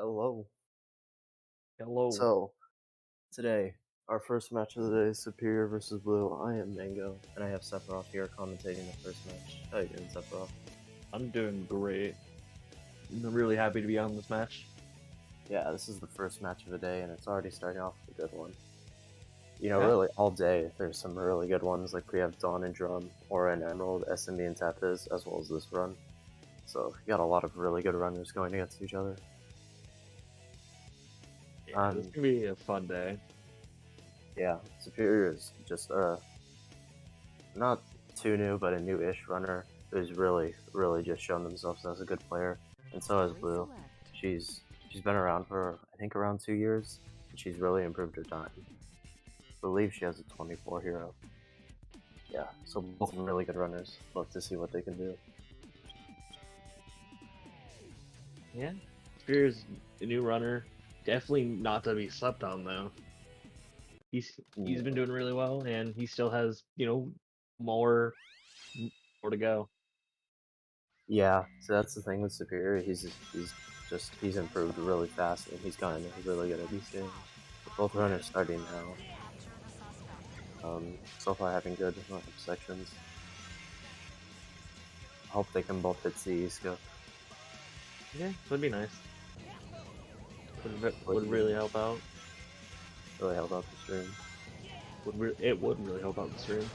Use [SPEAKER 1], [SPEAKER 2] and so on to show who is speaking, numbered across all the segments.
[SPEAKER 1] Hello.
[SPEAKER 2] Hello.
[SPEAKER 1] So, today, our first match of the day is Superior versus Blue. I am Mango, and I have Sephiroth here commentating the first match. How you doing, Sephiroth?
[SPEAKER 2] I'm doing great. I'm really happy to be on this match.
[SPEAKER 1] Yeah, this is the first match of the day, and it's already starting off with a good one.
[SPEAKER 2] Yeah.
[SPEAKER 1] Really, all day, there's some really good ones, like we have Dawn and Drum, Aura and Emerald, SMB and Tapiz, as well as this run. So, we got a lot of really good runners going against each other.
[SPEAKER 2] Yeah, this can be a fun day.
[SPEAKER 1] Yeah, Superior is just not too new, but a new-ish runner who's really just shown themselves as a good player. And so has Blue. She's been around for I think around 2 years, and she's really improved her time. I believe she has a 24 hero. Yeah, so both really good runners. Love to see what they can do.
[SPEAKER 2] Yeah. Spear's a new runner. Definitely not to be slept on though. He's been doing really well, and he still has more to go.
[SPEAKER 1] Yeah, so that's the thing with Superior. He's improved really fast, and he's gotten really good at these games. Both runners starting now. So far having good sections. I hope they can both hit CE skill.
[SPEAKER 2] Yeah, would be nice. Would really help out.
[SPEAKER 1] Really help out the stream.
[SPEAKER 2] It would really help out the stream.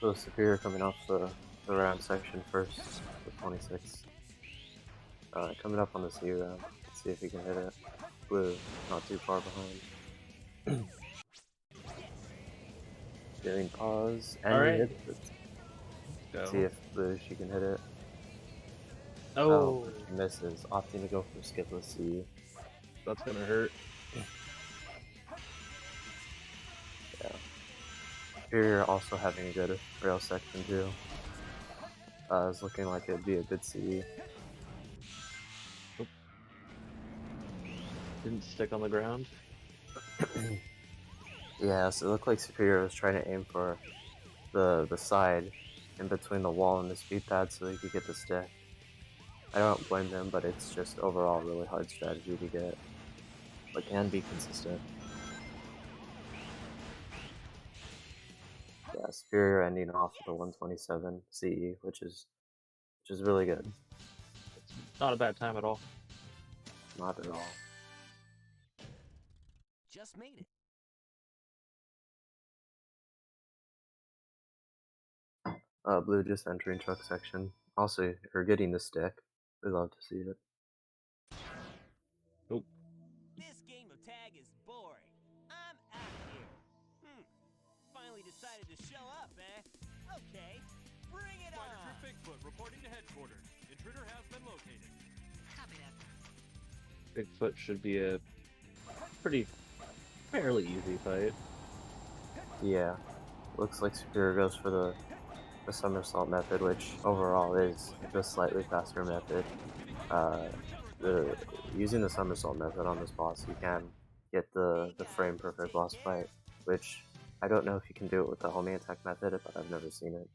[SPEAKER 1] So Superior coming off the round section first with 26. Coming up on the C round. Let's see if he can hit it. Blue, not too far behind. Doing pause, and
[SPEAKER 2] Alright.
[SPEAKER 1] he hits it. Let's see if she can hit it.
[SPEAKER 2] Oh,
[SPEAKER 1] she misses, opting to go for skipless C.
[SPEAKER 2] That's gonna hurt.
[SPEAKER 1] Yeah. Superior also having a good rail section too. It's looking like it'd be a good CE.
[SPEAKER 2] Oop. Didn't stick on the ground.
[SPEAKER 1] Yeah, so it looked like Superior was trying to aim for the side in between the wall and the speed pad so he could get the stick. I don't blame him, but it's just overall a really hard strategy to get, but can be consistent. Yeah, Superior ending off with a 127 CE, which is really good.
[SPEAKER 2] It's not a bad time at all.
[SPEAKER 1] Not at all.
[SPEAKER 3] Just made it.
[SPEAKER 1] Blue just entering truck section. Also, you're getting the stick. We love to see it.
[SPEAKER 2] Nope.
[SPEAKER 3] This game of tag is boring. I'm out of here. Finally decided to show up, eh? Okay, bring it on.
[SPEAKER 4] Spider Bigfoot reporting to headquarters. Intruder has been located.
[SPEAKER 3] Copy that.
[SPEAKER 2] Bigfoot should be a fairly easy fight.
[SPEAKER 1] Yeah, looks like Superior goes for the somersault method, which overall is the slightly faster method. Using the somersault method on this boss, you can get the frame perfect boss fight, which I don't know if you can do it with the homing attack method, but I've never seen it.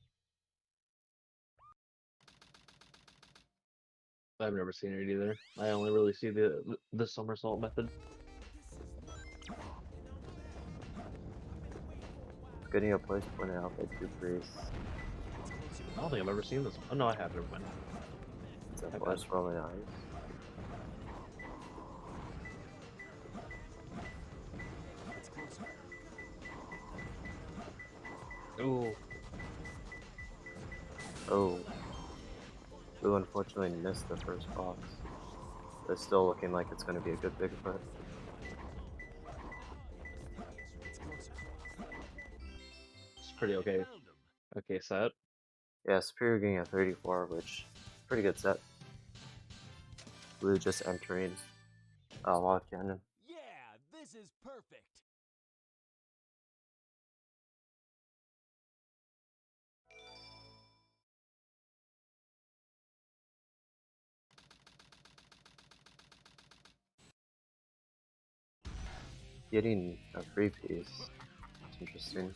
[SPEAKER 2] I've never seen it either. I only really see the somersault method.
[SPEAKER 1] Getting a place pointed out by two priests.
[SPEAKER 2] I don't think I've ever seen this. Oh no, I have. Never mind.
[SPEAKER 1] It's a force rolling eyes.
[SPEAKER 2] Oh.
[SPEAKER 1] Oh. Blue unfortunately missed the first box. It's still looking like it's going to be a good Bigfoot.
[SPEAKER 2] It's pretty okay. Okay set.
[SPEAKER 1] Yeah, Superior getting a 34, which pretty good set. Blue just entering Wild Cannon.
[SPEAKER 3] Yeah, this is perfect.
[SPEAKER 1] Getting a free piece. It's interesting.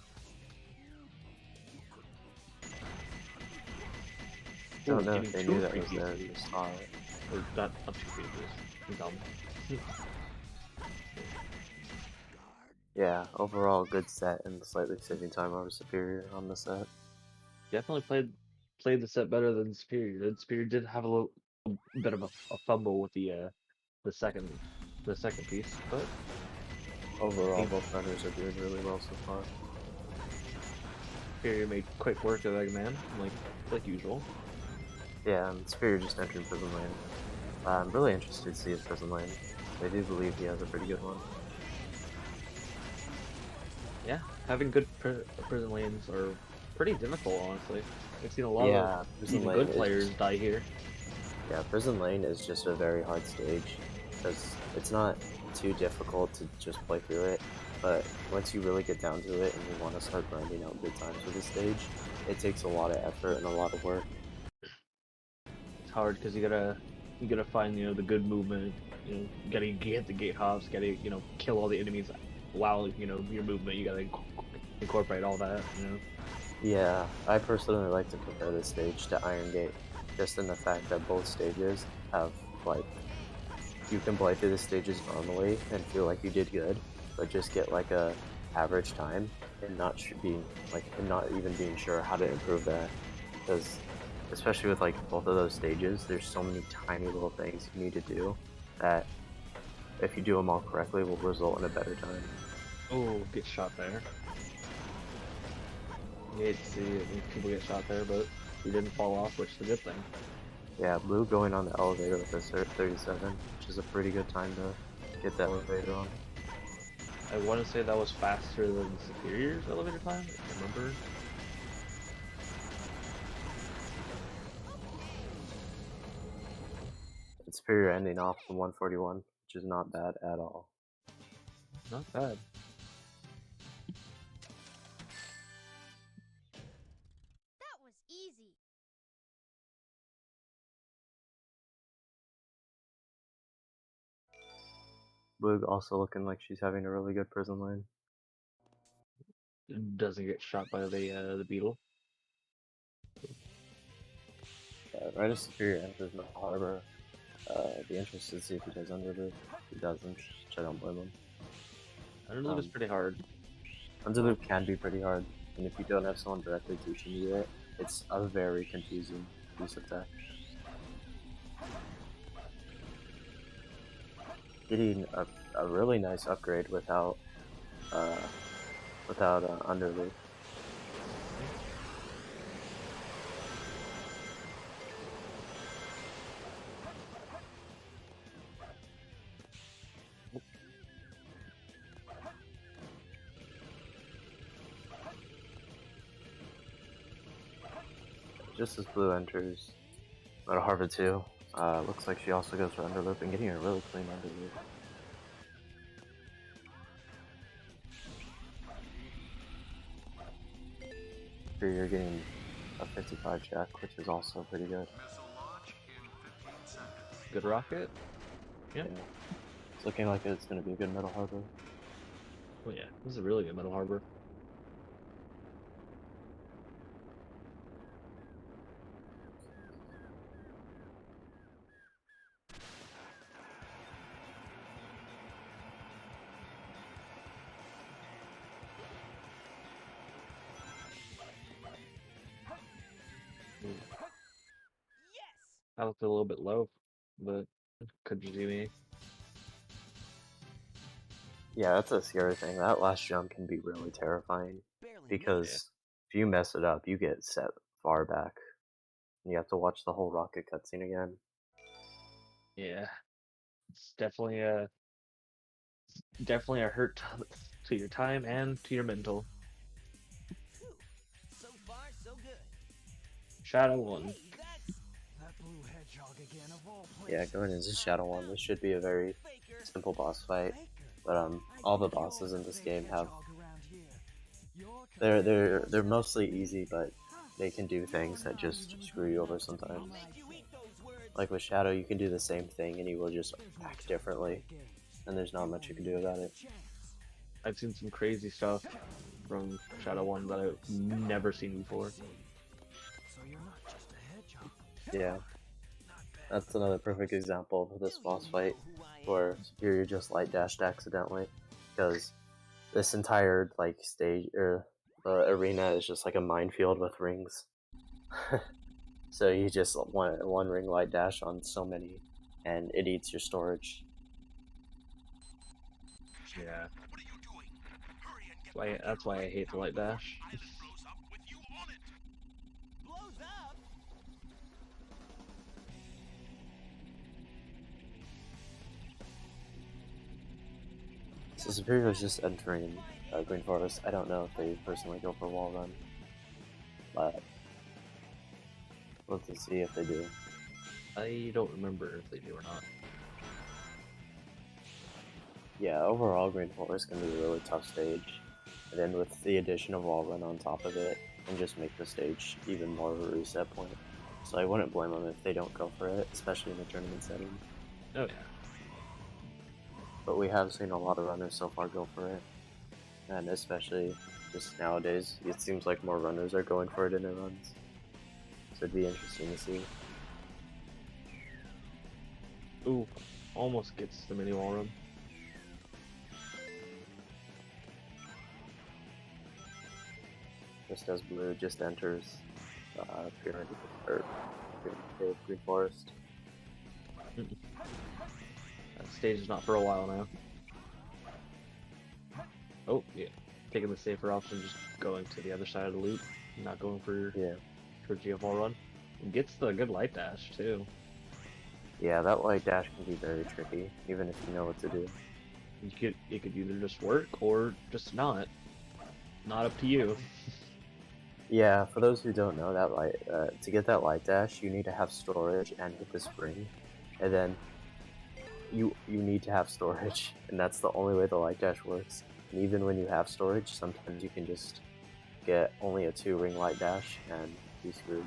[SPEAKER 1] Don't know
[SPEAKER 2] getting
[SPEAKER 1] if they
[SPEAKER 2] two
[SPEAKER 1] knew that
[SPEAKER 2] free
[SPEAKER 1] was there.
[SPEAKER 2] pieces.
[SPEAKER 1] Just saw it.
[SPEAKER 2] Or not 2 pieces. I'm dumb.
[SPEAKER 1] Yeah, overall good set and slightly saving time over Superior on the set.
[SPEAKER 2] Definitely played the set better than Superior did. Superior did have a bit of a fumble with the second piece, but
[SPEAKER 1] Overall, both runners are doing really well so far.
[SPEAKER 2] Superior made quick work of Eggman, like usual.
[SPEAKER 1] Yeah, and Superior just entered Prison Lane. I'm really interested to see his Prison Lane. I do believe he has a pretty good one.
[SPEAKER 2] Yeah, having good prison lanes are pretty difficult, honestly. I've seen a lot
[SPEAKER 1] Yeah,
[SPEAKER 2] of
[SPEAKER 1] Prison
[SPEAKER 2] even
[SPEAKER 1] Lane
[SPEAKER 2] good
[SPEAKER 1] is
[SPEAKER 2] players die here.
[SPEAKER 1] Yeah, Prison Lane is just a very hard stage because it's not too difficult to just play through it, but once you really get down to it and you want to start grinding out good times with the stage, it takes a lot of effort and a lot of work.
[SPEAKER 2] It's hard because you gotta find the good movement. Gotta get the gate hops. Gotta kill all the enemies while your movement. You gotta incorporate all that.
[SPEAKER 1] Yeah, I personally like to compare this stage to Iron Gate, just in the fact that both stages have, like, you can play through the stages normally and feel like you did good, but just get like a average time and not even being sure how to improve that, because especially with like both of those stages, there's so many tiny little things you need to do that if you do them all correctly will result in a better time.
[SPEAKER 2] Oh, get shot there. You hate to see it when people get shot there, but he didn't fall off, which is a good thing.
[SPEAKER 1] Yeah, Blue going on the elevator with a 37, which is a pretty good time to get the elevator on.
[SPEAKER 2] I want to say that was faster than Superior's elevator time. I can't remember.
[SPEAKER 1] It's Superior ending off the 141, which is not bad at all.
[SPEAKER 2] Not bad.
[SPEAKER 5] That was easy.
[SPEAKER 1] Blue also looking like she's having a really good prison lane.
[SPEAKER 2] Doesn't get shot by the beetle.
[SPEAKER 1] Yeah, right as Superior enters Middle Harbor, be interested to see if he does Underloop. If he doesn't, which I don't blame him.
[SPEAKER 2] Underloop is pretty hard.
[SPEAKER 1] Underloop can be pretty hard, and if you don't have someone directly teaching you it, it's a very confusing piece of tech. Getting a really nice upgrade without Underloop. Just as Blue enters Metal Harbor 2, looks like she also goes for Underloop and getting a really clean Underloop. Here you're getting a 55 jack, which is also pretty good.
[SPEAKER 2] Good rocket. Yeah.
[SPEAKER 1] It's looking like it's going to be a good Metal Harbor.
[SPEAKER 2] Oh yeah, this is a really good Metal Harbor.
[SPEAKER 3] Yes!
[SPEAKER 2] I looked a little bit low, but could just be me.
[SPEAKER 1] Yeah, that's a scary thing. That last jump can be really terrifying
[SPEAKER 3] Barely
[SPEAKER 1] because if you mess it up, you get set far back. And you have to watch the whole rocket cutscene again.
[SPEAKER 2] Yeah, it's definitely a hurt to your time and to your mental.
[SPEAKER 3] Phew. So far, so good.
[SPEAKER 2] Shadow 1.
[SPEAKER 3] Hey, that's
[SPEAKER 4] That blue hedgehog again of all
[SPEAKER 1] Yeah,
[SPEAKER 4] places.
[SPEAKER 1] going into Shadow 1, this should be a very
[SPEAKER 3] Faker.
[SPEAKER 1] simple boss fight.
[SPEAKER 4] Faker.
[SPEAKER 1] But
[SPEAKER 4] I
[SPEAKER 1] all the
[SPEAKER 4] think you're
[SPEAKER 1] bosses in this
[SPEAKER 4] big
[SPEAKER 1] game have
[SPEAKER 4] hedgehog around here. You're
[SPEAKER 1] they're mostly easy, but they can do things that just screw you over sometimes.
[SPEAKER 3] Make you eat those words.
[SPEAKER 1] Like with Shadow, you can do the same thing and he will just act differently, and there's not much you can do about it.
[SPEAKER 2] I've seen some crazy stuff from Shadow 1 that I've never seen before.
[SPEAKER 4] So you're not just a hedgehog.
[SPEAKER 1] Yeah, that's another perfect example of this boss fight where Superior just light dashed accidentally, because this entire like stage or the arena is just like a minefield with rings. So you just one ring light dash on so many, and it eats your storage.
[SPEAKER 2] Yeah. That's why I hate the light dash.
[SPEAKER 3] Blows up?
[SPEAKER 1] So Superior is just entering Green Forest. I don't know if they personally go for wall run, but let's see if they do.
[SPEAKER 2] I don't remember if they do or not.
[SPEAKER 1] Yeah, overall Green Forest can be a really tough stage, and then with the addition of wall run on top of it, and just make the stage even more of a reset point. So I wouldn't blame them if they don't go for it, especially in a tournament setting.
[SPEAKER 2] Oh yeah.
[SPEAKER 1] But we have seen a lot of runners so far go for it, and especially just nowadays, it seems like more runners are going for it in their runs. So it'd be interesting to see.
[SPEAKER 2] Ooh, almost gets the mini wall run.
[SPEAKER 1] Just as Blue just enters Pyramid or Green Forest.
[SPEAKER 2] That stage is not for a while now. Oh yeah, taking the safer option, just going to the other side of the loop, not going for GF wall run. It gets the good light dash too.
[SPEAKER 1] Yeah, that light dash can be very tricky, even if you know what to do.
[SPEAKER 2] It could either just work or just not. Not up to you.
[SPEAKER 1] Yeah, for those who don't know, that light to get that light dash, you need to have storage and hit the spring, and then you need to have storage, and that's the only way the light dash works. And even when you have storage, sometimes you can just get only a 2-ring light dash and be screwed.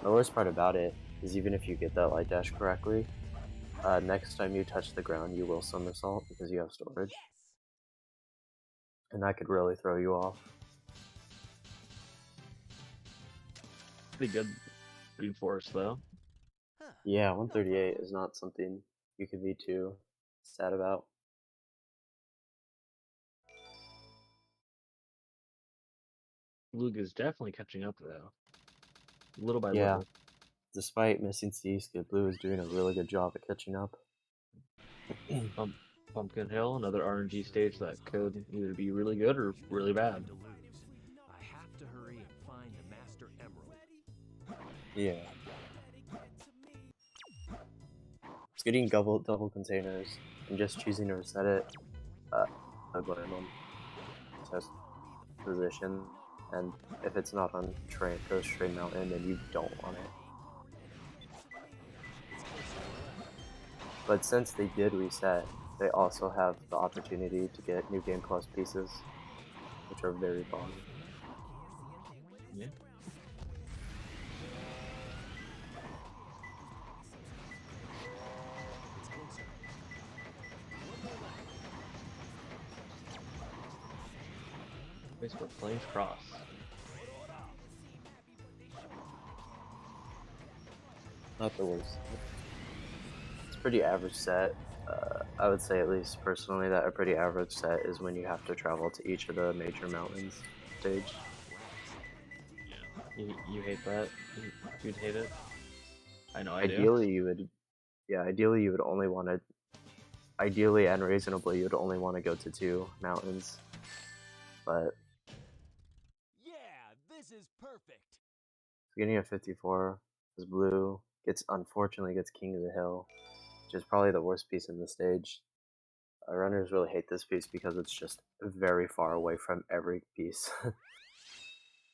[SPEAKER 1] The worst part about it is even if you get that light dash correctly, next time you touch the ground, you will somersault because you have storage,
[SPEAKER 3] Yes!
[SPEAKER 1] and that could really throw you off.
[SPEAKER 2] Pretty good Green Forest though.
[SPEAKER 3] Huh.
[SPEAKER 1] Yeah, 138 is not something you could be too sad about.
[SPEAKER 2] Lug is definitely catching up though, little by
[SPEAKER 1] Yeah,
[SPEAKER 2] little.
[SPEAKER 1] despite missing Seaskid, Blue is doing a really good job at catching up.
[SPEAKER 2] Pumpkin Hill, another RNG stage that could either be really good or really bad.
[SPEAKER 6] I have to hurry and find the Master Emerald.
[SPEAKER 1] Yeah. It's getting double containers and just choosing to reset it. I blame them. Test position, and if it's not on Ghost Train Mountain, then you don't want it. But since they did reset, they also have the opportunity to get New Game Plus pieces, which are very fun.
[SPEAKER 2] Yeah. Place for Flames Cross.
[SPEAKER 1] Not the worst. It's a pretty average set. I would say, at least personally, that a pretty average set is when you have to travel to each of the major mountains stage.
[SPEAKER 2] You hate that? You'd hate it? I know I do.
[SPEAKER 1] Ideally, you would. Yeah, ideally, you would only want to. Ideally and reasonably, you would only want to go to 2 mountains. But
[SPEAKER 3] Yeah, this is perfect.
[SPEAKER 1] getting a 54 is Blue unfortunately gets King of the Hill, which is probably the worst piece in the stage. Runners really hate this piece because it's just very far away from every piece.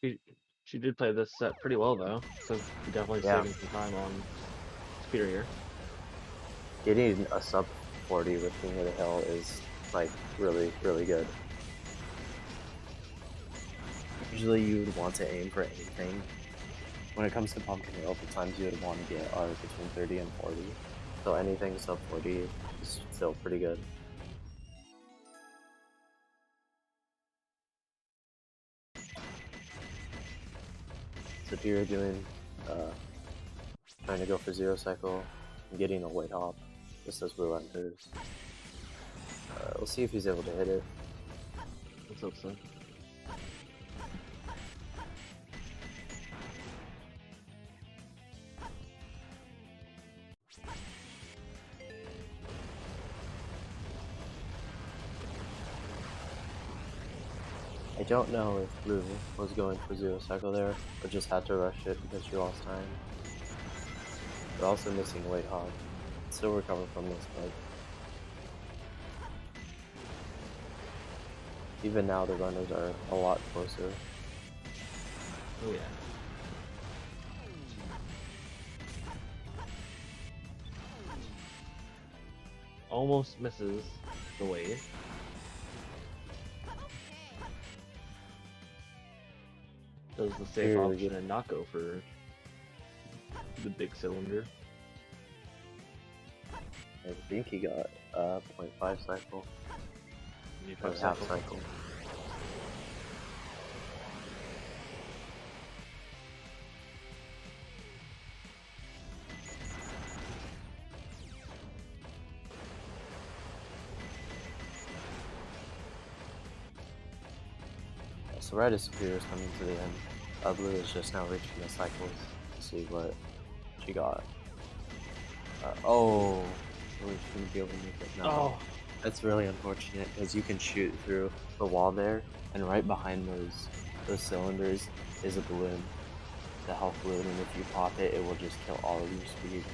[SPEAKER 2] She did play this set pretty well though, so definitely
[SPEAKER 1] Yeah.
[SPEAKER 2] saving some time on Superior.
[SPEAKER 1] Getting a sub 40 with King of the Hill is like really, really good. Usually you would want to aim for anything. When it comes to Pumpkin Hill, the times you would want to get are between 30 and 40. So anything sub 40 is still pretty good. Superior doing trying to go for zero cycle and getting a weight hop just as blue enters. We'll see if he's able to hit it.
[SPEAKER 2] Let's hope so.
[SPEAKER 1] I don't know if blue was going for zero cycle there, or just had to rush it because she lost time. They're also missing weight hop. Still recover from this, but even now the runners are a lot closer.
[SPEAKER 2] Oh yeah. Almost misses the wave. Does the safe
[SPEAKER 1] Here,
[SPEAKER 2] option and not go for the big cylinder.
[SPEAKER 1] I think he got 0.5 cycle. Or
[SPEAKER 2] Half
[SPEAKER 1] half cycle. So red is superior is coming to the end. Blue is just now reaching the cycles to see what she got. Oh, we shouldn't be able to make it now.
[SPEAKER 2] Oh,
[SPEAKER 1] That's really unfortunate because you can shoot through the wall there, and right behind those cylinders is a balloon, the health balloon, and if you pop it, it will just kill all of your speed.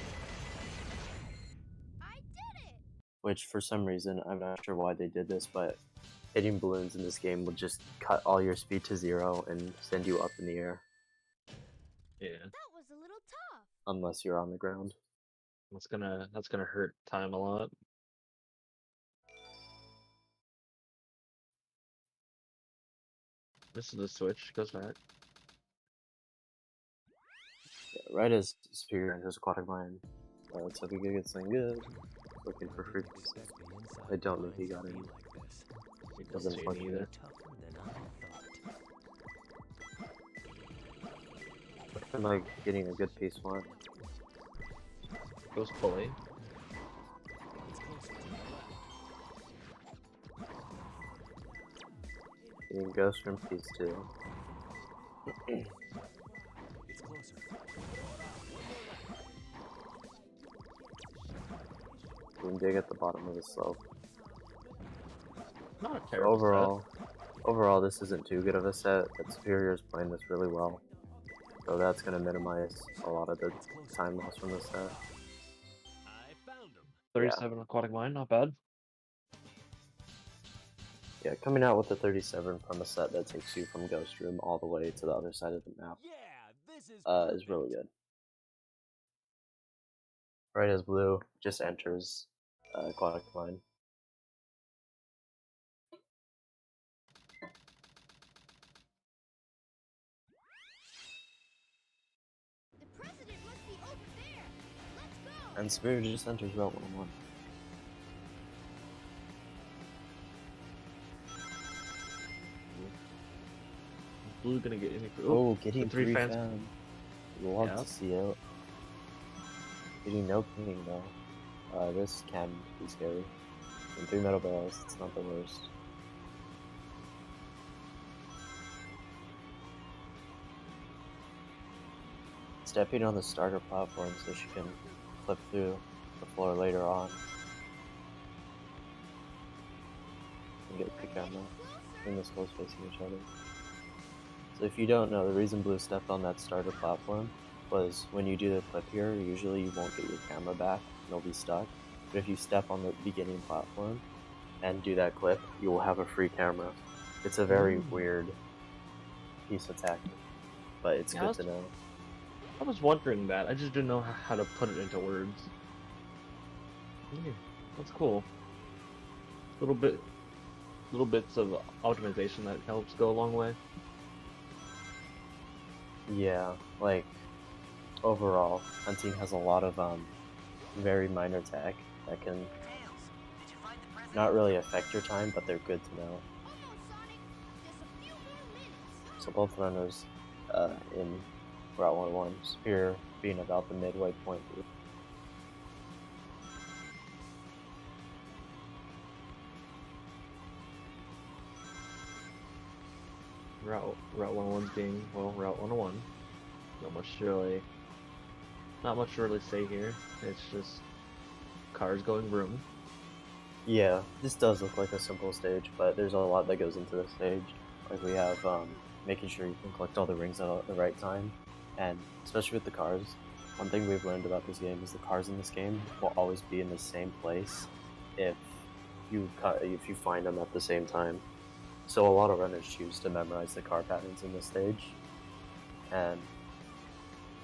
[SPEAKER 5] I did it!
[SPEAKER 1] Which, for some reason, I'm not sure why they did this, but hitting balloons in this game will just cut all your speed to 0 and send you up in the air,
[SPEAKER 2] yeah.
[SPEAKER 5] That was a little tough.
[SPEAKER 1] unless you're on the ground.
[SPEAKER 2] That's gonna hurt time a lot. This is the switch, goes back.
[SPEAKER 1] Yeah, red is superior and there's aquatic mine. Let's hope he can get something good. Looking for freaks. I don't think he got any.
[SPEAKER 2] It
[SPEAKER 1] Doesn't
[SPEAKER 2] doesn't
[SPEAKER 1] fuck
[SPEAKER 2] either.
[SPEAKER 1] I'm like getting a good piece one.
[SPEAKER 2] Goes fully.
[SPEAKER 1] Getting ghost from piece 2.
[SPEAKER 6] It's closer.
[SPEAKER 1] You can dig at the bottom of the slope.
[SPEAKER 2] Not a
[SPEAKER 1] So
[SPEAKER 2] terrible
[SPEAKER 1] overall, this isn't too good of a set, but Superior is playing this really well. So that's going to minimize a lot of the time loss from this set.
[SPEAKER 3] I found him.
[SPEAKER 2] 37 aquatic mine, not bad.
[SPEAKER 1] Yeah, coming out with the 37 from a set that takes you from Ghost Room all the way to the other side of the map
[SPEAKER 3] Yeah, this
[SPEAKER 1] is really good. Right as blue just enters aquatic mine.
[SPEAKER 5] The president must be over there. Let's go.
[SPEAKER 1] And Superior just enters Route 101.
[SPEAKER 2] Blue gonna get any.
[SPEAKER 1] Oh, getting
[SPEAKER 2] three
[SPEAKER 1] 3
[SPEAKER 2] fans.
[SPEAKER 1] fan. Love
[SPEAKER 2] Yep.
[SPEAKER 1] to see it. Getting no ping though. This can be scary. And 3 metal barrels, it's not the worst. Stepping on the starter platform so she can flip through the floor later on. And get the camera. Bring the skulls facing each other. So if you don't know, the reason Blue stepped on that starter platform was when you do the clip here, usually you won't get your camera back, and it'll be stuck. But if you step on the beginning platform and do that clip, you will have a free camera. It's a very weird piece of tech, but it's good to know.
[SPEAKER 2] I was wondering that. I just didn't know how to put it into words. Yeah, that's cool. Little bits of optimization that helps go a long way.
[SPEAKER 1] Yeah, like overall, hunting has a lot of very minor tech that can not really affect your time, but they're good to know.
[SPEAKER 5] Almost, Sonic. Just a few more minutes.
[SPEAKER 1] So both runners in Route 101, Superior being about the midway point.
[SPEAKER 2] Route 101's being, well, Route 101. Not much to really say here. It's just cars going vroom.
[SPEAKER 1] Yeah, this does look like a simple stage, but there's a lot that goes into the stage. Like we have making sure you can collect all the rings at the right time, and especially with the cars, one thing we've learned about this game is the cars in this game will always be in the same place if you find them at the same time. So a lot of runners choose to memorize the car patterns in this stage, and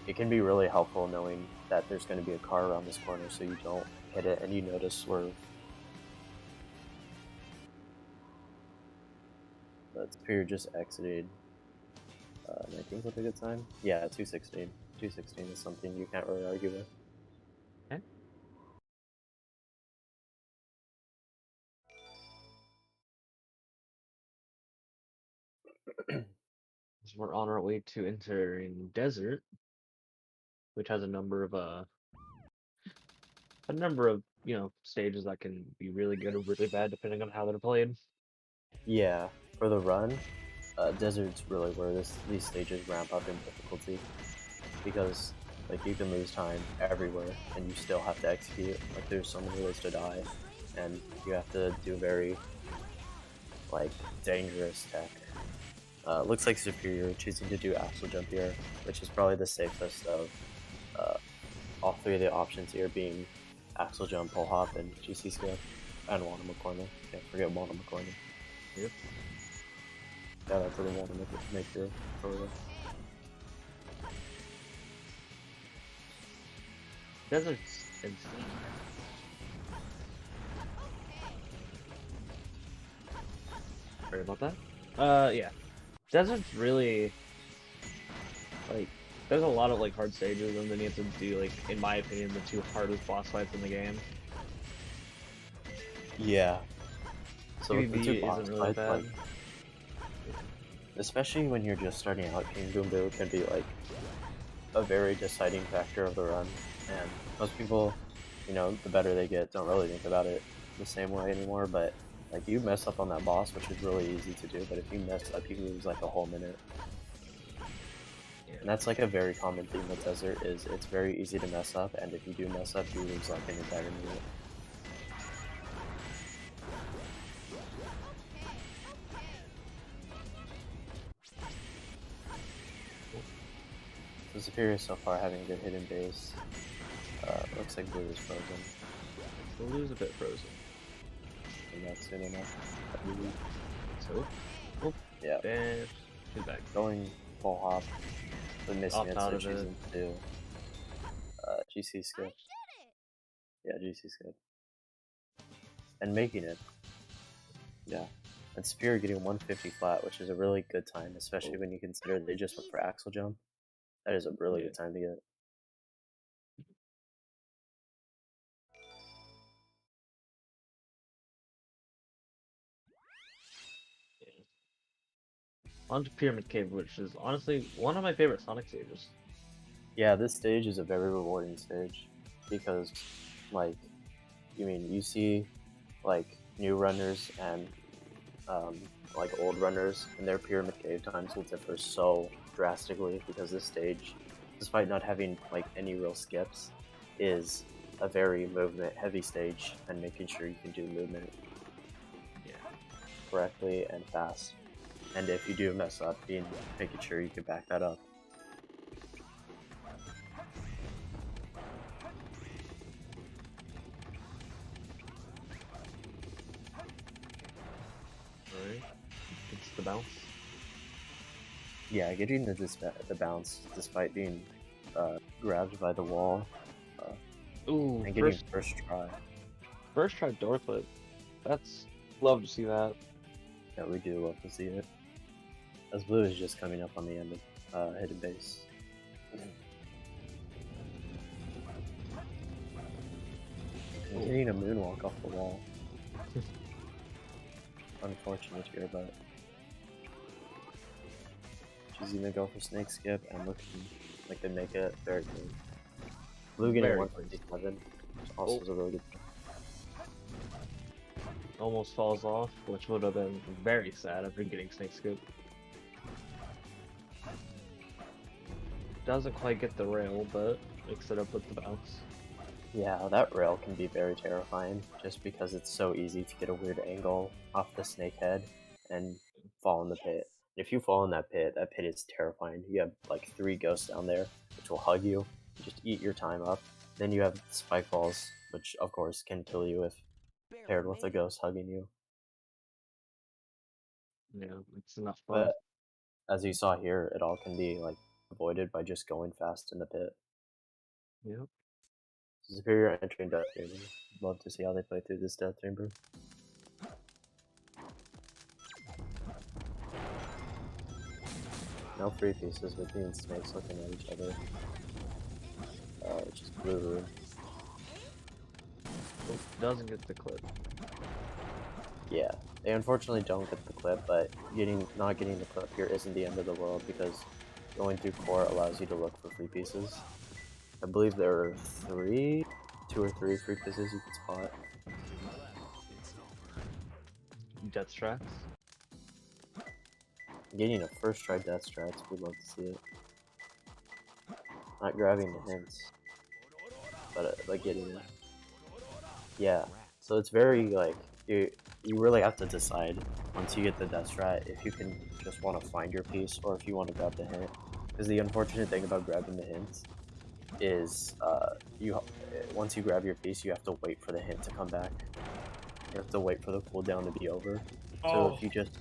[SPEAKER 1] it can be really helpful knowing that there's going to be a car around this corner so you don't hit it and you know to swerve. But Superior just exited 19th with a good time. Yeah, 216. 216 is something you can't really argue with.
[SPEAKER 2] Okay. So we're on our way to entering Desert, which has a number of stages that can be really good or really bad depending on how they're played.
[SPEAKER 1] Yeah, for the run, Desert's really where these stages ramp up in difficulty, because like you can lose time everywhere and you still have to execute. Like there's so many ways to die, and you have to do very like dangerous tech. Looks like Superior choosing to do Axle Jump here, which is probably the safest of all three of the options here, being Axle Jump, Pull Hop, and GC Skip, and Wanna McCormick. Can't forget Wanna McCormick.
[SPEAKER 2] Yep.
[SPEAKER 1] Shout out to the Wanna Maker over there.
[SPEAKER 2] Desert's insane. Sorry about that. Yeah. Desert's really, like, there's a lot of, like, hard stages, and then you have to do, like, in my opinion, the two hardest boss fights in the game.
[SPEAKER 1] Yeah. So the
[SPEAKER 2] PvP
[SPEAKER 1] two boss
[SPEAKER 2] isn't really
[SPEAKER 1] fights,
[SPEAKER 2] bad.
[SPEAKER 1] like, especially when you're just starting out, King Boom Boo can be like a very deciding factor of the run, and most people, you know, the better they get, don't really think about it the same way anymore, but like you mess up on that boss, which is really easy to do, but if you mess up, you lose like a whole minute. And that's like a very common theme with Desert, is it's very easy to mess up, and if you do mess up, you lose like an entire minute. So Superior so far having a good hidden base. Looks like Blue is frozen.
[SPEAKER 2] Blue's a bit frozen.
[SPEAKER 1] And that's soon enough.
[SPEAKER 2] So, oh,
[SPEAKER 1] Yeah.
[SPEAKER 2] and she's back.
[SPEAKER 1] Going Full Hop, but missing it,
[SPEAKER 2] Opt out
[SPEAKER 1] so
[SPEAKER 2] of it.
[SPEAKER 1] choosing to do GC
[SPEAKER 5] I
[SPEAKER 1] Skip.
[SPEAKER 5] did it!
[SPEAKER 1] Yeah, GC Skip. And making it. Yeah. And Superior getting 150 flat, which is a really good time, especially when you consider they just went for Axle Jump. That is a really good time to get.
[SPEAKER 2] On to Pyramid Cave, which is honestly one of my favorite Sonic stages.
[SPEAKER 1] Yeah, this stage is a very rewarding stage because, like, you see, like, new runners and, like, old runners, and their Pyramid Cave times will differ so drastically because this stage, despite not having, like, any real skips, is a very movement-heavy stage, and making sure you can do movement correctly and fast. And if you do mess up, making sure you can back that up.
[SPEAKER 2] Alright. It's the bounce.
[SPEAKER 1] Yeah, getting the bounce despite being grabbed by the wall
[SPEAKER 2] Ooh,
[SPEAKER 1] and getting first try.
[SPEAKER 2] First try door clip. That's love to see that.
[SPEAKER 1] Yeah, we do love to see it. As Blue is just coming up on the end of hidden base. And getting a moonwalk off the wall. Unfortunate here, but she's gonna go for snake skip and looking like they make it very clean. Blue getting
[SPEAKER 2] Very close.
[SPEAKER 1] 157 also is a really good.
[SPEAKER 2] Almost falls off, which would have been very sad after getting Snake Scoop. Doesn't quite get the rail, but mix it up with the bounce.
[SPEAKER 1] Yeah, that rail can be very terrifying just because it's so easy to get a weird angle off the snake head and fall in the pit. If you fall in that pit is terrifying. You have like 3 ghosts down there, which will hug you, just eat your time up. Then you have spike balls, which of course can kill you if paired with a ghost hugging you.
[SPEAKER 2] Yeah, it's not fun.
[SPEAKER 1] But as you saw here, it all can be like avoided by just going fast in the pit.
[SPEAKER 2] Yep.
[SPEAKER 1] Superior entry in Death Chamber. Love to see how they play through this Death Chamber. No free pieces with me and Snakes looking at each other. Just blue room.
[SPEAKER 2] Oh, doesn't get the clip.
[SPEAKER 1] Yeah, they unfortunately don't get the clip, but not getting the clip here isn't the end of the world because going through core allows you to look for free pieces. I believe there are 2 or 3 free pieces you can spot.
[SPEAKER 2] Death tracks.
[SPEAKER 1] Getting a first try death strats, we'd love to see it. Not grabbing the hints, but like getting it. Yeah, so it's very like you really have to decide once you get the death strat if you can just want to find your piece or if you want to grab the hint. Because the unfortunate thing about grabbing the hints is once you grab your piece, you have to wait for the hint to come back. You have to wait for the cooldown to be over. So if you just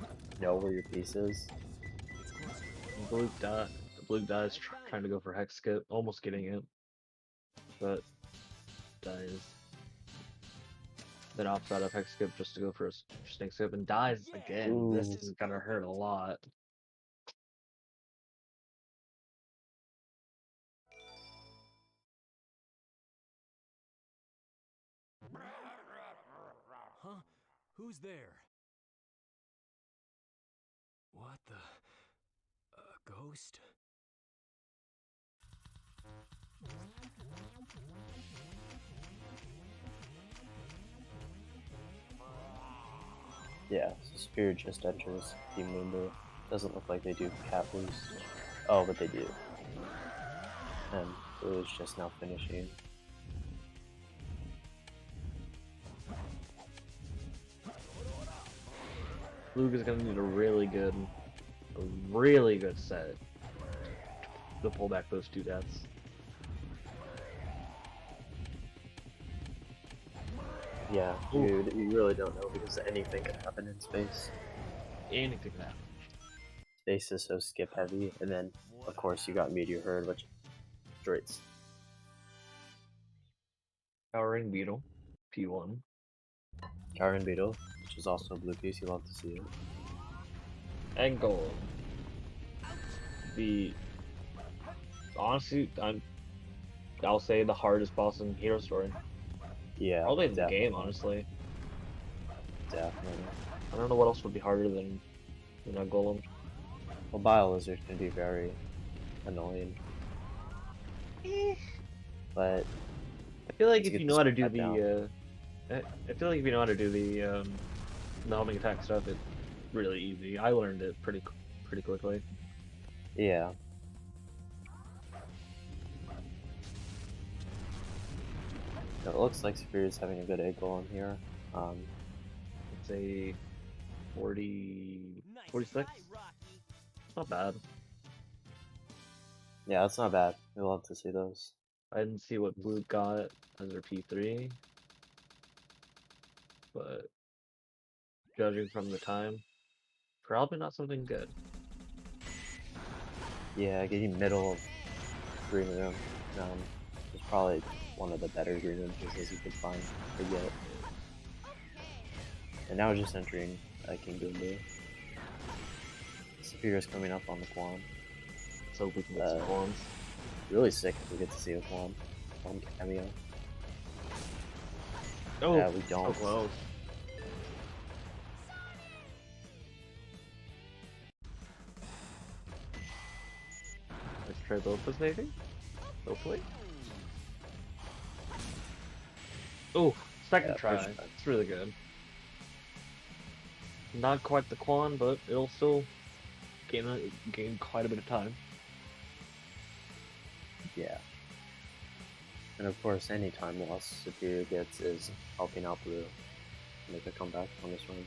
[SPEAKER 1] know where your piece is,
[SPEAKER 2] Blue dies trying to go for Hex Skip, almost getting it, but dies. Then opts out of Hex Skip just to go for a Snake Skip and dies again. This is gonna hurt a lot.
[SPEAKER 6] Huh? Who's there? What the? A ghost?
[SPEAKER 1] yeah, so Spirit just enters Team Limbo. Doesn't look like they do cat boost. Oh, but they do. And Blue is just now finishing.
[SPEAKER 2] Luke is gonna need a really good set to pull back those 2 deaths.
[SPEAKER 1] Yeah, you really don't know because anything can happen in space.
[SPEAKER 2] Anything can happen.
[SPEAKER 1] Space is so skip heavy, and then of course you got Meteor Herd, which straights.
[SPEAKER 2] Powering Beetle, P1.
[SPEAKER 1] Karen Beetle, which is also a blue piece, you love to see it.
[SPEAKER 2] And Golem. Honestly, I'll say the hardest boss in Hero Story.
[SPEAKER 1] Yeah,
[SPEAKER 2] Probably in the
[SPEAKER 1] definitely.
[SPEAKER 2] game, honestly.
[SPEAKER 1] Definitely.
[SPEAKER 2] I don't know what else would be harder than a Golem.
[SPEAKER 1] Well, Bile Lizard can be very annoying. But
[SPEAKER 2] I feel like
[SPEAKER 1] to
[SPEAKER 2] if
[SPEAKER 1] get
[SPEAKER 2] you
[SPEAKER 1] the
[SPEAKER 2] know how to do
[SPEAKER 1] spread down.
[SPEAKER 2] I feel like if you know how to do the homing attack stuff, it's really easy. I learned it pretty quickly.
[SPEAKER 1] Yeah. So it looks like Spirit's having a good egg golem here.
[SPEAKER 2] It's a 40,
[SPEAKER 3] Nice
[SPEAKER 2] 46.
[SPEAKER 3] try, Rocky.
[SPEAKER 2] It's not bad.
[SPEAKER 1] Yeah, that's not bad. We love to see those.
[SPEAKER 2] I didn't see what Blue got as their P3, but judging from the time, probably not something good.
[SPEAKER 1] Yeah, getting middle of green room is probably one of the better green room pieces you could find to get. And now just entering King Goomba. Superior's coming up on the Quan.
[SPEAKER 2] Let's hope we can get some forms.
[SPEAKER 1] Really sick if we get to see a Quan cameo.
[SPEAKER 2] Oh,
[SPEAKER 1] yeah, we don't.
[SPEAKER 2] so close. Let's try both maybe? Hopefully. Oh, second
[SPEAKER 1] Yeah,
[SPEAKER 2] try.
[SPEAKER 1] first try.
[SPEAKER 2] It's really good. Not quite the Quan, but it'll still gain quite a bit of time.
[SPEAKER 1] Yeah. And of course, any time loss Superior gets is helping out Blue make a comeback on this run.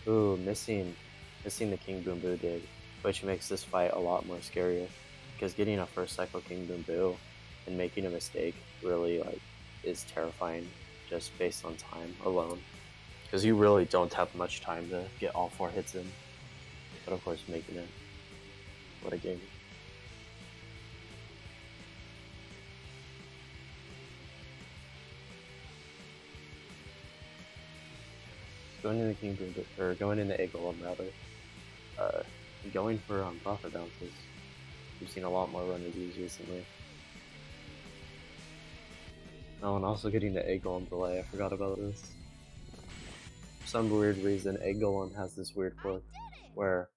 [SPEAKER 1] Ooh, missing the King Boom Boo dig, which makes this fight a lot more scarier. Because getting a first cycle King Boom Boo and making a mistake really is terrifying just based on time alone. Because you really don't have much time to get all 4 hits in. But of course, making it, what a game. Going into King Boom Boo, or going into Egg Golem rather. Going for profit bounces. We've seen a lot more runners use recently. Oh, and also getting the Egg Golem delay, I forgot about this. For some weird reason, Egg Golem has this weird quirk where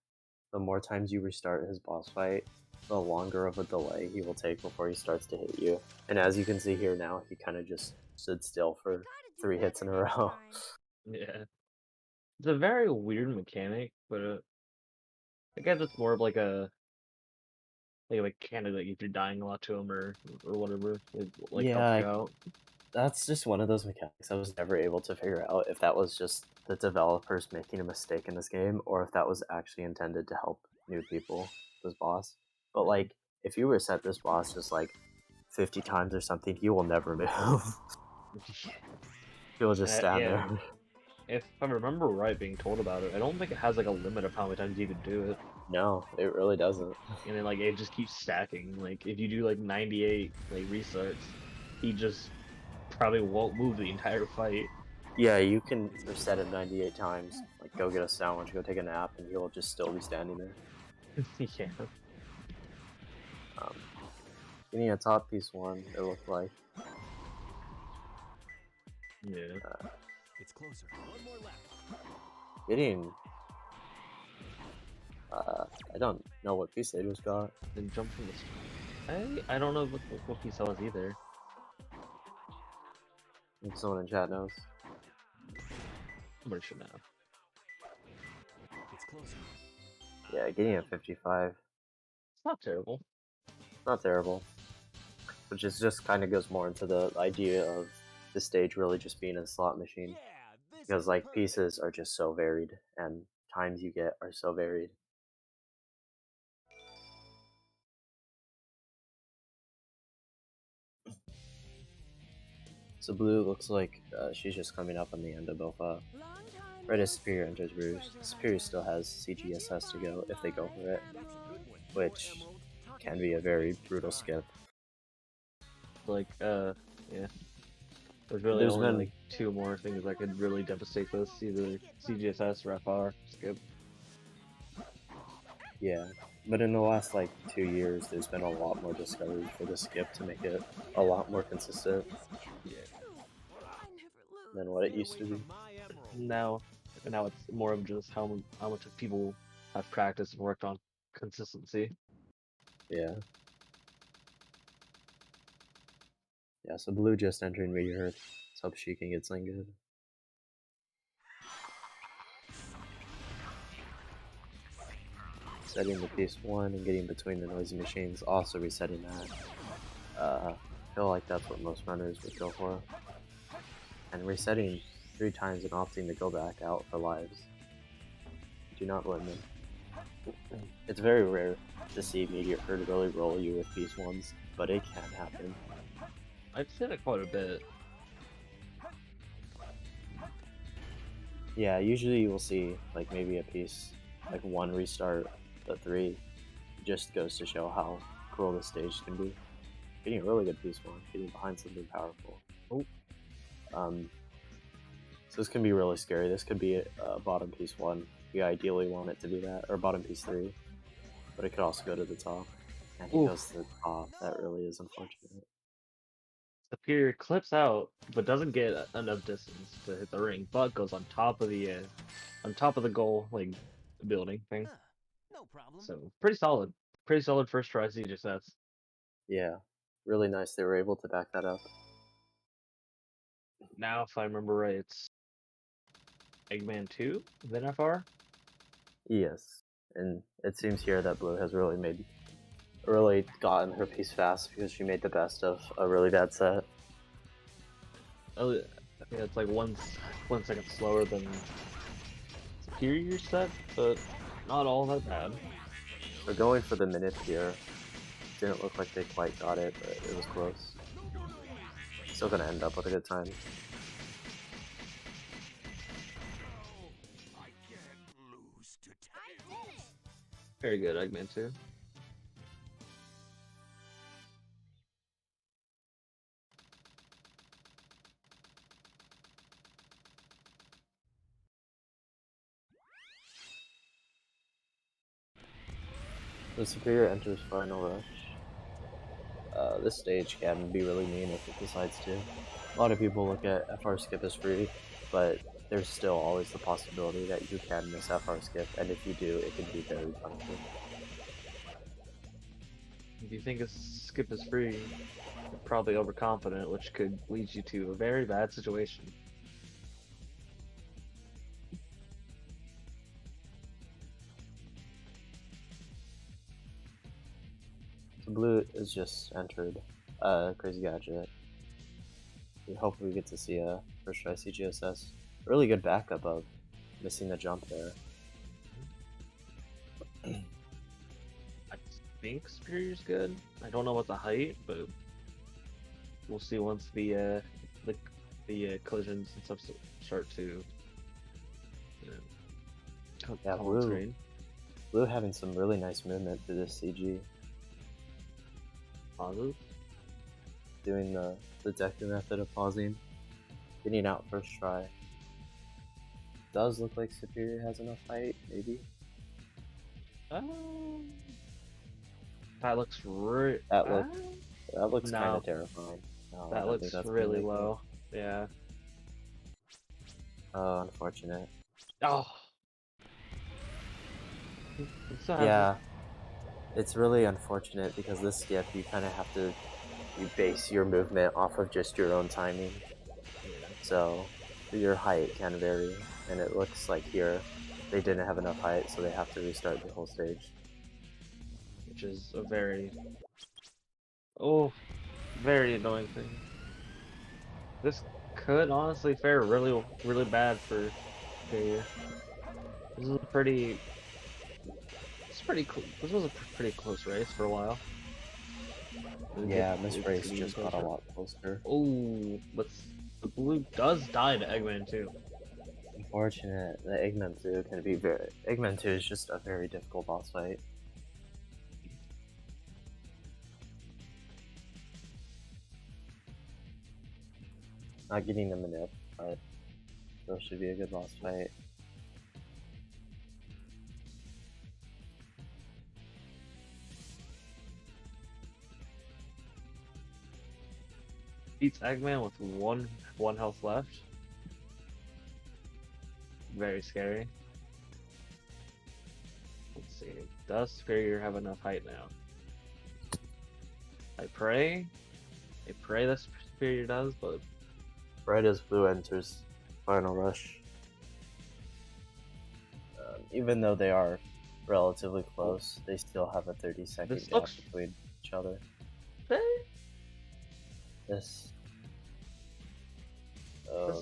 [SPEAKER 1] the more times you restart his boss fight, the longer of a delay he will take before he starts to hit you. And as you can see here now, he kind of just stood still for 3 hits in a row.
[SPEAKER 2] Yeah. It's a very weird mechanic, but I guess it's more of like a mechanic, like if you're dying a lot to him or whatever, it like helps
[SPEAKER 1] Yeah,
[SPEAKER 2] you out.
[SPEAKER 1] that's just one of those mechanics I was never able to figure out if that was just the developers making a mistake in this game or if that was actually intended to help new people, this boss. But like, if you reset this boss just like 50 times or something, he will never move. He will just stand
[SPEAKER 2] Yeah,
[SPEAKER 1] there.
[SPEAKER 2] if I remember right, being told about it, I don't think it has like a limit of how many times you can do it,
[SPEAKER 1] No, it really doesn't.
[SPEAKER 2] and then like it just keeps stacking. Like if you do like 98 like restarts, he just probably won't move the entire fight.
[SPEAKER 1] Yeah, you can reset him 98 times, like go get a sandwich, go take a nap, and he'll just still be standing there.
[SPEAKER 2] Yeah.
[SPEAKER 1] Getting a top piece 1, it looked like.
[SPEAKER 2] Yeah.
[SPEAKER 6] It's closer. One more left.
[SPEAKER 1] Getting... I don't know what piece they just got.
[SPEAKER 2] Then jump from the. I don't know what piece that was either.
[SPEAKER 1] If someone in chat knows.
[SPEAKER 2] Somebody should know.
[SPEAKER 6] It's closer.
[SPEAKER 1] Yeah, getting a 55.
[SPEAKER 2] It's not terrible.
[SPEAKER 1] Not terrible. Which is just kind of goes more into the idea of the stage really just being a slot machine.
[SPEAKER 3] Yeah, this
[SPEAKER 1] Because
[SPEAKER 3] is
[SPEAKER 1] like
[SPEAKER 3] perfect.
[SPEAKER 1] pieces are just so varied and times you get are so varied. So blue looks like she's just coming up on the end of both Red is Superior and Judge Bruce. Superior still has CGSS to go if they go for it,
[SPEAKER 6] That's a good one.
[SPEAKER 1] which
[SPEAKER 6] Emerald, talk
[SPEAKER 1] can
[SPEAKER 6] about
[SPEAKER 1] be a
[SPEAKER 6] this
[SPEAKER 1] very
[SPEAKER 6] next
[SPEAKER 1] brutal
[SPEAKER 6] try.
[SPEAKER 1] skip.
[SPEAKER 2] Like, yeah. There's really
[SPEAKER 1] There's
[SPEAKER 2] only
[SPEAKER 1] been
[SPEAKER 2] like 2 more things that could really devastate this, either CGSS or FR skip.
[SPEAKER 1] Yeah, but in the last like 2 years, there's been a lot more discoveries for the skip to make it a lot more consistent
[SPEAKER 2] Yeah.
[SPEAKER 1] than what it
[SPEAKER 6] Stay
[SPEAKER 1] used
[SPEAKER 6] away
[SPEAKER 1] to be.
[SPEAKER 6] from my emerald.
[SPEAKER 2] Now it's more of just how much people have practiced and worked on consistency.
[SPEAKER 1] Yeah. Yeah, so blue just entering Meteor. Let's hope she can get something good. Setting the piece 1 and getting between the noisy machines, also resetting that. I feel like that's what most runners would go for. And resetting 3 times and opting to go back out for lives. Do not blame them. It's very rare to see Meteor Herd really roll you with piece 1s, but it can happen.
[SPEAKER 2] I've seen it quite a bit.
[SPEAKER 1] Yeah, usually you will see like maybe a piece, like 1 restart, but 3 just goes to show how cool the stage can be. Getting a really good piece 1, getting behind something powerful.
[SPEAKER 2] Oh.
[SPEAKER 1] So this can be really scary. This could be a bottom piece 1. We ideally want it to be that, or bottom piece 3. But it could also go to the top. And he
[SPEAKER 2] Oof.
[SPEAKER 1] goes to the top. That really is unfortunate.
[SPEAKER 2] Superior clips out, but doesn't get enough distance to hit the ring, but goes on top of the goal, like, building thing.
[SPEAKER 3] Huh, no problem.
[SPEAKER 2] So, pretty solid. Pretty solid first try CGSS.
[SPEAKER 1] Yeah, really nice they were able to back that up.
[SPEAKER 2] now, if I remember right, it's Eggman 2, then FR.
[SPEAKER 1] Yes, and it seems here that Blue has really gotten her piece fast because she made the best of a really bad set.
[SPEAKER 2] Oh, I think it's like 1 second slower than Superior set, but not all that bad.
[SPEAKER 1] We're going for the minute here. Didn't look like they quite got it, but it was close. Still gonna end up with a good time.
[SPEAKER 6] I can't lose to
[SPEAKER 5] I did it!
[SPEAKER 2] Very good, Eggman 2.
[SPEAKER 1] The Superior enters Final Rush. This stage can be really mean if it decides to. A lot of people look at FR skip as free, but there's still always the possibility that you can miss FR skip, and if you do, it can be very punishing.
[SPEAKER 2] If you think a skip is free, you're probably overconfident, which could lead you to a very bad situation.
[SPEAKER 1] So Blue is just entered Crazy Gadget. We hope we get to see a first try CGSS. Really good backup of missing the jump there.
[SPEAKER 2] I think Superior's good. I don't know about the height, but we'll see once the collisions and stuff start to come
[SPEAKER 1] Yeah,
[SPEAKER 2] on
[SPEAKER 1] Blue.
[SPEAKER 2] screen.
[SPEAKER 1] Blue having some really nice movement through this CG.
[SPEAKER 2] Pauses.
[SPEAKER 1] Doing the Deku method of pausing. Getting out first try. Does look like Superior has enough height, maybe?
[SPEAKER 2] That looks
[SPEAKER 1] That looks
[SPEAKER 2] no.
[SPEAKER 1] kind of terrifying. No, I
[SPEAKER 2] That
[SPEAKER 1] don't
[SPEAKER 2] looks
[SPEAKER 1] think that's gonna
[SPEAKER 2] really
[SPEAKER 1] make it.
[SPEAKER 2] low. Yeah.
[SPEAKER 1] Oh, unfortunate.
[SPEAKER 2] Oh.
[SPEAKER 1] Yeah, it's really unfortunate because this skip, you kind of have to base your movement off of just your own timing. So your height can vary, and it looks like here they didn't have enough height, so they have to restart the whole stage.
[SPEAKER 2] Which is a very very annoying thing. This could honestly fare really bad for Superior. This is a pretty. This was a pretty close race for a while.
[SPEAKER 1] Yeah, this race just got a lot closer.
[SPEAKER 2] Oh, but the Blue does die to Eggman too.
[SPEAKER 1] Unfortunate. The Eggman 2 can be very. Eggman 2 is just a very difficult boss fight. Not getting the manip, but still should be a good boss fight.
[SPEAKER 2] Beats Eggman with one health left. Very scary. Let's see. Does Superior have enough height now? I pray that Superior does, but
[SPEAKER 1] Right as Blue enters Final Rush. Even though they are relatively close, they still have a 30-second
[SPEAKER 2] This
[SPEAKER 1] gap
[SPEAKER 2] looks-
[SPEAKER 1] between each other. This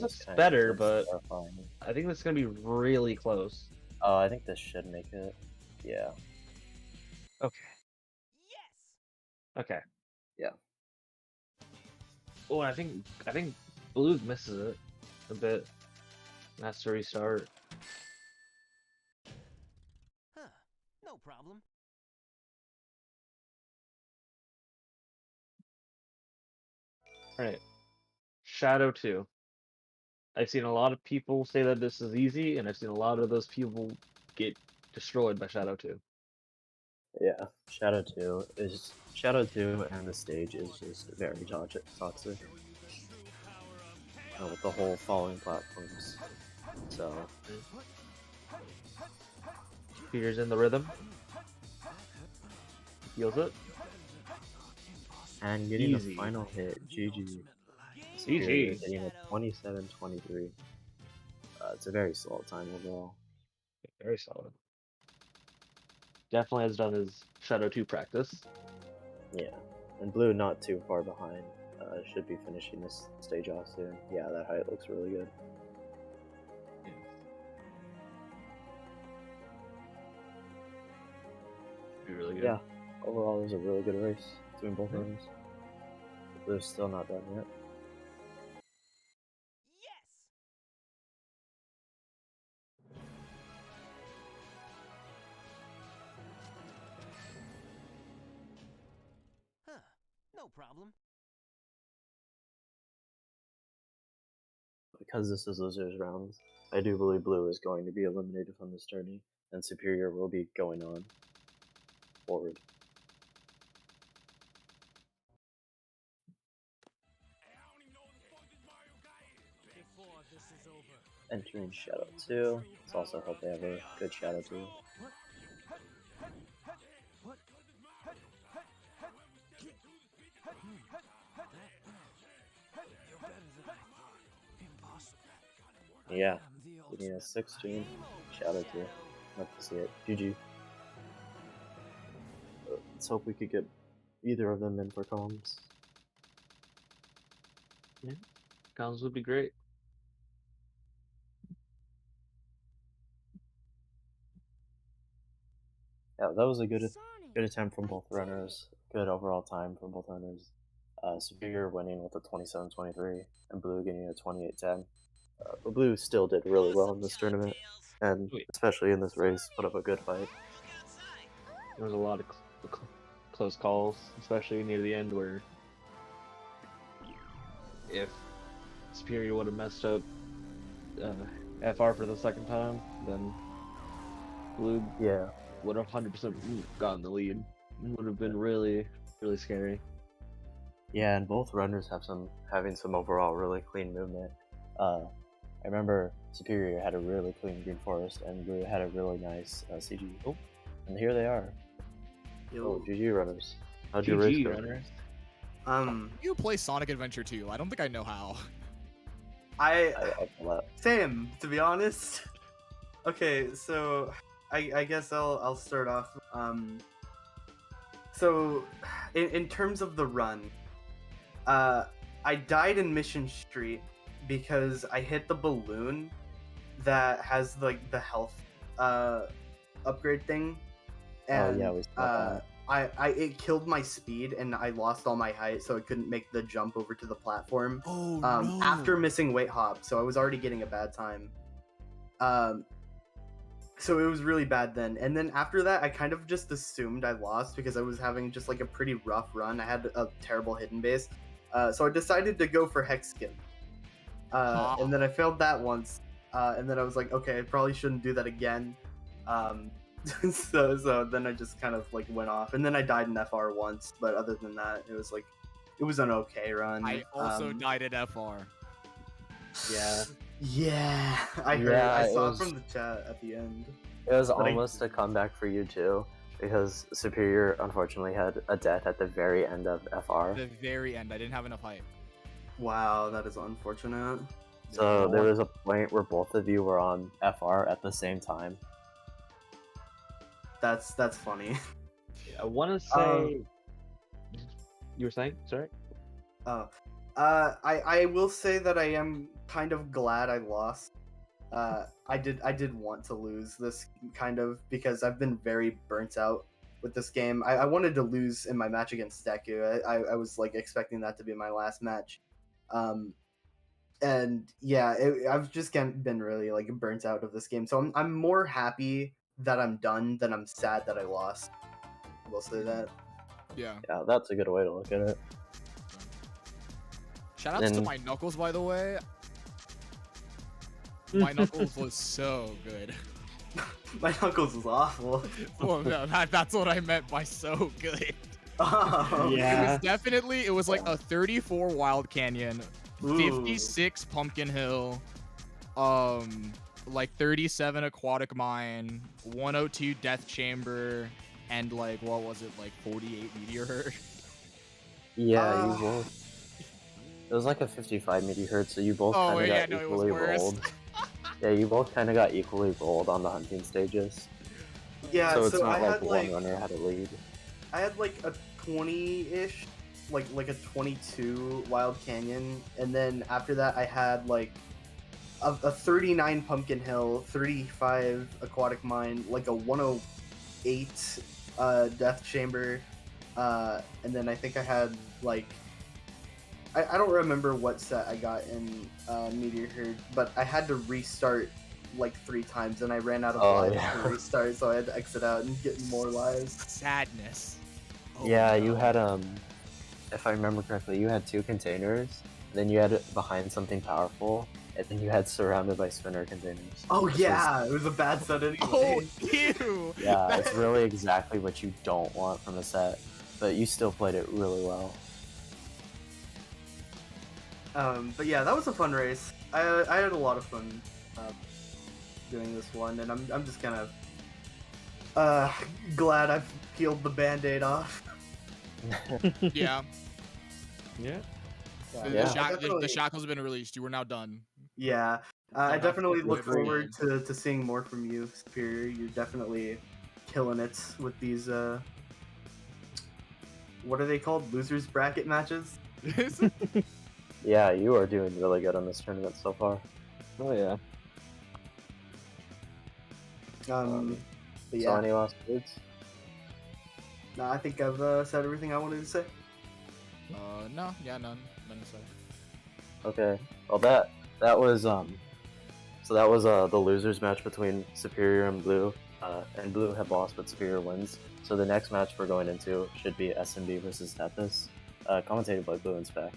[SPEAKER 2] looks
[SPEAKER 1] kinda
[SPEAKER 2] better,
[SPEAKER 1] looks
[SPEAKER 2] but
[SPEAKER 1] terrifying.
[SPEAKER 2] I think this is gonna be really close.
[SPEAKER 1] Oh, I think this should make it. Yeah.
[SPEAKER 2] Okay.
[SPEAKER 3] Yes!
[SPEAKER 2] Okay.
[SPEAKER 1] Yeah.
[SPEAKER 2] Oh, I think Blue misses it a bit. Has to restart.
[SPEAKER 3] Huh. No problem.
[SPEAKER 2] Alright. Shadow 2. I've seen a lot of people say that this is easy, and I've seen a lot of those people get destroyed by Shadow 2.
[SPEAKER 1] Yeah. Shadow 2 and the stage is just very toxic. With the whole falling platforms. So
[SPEAKER 2] Peter's in the rhythm. Feels it.
[SPEAKER 1] and getting
[SPEAKER 2] Easy.
[SPEAKER 1] the final hit, GG. Superior
[SPEAKER 2] GG.
[SPEAKER 1] getting a 27-23. It's a very slow time overall.
[SPEAKER 2] Very solid. Definitely has done his Shadow 2 practice.
[SPEAKER 1] Yeah, and blue not too far behind. Should be finishing this stage off soon. Yeah, that height looks really good.
[SPEAKER 2] Be really good.
[SPEAKER 1] Yeah, overall it was a really good race between both
[SPEAKER 2] Yeah.
[SPEAKER 1] runners. Blue's still not done yet.
[SPEAKER 3] Yes! Huh. No problem.
[SPEAKER 1] Because this is losers round, I do believe blue is going to be eliminated from this tourney, and superior will be going on forward.
[SPEAKER 6] Before this is over.
[SPEAKER 1] Entering Shadow 2. Let's also hope they have a good Shadow 2. Yeah, we need a 16 Shadow 2. Love to see it. GG. Let's hope we could get either of them in for comms.
[SPEAKER 2] Yeah. Comms would be great.
[SPEAKER 1] Yeah, that was a good
[SPEAKER 5] Sonic,
[SPEAKER 1] attempt from
[SPEAKER 5] I
[SPEAKER 1] both
[SPEAKER 5] did it.
[SPEAKER 1] runners. Good overall time from both runners. Superior winning with a 27-23, and Blue getting a 28-10. But Blue still did really well in this tournament, and
[SPEAKER 2] Wait.
[SPEAKER 1] especially in this race, put up a good fight.
[SPEAKER 2] There was a lot of close calls, especially near the end, where if Superior would have messed up FR for the second time, then Blue
[SPEAKER 1] Yeah,
[SPEAKER 2] would have 100% gotten the lead. It would have been really, really scary.
[SPEAKER 1] yeah, and both runners having some overall really clean movement. I remember Superior had a really clean Green Forest, and Blue had a really nice CG. Oh, and here they are. Oh, GG runners. How'd your race
[SPEAKER 2] GG
[SPEAKER 1] go?
[SPEAKER 2] runners.
[SPEAKER 7] You play Sonic Adventure 2. I don't think I know how.
[SPEAKER 1] I feel that.
[SPEAKER 8] Same, to be honest. Okay, so I guess I'll start off. So in terms of the run, I died in Mission Street because I hit the balloon that has like the health upgrade thing, and
[SPEAKER 1] Oh yeah, we saw that.
[SPEAKER 8] it killed my speed and I lost all my height, so I couldn't make the jump over to the platform.
[SPEAKER 7] Oh no.
[SPEAKER 8] After missing weight hop, so I was already getting a bad time. So it was really bad then. And then after that, I kind of just assumed I lost because I was having just like a pretty rough run. I had a terrible hidden base. So I decided to go for Hex Skin. And then I failed that once. And then I was like, okay, I probably shouldn't do that again. So then I just kind of like went off. And then I died in FR once. But other than that, it was an okay run.
[SPEAKER 7] I also died at FR.
[SPEAKER 2] Yeah.
[SPEAKER 8] Yeah, I heard.
[SPEAKER 1] Yeah,
[SPEAKER 8] I
[SPEAKER 1] it
[SPEAKER 8] saw
[SPEAKER 1] was-
[SPEAKER 8] it from the chat at the end.
[SPEAKER 1] It was
[SPEAKER 8] But I-
[SPEAKER 1] almost a comeback for you too, because Superior unfortunately had a death at the very end of FR.
[SPEAKER 7] The very end. I didn't have enough height.
[SPEAKER 8] Wow, that is unfortunate.
[SPEAKER 1] So there was a point where both of you were on FR at the same time.
[SPEAKER 8] That's funny.
[SPEAKER 2] I want to say. You were saying? Sorry?
[SPEAKER 8] Oh, I will say that I am kind of glad I lost. I did want to lose this kind of because I've been very burnt out with this game. I wanted to lose in my match against Deku. I was like expecting that to be my last match. And yeah, I've just been really like burnt out of this game. So I'm more happy that I'm done than I'm sad that I lost. I will say that.
[SPEAKER 7] Yeah.
[SPEAKER 1] Yeah, that's a good way to look at it.
[SPEAKER 7] Shoutouts to
[SPEAKER 1] And-
[SPEAKER 7] my Knuckles, by the way. My Knuckles was so good.
[SPEAKER 8] My Knuckles was awful.
[SPEAKER 7] Well, no, that's what I meant by so good.
[SPEAKER 8] Oh,
[SPEAKER 2] Yeah.
[SPEAKER 7] It was like a 34 Wild Canyon,
[SPEAKER 8] Ooh.
[SPEAKER 7] 56 Pumpkin Hill, like 37 Aquatic Mine, 102 Death Chamber, and like, what was it, like 48 Meteor Herd?
[SPEAKER 1] Yeah, you will. It was like a 55 megahertz, so you both
[SPEAKER 7] Oh,
[SPEAKER 1] kind of
[SPEAKER 7] yeah,
[SPEAKER 1] got
[SPEAKER 7] no, it was
[SPEAKER 1] equally
[SPEAKER 7] worse.
[SPEAKER 1] rolled. Yeah, you both kind of got equally rolled on the hunting stages.
[SPEAKER 8] Yeah,
[SPEAKER 1] So it's
[SPEAKER 8] so
[SPEAKER 1] not
[SPEAKER 8] I
[SPEAKER 1] like
[SPEAKER 8] had
[SPEAKER 1] one runner had a lead.
[SPEAKER 8] I had like a 20-ish, like a 22 Wild Canyon, and then after that I had like a 39 Pumpkin Hill, 35 Aquatic Mine, like a 108 Death Chamber, and then I think I had like I don't remember what set I got in Meteor Herd, but I had to restart like 3 times, and I ran out of lives to restart, so I had to exit out and get more lives.
[SPEAKER 7] Sadness. Oh,
[SPEAKER 1] Yeah,
[SPEAKER 7] no.
[SPEAKER 1] you had if I remember correctly, you had 2 containers, then you had it behind something powerful, and then you had surrounded by spinner containers.
[SPEAKER 8] Oh
[SPEAKER 1] which
[SPEAKER 8] yeah, it was a bad set anyway.
[SPEAKER 7] Oh, ew.
[SPEAKER 1] Yeah, it's really exactly what you don't want from a set, but you still played it really well.
[SPEAKER 8] But yeah, that was a fun race. I had a lot of fun doing this one, and I'm just kind of glad I've peeled the band-aid off.
[SPEAKER 7] Yeah.
[SPEAKER 2] Yeah.
[SPEAKER 7] The shackles have been released. You are now done.
[SPEAKER 8] Yeah, I
[SPEAKER 7] Don't have
[SPEAKER 8] definitely
[SPEAKER 7] to
[SPEAKER 8] look
[SPEAKER 7] play the
[SPEAKER 8] forward to seeing more from you, Superior. You're definitely killing it with these what are they called? Losers bracket matches?
[SPEAKER 1] Yeah, you are doing really good on this tournament so far.
[SPEAKER 2] Oh yeah.
[SPEAKER 8] But
[SPEAKER 1] So
[SPEAKER 8] yeah,
[SPEAKER 1] any last words?
[SPEAKER 8] no, I think I've said everything I wanted to say.
[SPEAKER 7] No, yeah, none to say.
[SPEAKER 1] Okay. Well, that was so that was the losers match between Superior and Blue. And Blue had lost, but Superior wins. So the next match we're going into should be SMB versus Tethys, commentated by Blue and Spec.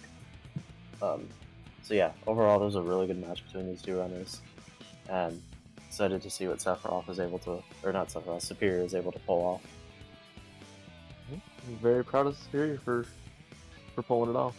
[SPEAKER 1] So yeah, overall, there was a really good match between these 2 runners, and excited to see what Sephiroth is able to, or not Sephiroth, Superior is able to pull off.
[SPEAKER 2] I'm very proud of Superior for pulling it off.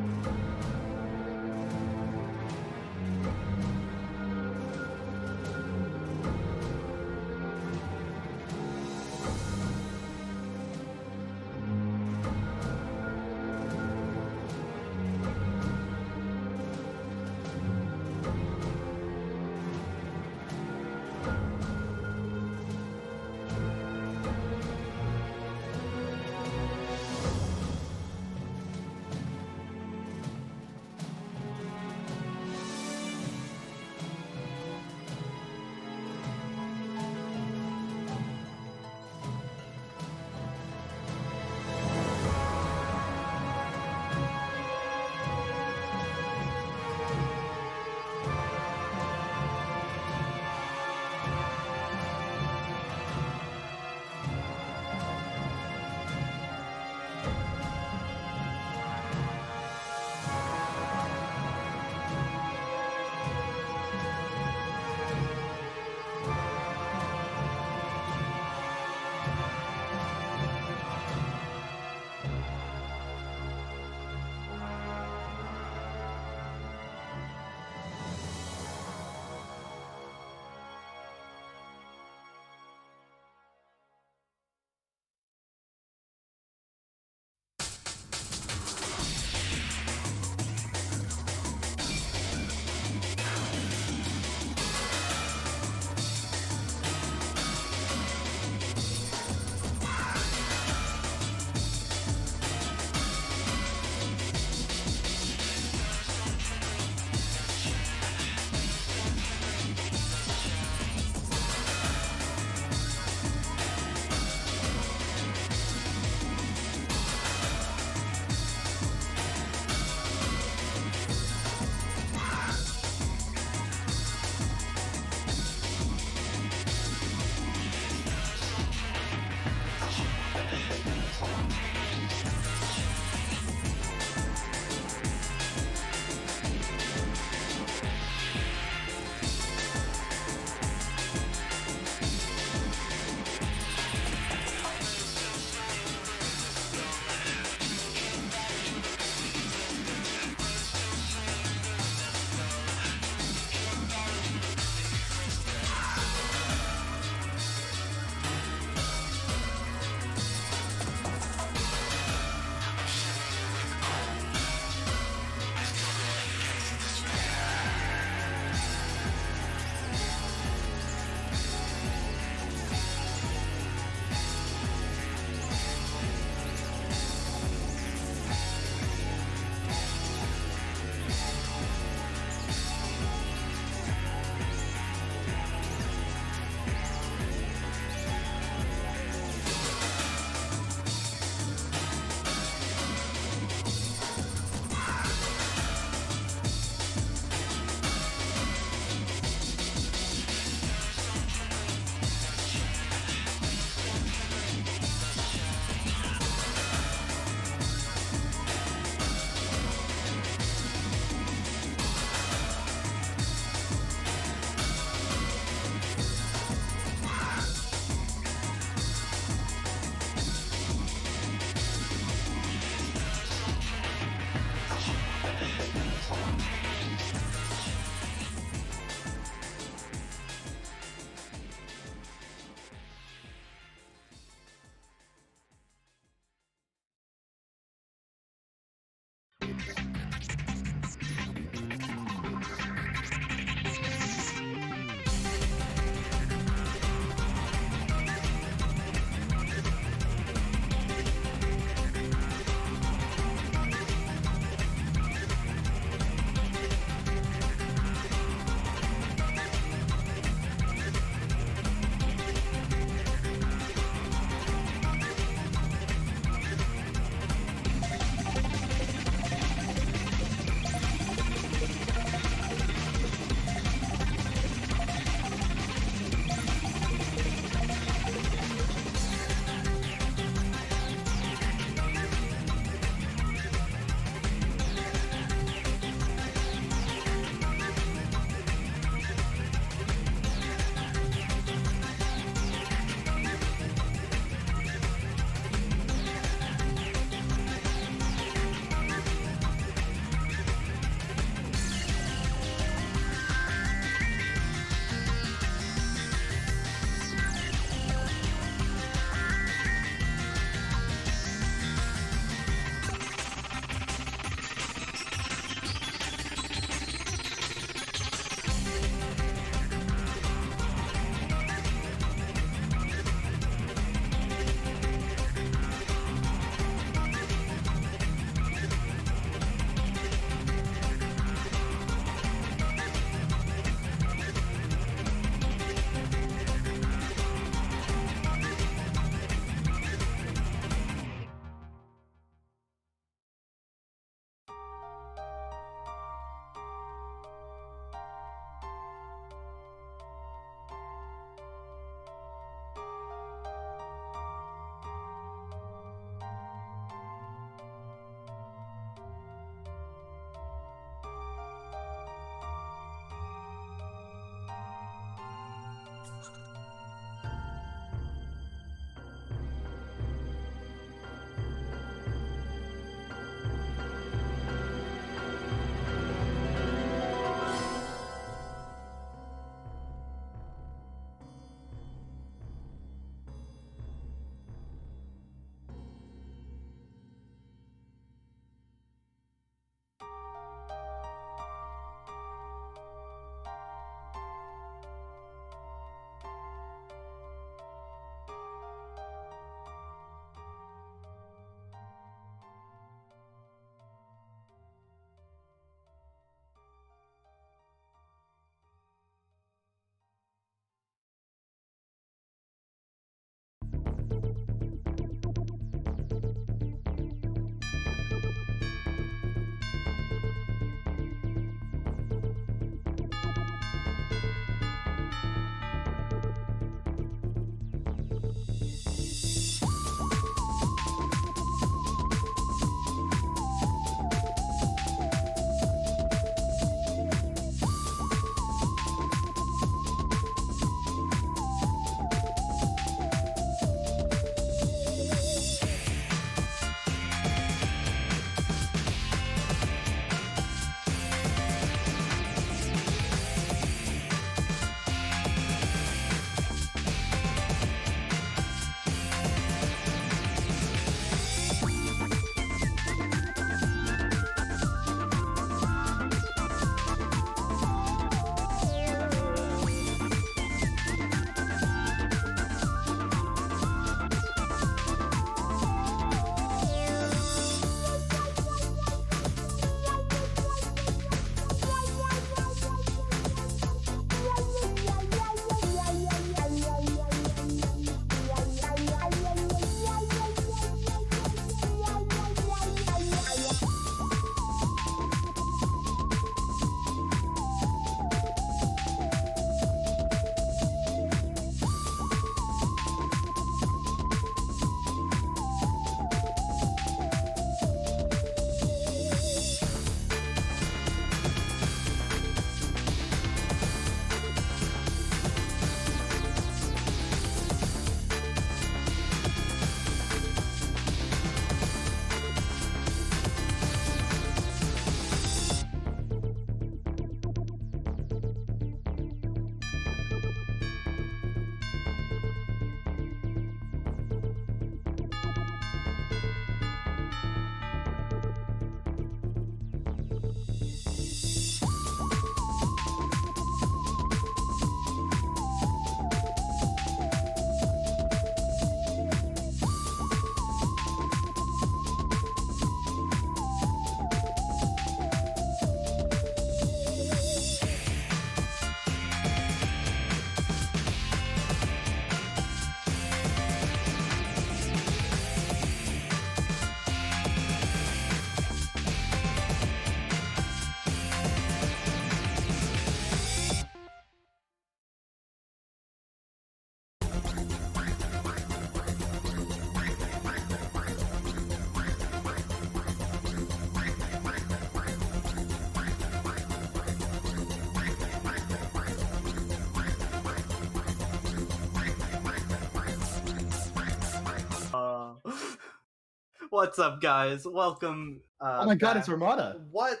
[SPEAKER 8] What's up, guys? Welcome.
[SPEAKER 9] Oh my god,
[SPEAKER 8] back.
[SPEAKER 9] it's Armada.
[SPEAKER 8] What?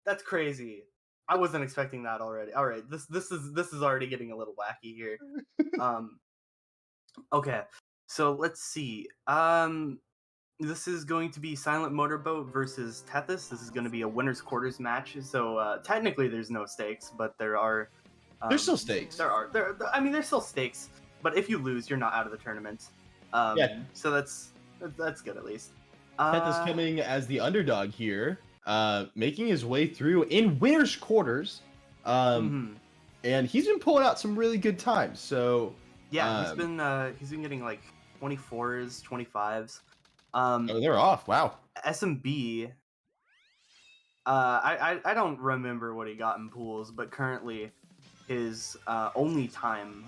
[SPEAKER 8] That's crazy. I wasn't expecting that already. All right, this is already getting a little wacky here. Okay, so let's see. This is going to be Silent Motorboat versus Tethys. This is going to be a winners quarters match. So technically, there's no stakes, but there are.
[SPEAKER 9] There's still stakes.
[SPEAKER 8] I mean, there's still stakes, but if you lose, you're not out of the tournament.
[SPEAKER 9] Yeah.
[SPEAKER 8] So that's good at least.
[SPEAKER 9] Tethys coming as the underdog here, making his way through in winners quarters, and he's been pulling out some really good times. So
[SPEAKER 8] yeah, he's been getting like 24s, 25s.
[SPEAKER 9] Oh, they're off. Wow.
[SPEAKER 8] SMB. I don't remember what he got in pools, but currently his only time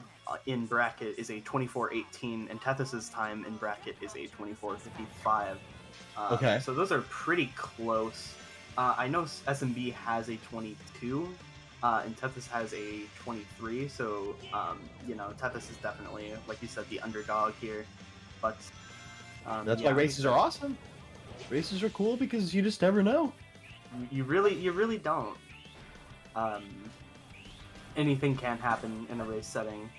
[SPEAKER 8] in bracket is a 24:18, and Tethys's time in bracket is a 24:55.
[SPEAKER 9] Okay.
[SPEAKER 8] So those are pretty close. I know SMB has a 22, and Tethys has a 23. So Tethys is definitely, like you said, the underdog here. But
[SPEAKER 9] that's why races are awesome. Races are cool because you just never know.
[SPEAKER 8] You really don't. Anything can happen in a race setting.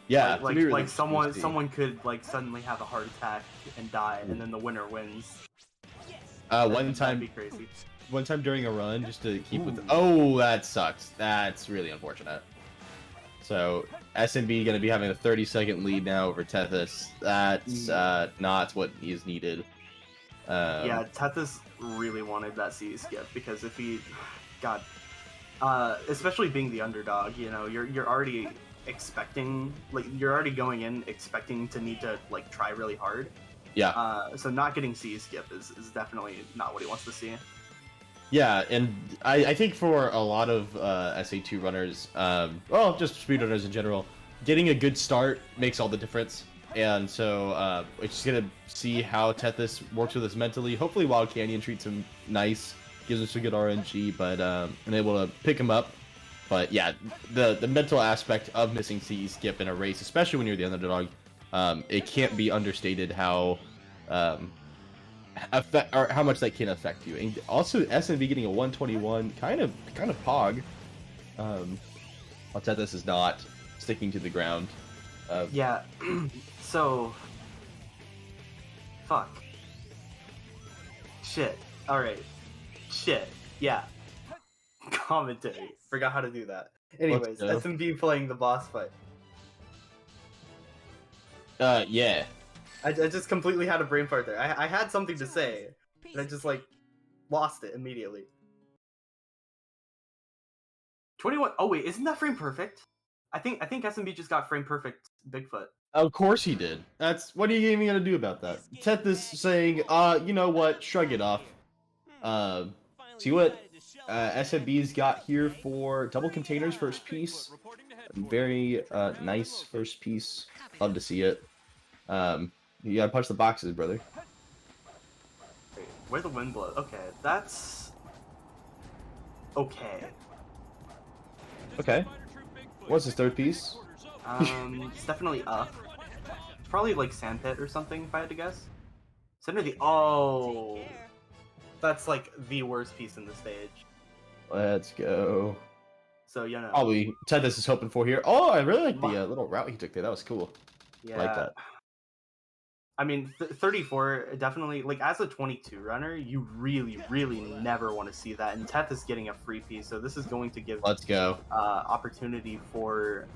[SPEAKER 9] Yeah,
[SPEAKER 8] like someone could like suddenly have a heart attack and die, and then the winner wins. That'd be crazy.
[SPEAKER 9] One time during a run, just to keep with. Oh, that sucks. That's really unfortunate. So SMB going to be having a 30-second lead now over Tethys. That's not what is needed.
[SPEAKER 8] Yeah, Tethys really wanted that C skip because if he, God, especially being the underdog, you're already expecting, like, you're already going in expecting to need to like try really hard.
[SPEAKER 9] Yeah.
[SPEAKER 8] So not getting C skip is definitely not what he wants to see.
[SPEAKER 9] Yeah, and I think for a lot of SA2 runners, well, just speedrunners in general, getting a good start makes all the difference. And so we're just going to see how Tethys works with us mentally. Hopefully Wild Canyon treats him nice, gives us a good RNG, but and able to pick him up. But yeah, the mental aspect of missing C skip in a race, especially when you're the underdog, it can't be understated how how much that can affect you. And also SNV getting a 121, kind of pog. While Tethys is not sticking to the ground.
[SPEAKER 8] Yeah. So, fuck. Shit. Alright. Shit. Yeah. Commentary. Forgot how to do that. Anyways, SMB playing the boss fight.
[SPEAKER 9] Yeah.
[SPEAKER 8] I just completely had a brain fart there. I had something to say, and I just, like, lost it immediately. 21. Oh, wait, isn't that frame perfect? I think SMB just got frame perfect Bigfoot.
[SPEAKER 9] Of course he did. What are you even gonna do about that? Tethys saying, you know what, shrug it off. See what SMB's got here for double containers first piece. Very nice first piece. Love to see it. You gotta punch the boxes, brother.
[SPEAKER 8] Wait, where the wind blows? Okay, that's okay.
[SPEAKER 9] Okay. What's his third piece?
[SPEAKER 8] It's definitely up. It's probably like Sandpit or something, if I had to guess. Center the. Oh, that's like the worst piece in the stage.
[SPEAKER 9] Let's go.
[SPEAKER 8] So
[SPEAKER 9] probably Tethys is hoping for here. Oh, I really like the little route he took there. That was cool.
[SPEAKER 8] Yeah.
[SPEAKER 9] I like that.
[SPEAKER 8] I mean, 34 definitely, like, as a 22 runner, you really never want to see that. And Teth is getting a free piece, so this is going to give opportunity for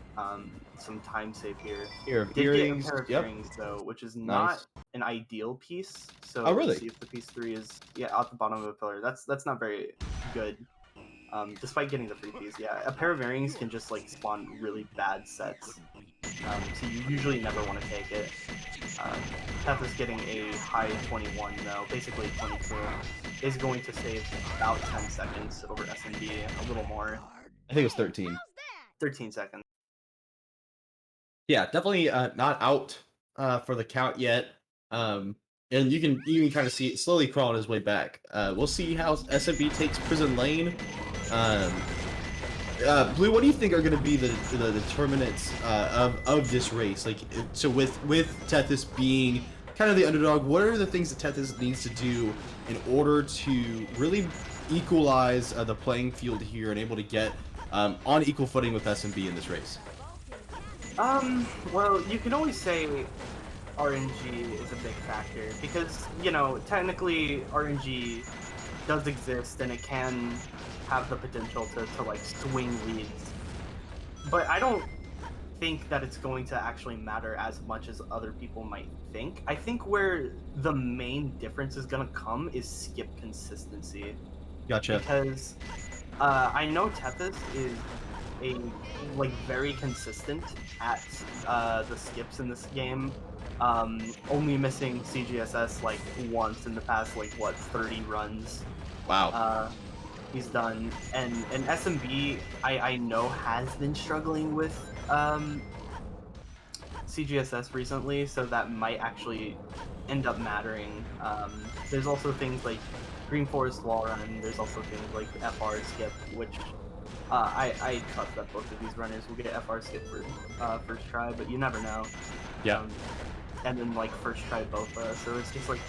[SPEAKER 8] some time save here.
[SPEAKER 9] Here,
[SPEAKER 8] Did
[SPEAKER 9] earrings,
[SPEAKER 8] get a pair of earrings though, which is not an ideal piece. So
[SPEAKER 9] really?
[SPEAKER 8] See if the piece 3 is out the bottom of a pillar. That's not very good. Despite getting the free piece, a pair of earrings can just like spawn really bad sets. So you usually never want to take it. Teth is getting a high 21 though, basically 22, is going to save about 10 seconds over SMB, a little more.
[SPEAKER 9] I think it was 13.
[SPEAKER 8] 13 seconds.
[SPEAKER 9] Yeah, definitely not out for the count yet. And you can kind of see it slowly crawling his way back. We'll see how SMB takes Prison Lane. Blue, what do you think are going to be the determinants of this race? Like, so with Tethys being
[SPEAKER 10] kind of the underdog, what are the things that Tethys needs to do in order to really equalize the playing field here and able to get on equal footing with SMB in this race?
[SPEAKER 8] Well, you can always say RNG is a big factor because, you know, technically RNG does exist and it can have the potential to like swing leads. But I don't think that it's going to actually matter as much as other people might think. I think where the main difference is going to come is skip consistency.
[SPEAKER 10] Gotcha.
[SPEAKER 8] Because I know Tethys is like very consistent at the skips in this game. Only missing CGSS like once in the past like what 30 runs.
[SPEAKER 10] Wow.
[SPEAKER 8] He's done, and SMB I know has been struggling with CGSS recently, so that might actually end up mattering. There's also things like Green Forest Wall Run. There's also things like FR skip, which I trust that both of these runners will get FR skip for first try, but you never know.
[SPEAKER 10] Yeah.
[SPEAKER 8] And then like first try Bofa, so it's just like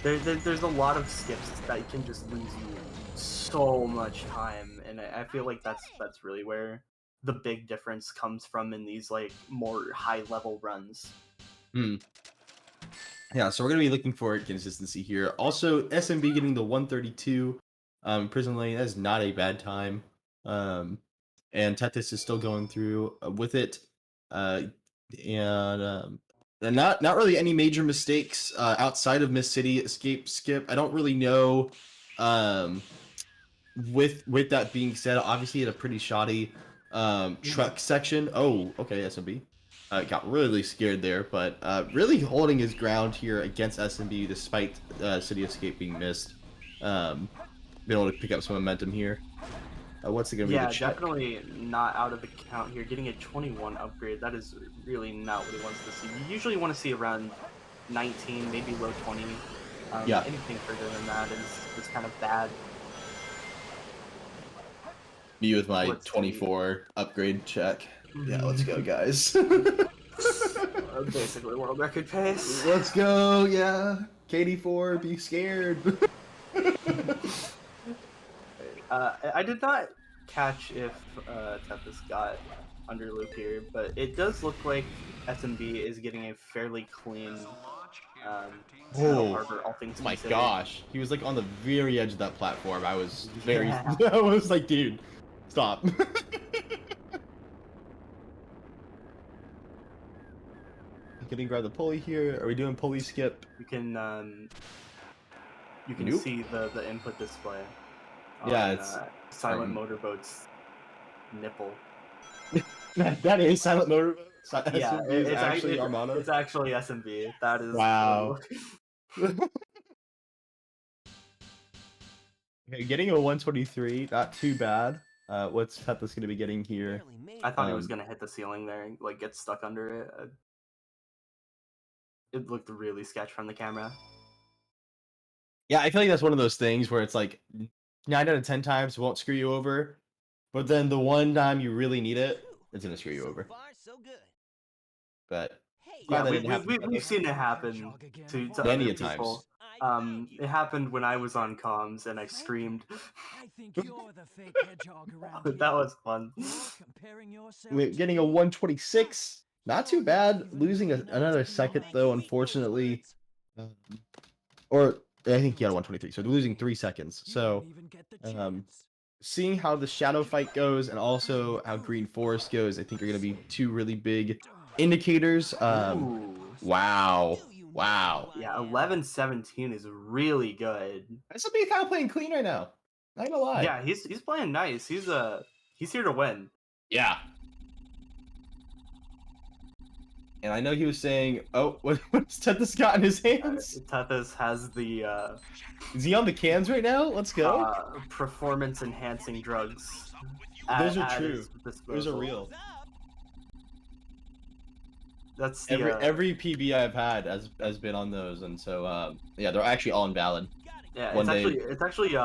[SPEAKER 8] there's a lot of skips that can just lose you so much time, and I feel like that's really where the big difference comes from in these like more high level runs.
[SPEAKER 10] Yeah, so we're gonna be looking for consistency here. Also, SMB getting the 132 prison lane, that is not a bad time. And Tethys is still going through with it. And not really any major mistakes outside of Miss City escape skip. I don't really know. With that being said, obviously he had a pretty shoddy truck section. Oh, okay, SMB. Got really scared there, but really holding his ground here against SMB despite City Escape being missed. Been able to pick up some momentum here. What's it gonna be?
[SPEAKER 8] Yeah,
[SPEAKER 10] The check?
[SPEAKER 8] definitely not out of the count here. Getting a 21 upgrade, that is really not what he wants to see. You usually want to see around 19, maybe low 20.
[SPEAKER 10] Yeah.
[SPEAKER 8] Anything further than that is kind of bad.
[SPEAKER 10] Me with my
[SPEAKER 8] Let's
[SPEAKER 10] 24 upgrade check. Yeah, let's go, guys.
[SPEAKER 8] Basically world record pace.
[SPEAKER 10] Let's go, yeah. KD4, be scared.
[SPEAKER 8] I did not catch if Tethys got under loop here, but it does look like SMB is getting a fairly clean harbor, all things
[SPEAKER 10] my
[SPEAKER 8] considered.
[SPEAKER 10] gosh. He was like on the very edge of that platform. I was very
[SPEAKER 8] Yeah.
[SPEAKER 10] I was like, dude, stop. Getting grab the pulley here. Are we doing pulley skip?
[SPEAKER 8] You can
[SPEAKER 10] Nope.
[SPEAKER 8] see the input display.
[SPEAKER 10] Yeah,
[SPEAKER 8] on,
[SPEAKER 10] it's
[SPEAKER 8] Silent
[SPEAKER 10] from-
[SPEAKER 8] Motorboat's nipple.
[SPEAKER 10] that is Silent Motorboat.
[SPEAKER 8] Yeah,
[SPEAKER 10] SMB is actually Armada.
[SPEAKER 8] It's actually SMB. That is
[SPEAKER 10] Wow. Okay, getting a 123, not too bad. What's Tethys gonna be getting here?
[SPEAKER 8] I thought he was gonna hit the ceiling there and like get stuck under it. It looked really sketch from the camera.
[SPEAKER 10] Yeah, I feel like that's one of those things where it's like 9 out of 10 times won't screw you over, but then the one time you really need it, it's gonna screw you over.
[SPEAKER 3] So far, so good.
[SPEAKER 10] But
[SPEAKER 8] Yeah,
[SPEAKER 10] glad that didn't happen to
[SPEAKER 8] we've
[SPEAKER 10] Tethys.
[SPEAKER 8] seen it happen to
[SPEAKER 10] Many
[SPEAKER 8] other
[SPEAKER 10] a times.
[SPEAKER 8] people. It happened when I was on comms and I screamed.
[SPEAKER 11] I think you're the fake hedgehog around here.
[SPEAKER 8] That was fun.
[SPEAKER 11] You're comparing yourself
[SPEAKER 10] We're getting a 126. Not too bad. Losing another second though, unfortunately. Or I think he had a 123, so they're losing 3 seconds. So seeing how the shadow fight goes and also how Green Forest goes, I think are going to be two really big indicators. Wow.
[SPEAKER 8] Yeah, 11-17 is really good.
[SPEAKER 10] SMB kind of playing clean right now. Not gonna lie.
[SPEAKER 8] Yeah, he's playing nice. He's here to win.
[SPEAKER 10] Yeah. And I know he was saying, "Oh, what's Tethys got in his hands?"
[SPEAKER 8] Tethys has the.
[SPEAKER 10] Is he on the cans right now? Let's go.
[SPEAKER 8] Performance enhancing drugs.
[SPEAKER 10] Those are true. Those are real.
[SPEAKER 8] That's the,
[SPEAKER 10] every PB I've had has been on those, and so yeah, they're actually all invalid.
[SPEAKER 8] Yeah, it's actually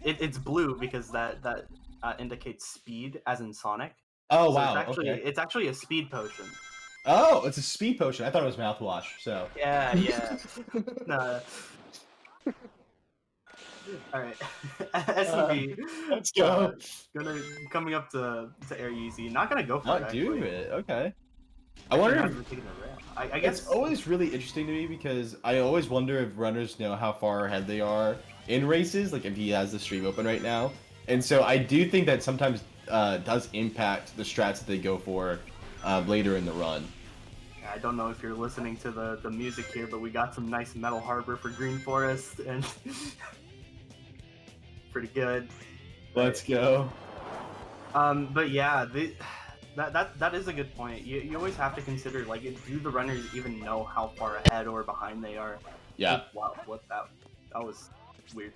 [SPEAKER 8] it's blue because that indicates speed, as in Sonic.
[SPEAKER 10] Oh
[SPEAKER 8] So
[SPEAKER 10] wow.
[SPEAKER 8] it's actually a speed potion.
[SPEAKER 10] Oh, it's a speed potion. I thought it was mouthwash. So.
[SPEAKER 8] Yeah, yeah. No. All right. SMB.
[SPEAKER 10] Let's go.
[SPEAKER 8] Coming up to Air Yeezy. Not gonna go for it.
[SPEAKER 10] Not do
[SPEAKER 8] Actually.
[SPEAKER 10] it. Okay. I
[SPEAKER 8] Actually,
[SPEAKER 10] wonder
[SPEAKER 8] not
[SPEAKER 10] if
[SPEAKER 8] even taking the rail. I guess
[SPEAKER 10] it's always really interesting to me because I always wonder if runners know how far ahead they are in races. Like if he has the stream open right now, and so I do think that sometimes does impact the strats that they go for later in the run.
[SPEAKER 8] I don't know if you're listening to the music here, but we got some nice Metal Harbor for Green Forest, and pretty good.
[SPEAKER 10] Let's go.
[SPEAKER 8] But yeah, that is a good point. You always have to consider, like, do the runners even know how far ahead or behind they are?
[SPEAKER 10] Yeah.
[SPEAKER 8] Wow, what that was weird.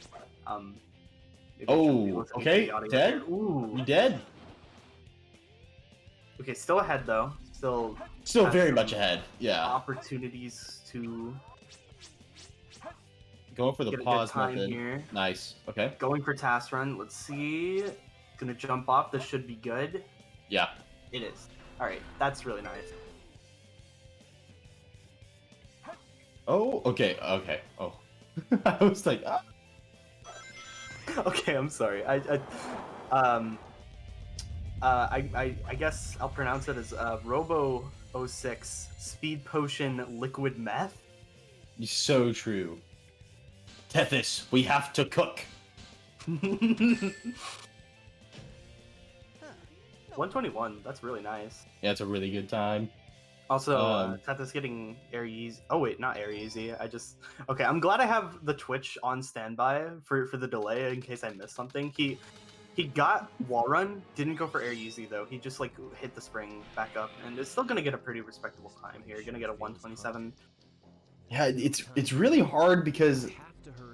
[SPEAKER 8] Maybe I shouldn't be
[SPEAKER 10] Oh,
[SPEAKER 8] listening to
[SPEAKER 10] okay.
[SPEAKER 8] the audio
[SPEAKER 10] Dead?
[SPEAKER 8] here. Ooh.
[SPEAKER 10] You dead?
[SPEAKER 8] Okay, still ahead though. Still has
[SPEAKER 10] very
[SPEAKER 8] some
[SPEAKER 10] much ahead. Yeah.
[SPEAKER 8] Opportunities to
[SPEAKER 10] Going for the
[SPEAKER 8] get a good
[SPEAKER 10] pause
[SPEAKER 8] time
[SPEAKER 10] method.
[SPEAKER 8] here.
[SPEAKER 10] Nice. Okay.
[SPEAKER 8] Going for task run. Let's see. Gonna jump off. This should be good.
[SPEAKER 10] Yeah.
[SPEAKER 8] It is. All right, that's really nice.
[SPEAKER 10] Oh, okay. Okay. Oh. I was like, ah.
[SPEAKER 8] Okay, I'm sorry. I guess I'll pronounce it as Robo 06 Speed Potion Liquid Meth.
[SPEAKER 10] So true. Tethys, we have to cook.
[SPEAKER 8] 121. That's really nice.
[SPEAKER 10] Yeah, it's a really good time.
[SPEAKER 8] Also, Tethys getting Air Yeezy. Oh wait, not Air Yeezy. Okay. I'm glad I have the Twitch on standby for the delay in case I missed something. He got wall run, didn't go for Air Yeezy though. He just like hit the spring back up, and is still gonna get a pretty respectable time here. Gonna get a 127.
[SPEAKER 10] Yeah, it's really hard because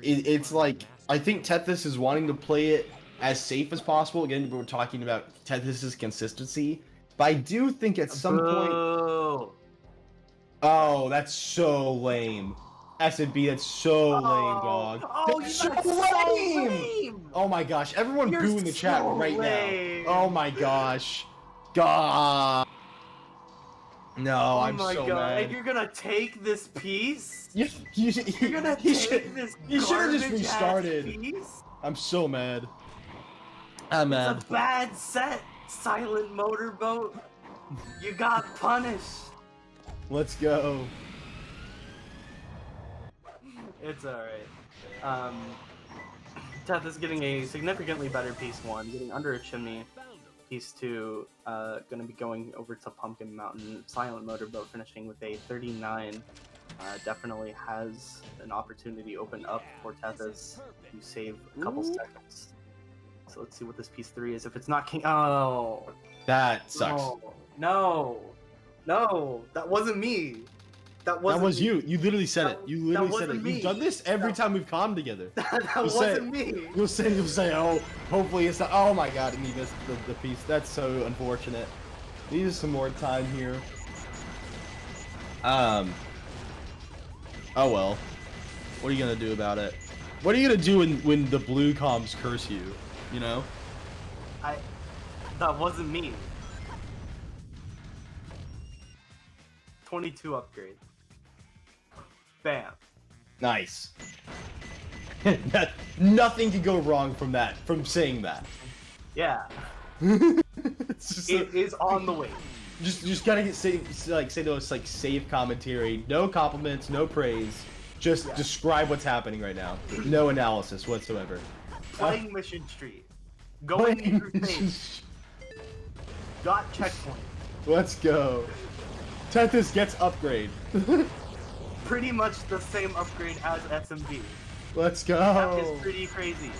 [SPEAKER 10] it's like I think Tethys is wanting to play it as safe as possible. Again, we're talking about Tethys's consistency, but I do think at some point. Oh, that's so lame. S&B, that's so lame, dog.
[SPEAKER 8] Oh,
[SPEAKER 10] that's
[SPEAKER 8] so lame!
[SPEAKER 10] Oh my gosh, everyone
[SPEAKER 8] You're
[SPEAKER 10] boo in the chat
[SPEAKER 8] so
[SPEAKER 10] right
[SPEAKER 8] lame.
[SPEAKER 10] now. Oh my gosh. God. No,
[SPEAKER 8] Oh
[SPEAKER 10] I'm
[SPEAKER 8] my
[SPEAKER 10] so
[SPEAKER 8] god!
[SPEAKER 10] mad.
[SPEAKER 8] And you're gonna take this piece?
[SPEAKER 10] You're
[SPEAKER 8] gonna take this
[SPEAKER 10] He should have just
[SPEAKER 8] garbage-ass
[SPEAKER 10] restarted.
[SPEAKER 8] piece?
[SPEAKER 10] I'm so mad. I'm mad.
[SPEAKER 8] It's a bad set, Silent Motorboat. You got punished.
[SPEAKER 10] Let's go.
[SPEAKER 8] It's alright. Teth is getting a significantly better piece 1, getting under a chimney. Piece 2, gonna be going over to Pumpkin Mountain. Silent Motorboat finishing with a 39. Definitely has an opportunity open up for Tethys to save a couple seconds. So let's see what this piece 3 is. If it's not King, oh,
[SPEAKER 10] That sucks.
[SPEAKER 8] no, that wasn't me. That
[SPEAKER 10] was you. You literally said it. You literally said it.
[SPEAKER 8] wasn't me.
[SPEAKER 10] You've done this every time we've calmed together.
[SPEAKER 8] that wasn't me.
[SPEAKER 10] You'll say, oh, hopefully it's not. Oh my god, he missed the piece. That's so unfortunate. Needs some more time here. Oh well. What are you gonna do about it? What are you gonna do when the blue comms curse you? You know?
[SPEAKER 8] That wasn't me. 22 upgrade. Bam.
[SPEAKER 10] Nice. Nothing could go wrong from that. From saying that.
[SPEAKER 8] Yeah.
[SPEAKER 10] It's just
[SPEAKER 8] It is on the way.
[SPEAKER 10] Just gotta say those like safe commentary. No compliments, no praise. Just describe what's happening right now. No analysis whatsoever.
[SPEAKER 8] Playing Mission Street. Going through things. Got checkpoint.
[SPEAKER 10] Let's go. Tethys gets upgrade.
[SPEAKER 8] Pretty much the same upgrade as SMB.
[SPEAKER 10] Let's go.
[SPEAKER 8] That is pretty crazy.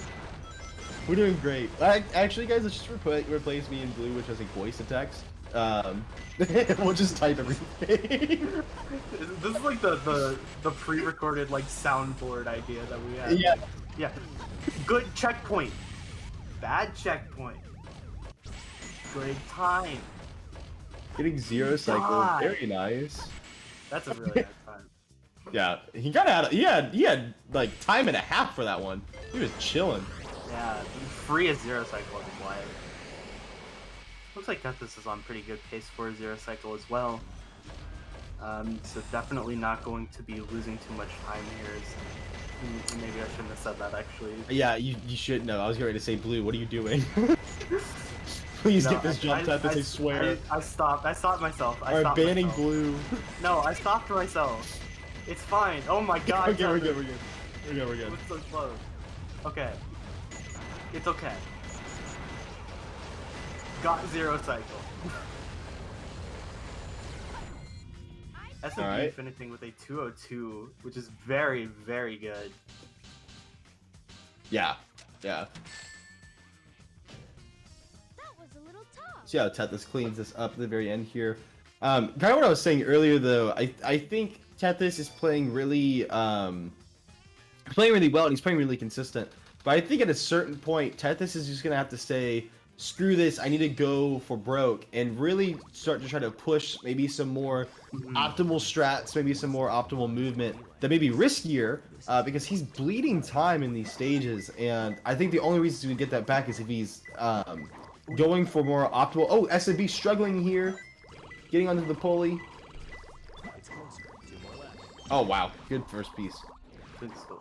[SPEAKER 10] We're doing great. Actually, guys, let's just replace me in blue, which has a voice to text. We'll just type everything.
[SPEAKER 8] This is like the pre-recorded like soundboard idea that we had.
[SPEAKER 10] Yeah.
[SPEAKER 8] Yeah. Good checkpoint. Bad checkpoint. Good time.
[SPEAKER 10] Getting 0 cycle.
[SPEAKER 8] God.
[SPEAKER 10] Very nice.
[SPEAKER 8] That's a really nice time.
[SPEAKER 10] Yeah, he got out. He had like time and a half for that one. He was chilling.
[SPEAKER 8] Yeah, free a 0 cycle is wild. Looks like Tethys is on pretty good pace for a 0 cycle as well. So definitely not going to be losing too much time here. Maybe I shouldn't have said that actually.
[SPEAKER 9] Yeah, you should know. I was going to say, Blue, what are you doing? Please
[SPEAKER 8] No,
[SPEAKER 9] get this jump tap, I swear.
[SPEAKER 8] I stopped myself. I
[SPEAKER 9] Or
[SPEAKER 8] stopped
[SPEAKER 9] banning
[SPEAKER 8] myself.
[SPEAKER 9] Blue.
[SPEAKER 8] No, I stopped myself. It's fine. Oh my god.
[SPEAKER 9] Okay, we're good. We're good.
[SPEAKER 8] It's so close. Okay. It's okay. Got 0 cycle. SMB
[SPEAKER 9] Alright.
[SPEAKER 8] finishing with a 202, which is very, very good.
[SPEAKER 9] Yeah.
[SPEAKER 5] That was a little tough.
[SPEAKER 9] See how Tethys cleans this up at the very end here. Kind of what I was saying earlier, though. I think Tethys is playing really well, and he's playing really consistent. But I think at a certain point, Tethys is just gonna have to say, "Screw this! I need to go for broke," and really start to try to push maybe some more optimal strats, maybe some more optimal movement that may be riskier, because he's bleeding time in these stages, and I think the only reason to get that back is if he's going for more optimal. Oh, SMB struggling here, getting onto the pulley. Oh wow, good first piece.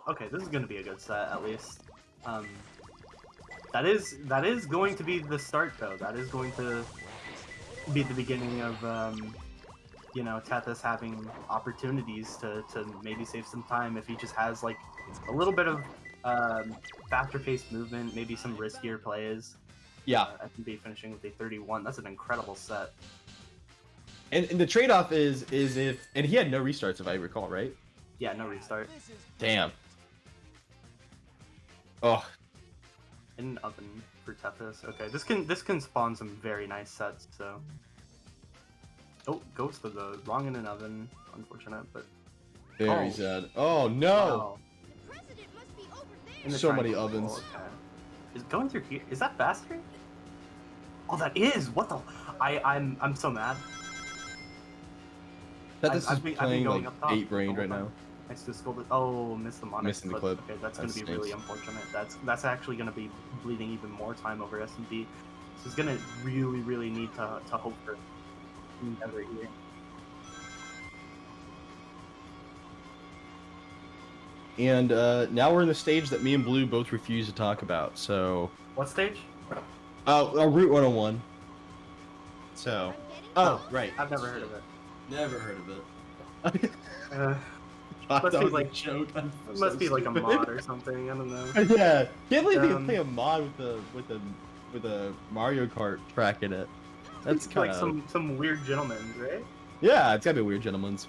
[SPEAKER 8] Okay, this is gonna be a good set at least. That is going to be the start though. That is going to be the beginning of you know, Tethys having opportunities to maybe save some time if he just has like a little bit of faster paced movement, maybe some riskier plays.
[SPEAKER 9] Yeah.
[SPEAKER 8] SMB finishing with a 31. That's an incredible set.
[SPEAKER 9] And the trade-off is if, and he had no restarts if I recall, right?
[SPEAKER 8] Yeah, no restart.
[SPEAKER 9] Damn. Oh.
[SPEAKER 8] In an oven for Tethys. Okay, this can spawn some very nice sets. So. Oh, goes to the wrong in an oven. Unfortunate, but.
[SPEAKER 9] Very sad. Oh no.
[SPEAKER 8] Wow.
[SPEAKER 5] The president must be over there.
[SPEAKER 8] In the
[SPEAKER 9] So many
[SPEAKER 8] triangle.
[SPEAKER 9] ovens.
[SPEAKER 8] Okay. Is going through here? Is that faster? Oh, that is. What the? I'm so mad.
[SPEAKER 9] Tethys is
[SPEAKER 8] I've been
[SPEAKER 9] playing
[SPEAKER 8] going
[SPEAKER 9] like
[SPEAKER 8] up top
[SPEAKER 9] 8 brain
[SPEAKER 8] the
[SPEAKER 9] right
[SPEAKER 8] whole
[SPEAKER 9] now.
[SPEAKER 8] time. I just scolded. Oh, missed the Monix
[SPEAKER 9] Missing the clip.
[SPEAKER 8] Okay, that's
[SPEAKER 9] That
[SPEAKER 8] gonna be really
[SPEAKER 9] stinks.
[SPEAKER 8] unfortunate. That's actually gonna be bleeding even more time over SMB. So he's gonna really need to hope for another here.
[SPEAKER 9] And now we're in the stage that me and Blue both refuse to talk about. So.
[SPEAKER 8] What stage?
[SPEAKER 9] Route 101. So. Oh, right.
[SPEAKER 8] I've never heard of it.
[SPEAKER 10] Never heard of it.
[SPEAKER 9] Thought
[SPEAKER 8] Must
[SPEAKER 9] that
[SPEAKER 8] be
[SPEAKER 9] was
[SPEAKER 8] like
[SPEAKER 9] a joke. I'm
[SPEAKER 8] It
[SPEAKER 9] so
[SPEAKER 8] must be like a
[SPEAKER 9] stupid.
[SPEAKER 8] mod or something. I don't know.
[SPEAKER 9] Yeah, can't believe they can
[SPEAKER 8] Um,
[SPEAKER 9] play a mod with a Mario Kart track in it. That's
[SPEAKER 8] It's
[SPEAKER 9] kind
[SPEAKER 8] like
[SPEAKER 9] of
[SPEAKER 8] some weird gentleman, right?
[SPEAKER 9] yeah. It's gotta be a weird gentleman's.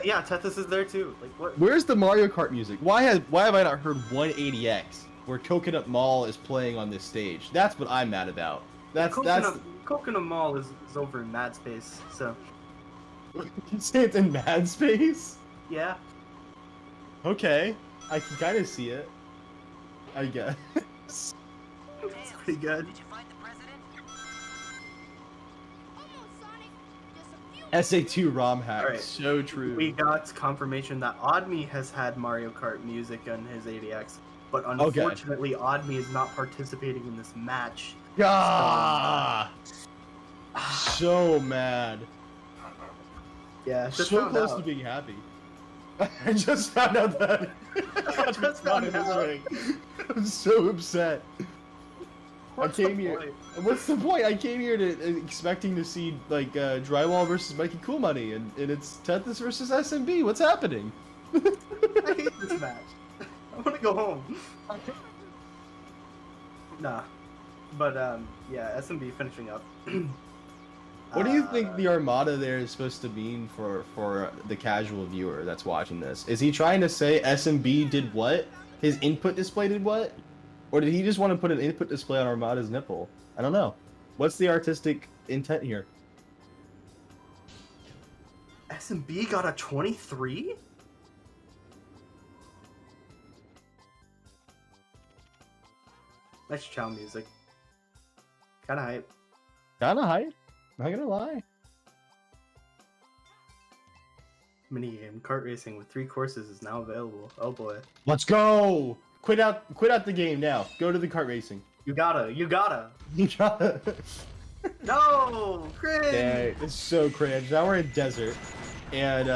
[SPEAKER 8] Yeah, Tethys is there too. Like what?
[SPEAKER 9] Where's the Mario Kart music? Why have I not heard 180X where Coconut Mall is playing on this stage? That's what I'm mad about. That's
[SPEAKER 8] Coconut Mall is over in Mad Space, so
[SPEAKER 9] you say it's in Mad Space?
[SPEAKER 8] yeah.
[SPEAKER 9] Okay, I can kind of see it. I guess.
[SPEAKER 8] It's pretty good.
[SPEAKER 3] Did you find the president?
[SPEAKER 5] Almost, Sonic. Just a few.
[SPEAKER 9] SA2 ROM hack.
[SPEAKER 8] Alright.
[SPEAKER 9] So true.
[SPEAKER 8] We got confirmation that Oddme has had Mario Kart music on his 80X, but unfortunately Oddme is not participating in this match.
[SPEAKER 9] Ah! So mad.
[SPEAKER 8] Yeah, just
[SPEAKER 9] So
[SPEAKER 8] found
[SPEAKER 9] close
[SPEAKER 8] out.
[SPEAKER 9] to being happy. I just found out that
[SPEAKER 8] Just found
[SPEAKER 9] in his
[SPEAKER 8] out.
[SPEAKER 9] ring. I'm so upset.
[SPEAKER 8] What's
[SPEAKER 9] I came
[SPEAKER 8] the
[SPEAKER 9] here.
[SPEAKER 8] point?
[SPEAKER 9] What's the point? I came here to expecting to see like Drywall versus Mikey Cool Money, and it's Tethys versus SMB. What's happening?
[SPEAKER 8] I hate this match. I want to go home. Nah, but yeah, SMB finishing up.
[SPEAKER 9] What do you think the Armada there is supposed to mean for the casual viewer that's watching this? Is he trying to say SMB did what? His input display did what? Or did he just want to put an input display on Armada's nipple? I don't know. What's the artistic intent here?
[SPEAKER 8] SMB got a 23? Nice chow music. Kinda hype.
[SPEAKER 9] Kinda hype. Not gonna lie.
[SPEAKER 8] Minigame kart racing with 3 courses is now available. Oh boy.
[SPEAKER 9] Let's go! Quit out the game now. Go to the kart racing.
[SPEAKER 8] You gotta.
[SPEAKER 9] You gotta.
[SPEAKER 8] No! Cringe!
[SPEAKER 9] Dang, it's so cringe. Now we're in desert.
[SPEAKER 10] And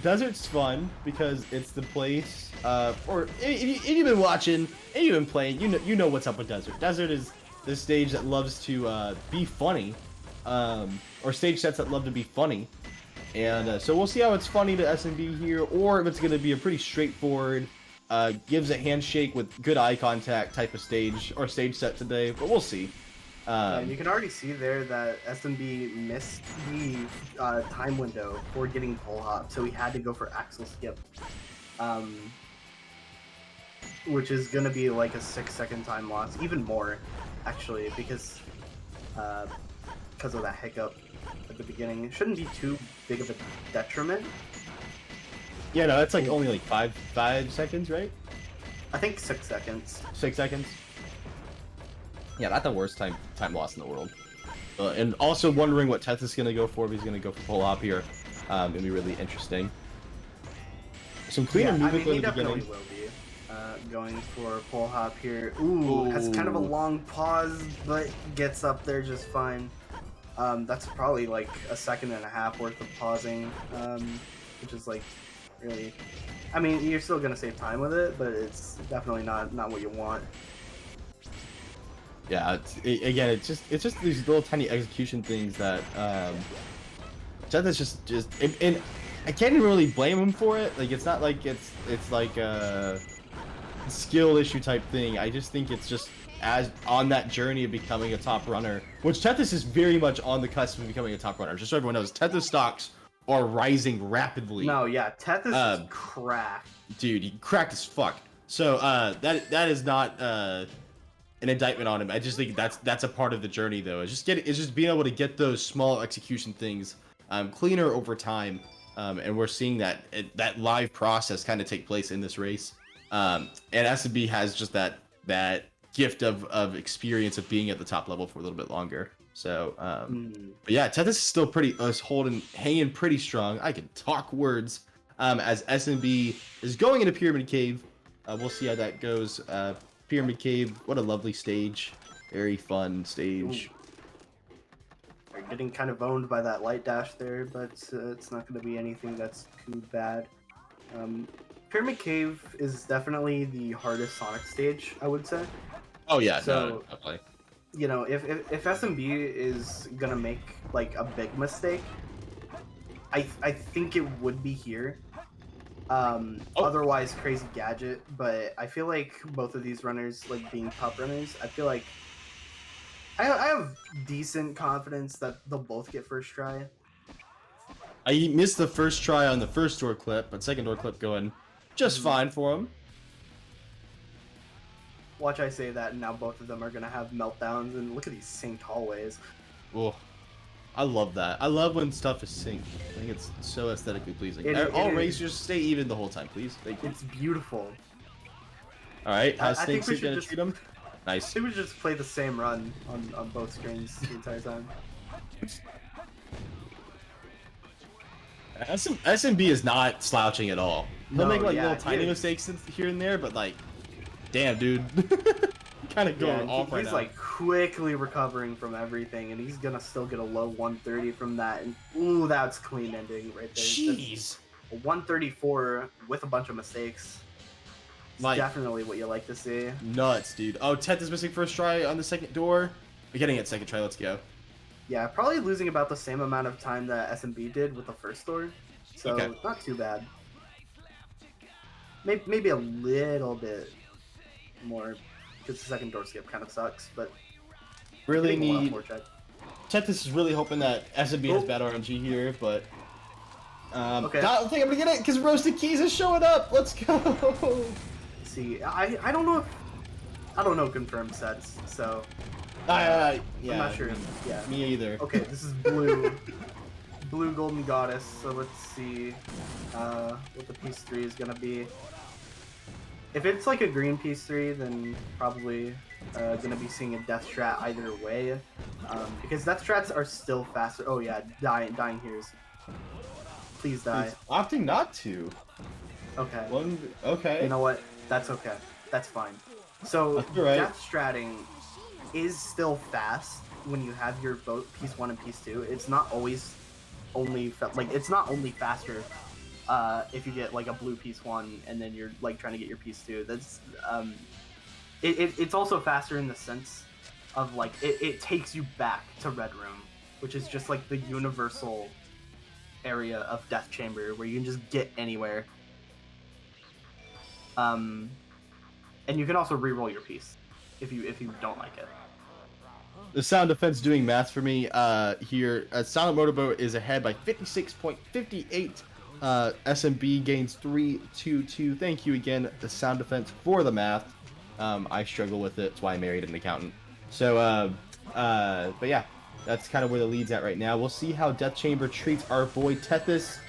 [SPEAKER 10] Desert's fun because it's the place. Or if you've been watching and you've been playing, you know what's up with Desert. Desert is the stage that loves to be funny, or stage sets that love to be funny. And so we'll see how it's funny to SMB here, or if it's going to be a pretty straightforward, gives a handshake with good eye contact type of stage or stage set today. But we'll see.
[SPEAKER 8] You can already see there that SMB missed the time window for getting pull hop, so he had to go for axle skip, which is going to be like a 6-second time loss, even more, actually, because of that hiccup at the beginning. It shouldn't be too big of a detriment.
[SPEAKER 10] Yeah, no, it's like only like 5 seconds, right?
[SPEAKER 8] I think 6 seconds.
[SPEAKER 10] 6 seconds. Yeah, not the worst time loss in the world. And also wondering what Teth is going to go for, if he's going to go for pull hop here. It'll be really interesting. Some cleaner movement
[SPEAKER 8] he
[SPEAKER 10] in the
[SPEAKER 8] definitely
[SPEAKER 10] beginning.
[SPEAKER 8] will be going for pull hop here. Ooh, has kind of a long pause, but gets up there just fine. That's probably like a 1.5 seconds worth of pausing, which is like really... I mean, you're still going to save time with it, but it's definitely not what you want.
[SPEAKER 10] Yeah, again, it's just these little tiny execution things that Seth is just and I can't even really blame him for it. Like, it's not like it's like a skill issue type thing. I just think it's just as on that journey of becoming a top runner, which Tethys is very much on the cusp of becoming a top runner. Just so everyone knows, Tethys stocks are rising rapidly.
[SPEAKER 8] No, yeah, Tethys is cracked.
[SPEAKER 10] Dude, he cracked as fuck. So that is not an indictment on him. I just think that's a part of the journey, though. It's just being able to get those small execution things cleaner over time, and we're seeing that live process kind of take place in this race. And SMB has just that gift of experience of being at the top level for a little bit longer. So, but yeah, Tethys is still hanging pretty strong. I can talk words. As SMB is going into Pyramid Cave, we'll see how that goes. Pyramid Cave, what a lovely stage. Very fun stage.
[SPEAKER 8] They're getting kind of owned by that light dash there, but it's not going to be anything that's too bad. Pyramid Cave is definitely the hardest Sonic stage, I would say.
[SPEAKER 10] Oh yeah,
[SPEAKER 8] so,
[SPEAKER 10] no, definitely.
[SPEAKER 8] You know, if SMB is going to make like a big mistake, I think it would be here. Otherwise Crazy Gadget, but I feel like both of these runners, like being top runners, I feel like I have decent confidence that they'll both get first try.
[SPEAKER 10] I missed the first try on the first door clip, but second door clip going just fine for him.
[SPEAKER 8] Watch I say that, and now both of them are gonna have meltdowns, and look at these synced hallways.
[SPEAKER 10] Oh, I love that. I love when stuff is synced. I think it's so aesthetically pleasing. All racers stay even the whole time, please. Thank you.
[SPEAKER 8] It's beautiful.
[SPEAKER 10] All right, how's
[SPEAKER 8] I think
[SPEAKER 10] Snake
[SPEAKER 8] we
[SPEAKER 10] Suit
[SPEAKER 8] should
[SPEAKER 10] gonna
[SPEAKER 8] just
[SPEAKER 10] treat him? Nice.
[SPEAKER 8] We would just play the same run on both screens the entire time.
[SPEAKER 10] SMB is not slouching at all. He'll make like little tiny
[SPEAKER 8] is.
[SPEAKER 10] mistakes here and there, but like, damn, dude, kind of going off right now.
[SPEAKER 8] He's like quickly recovering from everything, and he's gonna still get a low 130 from that. And ooh, that's clean ending right there.
[SPEAKER 10] Jeez,
[SPEAKER 8] a 134 with a bunch of mistakes. Like, definitely what you like to see.
[SPEAKER 10] Nuts, dude. Oh, Teth is missing first try on the second door. We're getting it second try. Let's go.
[SPEAKER 8] Yeah, probably losing about the same amount of time that SMB did with the first door. So, not too bad. Maybe a little bit more, because the second door skip kind of sucks, but...
[SPEAKER 10] Really need... Tethys is really hoping that SMB has bad RNG here, but... I don't think I'm gonna get it, because Roasted Keys is showing up! Let's go!
[SPEAKER 8] See, I don't know if... I don't know confirmed sets, so...
[SPEAKER 10] yeah,
[SPEAKER 8] I'm not sure. Yeah.
[SPEAKER 10] Me either.
[SPEAKER 8] Okay, this is blue. Blue Golden Goddess, so let's see what the piece 3 is gonna be. If it's like a green piece 3, then probably gonna be seeing a death strat either way. Because death strats are still faster. Oh yeah, dying here is... Please die.
[SPEAKER 10] He's opting not to.
[SPEAKER 8] Okay.
[SPEAKER 10] Okay.
[SPEAKER 8] You know what? That's okay. That's fine. So, death stratting is still fast when you have your both piece 1 and piece 2. It's not always only like it's not only faster if you get like a blue piece 1 and then you're like trying to get your piece 2. That's it's also faster in the sense of like it takes you back to Red Room, which is just like the universal area of Death Chamber where you can just get anywhere. And you can also re-roll your piece if you don't like it.
[SPEAKER 10] The Sound Defense doing math for me here. Silent Motorboat is ahead by 56.58. SMB gains 322. Thank you again, the Sound Defense, for the math. I struggle with it. That's why I married an accountant. So, but yeah, that's kind of where the lead's at right now. We'll see how Death Chamber treats our boy Tethys.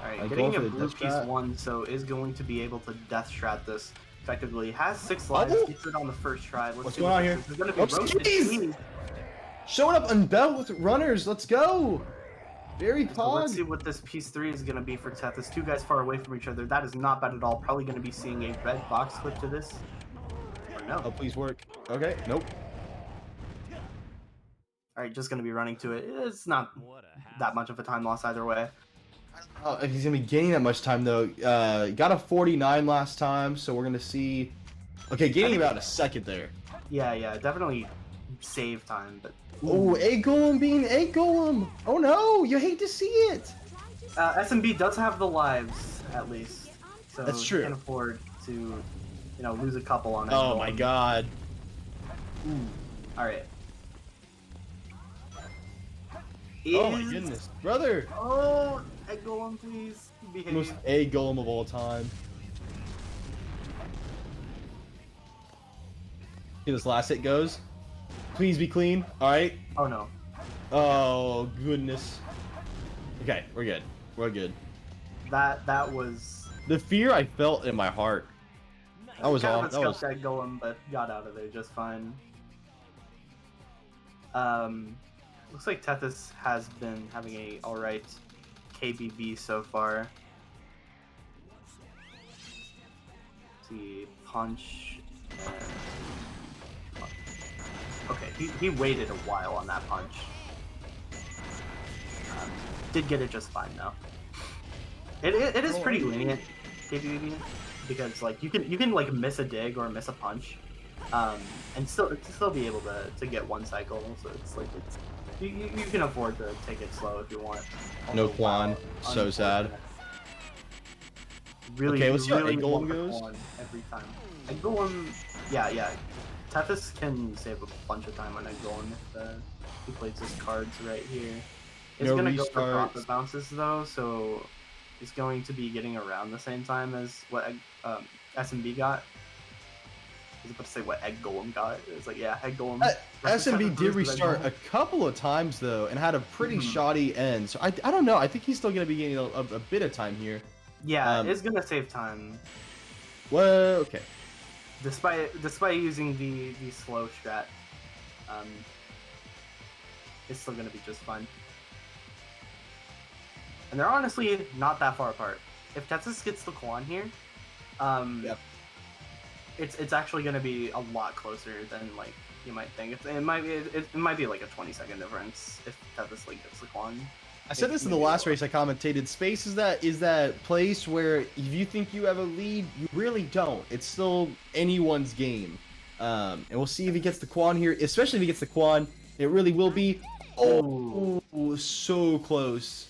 [SPEAKER 8] Alright, getting a blue piece 1, so is going to be able to Death Strat this effectively. Has 6 lives, gets it on the first try.
[SPEAKER 10] What's going on here?
[SPEAKER 8] This is going to be roasted.
[SPEAKER 10] Showing up on belt with runners. Let's go. Very
[SPEAKER 8] so
[SPEAKER 10] pog.
[SPEAKER 8] let's see what this piece 3 is going to be for Tethys. 2 guys far away from each other. That is not bad at all. Probably going to be seeing a red box clip to this. Or no.
[SPEAKER 10] Oh, please work. Okay, nope.
[SPEAKER 8] Alright, just going to be running to it. It's not that much of a time loss either way.
[SPEAKER 10] Oh, if he's going to be gaining that much time, though. Got a 49 last time, so we're going to see... Okay, gaining about a second there.
[SPEAKER 8] Yeah, definitely save time, but...
[SPEAKER 10] Oh, Egg Golem being Egg Golem! Oh no, you hate to see it!
[SPEAKER 8] SMB does have the lives, at least. So
[SPEAKER 10] that's true.
[SPEAKER 8] You can afford to, you know, lose a couple on Egg
[SPEAKER 10] Oh
[SPEAKER 8] Golem.
[SPEAKER 10] my god.
[SPEAKER 8] Alright.
[SPEAKER 10] Oh my goodness. Brother!
[SPEAKER 8] Oh, Egg Golem, please. Behave.
[SPEAKER 10] Most Egg Golem of all time. See this last hit goes. Please be clean. Alright.
[SPEAKER 8] Oh no.
[SPEAKER 10] Oh goodness. Okay, we're good. We're good.
[SPEAKER 8] That was...
[SPEAKER 10] The fear I felt in my heart. That was
[SPEAKER 8] kind
[SPEAKER 10] all.
[SPEAKER 8] of a scuffed Egg Golem, but got out of there just fine. Looks like Tethys has been having a alright KBV so far. Let's see, punch. Okay, he waited a while on that punch. Did get it just fine though. It is pretty lenient, KBV, because like you can like miss a dig or miss a punch, and still be able to get one cycle. So it's like you can afford to take it slow if you want.
[SPEAKER 10] No Quan, so sad.
[SPEAKER 8] Really,
[SPEAKER 10] okay, let's see how
[SPEAKER 8] really
[SPEAKER 10] Egg Golem goes.
[SPEAKER 8] Every time. Egg Golem, yeah. Tethys can save a bunch of time on Egg Golem if he plays his cards right here. He's
[SPEAKER 10] No
[SPEAKER 8] gonna go for
[SPEAKER 10] restarts.
[SPEAKER 8] profit bounces though, so he's going to be getting around the same time as what SMB got. I was about to say what Egg Golem got. It's like, yeah, Egg Golem.
[SPEAKER 10] SMB did restart a couple of times though, and had a pretty shoddy end. So I don't know. I think he's still gonna be getting a bit of time here.
[SPEAKER 8] Yeah, it's gonna save time.
[SPEAKER 10] Well, okay.
[SPEAKER 8] Despite using the slow strat, it's still gonna be just fine. And they're honestly not that far apart. If Tethys gets the Quan here, it's actually gonna be a lot closer than like you might think. It might be like a 20-second difference if Tethys like gets the Quan.
[SPEAKER 10] I said this in the last race I commentated. Space is that place where if you think you have a lead, you really don't. It's still anyone's game. And we'll see if he gets the Quan here, especially if he gets the Quan. It really will be. Oh, so close.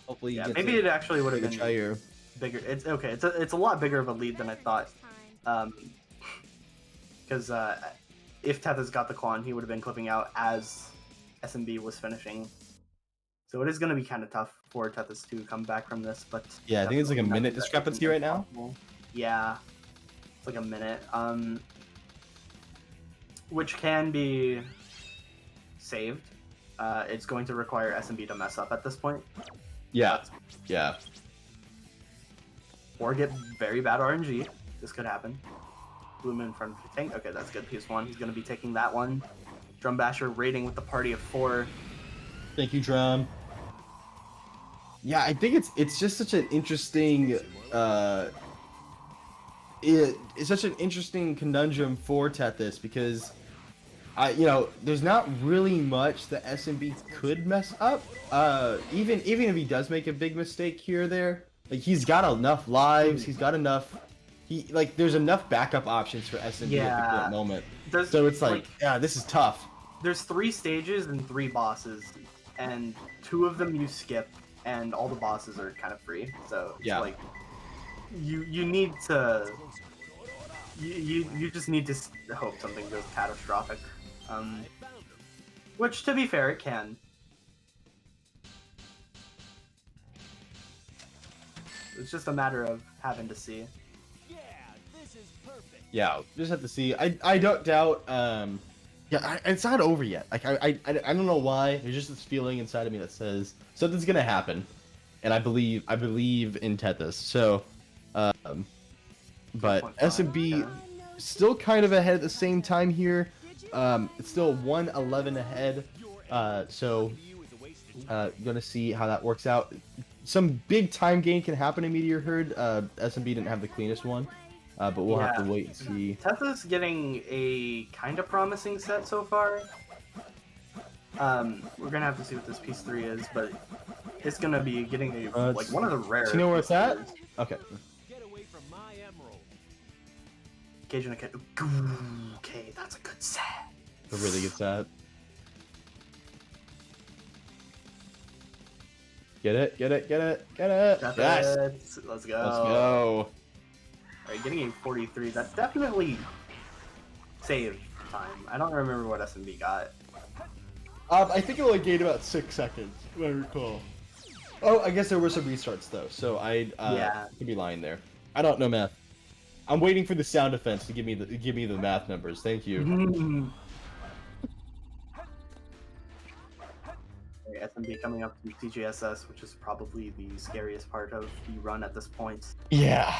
[SPEAKER 10] Hopefully,
[SPEAKER 8] yeah, maybe it actually would have been
[SPEAKER 10] here.
[SPEAKER 8] Bigger. It's okay. It's a lot bigger of a lead than I thought. Because if Tethys got the Quan, he would have been clipping out as SMB was finishing. So it is going to be kind of tough for Tethys to come back from this, but
[SPEAKER 10] yeah, I think it's like a minute discrepancy right now.
[SPEAKER 8] Yeah, it's like a minute, which can be saved. It's going to require SMB to mess up at this point.
[SPEAKER 10] Yeah, yeah.
[SPEAKER 8] Or get very bad RNG. This could happen. Bloom in front of the tank. Okay, that's good. PS1. He's going to be taking that one. Drum Basher raiding with the party of 4.
[SPEAKER 10] Thank you, Drum. Yeah, I think it's just such an interesting it's such an interesting conundrum for Tethys because there's not really much that SMB could mess up. Even if he does make a big mistake here or there, like he's got enough lives, he's got enough. There's enough backup options for SMB at the current moment. So it's yeah, this is tough.
[SPEAKER 8] There's 3 stages and 3 bosses, and 2 of them you skip, and all the bosses are kind of free. So it's
[SPEAKER 10] Yeah.
[SPEAKER 8] like you need to you just need to hope something goes catastrophic. Which, to be fair, it can. It's just a matter of having to see.
[SPEAKER 3] Yeah, this is perfect.
[SPEAKER 10] Yeah, just have to see. I don't doubt. It's not over yet. Like I don't know why. There's just this feeling inside of me that says something's gonna happen, and I believe in Tethys. So, but SMB still kind of ahead at the same time here. It's still 1-11 ahead. So gonna see how that works out. Some big time gain can happen in Meteor Herd. SMB didn't have the cleanest one, but we'll have to wait and see.
[SPEAKER 8] Tethys getting a kind of promising set so far. We're gonna have to see what this piece 3 is, but it's gonna be getting a one of the rare.
[SPEAKER 10] Do you know where it's at? Okay.
[SPEAKER 3] Get away from my emerald.
[SPEAKER 8] Cajun okay, that's a good set.
[SPEAKER 10] A really good set. Get it. Yes.
[SPEAKER 8] Let's go.
[SPEAKER 10] Let's go.
[SPEAKER 8] Alright, getting a 43. That's definitely saved time. I don't remember what SMB got.
[SPEAKER 10] I think it only gained about 6 seconds, if I recall. Oh, I guess there were some restarts though, so I could be lying there. I don't know math. I'm waiting for the sound effects to give me the math numbers. Thank you.
[SPEAKER 8] SMB coming up to TJSS, which is probably the scariest part of the run at this point.
[SPEAKER 10] Yeah.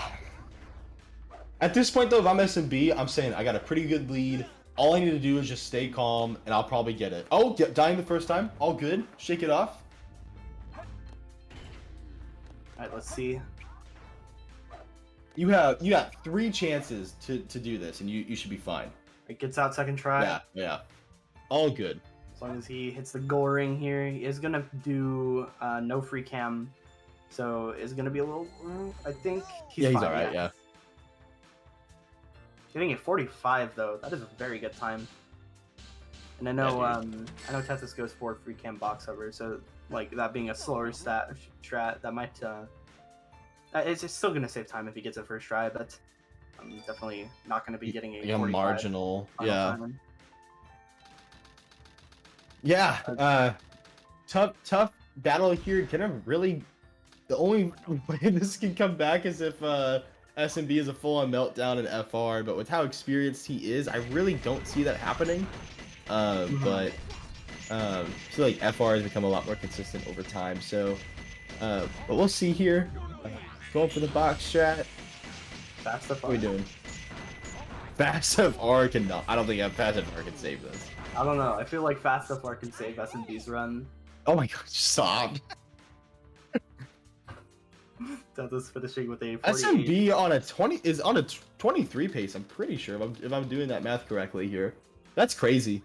[SPEAKER 10] At this point, though, if I'm SMB, I'm saying I got a pretty good lead. All I need to do is just stay calm, and I'll probably get it. Oh, dying the first time. All good. Shake it off.
[SPEAKER 8] Alright, let's see.
[SPEAKER 10] You got 3 chances to do this, and you should be fine.
[SPEAKER 8] It gets out second try.
[SPEAKER 10] Yeah. All good.
[SPEAKER 8] As long as he hits the goal ring here, he is gonna do no free cam, so it's gonna be a little. I think he's fine,
[SPEAKER 10] alright. Yeah.
[SPEAKER 8] Getting a 45 though, that is a very good time. And I know Tethys goes for free cam box hover, so like that being a slower strat, that might it's still gonna save time if he gets it first try, but I'm definitely not gonna be getting a
[SPEAKER 10] marginal. Yeah.
[SPEAKER 8] Time.
[SPEAKER 10] Yeah, tough battle here. The only way this can come back is if SMB is a full-on meltdown in FR, but with how experienced he is, I really don't see that happening. But I feel like FR has become a lot more consistent over time, so but we'll see here. Going for the box strat.
[SPEAKER 8] Fast
[SPEAKER 10] What are we doing? Fast FR cannot. I don't think Fast FR can save this.
[SPEAKER 8] I don't know. I feel like Fast FR can save SMB's run.
[SPEAKER 10] Oh my god, stop.
[SPEAKER 8] Tethys finishing with a 48.
[SPEAKER 10] SMB on a 20 is on a 23 pace. I'm pretty sure if I'm doing that math correctly here. That's crazy.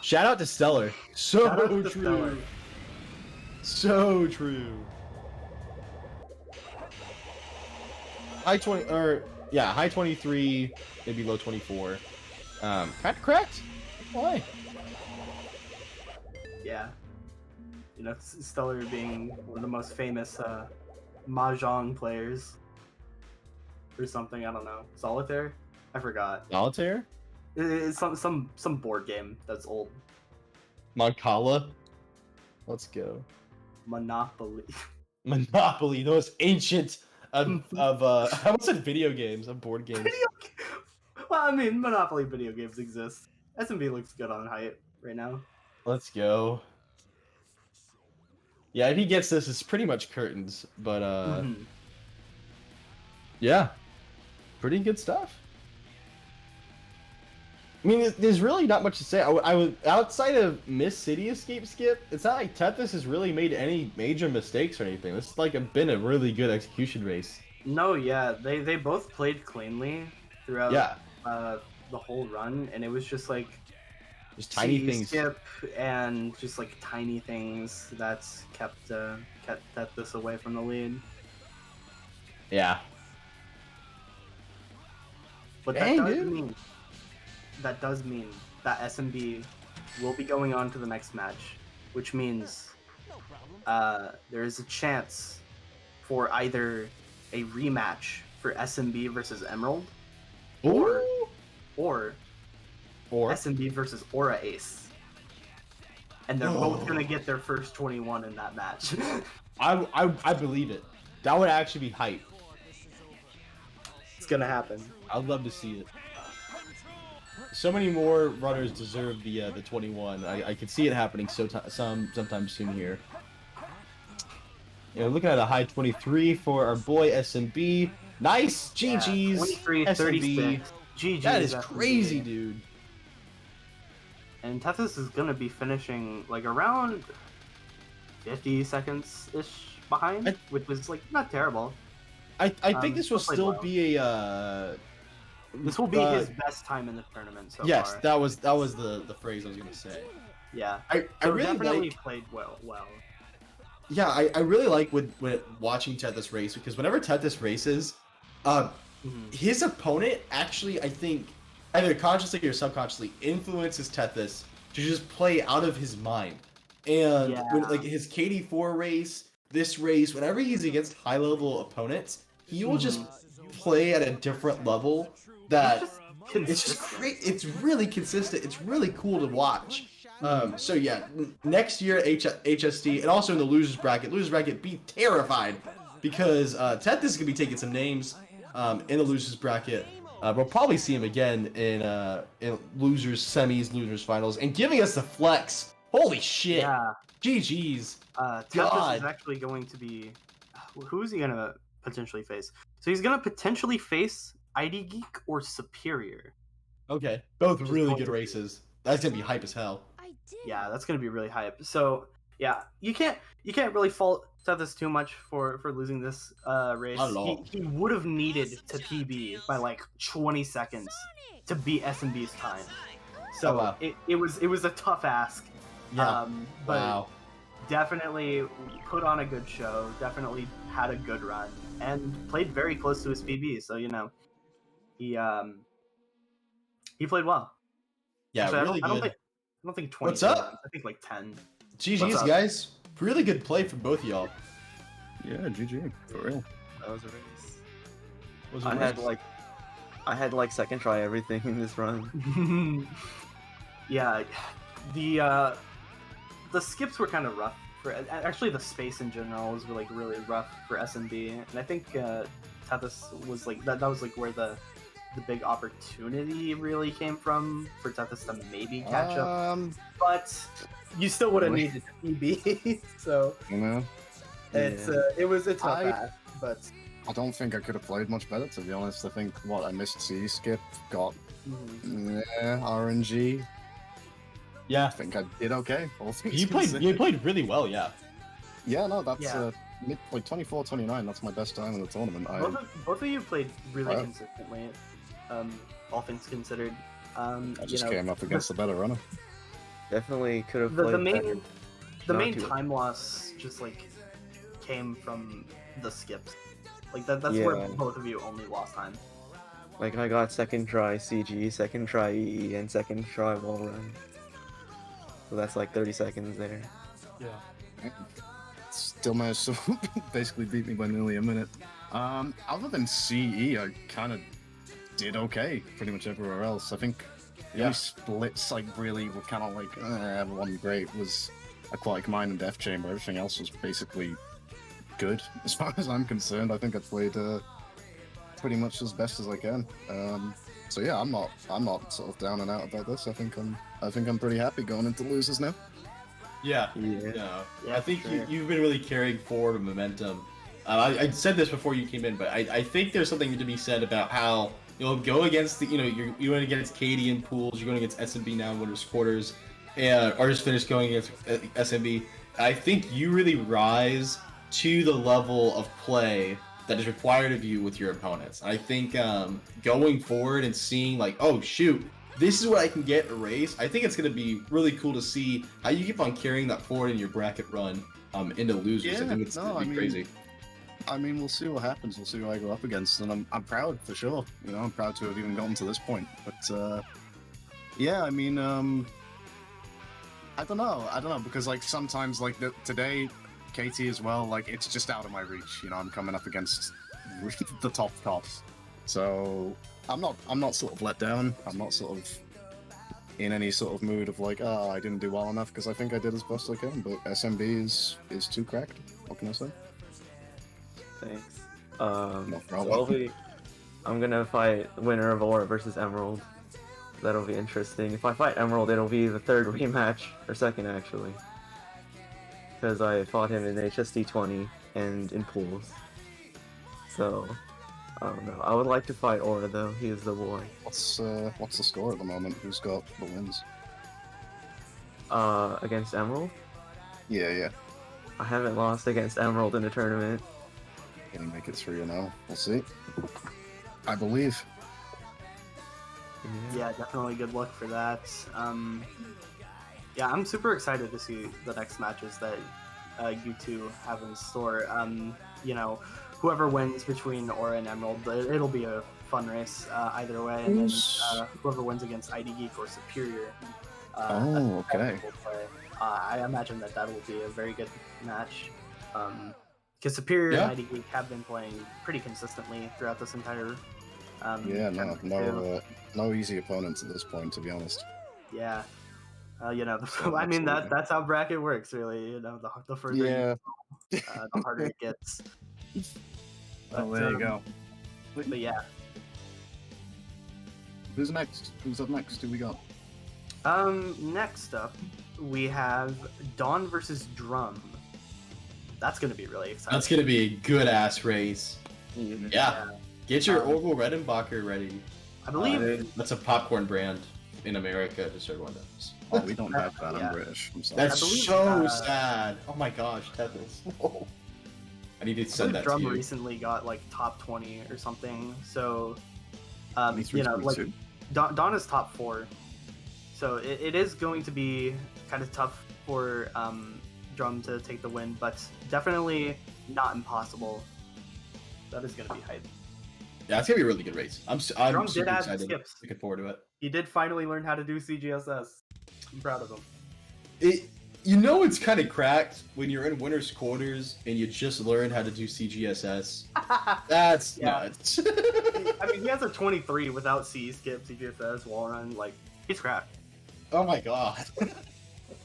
[SPEAKER 10] Shout out to Stellar. So true.
[SPEAKER 8] Stellar.
[SPEAKER 10] So true. High 20 high 23, maybe low 24. Kind of correct. Why?
[SPEAKER 8] Yeah. You know, Stellar being one of the most famous mahjong players or something. I don't know. Solitaire? I forgot.
[SPEAKER 10] Solitaire?
[SPEAKER 8] It's some board game that's old.
[SPEAKER 10] Mancala? Let's go.
[SPEAKER 8] Monopoly.
[SPEAKER 10] Monopoly, the most ancient of I almost said video games, of board games.
[SPEAKER 8] Well, I mean, Monopoly video games exist. SMB looks good on height right now.
[SPEAKER 10] Let's go. Yeah, if he gets this, it's pretty much curtains. But yeah, pretty good stuff. I mean, there's really not much to say. I was outside of Miss City Escape Skip. It's not like Tethys has really made any major mistakes or anything. This has been a really good execution race.
[SPEAKER 8] No, yeah, they both played cleanly throughout the whole run, and it was just like
[SPEAKER 10] Just tiny
[SPEAKER 8] C
[SPEAKER 10] things.
[SPEAKER 8] skip and just like tiny things that's kept this away from the lead.
[SPEAKER 10] Yeah.
[SPEAKER 8] But
[SPEAKER 10] Dang,
[SPEAKER 8] that does
[SPEAKER 10] dude.
[SPEAKER 8] mean that SMB will be going on to the next match, which means there is a chance for either a rematch for SMB versus Emerald, or SMB versus Aura Ace, and they're both gonna get their first 21 in that match.
[SPEAKER 10] I believe it. That would actually be hype.
[SPEAKER 8] It's gonna happen.
[SPEAKER 10] I'd love to see it. So many more runners deserve the 21. I can see it happening sometime soon here. Looking at a high 23 for our boy SMB. Nice, GG's.
[SPEAKER 8] 23,
[SPEAKER 10] SMB.
[SPEAKER 8] 36. GG's.
[SPEAKER 10] That is
[SPEAKER 8] SMB.
[SPEAKER 10] crazy, dude.
[SPEAKER 8] And Tethys is gonna be finishing like around 50 seconds ish behind, which was like not terrible.
[SPEAKER 10] I think this will still
[SPEAKER 8] well.
[SPEAKER 10] be a.
[SPEAKER 8] This will be his best time in the tournament so
[SPEAKER 10] yes,
[SPEAKER 8] far.
[SPEAKER 10] that was the phrase I was gonna say.
[SPEAKER 8] Yeah.
[SPEAKER 10] I really
[SPEAKER 8] definitely
[SPEAKER 10] like.
[SPEAKER 8] played well.
[SPEAKER 10] Yeah, I really like with watching Tethys race, because whenever Tethys races, his opponent actually, I think, either consciously or subconsciously influences Tethys to just play out of his mind. And when, like his KD4 race, this race, whenever he's against high level opponents, he will just play at a different level that it's just great. It's really consistent. It's really cool to watch. So yeah, next year HST, and also in the losers bracket, be terrified, because Tethys is gonna be taking some names in the losers bracket. We'll probably see him again in losers semis, losers finals, and giving us the flex. Holy shit!
[SPEAKER 8] Yeah.
[SPEAKER 10] GG's.
[SPEAKER 8] Tethys is actually going to be. Who's he gonna potentially face? So he's gonna potentially face ID Geek or Superior.
[SPEAKER 10] Okay, both really good races. That's gonna be hype as hell.
[SPEAKER 8] Yeah, that's gonna be really hype. So yeah, you can't really fault Tethys too much for losing this race.
[SPEAKER 10] Not at all.
[SPEAKER 8] He would have needed to PB by like 20 seconds to beat SMB's time. So
[SPEAKER 10] wow.
[SPEAKER 8] it was a tough ask.
[SPEAKER 10] Yeah.
[SPEAKER 8] But
[SPEAKER 10] wow.
[SPEAKER 8] Definitely put on a good show. Definitely had a good run and played very close to his PB. So he played well.
[SPEAKER 10] Yeah,
[SPEAKER 8] Actually,
[SPEAKER 10] really good.
[SPEAKER 8] I don't think 20.
[SPEAKER 10] What's up?
[SPEAKER 8] I think like 10.
[SPEAKER 10] GG's, guys. Really good play from both of y'all.
[SPEAKER 12] Yeah, GG. For real.
[SPEAKER 13] That was a race. I had like second try everything in this run.
[SPEAKER 8] Yeah, the skips were kind of rough. Actually, the space in general was like really rough for SMB, and I think Tethys was like that. That was like where the big opportunity really came from for Tethys to maybe catch up. But you still would have needed PB, so it was a tough ask. But
[SPEAKER 12] I don't think I could have played much better, to be honest. I think I missed C skip, got RNG.
[SPEAKER 10] Yeah,
[SPEAKER 12] I think I did okay.
[SPEAKER 10] You played really well, yeah.
[SPEAKER 12] Yeah, no, that's like 24-29. That's my best time in the tournament.
[SPEAKER 8] Both of you played really consistently, all things considered.
[SPEAKER 12] I just came up against the better runner.
[SPEAKER 13] Definitely could have played
[SPEAKER 8] the main time loss just like came from the skips. Like that's where both of you only lost time.
[SPEAKER 13] Like I got second try CG, second try EE, and second try wall run. So that's like 30 seconds there.
[SPEAKER 12] Yeah. Still managed to basically beat me by nearly a minute. Other than CE, I kind of did okay pretty much everywhere else. I think the only splits like really were kind of like everyone great was Aquatic Mine and Death Chamber. Everything else was basically good as far as I'm concerned. I think I played pretty much as best as I can. So yeah, I'm not sort of down and out about this. I think I'm pretty happy going into losers now.
[SPEAKER 10] Yeah. I think you've been really carrying forward momentum. I said this before you came in, but I think there's something to be said about how you'll go against the you went against Katie in pools, you're going against SMB now in winners quarters, and or just finished going against SMB. I think you really rise to the level of play that is required of you with your opponents. I think going forward and seeing like, oh shoot, this is what I can get erased. I think it's going to be really cool to see how you keep on carrying that forward in your bracket run into losers. I think it's going to be crazy.
[SPEAKER 12] I mean, we'll see what happens. We'll see who I go up against, and I'm proud for sure. You know, I'm proud to have even gotten to this point. But yeah, I mean, I don't know because like sometimes like today, KT as well, like it's just out of my reach. You know, I'm coming up against the top cops, so I'm not sort of let down. I'm not sort of in any sort of mood of like, oh, I didn't do well enough, because I think I did as best I can. But SMB is too cracked. What can I say?
[SPEAKER 13] Thanks.
[SPEAKER 12] No
[SPEAKER 13] So
[SPEAKER 12] problem.
[SPEAKER 13] I'm gonna fight winner of Aura versus Emerald. That'll be interesting. If I fight Emerald, it'll be the third rematch, or second actually, because I fought him in HST20 and in pools. So I don't know. I would like to fight Aura though. He is the boy.
[SPEAKER 12] What's the score at the moment? Who's got the wins?
[SPEAKER 13] Against Emerald?
[SPEAKER 12] Yeah.
[SPEAKER 13] I haven't lost against Emerald in a tournament.
[SPEAKER 12] Can he make it through now? We'll see. I believe.
[SPEAKER 8] Yeah, definitely good luck for that. Yeah, I'm super excited to see the next matches that you two have in store. You know, whoever wins between Aura and Emerald, it'll be a fun race either way. And then whoever wins against ID Geek or Superior.
[SPEAKER 12] Okay.
[SPEAKER 8] I imagine that will be a very good match. Because Superior and ID Geek have been playing pretty consistently throughout this entire.
[SPEAKER 12] No easy opponents at this point, to be honest.
[SPEAKER 8] Yeah. You know, I mean that's how bracket works, really. You know, the further you go, the harder it gets.
[SPEAKER 12] But, there you go.
[SPEAKER 8] But yeah.
[SPEAKER 12] Who's next? Who's up next? Who we got?
[SPEAKER 8] Next up, we have Dawn versus Drum. That's gonna be really exciting.
[SPEAKER 10] That's gonna be a good ass race. Yeah. Get your Orville Redenbacher ready.
[SPEAKER 8] I believe
[SPEAKER 10] that's a popcorn brand in America, just so everyone knows.
[SPEAKER 12] Oh, we don't have that. I'm British. I'm sorry.
[SPEAKER 10] That's so sad. Oh my gosh, Tethys. Oh. I need to send that
[SPEAKER 8] Drum
[SPEAKER 10] to you.
[SPEAKER 8] recently got like top 20 or something. So, you know, like Dawn is top 4. So it is going to be kind of tough for Drum to take the win, but definitely not impossible. That is going to be hype.
[SPEAKER 10] Yeah, it's gonna be a really good race. I'm
[SPEAKER 8] Drum
[SPEAKER 10] super
[SPEAKER 8] did add
[SPEAKER 10] excited.
[SPEAKER 8] skips.
[SPEAKER 10] Looking forward to it.
[SPEAKER 8] He did finally learn how to do CGSS. I'm proud of him.
[SPEAKER 10] You know it's kind of cracked when you're in winner's quarters and you just learn how to do CGSS. That's nuts.
[SPEAKER 8] I mean, he has a 23 without C skip, CGSS, wall run. Like, he's cracked.
[SPEAKER 10] Oh my god.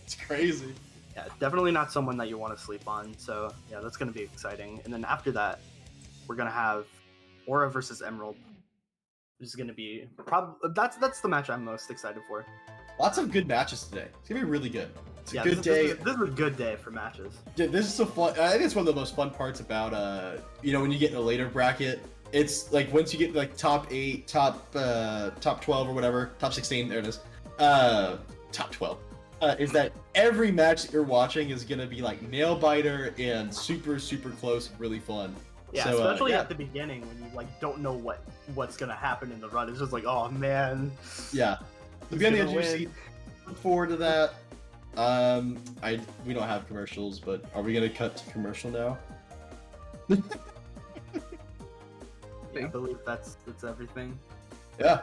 [SPEAKER 10] It's crazy.
[SPEAKER 8] Yeah, definitely not someone that you want to sleep on. So, yeah, that's going to be exciting. And then after that, we're going to have Aura versus Emerald. Which is going to be that's the match I'm most excited for.
[SPEAKER 10] Lots of good matches today. It's gonna be really good. It's a good
[SPEAKER 8] day. This is a good day for matches.
[SPEAKER 10] Dude, this is so fun. I think it's one of the most fun parts about you know, when you get in a later bracket. It's like once you get like top 8, top 12 or whatever, top 16. There it is. Top 12. Is that every match that you're watching is gonna be like nail biter and super close, really fun.
[SPEAKER 8] Yeah,
[SPEAKER 10] so,
[SPEAKER 8] especially at the beginning when you like don't know what's gonna happen in the run. It's just like, oh man.
[SPEAKER 10] Yeah. The beginning of your look forward to that. We don't have commercials, but are we gonna cut to commercial now?
[SPEAKER 8] I believe that's everything.
[SPEAKER 10] Yeah.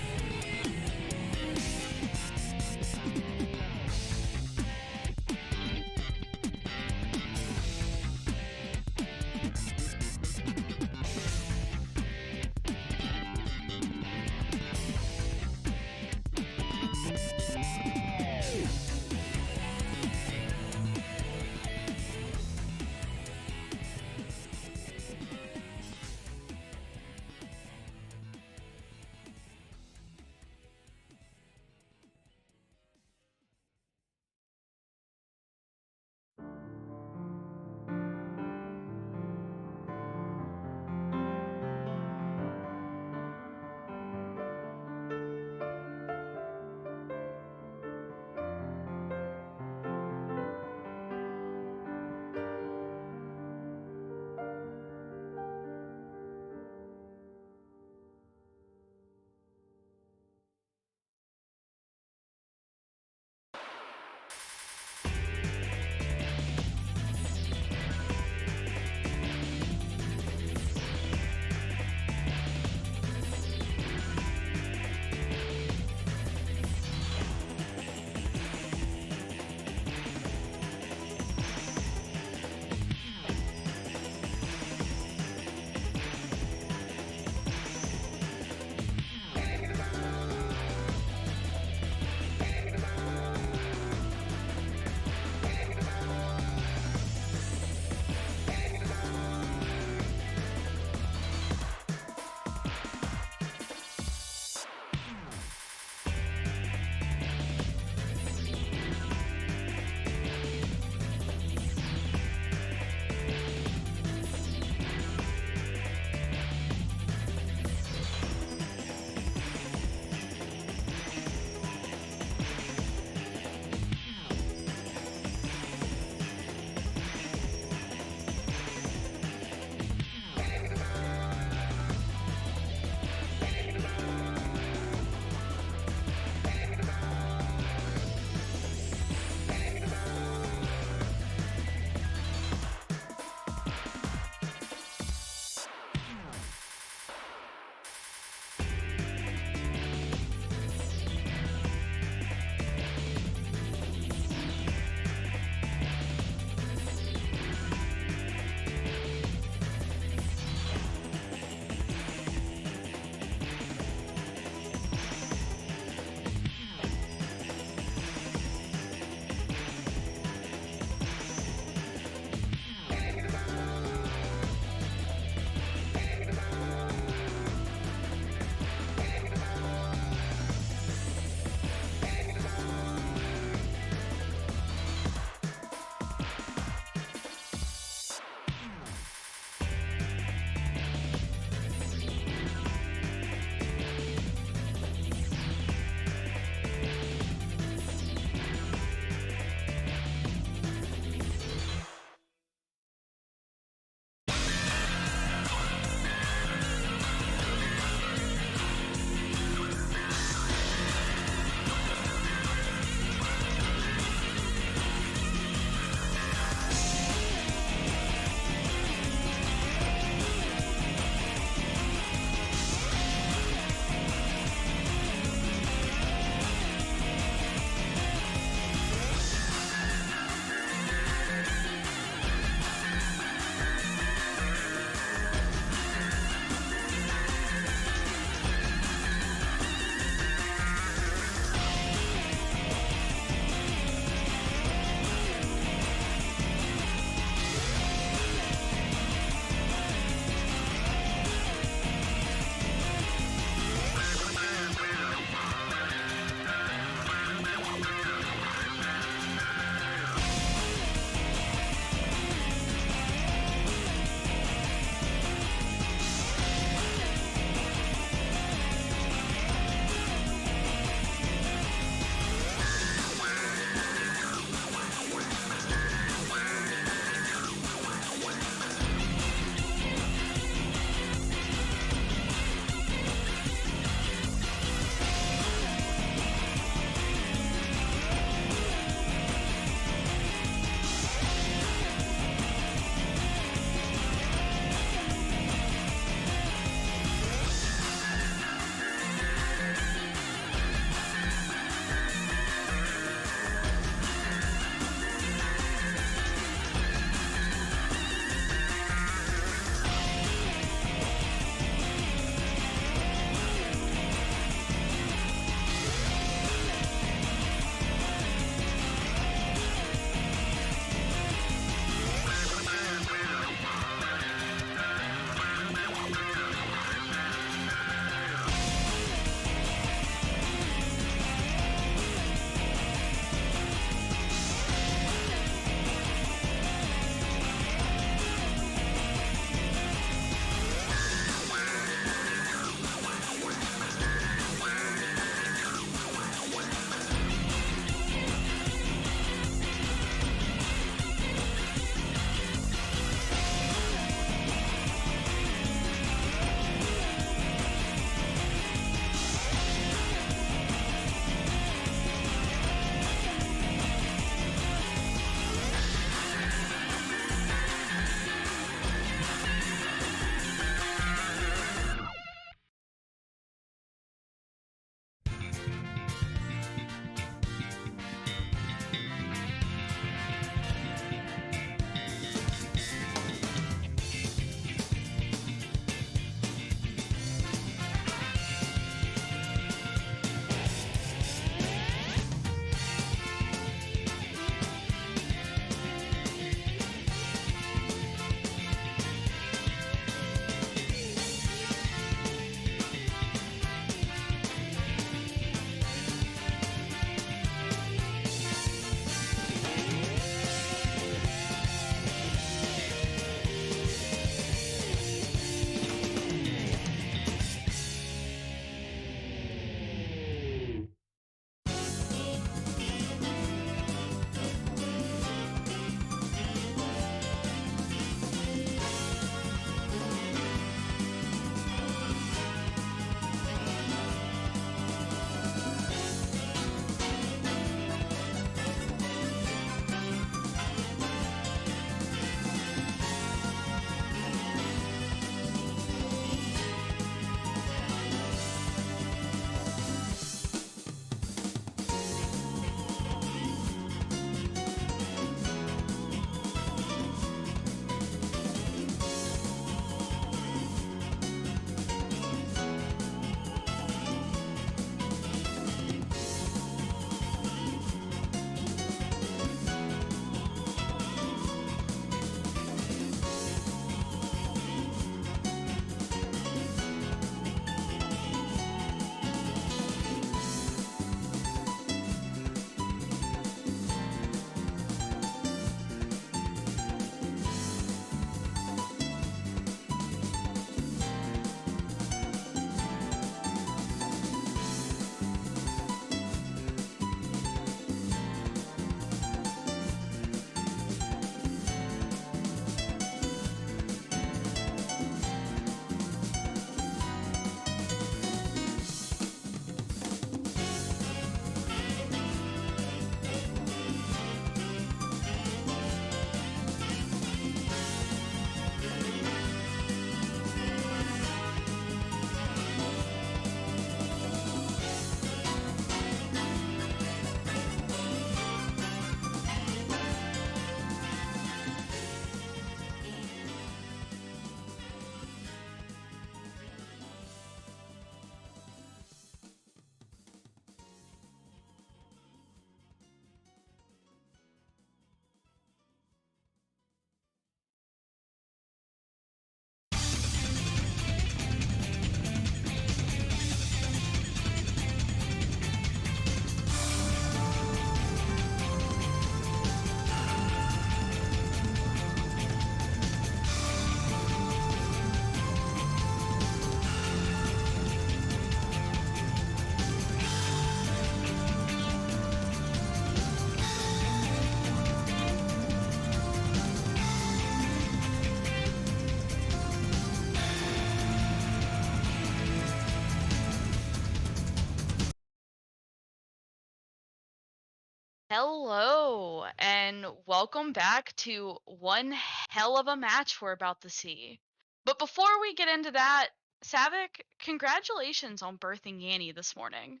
[SPEAKER 14] Hello, and welcome back to one hell of a match we're about to see. But before we get into that, Savik, congratulations on birthing Yanni this morning.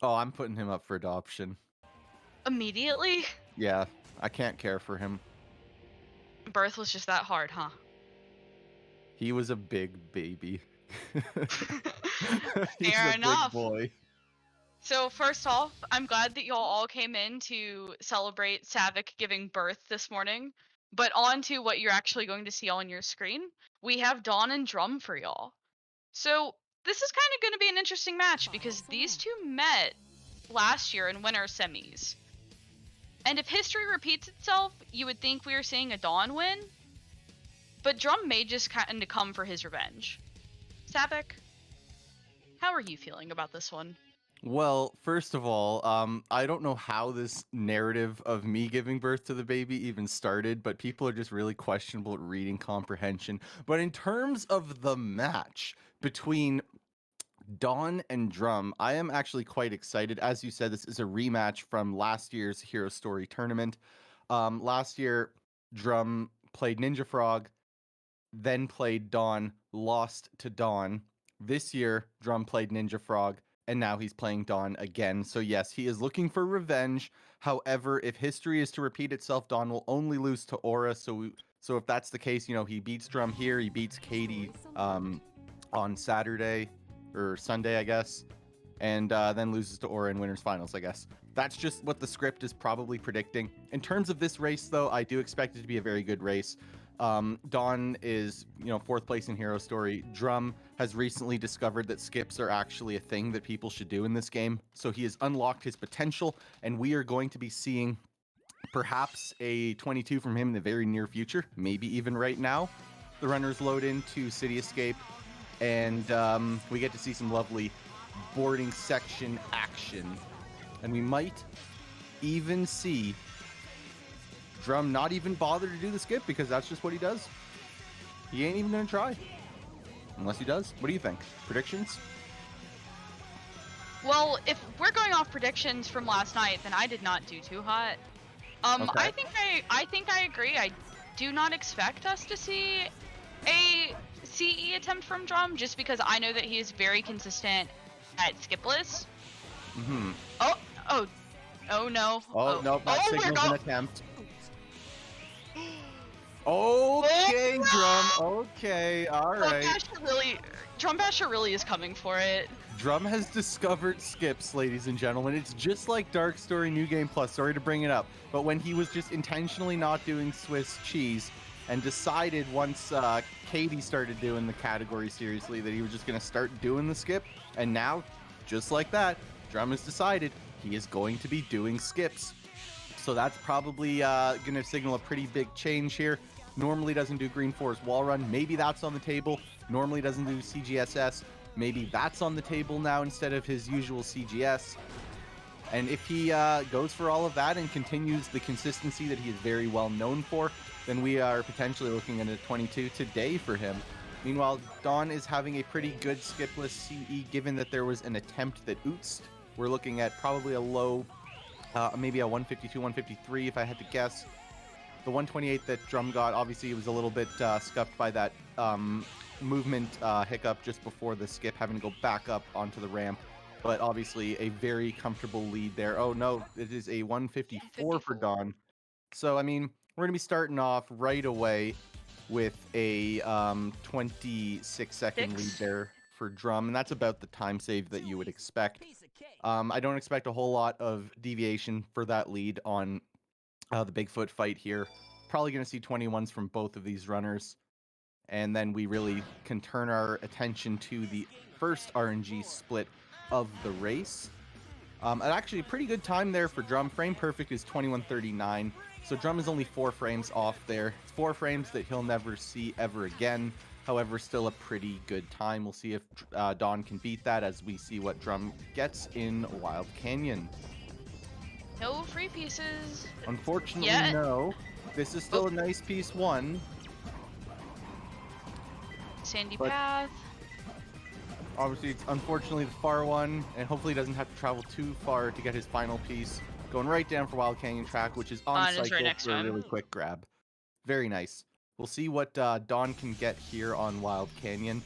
[SPEAKER 15] Oh, I'm putting him up for adoption.
[SPEAKER 14] Immediately?
[SPEAKER 15] Yeah, I can't care for him.
[SPEAKER 14] Birth was just that hard, huh?
[SPEAKER 15] He was a big baby. He's
[SPEAKER 14] Fair
[SPEAKER 15] a
[SPEAKER 14] enough.
[SPEAKER 15] big boy.
[SPEAKER 14] So first off, I'm glad that y'all all came in to celebrate Savik giving birth this morning. But on to what you're actually going to see on your screen. We have Dawn and Drum for y'all. So this is kind of going to be an interesting match because these two met last year in winter semis. And if history repeats itself, you would think we were seeing a Dawn win. But Drum may just kind of come for his revenge. Savik, how are you feeling about this one?
[SPEAKER 15] Well, first of all, I don't know how this narrative of me giving birth to the baby even started, but people are just really questionable at reading comprehension. But in terms of the match between Dawn and Drum, I am actually quite excited. As you said, this is a rematch from last year's Hero Story tournament. Last year, Drum played Ninja Frog, then played Dawn, lost to Dawn. This year, Drum played Ninja Frog, and now he's playing Dawn again. So yes, he is looking for revenge. However, if history is to repeat itself, Dawn will only lose to Aura. So if that's the case, he beats Drum here, he beats Katie on Saturday or Sunday, I guess, and then loses to Aura in winners finals, I guess. That's just what the script is probably predicting. In terms of this race, though, I do expect it to be a very good race. Dawn is, 4th place in Hero Story. Drum has recently discovered that skips are actually a thing that people should do in this game. So he has unlocked his potential, and we are going to be seeing perhaps a 22 from him in the very near future, maybe even right now. The runners load into City Escape, and we get to see some lovely boarding section action. And we might even see Drum not even bother to do the skip because that's just what he does. He ain't even gonna try. Unless he does. What do you think? Predictions?
[SPEAKER 14] Well, if we're going off predictions from last night, then I did not do too hot.
[SPEAKER 15] Okay.
[SPEAKER 14] I think I agree. I do not expect us to see a CE attempt from Drum just because I know that he is very consistent at skipless.
[SPEAKER 15] Mm-hmm.
[SPEAKER 14] Oh no.
[SPEAKER 15] Oh no, that signals an attempt. Okay, Drum. Okay, all right.
[SPEAKER 14] Drum Basher really is coming for it.
[SPEAKER 15] Drum has discovered skips, ladies and gentlemen. It's just like Dark Story New Game Plus. Sorry to bring it up, but when he was just intentionally not doing Swiss cheese and decided once Katie started doing the category seriously that he was just going to start doing the skip, and now, just like that, Drum has decided he is going to be doing skips. So that's probably going to signal a pretty big change here. Normally doesn't do Green Forest Wall Run. Maybe that's on the table. Normally doesn't do CGSS. Maybe that's on the table now instead of his usual CGS. And if he goes for all of that and continues the consistency that he is very well known for, then we are potentially looking at a 22 today for him. Meanwhile, Dawn is having a pretty good skipless CE given that there was an attempt that ootsed. We're looking at probably a low, maybe a 152, 153 if I had to guess. The 128 that Drum got, obviously it was a little bit scuffed by that movement hiccup just before the skip, having to go back up onto the ramp. But obviously a very comfortable lead there. Oh no, it is a 154 for Dawn. So, I mean, we're going to be starting off right away with a 26-second lead there for Drum, and that's about the time save that you would expect. I don't expect a whole lot of deviation for that lead on the Bigfoot fight here. Probably going to see 21s from both of these runners, and then we really can turn our attention to the first RNG split of the race. Actually, a pretty good time there for Drum. Frame perfect is 21:39, so Drum is only 4 frames off there. It's 4 frames that he'll never see ever again. However, still a pretty good time. We'll see if Dawn can beat that as we see what Drum gets in Wild Canyon.
[SPEAKER 14] No free pieces.
[SPEAKER 15] Unfortunately, no. This is still a nice piece 1.
[SPEAKER 14] Sandy path.
[SPEAKER 15] Obviously, it's unfortunately the far one, and hopefully he doesn't have to travel too far to get his final piece. going right down for Wild Canyon track, which is on
[SPEAKER 14] It's right
[SPEAKER 15] cycle
[SPEAKER 14] next
[SPEAKER 15] for
[SPEAKER 14] to
[SPEAKER 15] a
[SPEAKER 14] him.
[SPEAKER 15] really quick grab. Very nice. We'll see what Dawn can get here on Wild Canyon.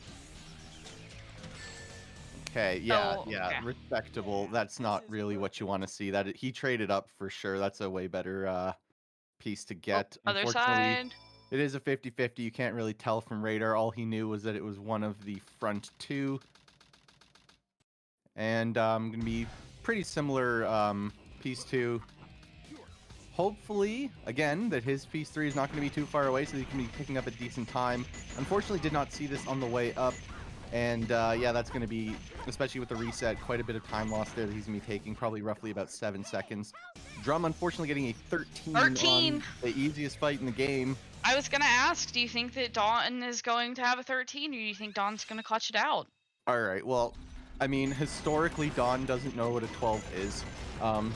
[SPEAKER 15] Okay, yeah,
[SPEAKER 14] Oh,
[SPEAKER 15] yeah,
[SPEAKER 14] okay.
[SPEAKER 15] respectable. That's not really what you want to see. That he traded up for sure. That's a way better piece to get.
[SPEAKER 14] Other
[SPEAKER 15] Unfortunately,
[SPEAKER 14] side.
[SPEAKER 15] it is a 50-50. You can't really tell from radar. All he knew was that it was one of the front two. And going to be pretty similar piece 2. Hopefully, again, that his piece 3 is not going to be too far away, so he can be picking up a decent time. Unfortunately, did not see this on the way up. And yeah, that's going to be, especially with the reset, quite a bit of time lost there that he's going to be taking, probably roughly about 7 seconds. Drum, unfortunately, getting a 13 on the easiest fight in the game.
[SPEAKER 14] I was going to ask, do you think that Dawn is going to have a 13, or do you think Dawn's going to clutch it out?
[SPEAKER 15] All right, well, I mean, historically, Dawn doesn't know what a 12 is.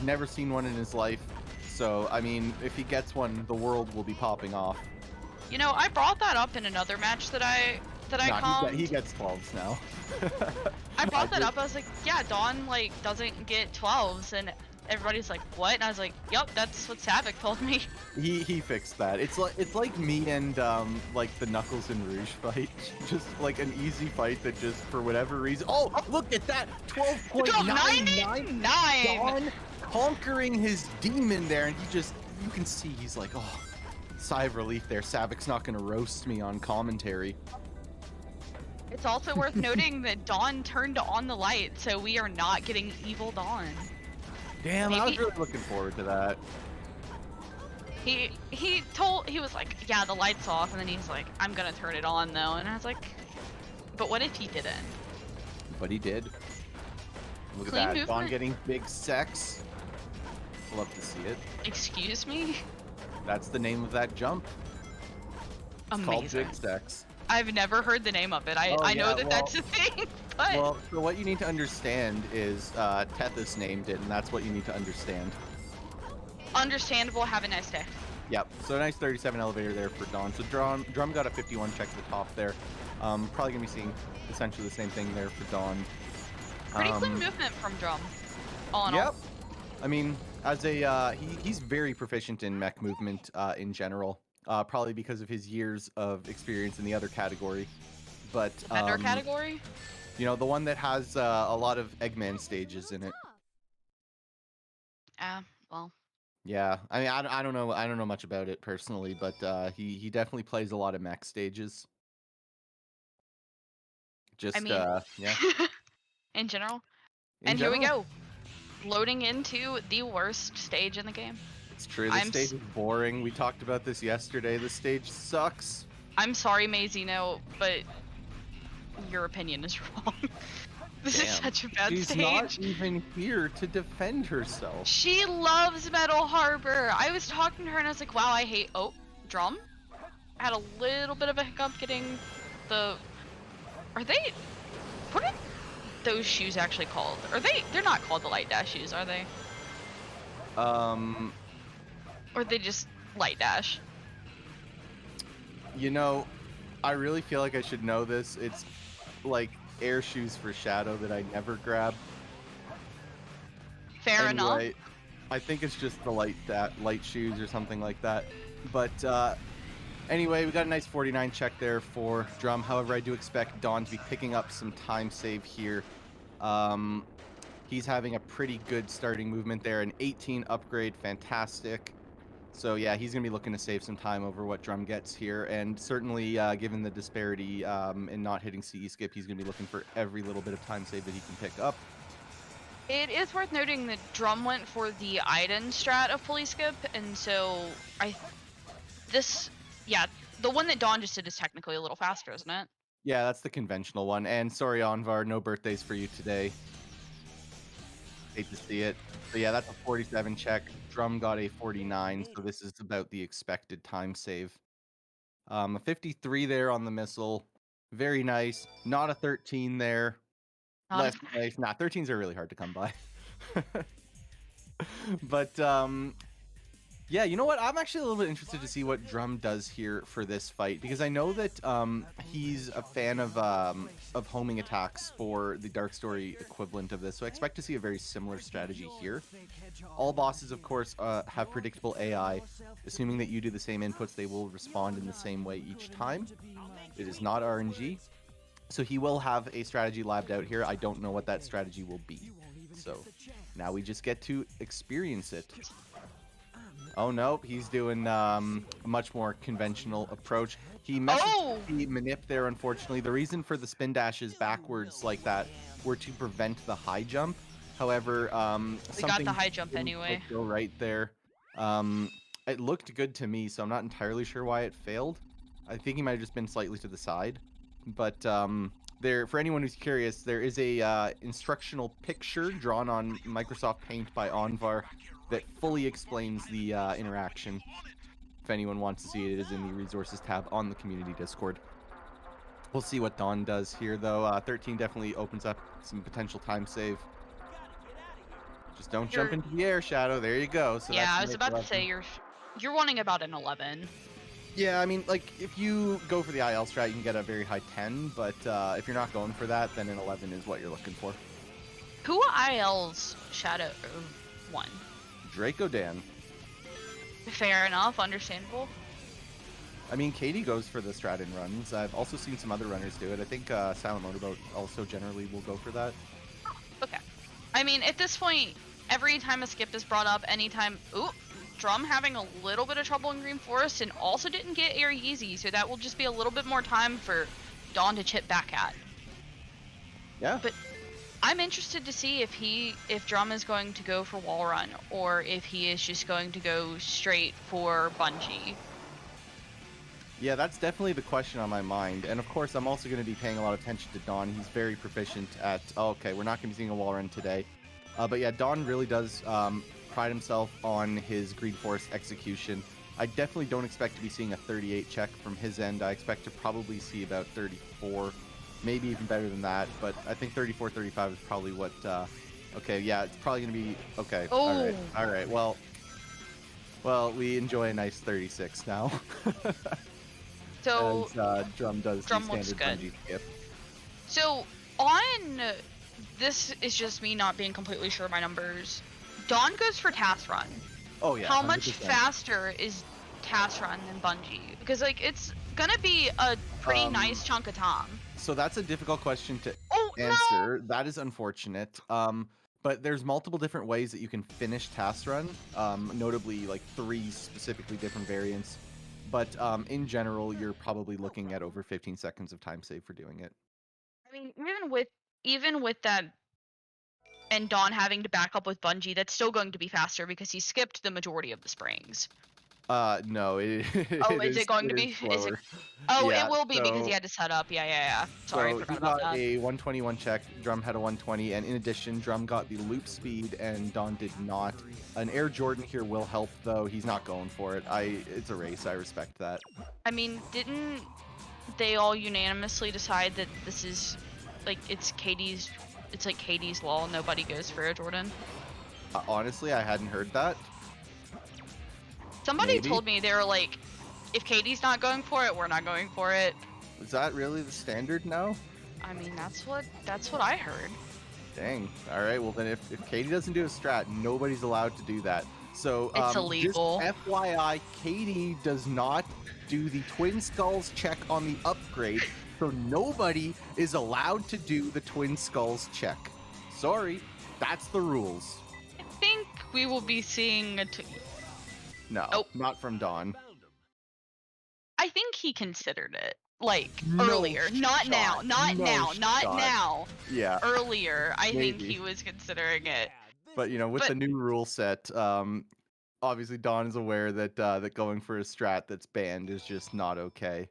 [SPEAKER 15] Never seen one in his life. So, I mean, if he gets one, the world will be popping off.
[SPEAKER 14] You know, I brought that up in another match that I calmed.
[SPEAKER 15] He gets 12s now.
[SPEAKER 14] I brought that up. I was like, yeah, Dawn like doesn't get 12s, and everybody's like, what? And I was like, yep, that's what Savick told me.
[SPEAKER 15] He fixed that. It's like me and like the Knuckles and Rouge fight, just like an easy fight that just for whatever reason. Oh, look at that! 12.99. Dawn conquering his demon there, and you can see he's like, oh, sigh of relief there. Savick's not gonna roast me on commentary.
[SPEAKER 14] It's also worth noting that Dawn turned on the light, so we are not getting evil Dawn.
[SPEAKER 15] Damn, I was really looking forward to that.
[SPEAKER 14] He was like, yeah, the light's off, and then he's like, I'm gonna turn it on though, and I was like, but what if he didn't?
[SPEAKER 15] But he did. Look
[SPEAKER 14] Clean
[SPEAKER 15] at that,
[SPEAKER 14] movement.
[SPEAKER 15] Dawn getting big sex. Love to see it.
[SPEAKER 14] Excuse me?
[SPEAKER 15] That's the name of that jump. It's called
[SPEAKER 14] Amazing.
[SPEAKER 15] big sex.
[SPEAKER 14] I've never heard the name of it. I know that that's a thing, but...
[SPEAKER 15] Well, so what you need to understand is Tethys named it, and that's what you need to understand.
[SPEAKER 14] Understandable. Have a nice day.
[SPEAKER 15] Yep, so a nice 37 elevator there for Dawn. So Drum got a 51 check to the top there. Probably going to be seeing essentially the same thing there for Dawn.
[SPEAKER 14] Pretty clean movement from Drum, all in all.
[SPEAKER 15] Yep. I mean, as a he's very proficient in mech movement in general. Probably because of his years of experience in the other category. But
[SPEAKER 14] Vendor category?
[SPEAKER 15] You know, the one that has a lot of Eggman stages in it.
[SPEAKER 14] Well.
[SPEAKER 15] Yeah, I mean, I don't know much about it personally, but he definitely plays a lot of mech stages. Just
[SPEAKER 14] I mean,
[SPEAKER 15] yeah.
[SPEAKER 14] in general.
[SPEAKER 15] In
[SPEAKER 14] Here we
[SPEAKER 15] general.
[SPEAKER 14] go, loading into the worst stage in the game.
[SPEAKER 15] It's true. The stage is boring. We talked about this yesterday. The stage sucks.
[SPEAKER 14] I'm sorry, Mazino, but your opinion is wrong. This is such a bad
[SPEAKER 15] She's
[SPEAKER 14] stage.
[SPEAKER 15] not even here to defend herself.
[SPEAKER 14] She loves Metal Harbor. I was talking to her and I was like, wow, I hate... Oh, Drum? I had a little bit of a hiccup getting the... Are they... What are those shoes actually called? Are they... They're not called the Light Dash shoes, are they? Or they just Light Dash?
[SPEAKER 15] You know, I really feel like I should know this. It's like air shoes for Shadow that I never grab.
[SPEAKER 14] Fair enough.
[SPEAKER 15] I think it's just the light shoes or something like that. But anyway, we got a nice 49 check there for Drum. However, I do expect Dawn to be picking up some time save here. He's having a pretty good starting movement there. An 18 upgrade, fantastic. So yeah, he's going to be looking to save some time over what Drum gets here. And certainly, given the disparity in not hitting CE skip, he's going to be looking for every little bit of time save that he can pick up.
[SPEAKER 14] It is worth noting that Drum went for the Iden strat of Pulley Skip, and so the one that Dawn just did is technically a little faster, isn't it?
[SPEAKER 15] Yeah, that's the conventional one. And sorry, Anvar, no birthdays for you today. Hate to see it. But yeah, that's a 47 check. Drum got a 49, so this is about the expected time save. A 53 there on the missile. Very nice. Not a 13 there. Less nice. Nah, 13s are really hard to come by. But Yeah, you know what? I'm actually a little bit interested to see what Drum does here for this fight, because I know that he's a fan of homing attacks for the Dark Story equivalent of this, so I expect to see a very similar strategy here. All bosses, of course, have predictable AI. Assuming that you do the same inputs, they will respond in the same way each time. It is not RNG. So he will have a strategy labbed out here. I don't know what that strategy will be. So now we just get to experience it. Oh no, he's doing a much more conventional approach. He messes the manip there, unfortunately. The reason for the spin dashes backwards like that were to prevent the high jump. However,
[SPEAKER 14] We got the high jump anyway.
[SPEAKER 15] Go right there. It looked good to me, so I'm not entirely sure why it failed. I think he might have just been slightly to the side. But there, for anyone who's curious, there is a instructional picture drawn on Microsoft Paint by Onvar that fully explains the interaction. If anyone wants to see it, it is in the resources tab on the community Discord. We'll see what Dawn does here, though. 13 definitely opens up some potential time save. Just don't jump into the air, Shadow. There you go. So
[SPEAKER 14] yeah,
[SPEAKER 15] that's
[SPEAKER 14] I was about to say you're wanting about an 11.
[SPEAKER 15] Yeah, I mean, like, if you go for the IL strat, you can get a very high 10, but if you're not going for that, then an 11 is what you're looking for.
[SPEAKER 14] Who IL's Shadow 1?
[SPEAKER 15] Draco Dan.
[SPEAKER 14] Fair enough, understandable.
[SPEAKER 15] I mean, Katie goes for the strat in runs. I've also seen some other runners do it. I think Silent Motorboat also generally will go for that.
[SPEAKER 14] Okay. I mean, at this point, every time a skip is brought up, anytime... Ooh! Drum having a little bit of trouble in Green Forest and also didn't get Air Yeezy, so that will just be a little bit more time for Dawn to chip back at.
[SPEAKER 15] Yeah.
[SPEAKER 14] But I'm interested to see if Drum is going to go for Wall Run or if he is just going to go straight for Bungee.
[SPEAKER 15] Yeah, that's definitely the question on my mind. And of course, I'm also going to be paying a lot of attention to Dawn. He's very proficient at... Oh, okay, we're not going to be seeing a Wall Run today. But yeah, Dawn really does... pride himself on his Green Forest execution. I definitely don't expect to be seeing a 38 check from his end. I expect to probably see about 34, maybe even better than that, but I think 34, 35 is probably what, okay, yeah, it's probably going to be, okay,
[SPEAKER 14] oh.
[SPEAKER 15] all right, well, we enjoy a nice 36 now.
[SPEAKER 14] So,
[SPEAKER 15] as, Drum does
[SPEAKER 14] Drum
[SPEAKER 15] the
[SPEAKER 14] looks
[SPEAKER 15] standard
[SPEAKER 14] good.
[SPEAKER 15] Bungee skip.
[SPEAKER 14] So, on, this is just me not being completely sure of my numbers, Dawn goes for Task Run.
[SPEAKER 15] Oh yeah.
[SPEAKER 14] How much
[SPEAKER 15] 100%.
[SPEAKER 14] faster is Task Run than Bungee? Because like it's gonna be a pretty nice chunk of time.
[SPEAKER 15] So that's a difficult question to
[SPEAKER 14] No!
[SPEAKER 15] answer. That is unfortunate. But there's multiple different ways that you can finish Task Run. Notably like 3 specifically different variants. But in general, you're probably looking at over 15 seconds of time save for doing it.
[SPEAKER 14] I mean, even with that. And Dawn having to back up with Bungee, that's still going to be faster because he skipped the majority of the springs.
[SPEAKER 15] No, it
[SPEAKER 14] Oh, is it going to be? Is it? Oh,
[SPEAKER 15] yeah,
[SPEAKER 14] it will be because he had to set up. Yeah. Sorry, I forgot about that.
[SPEAKER 15] He got a 121 check. Drum had a 120, and in addition, Drum got the loop speed, and Dawn did not. An Air Jordan here will help, though. He's not going for it. It's a race. I respect that.
[SPEAKER 14] I mean, didn't they all unanimously decide that this is, like, it's like Katie's law, nobody goes for a Jordan?
[SPEAKER 15] Honestly, I hadn't heard that.
[SPEAKER 14] Somebody told me, they were like, if Katie's not going for it, we're not going for it.
[SPEAKER 15] Is that really the standard now?
[SPEAKER 14] I mean, that's what I heard.
[SPEAKER 15] Dang. All right, well then if Katie doesn't do a strat, nobody's allowed to do that. So
[SPEAKER 14] it's illegal.
[SPEAKER 15] Just FYI, Katie does not do the Twin Skulls check on the upgrade. So nobody is allowed to do the Twin Skulls check. Sorry, that's the rules.
[SPEAKER 14] I think we will be seeing
[SPEAKER 15] No, not from Dawn.
[SPEAKER 14] I think he considered it, like,
[SPEAKER 15] No
[SPEAKER 14] earlier. Not
[SPEAKER 15] shot.
[SPEAKER 14] now. Not
[SPEAKER 15] No
[SPEAKER 14] now. Not
[SPEAKER 15] shot.
[SPEAKER 14] now.
[SPEAKER 15] Yeah.
[SPEAKER 14] Earlier, I think
[SPEAKER 15] Maybe.
[SPEAKER 14] he was considering it.
[SPEAKER 15] But, you know, with the new rule set, obviously Dawn is aware that that going for a strat that's banned is just not okay.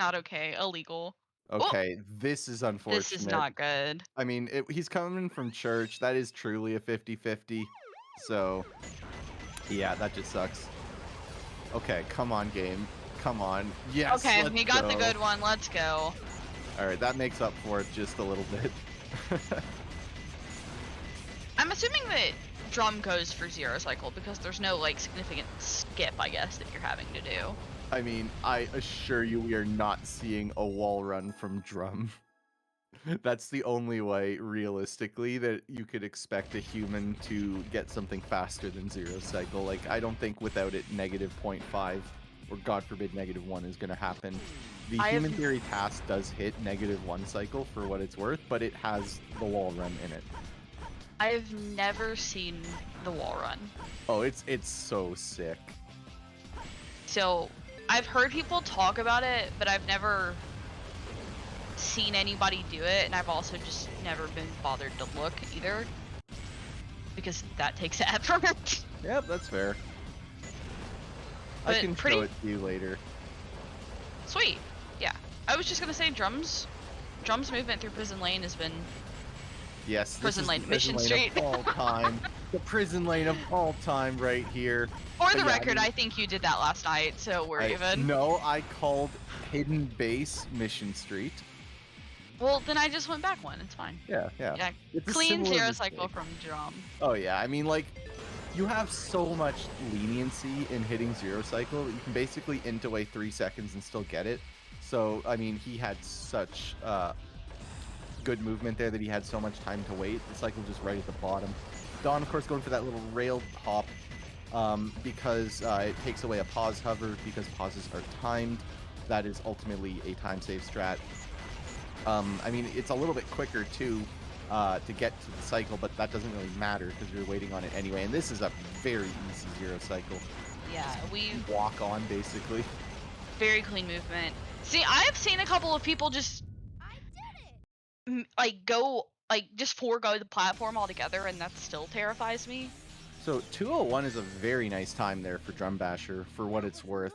[SPEAKER 14] Not okay. Illegal.
[SPEAKER 15] Okay, this is unfortunate.
[SPEAKER 14] This is not good.
[SPEAKER 15] I mean, he's coming from church. That is truly a 50-50. So, yeah, that just sucks. Okay, come on, game. Come on. Yes,
[SPEAKER 14] Okay,
[SPEAKER 15] let's
[SPEAKER 14] he got
[SPEAKER 15] go.
[SPEAKER 14] the good one. Let's go.
[SPEAKER 15] All right, that makes up for it just a little bit.
[SPEAKER 14] I'm assuming that Drum goes for zero cycle because there's no like significant skip, I guess, that you're having to do.
[SPEAKER 15] I mean, I assure you, we are not seeing a wall run from Drum. That's the only way, realistically, that you could expect a human to get something faster than zero cycle. Like, I don't think without it, negative 0.5, or God forbid, -1 is going to happen. The human theory task does hit -1 cycle for what it's worth, but it has the wall run in it.
[SPEAKER 14] I've never seen the wall run.
[SPEAKER 15] Oh, it's so sick.
[SPEAKER 14] So, I've heard people talk about it, but I've never seen anybody do it, and I've also just never been bothered to look either. Because that takes effort.
[SPEAKER 15] Yep, that's fair.
[SPEAKER 14] But
[SPEAKER 15] I can show it to you later.
[SPEAKER 14] Sweet. Yeah. I was just gonna say Drum's movement through Prison Lane has been
[SPEAKER 15] Yes,
[SPEAKER 14] Prison
[SPEAKER 15] this is
[SPEAKER 14] Lane,
[SPEAKER 15] the prison
[SPEAKER 14] Mission
[SPEAKER 15] lane
[SPEAKER 14] Street.
[SPEAKER 15] of all time. The prison lane of all time right here.
[SPEAKER 14] For
[SPEAKER 15] But
[SPEAKER 14] the
[SPEAKER 15] yeah,
[SPEAKER 14] record, I think you did that last night, so we're even.
[SPEAKER 15] No, I called Hidden Base Mission Street.
[SPEAKER 14] Well, then I just went back one. It's fine.
[SPEAKER 15] Yeah.
[SPEAKER 14] Yeah.
[SPEAKER 15] It's a
[SPEAKER 14] Clean
[SPEAKER 15] similar
[SPEAKER 14] zero
[SPEAKER 15] mistake.
[SPEAKER 14] cycle from Drum.
[SPEAKER 15] Oh yeah, I mean like, you have so much leniency in hitting zero cycle that you can basically int away 3 seconds and still get it. So I mean, he had such good movement there that he had so much time to wait. The cycle just right at the bottom. Dawn, of course, going for that little rail hop because it takes away a pause hover because pauses are timed. That is ultimately a time save strat. I mean, it's a little bit quicker too to get to the cycle, but that doesn't really matter because you're waiting on it anyway. And this is a very easy zero cycle.
[SPEAKER 14] Yeah, we
[SPEAKER 15] Walk on basically.
[SPEAKER 14] very clean movement. See, I've seen a couple of people just like go like just forego the platform altogether, and that still terrifies me.
[SPEAKER 15] So 201 is a very nice time there for Drum Basher for what it's worth.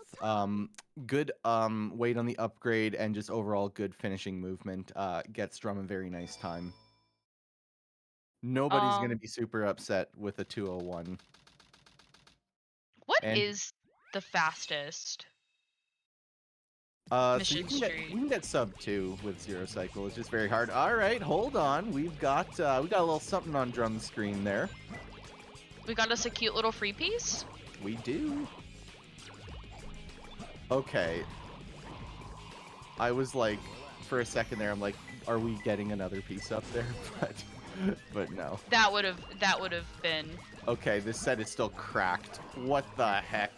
[SPEAKER 15] Good weight on the upgrade and just overall good finishing movement gets Drum a very nice time. Nobody's going to be super upset with a 201.
[SPEAKER 14] What is the fastest?
[SPEAKER 15] So
[SPEAKER 14] Mission
[SPEAKER 15] you can get sub 2 with zero cycle. It's just very hard. All right, hold on. We've got a little something on Drum's screen there.
[SPEAKER 14] We got us a cute little free piece.
[SPEAKER 15] We do. Okay. I was like, for a second there, I'm like, are we getting another piece up there? But no.
[SPEAKER 14] That would have been.
[SPEAKER 15] Okay, this set is still cracked. What the heck?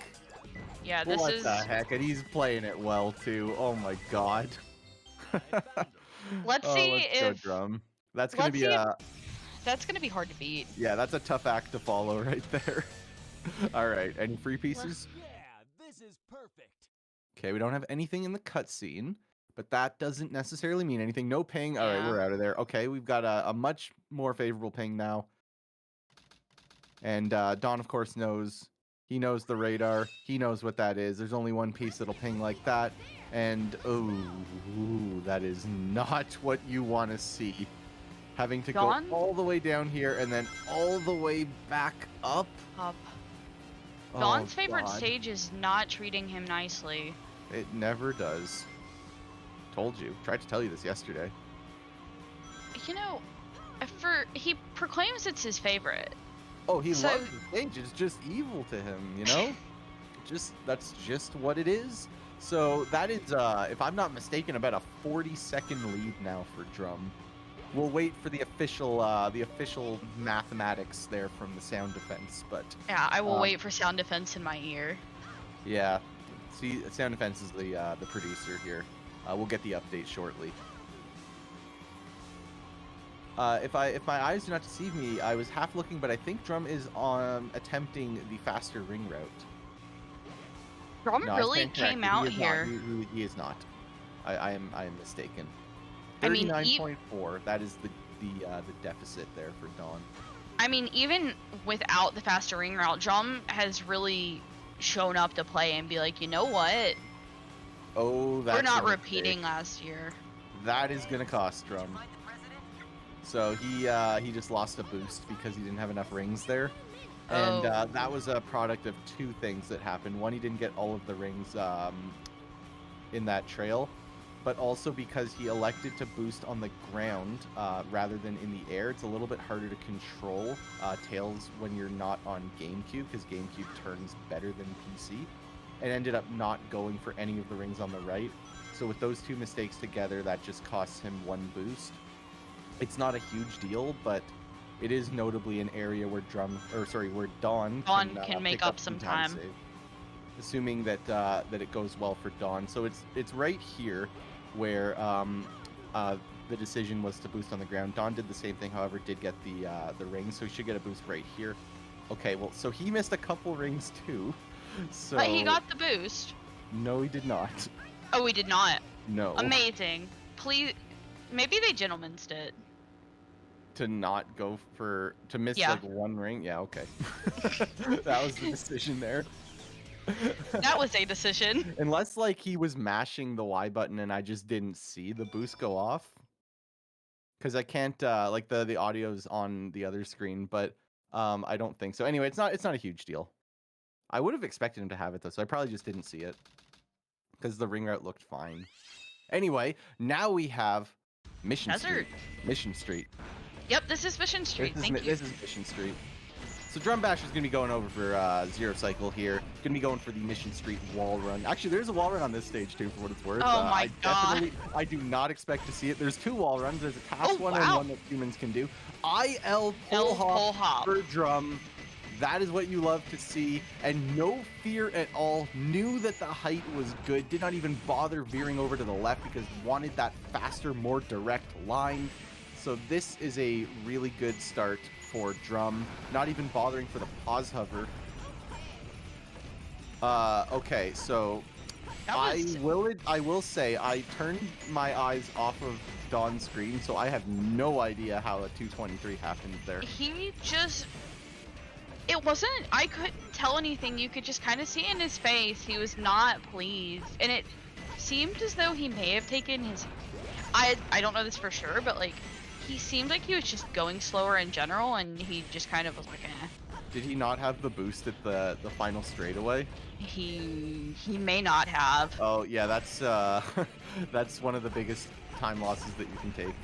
[SPEAKER 14] Yeah, this
[SPEAKER 15] what
[SPEAKER 14] is.
[SPEAKER 15] the heck? And he's playing it well too. Oh my god.
[SPEAKER 14] Let's see
[SPEAKER 15] let's go
[SPEAKER 14] if
[SPEAKER 15] Drum. That's gonna be
[SPEAKER 14] that's gonna be hard to beat.
[SPEAKER 15] Yeah, that's a tough act to follow right there. All right, any free pieces?
[SPEAKER 3] Yeah, this is perfect.
[SPEAKER 15] Okay, we don't have anything in the cutscene, but that doesn't necessarily mean anything. No ping. All right,
[SPEAKER 14] Yeah.
[SPEAKER 15] we're out of there. Okay, we've got a much more favorable ping now. And Don, of course, knows. He knows the radar. He knows what that is. There's only one piece that'll ping like that. And, ooh, that is not what you want to see. Having to
[SPEAKER 14] Dawn?
[SPEAKER 15] go all the way down here and then all the way back up.
[SPEAKER 14] Up.
[SPEAKER 15] Oh,
[SPEAKER 14] Dawn's favorite
[SPEAKER 15] God.
[SPEAKER 14] stage is not treating him nicely.
[SPEAKER 15] It never does. Told you. Tried to tell you this yesterday.
[SPEAKER 14] You know, he proclaims it's his favorite.
[SPEAKER 15] Oh, he
[SPEAKER 14] So-
[SPEAKER 15] loves the stage. It's just evil to him, you know? That's just what it is. So that is, if I'm not mistaken, about a 40-second lead now for Drum. We'll wait for the official mathematics there from the sound defense, but
[SPEAKER 14] Yeah, I will wait for sound defense in my ear.
[SPEAKER 15] yeah. See, sound defense is the producer here. We'll get the update shortly. If my eyes do not deceive me, I was half looking, but I think Drum is attempting the faster ring route.
[SPEAKER 14] Drum
[SPEAKER 15] No, I
[SPEAKER 14] really
[SPEAKER 15] stand corrected.
[SPEAKER 14] came
[SPEAKER 15] He
[SPEAKER 14] out
[SPEAKER 15] is not.
[SPEAKER 14] here.
[SPEAKER 15] He is not. I am mistaken.
[SPEAKER 14] I mean,
[SPEAKER 15] 39.4. That is the deficit there for Dawn.
[SPEAKER 14] I mean, even without the faster ring route, Drum has really shown up to play and be like, you know what?
[SPEAKER 15] Oh, that's
[SPEAKER 14] We're not
[SPEAKER 15] a mistake.
[SPEAKER 14] repeating last year.
[SPEAKER 15] That is gonna cost Drum. So he just lost a boost because he didn't have enough rings there. And that was a product of two things that happened. One, he didn't get all of the rings in that trail. but also because he elected to boost on the ground rather than in the air, it's a little bit harder to control tails when you're not on GameCube, because GameCube turns better than PC, and ended up not going for any of the rings on the right. So with those two mistakes together, that just costs him 1 boost. It's not a huge deal, but it is notably an area where where Dawn
[SPEAKER 14] can make
[SPEAKER 15] pick
[SPEAKER 14] up some time.
[SPEAKER 15] save, assuming that that it goes well for Dawn. So it's right here where the decision was to boost on the ground. Dawn did the same thing, however, did get the ring, so he should get a boost right here. Okay, well, so he missed a couple rings too. So
[SPEAKER 14] But he got the boost.
[SPEAKER 15] No, he did not.
[SPEAKER 14] Oh, he did not.
[SPEAKER 15] No.
[SPEAKER 14] Amazing. Please, maybe they gentlemen's it.
[SPEAKER 15] To not go to miss
[SPEAKER 14] Yeah.
[SPEAKER 15] like 1 ring. Yeah, okay. That was the decision there.
[SPEAKER 14] That was a decision.
[SPEAKER 15] Unless like he was mashing the Y button and I just didn't see the boost go off. Because I can't like the audio's on the other screen, but I don't think so. Anyway, it's not a huge deal. I would have expected him to have it though, so I probably just didn't see it. Because the ring route looked fine. Anyway, now we have Mission
[SPEAKER 14] Desert.
[SPEAKER 15] Street. Mission Street.
[SPEAKER 14] Yep, this is Mission Street. Thank you.
[SPEAKER 15] This is Mission Street. So Drum Bash is going to be going over for Zero Cycle here. Going to be going for the Mission Street wall run. Actually, there's a wall run on this stage too, for what it's worth.
[SPEAKER 14] Oh my god.
[SPEAKER 15] I do not expect to see it. There's 2 wall runs. There's a pass one and one that humans can do. IL pull hop for Drum. That is what you love to see, and no fear at all. Knew that the height was good. Did not even bother veering over to the left because wanted that faster, more direct line. So this is a really good start for Drum. Not even bothering for the pause hover. Okay, so I will say I turned my eyes off of Dawn's screen, so I have no idea how a 223 happened there.
[SPEAKER 14] He just... It wasn't... I couldn't tell anything. You could just kind of see in his face. He was not pleased. And it seemed as though he may have taken his... I don't know this for sure, but like... He seemed like he was just going slower in general, and he just kind of was like, eh.
[SPEAKER 15] Did he not have the boost at the final straightaway?
[SPEAKER 14] He may not have.
[SPEAKER 15] Oh yeah, that's that's one of the biggest time losses that you can take.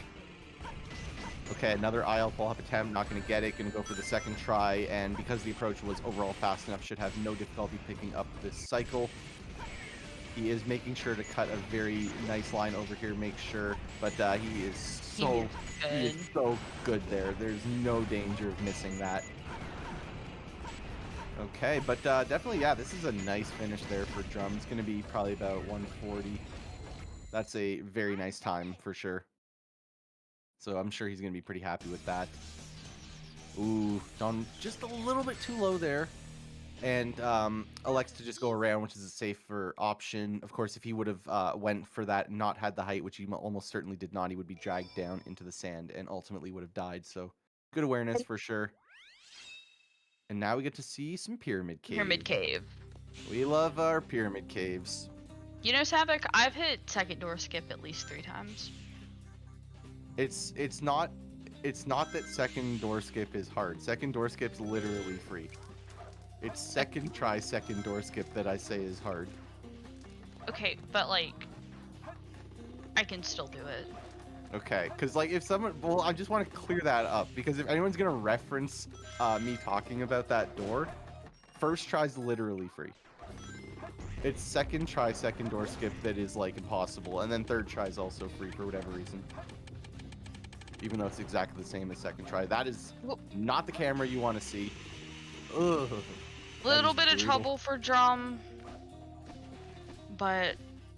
[SPEAKER 15] Okay, another IL pull-up attempt, not going to get it, going to go for the second try, and because the approach was overall fast enough, should have no difficulty picking up this cycle. He is making sure to cut a very nice line over here, make sure, but he is so good there. There's no danger of missing that. Okay, but definitely, yeah, this is a nice finish there for Drum. It's going to be probably about 140. That's a very nice time for sure. So I'm sure he's going to be pretty happy with that. Ooh, Dawn just a little bit too low there. And elects to just go around, which is a safer option. Of course, if he would have went for that and not had the height, which he almost certainly did not, he would be dragged down into the sand and ultimately would have died. So good awareness for sure. And now we get to see some Pyramid Cave.
[SPEAKER 14] Pyramid Cave.
[SPEAKER 15] We love our Pyramid Caves.
[SPEAKER 14] You know, Savik, I've hit second door skip at least 3 times.
[SPEAKER 15] It's not that second door skip is hard. Second door skip's literally free. It's second try, second door skip that I say is hard.
[SPEAKER 14] Okay, but like, I can still do it.
[SPEAKER 15] Okay, because like if someone, well, I just want to clear that up because if anyone's gonna reference me talking about that door, first try's literally free. It's second try, second door skip that is like impossible, and then third try is also free for whatever reason. Even though it's exactly the same as second try. That is not the camera you want to see. Ugh.
[SPEAKER 14] Little bit of trouble for Drum, but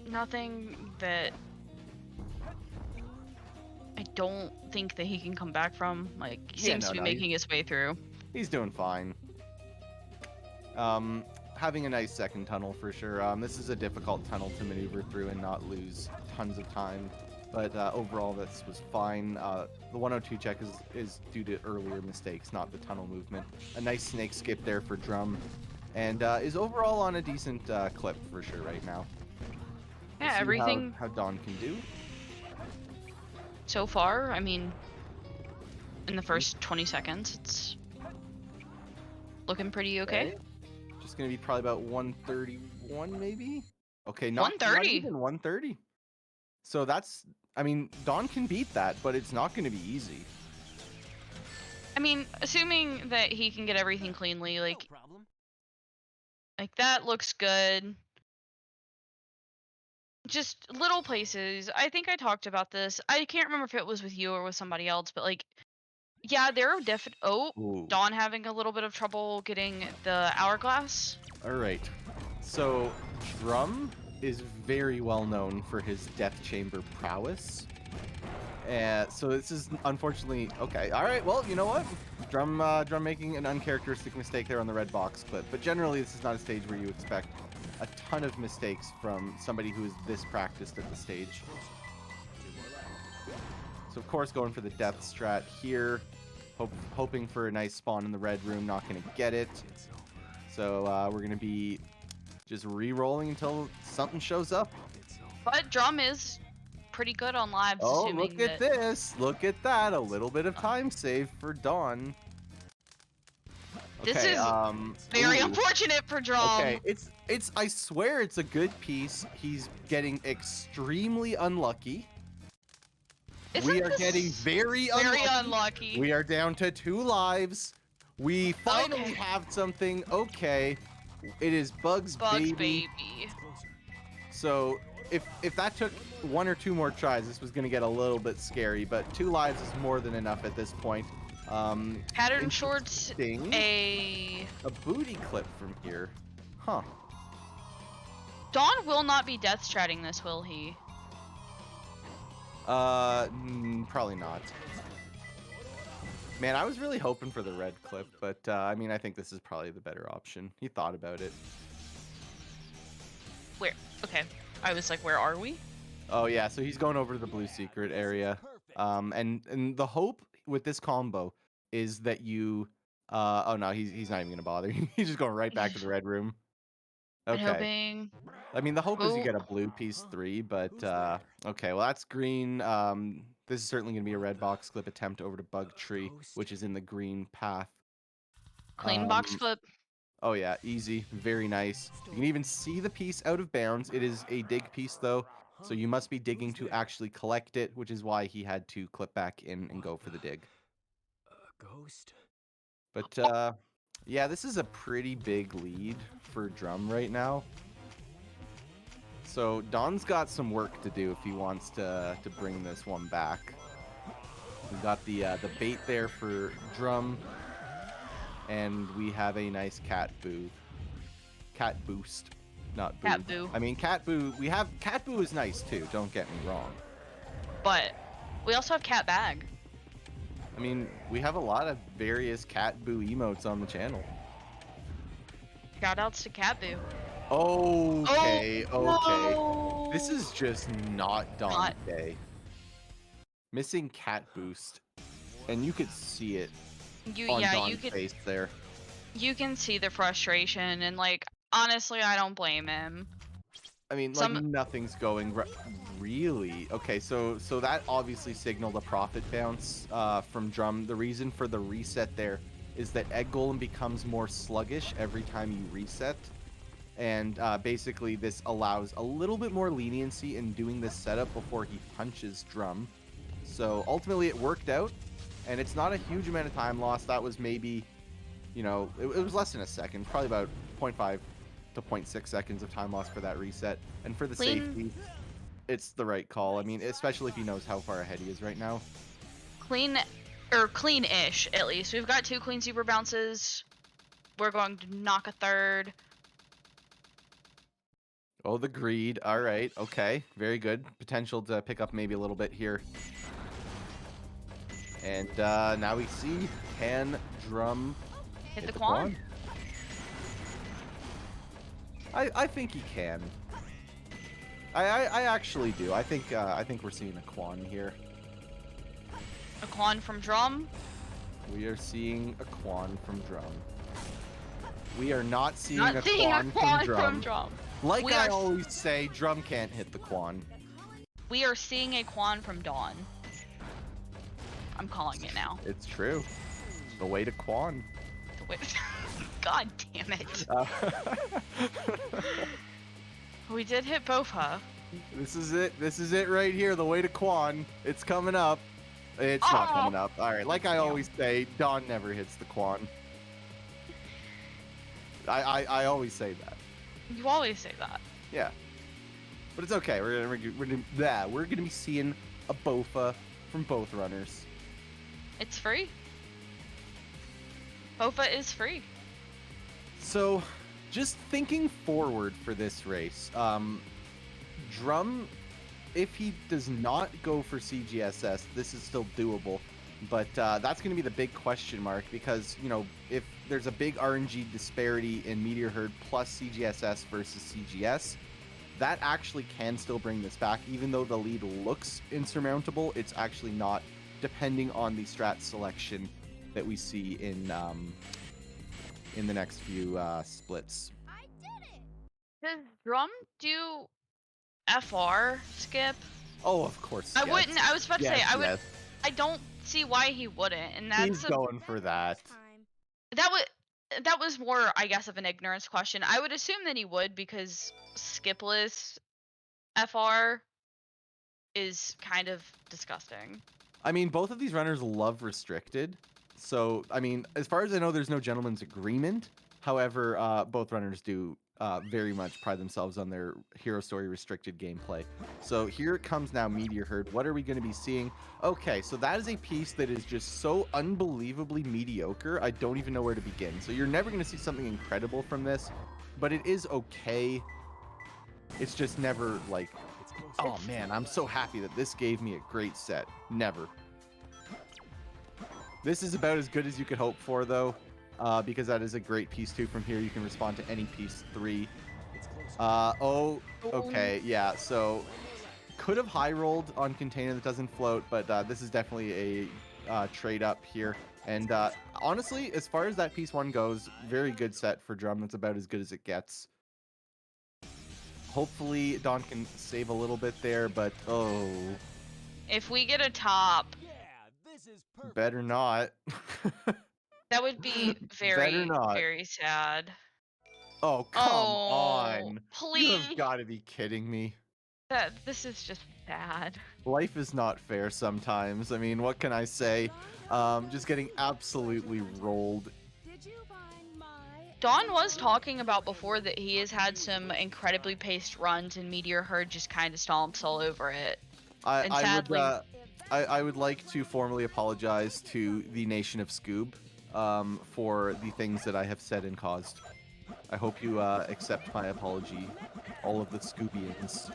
[SPEAKER 14] nothing that I don't think that he can come back from. Like, he seems to be making his way through.
[SPEAKER 15] He's doing fine. Having a nice second tunnel for sure. This is a difficult tunnel to maneuver through and not lose tons of time. But overall, this was fine. The 102 check is due to earlier mistakes, not the tunnel movement. A nice snake skip there for Drum, and is overall on a decent clip for sure right now.
[SPEAKER 14] Yeah,
[SPEAKER 15] We'll see
[SPEAKER 14] everything
[SPEAKER 15] how Dawn can do.
[SPEAKER 14] So far, I mean, in the first 20 seconds, it's looking pretty okay.
[SPEAKER 15] Just gonna be probably about 131 maybe. Okay, not
[SPEAKER 14] 130.
[SPEAKER 15] even 130. So that's, I mean, Dawn can beat that, but it's not going to be easy.
[SPEAKER 14] I mean, assuming that he can get everything cleanly, like that looks good. Just little places. I think I talked about this. I can't remember if it was with you or with somebody else, but like, yeah, there are definite. Oh,
[SPEAKER 15] Ooh.
[SPEAKER 14] Dawn having a little bit of trouble getting the hourglass.
[SPEAKER 15] All right. So Drum is very well known for his Death Chamber prowess. So this is unfortunately okay. All right. Well, you know what? Drum making an uncharacteristic mistake there on the red box clip. But generally, this is not a stage where you expect a ton of mistakes from somebody who is this practiced at the stage. So of course, going for the death strat here, hoping for a nice spawn in the red room. Not going to get it. So we're going to be just re-rolling until something shows up.
[SPEAKER 14] But Drum is pretty good on lives.
[SPEAKER 15] Oh,
[SPEAKER 14] assuming
[SPEAKER 15] look at this. Look at that. A little bit of time save for Dawn.
[SPEAKER 14] This
[SPEAKER 15] Okay,
[SPEAKER 14] is very unfortunate for Drum.
[SPEAKER 15] Okay, it's I swear it's a good piece. He's getting extremely unlucky. We are getting very
[SPEAKER 14] unlucky.
[SPEAKER 15] We are down to 2 lives. We finally have something. Okay. It is Bugs baby. So if that took 1 or 2 more tries, this was going to get a little bit scary, but 2 lives is more than enough at this point.
[SPEAKER 14] Pattern shorts a
[SPEAKER 15] booty clip from here. Huh.
[SPEAKER 14] Dawn will not be death stratting this, will he?
[SPEAKER 15] Probably not. Man, I was really hoping for the red clip, but I mean, I think this is probably the better option. He thought about it.
[SPEAKER 14] Where? Okay. I was like, where are we?
[SPEAKER 15] Oh yeah, so he's going over to the blue secret area. And the hope with this combo is that you oh no, he's not even gonna bother. He's just going right back to the red room. Okay.
[SPEAKER 14] Hoping.
[SPEAKER 15] I mean, the hope is you get a blue piece 3, but okay, well that's green. This is certainly gonna be a red box clip attempt over to Bug Tree, which is in the green path.
[SPEAKER 14] Clean box clip.
[SPEAKER 15] Oh yeah, easy, very nice. You can even see the piece out of bounds. It is a dig piece though, so you must be digging to actually collect it, which is why he had to clip back in and go for the dig.
[SPEAKER 6] Ghost.
[SPEAKER 15] But yeah, this is a pretty big lead for Drum right now. So Don's got some work to do if he wants to bring this one back. We got the bait there for Drum, and we have a nice cat boost, not boo.
[SPEAKER 14] Cat boo.
[SPEAKER 15] I mean cat boo. We have cat boo is nice too. Don't get me wrong.
[SPEAKER 14] But we also have cat bag.
[SPEAKER 15] I mean, we have a lot of various cat boo emotes on the channel.
[SPEAKER 14] Shoutouts to cat boo.
[SPEAKER 15] Okay,
[SPEAKER 14] Oh,
[SPEAKER 15] okay.
[SPEAKER 14] no.
[SPEAKER 15] This is just not Dawn Day. Missing cat boost, and you could see it on Dawn's face there.
[SPEAKER 14] You can see the frustration, and like honestly, I don't blame him.
[SPEAKER 15] I mean, like nothing's going really. Okay, so that obviously signaled a profit bounce from Drum. The reason for the reset there is that Egg Golem becomes more sluggish every time you reset. And basically this allows a little bit more leniency in doing this setup before he punches Drum. So ultimately it worked out, and it's not a huge amount of time lost. That was maybe, you know, it was less than a second, probably about 0.5 to 0.6 seconds of time lost for that reset. And for the safety, it's the right call. I mean, especially if he knows how far ahead he is right now.
[SPEAKER 14] Clean-ish, at least. We've got 2 clean super bounces. We're going to knock a third.
[SPEAKER 15] Oh, the greed. All right. Okay. Very good. Potential to pick up maybe a little bit here. And now we see, can Drum
[SPEAKER 14] hit the Quan?
[SPEAKER 15] I think he can. I actually do. I think we're seeing a Quan here.
[SPEAKER 14] A Quan from Drum?
[SPEAKER 15] We are seeing a Quan from Drum. We are not seeing
[SPEAKER 14] a
[SPEAKER 15] Quan from Drum. Like
[SPEAKER 14] I
[SPEAKER 15] always say, Drum can't hit the Quan.
[SPEAKER 14] We are seeing a Quan from Dawn. I'm calling it now.
[SPEAKER 15] It's true. The way to Quan.
[SPEAKER 14] The way God damn it. We did hit Bofa.
[SPEAKER 15] This is it. This is it right here. The way to Quan. It's coming up. It's not coming up. All right. Like I always say, Dawn never hits the Quan. I always say that.
[SPEAKER 14] You always say that.
[SPEAKER 15] Yeah. But it's okay. We're gonna be seeing a Bofa from both runners.
[SPEAKER 14] It's free. Bofa is free.
[SPEAKER 15] So, just thinking forward for this race, Drum, if he does not go for CGSS, this is still doable. But that's going to be the big question mark because, you know, if there's a big RNG disparity in Meteor Herd plus CGSS versus CGS, that actually can still bring this back. Even though the lead looks insurmountable, it's actually not, depending on the strat selection that we see in the next few splits.
[SPEAKER 14] Does Drum do FR skip?
[SPEAKER 15] Oh, of course.
[SPEAKER 14] I
[SPEAKER 15] yes.
[SPEAKER 14] wouldn't. I was about to say
[SPEAKER 15] Yes,
[SPEAKER 14] I would.
[SPEAKER 15] yes.
[SPEAKER 14] I don't see why he wouldn't, and that's
[SPEAKER 15] He's going for that.
[SPEAKER 14] that was more, I guess, of an ignorance question. I would assume that he would because skipless FR is kind of disgusting.
[SPEAKER 15] I mean, both of these runners love restricted. So, I mean, as far as I know, there's no gentleman's agreement. However, both runners do very much pride themselves on their Hero Story restricted gameplay. So here it comes now, Meteor Herd. What are we going to be seeing? Okay, so that is a piece that is just so unbelievably mediocre. I don't even know where to begin. So you're never going to see something incredible from this, but it is okay. It's just never like, oh man, I'm so happy that this gave me a great set. Never. This is about as good as you could hope for, though, because that is a great piece 2 from here. You can respond to any piece 3. Oh, okay, yeah, so could have high rolled on container that doesn't float, but this is definitely a trade up here. And honestly, as far as that piece 1 goes, very good set for Drum. That's about as good as it gets. Hopefully Dawn can save a little bit there, but oh.
[SPEAKER 14] If we get a top,
[SPEAKER 15] Better not.
[SPEAKER 14] that would be very, very sad.
[SPEAKER 15] Oh, come on.
[SPEAKER 14] Please.
[SPEAKER 15] You have got to be kidding me.
[SPEAKER 14] This is just sad.
[SPEAKER 15] Life is not fair sometimes. I mean, what can I say? Just getting absolutely rolled.
[SPEAKER 14] Dawn was talking about before that he has had some incredibly paced runs and Meteor Herd just kind of stomps all over it.
[SPEAKER 15] I would like to formally apologize to the nation of Scoob for the things that I have said and caused. I hope you accept my apology, all of the Scoobians.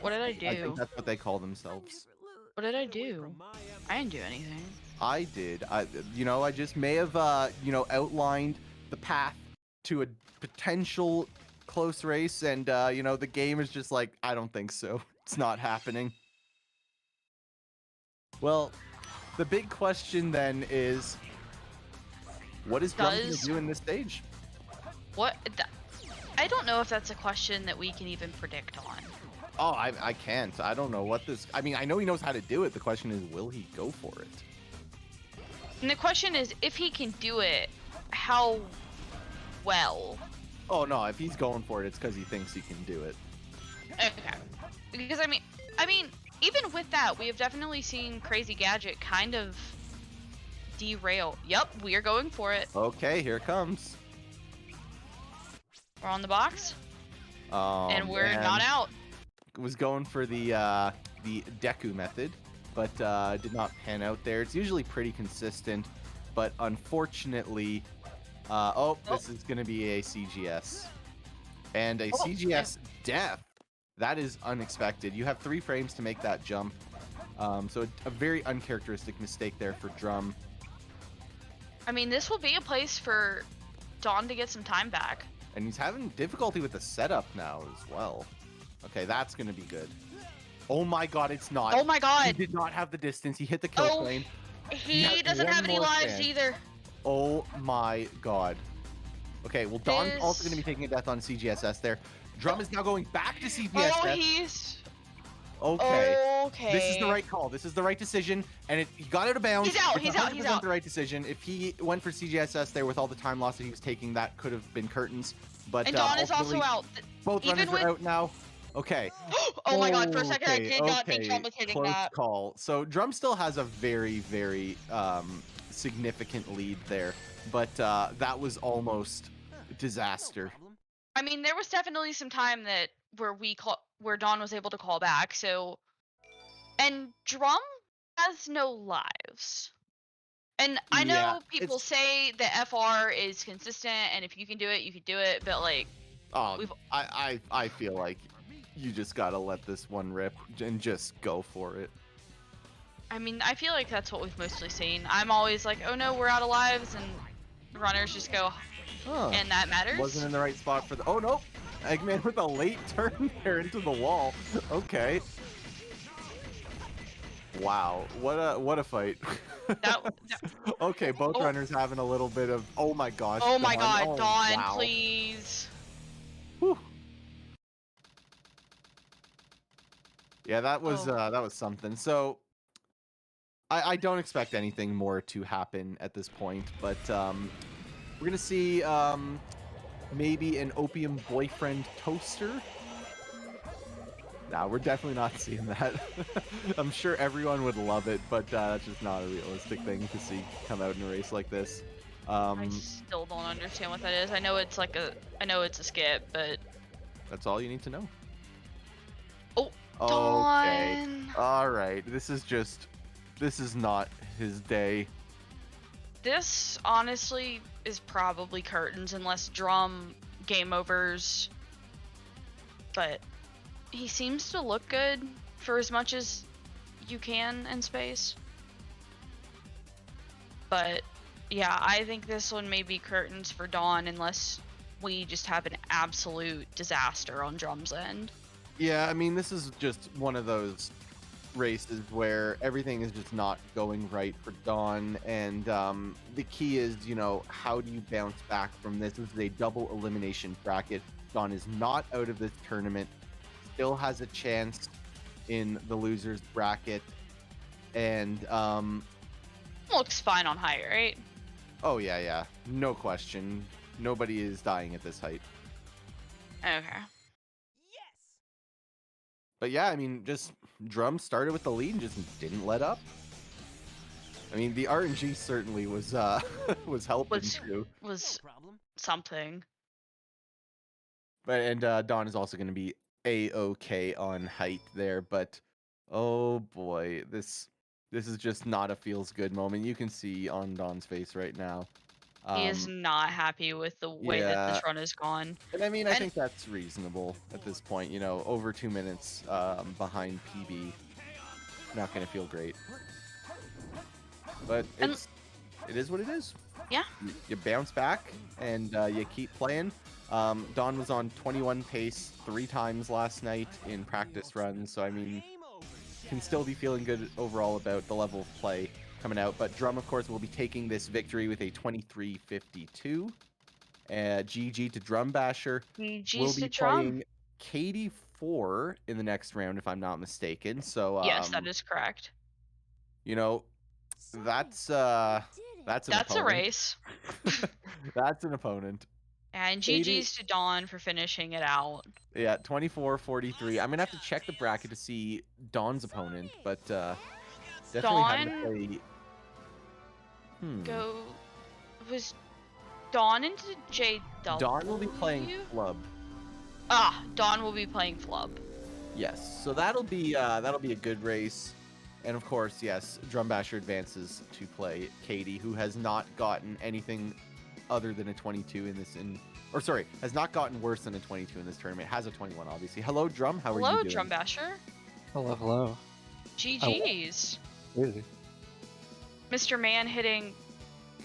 [SPEAKER 14] What did I do?
[SPEAKER 15] I think that's what they call themselves.
[SPEAKER 14] What did I do? I didn't do anything.
[SPEAKER 15] I did. I just may have, outlined the path to a potential close race, and, the game is just like, I don't think so. It's not happening. Well, the big question then is, what is Drum going to do in this stage?
[SPEAKER 14] I don't know if that's a question that we can even predict on.
[SPEAKER 15] Oh, I can't. I don't know what this... I mean, I know he knows how to do it. The question is, will he go for it?
[SPEAKER 14] And the question is, if he can do it, how well?
[SPEAKER 15] Oh, no. If he's going for it, it's because he thinks he can do it.
[SPEAKER 14] Okay. Because, I mean, even with that, we have definitely seen Crazy Gadget kind of derail. Yep, we are going for it.
[SPEAKER 15] Okay, here it comes.
[SPEAKER 14] We're on the box. And we're not out.
[SPEAKER 15] Was going for the Deku method, but did not pan out there. It's usually pretty consistent, but unfortunately, this is going to be a CGS. And a CGS death. That is unexpected. You have 3 frames to make that jump. So a very uncharacteristic mistake there for Drum.
[SPEAKER 14] I mean, this will be a place for Dawn to get some time back.
[SPEAKER 15] And he's having difficulty with the setup now as well. Okay, that's going to be good. Oh my god, it's not.
[SPEAKER 14] Oh my god.
[SPEAKER 15] He did not have the distance. He hit the kill frame.
[SPEAKER 14] He doesn't have any lives either.
[SPEAKER 15] Oh my god. Okay, well, Dawn's also going to be taking a death on CGSS there. Drum is now going back to CGSS.
[SPEAKER 14] Oh, he's...
[SPEAKER 15] Okay.
[SPEAKER 14] Okay.
[SPEAKER 15] This is the right call. This is the right decision, and he got out of bounds.
[SPEAKER 14] He's out.
[SPEAKER 15] It's
[SPEAKER 14] He's out. He's out.
[SPEAKER 15] the right decision. If he went for CGSS there with all the time loss that he was taking, that could have been curtains. But
[SPEAKER 14] and Dawn is also out.
[SPEAKER 15] Both runners are out now. Okay.
[SPEAKER 14] Oh my god, for a second I
[SPEAKER 15] Okay,
[SPEAKER 14] did not think Drum was hitting
[SPEAKER 15] close
[SPEAKER 14] that.
[SPEAKER 15] call. So Drum still has a very, very significant lead there, but that was almost disaster.
[SPEAKER 14] I mean, there was definitely some time that where Dawn was able to call back. So, and Drum has no lives. And I
[SPEAKER 15] Yeah,
[SPEAKER 14] know people say that FR is consistent, and if you can do it, you can do it. But like,
[SPEAKER 15] Oh, I feel like you just gotta let this one rip and just go for it.
[SPEAKER 14] I mean, I feel like that's what we've mostly seen. I'm always like, oh no, we're out of lives, and runners just go,
[SPEAKER 15] Huh.
[SPEAKER 14] and that matters.
[SPEAKER 15] Wasn't in the right spot for the. Oh no, Eggman with a late turn there into the wall. Okay. Wow, what a fight. Okay, both runners having a little bit of. Oh my gosh.
[SPEAKER 14] Oh my god,
[SPEAKER 15] Oh,
[SPEAKER 14] Dawn,
[SPEAKER 15] wow.
[SPEAKER 14] please.
[SPEAKER 15] Whew. Yeah, that was something. So I don't expect anything more to happen at this point, but we're gonna see maybe an opium boyfriend toaster. Nah, we're definitely not seeing that. I'm sure everyone would love it, but that's just not a realistic thing to see come out in a race like this.
[SPEAKER 14] I still don't understand what that is. I know it's like I know it's a skip, but
[SPEAKER 15] That's all you need to know.
[SPEAKER 14] oh,
[SPEAKER 15] Okay.
[SPEAKER 14] Dawn.
[SPEAKER 15] All right. This is not his day.
[SPEAKER 14] This honestly is probably curtains unless Drum game overs. But he seems to look good for as much as you can in space. But yeah, I think this one may be curtains for Dawn unless we just have an absolute disaster on Drum's end.
[SPEAKER 15] Yeah, I mean, this is just one of those races where everything is just not going right for Dawn, and the key is, how do you bounce back from this? This is a double elimination bracket. Dawn is not out of this tournament, still has a chance in the losers bracket, and
[SPEAKER 14] looks fine on height, right?
[SPEAKER 15] oh yeah, no question. Nobody is dying at this height.
[SPEAKER 14] Okay.
[SPEAKER 15] But yeah, I mean, just Drum started with the lead and just didn't let up. I mean, the RNG certainly was was helping too.
[SPEAKER 14] Was something.
[SPEAKER 15] But and Dawn is also going to be a-okay on height there, but oh boy, this is just not a feels good moment. You can see on Dawn's face right now.
[SPEAKER 14] He is not happy with the way that this run has gone.
[SPEAKER 15] And I mean, I think that's reasonable at this point. Over 2 minutes behind PB, not going to feel great. But it is what it is.
[SPEAKER 14] Yeah.
[SPEAKER 15] You bounce back and you keep playing. Dawn was on 21 pace 3 times last night in practice runs, so I mean, can still be feeling good overall about the level of play coming out. But Drum, of course, will be taking this victory with a 23-52. GG to Drum Basher. We'll be playing Katie 4 in the next round, if I'm not mistaken. So
[SPEAKER 14] yes, that is correct.
[SPEAKER 15] That's an opponent.
[SPEAKER 14] A race.
[SPEAKER 15] That's an opponent.
[SPEAKER 14] And GG's to Dawn for finishing it out.
[SPEAKER 15] Yeah, 24-43. I'm gonna have to check the bracket to see Dawn's opponent, but definitely having to play.
[SPEAKER 14] Was Dawn into JW?
[SPEAKER 15] Dawn will be playing Flub.
[SPEAKER 14] Dawn will be playing Flub.
[SPEAKER 15] Yes, so that'll be a good race, and of course, yes, Drum Basher advances to play Katie, who has not gotten anything other than a 22 has not gotten worse than a 22 in this tournament. Has a 21, obviously. Hello, Drum. How are you doing?
[SPEAKER 14] Hello, Drum Basher.
[SPEAKER 16] Hello.
[SPEAKER 14] GG's.
[SPEAKER 16] Really?
[SPEAKER 14] Mr. Man hitting.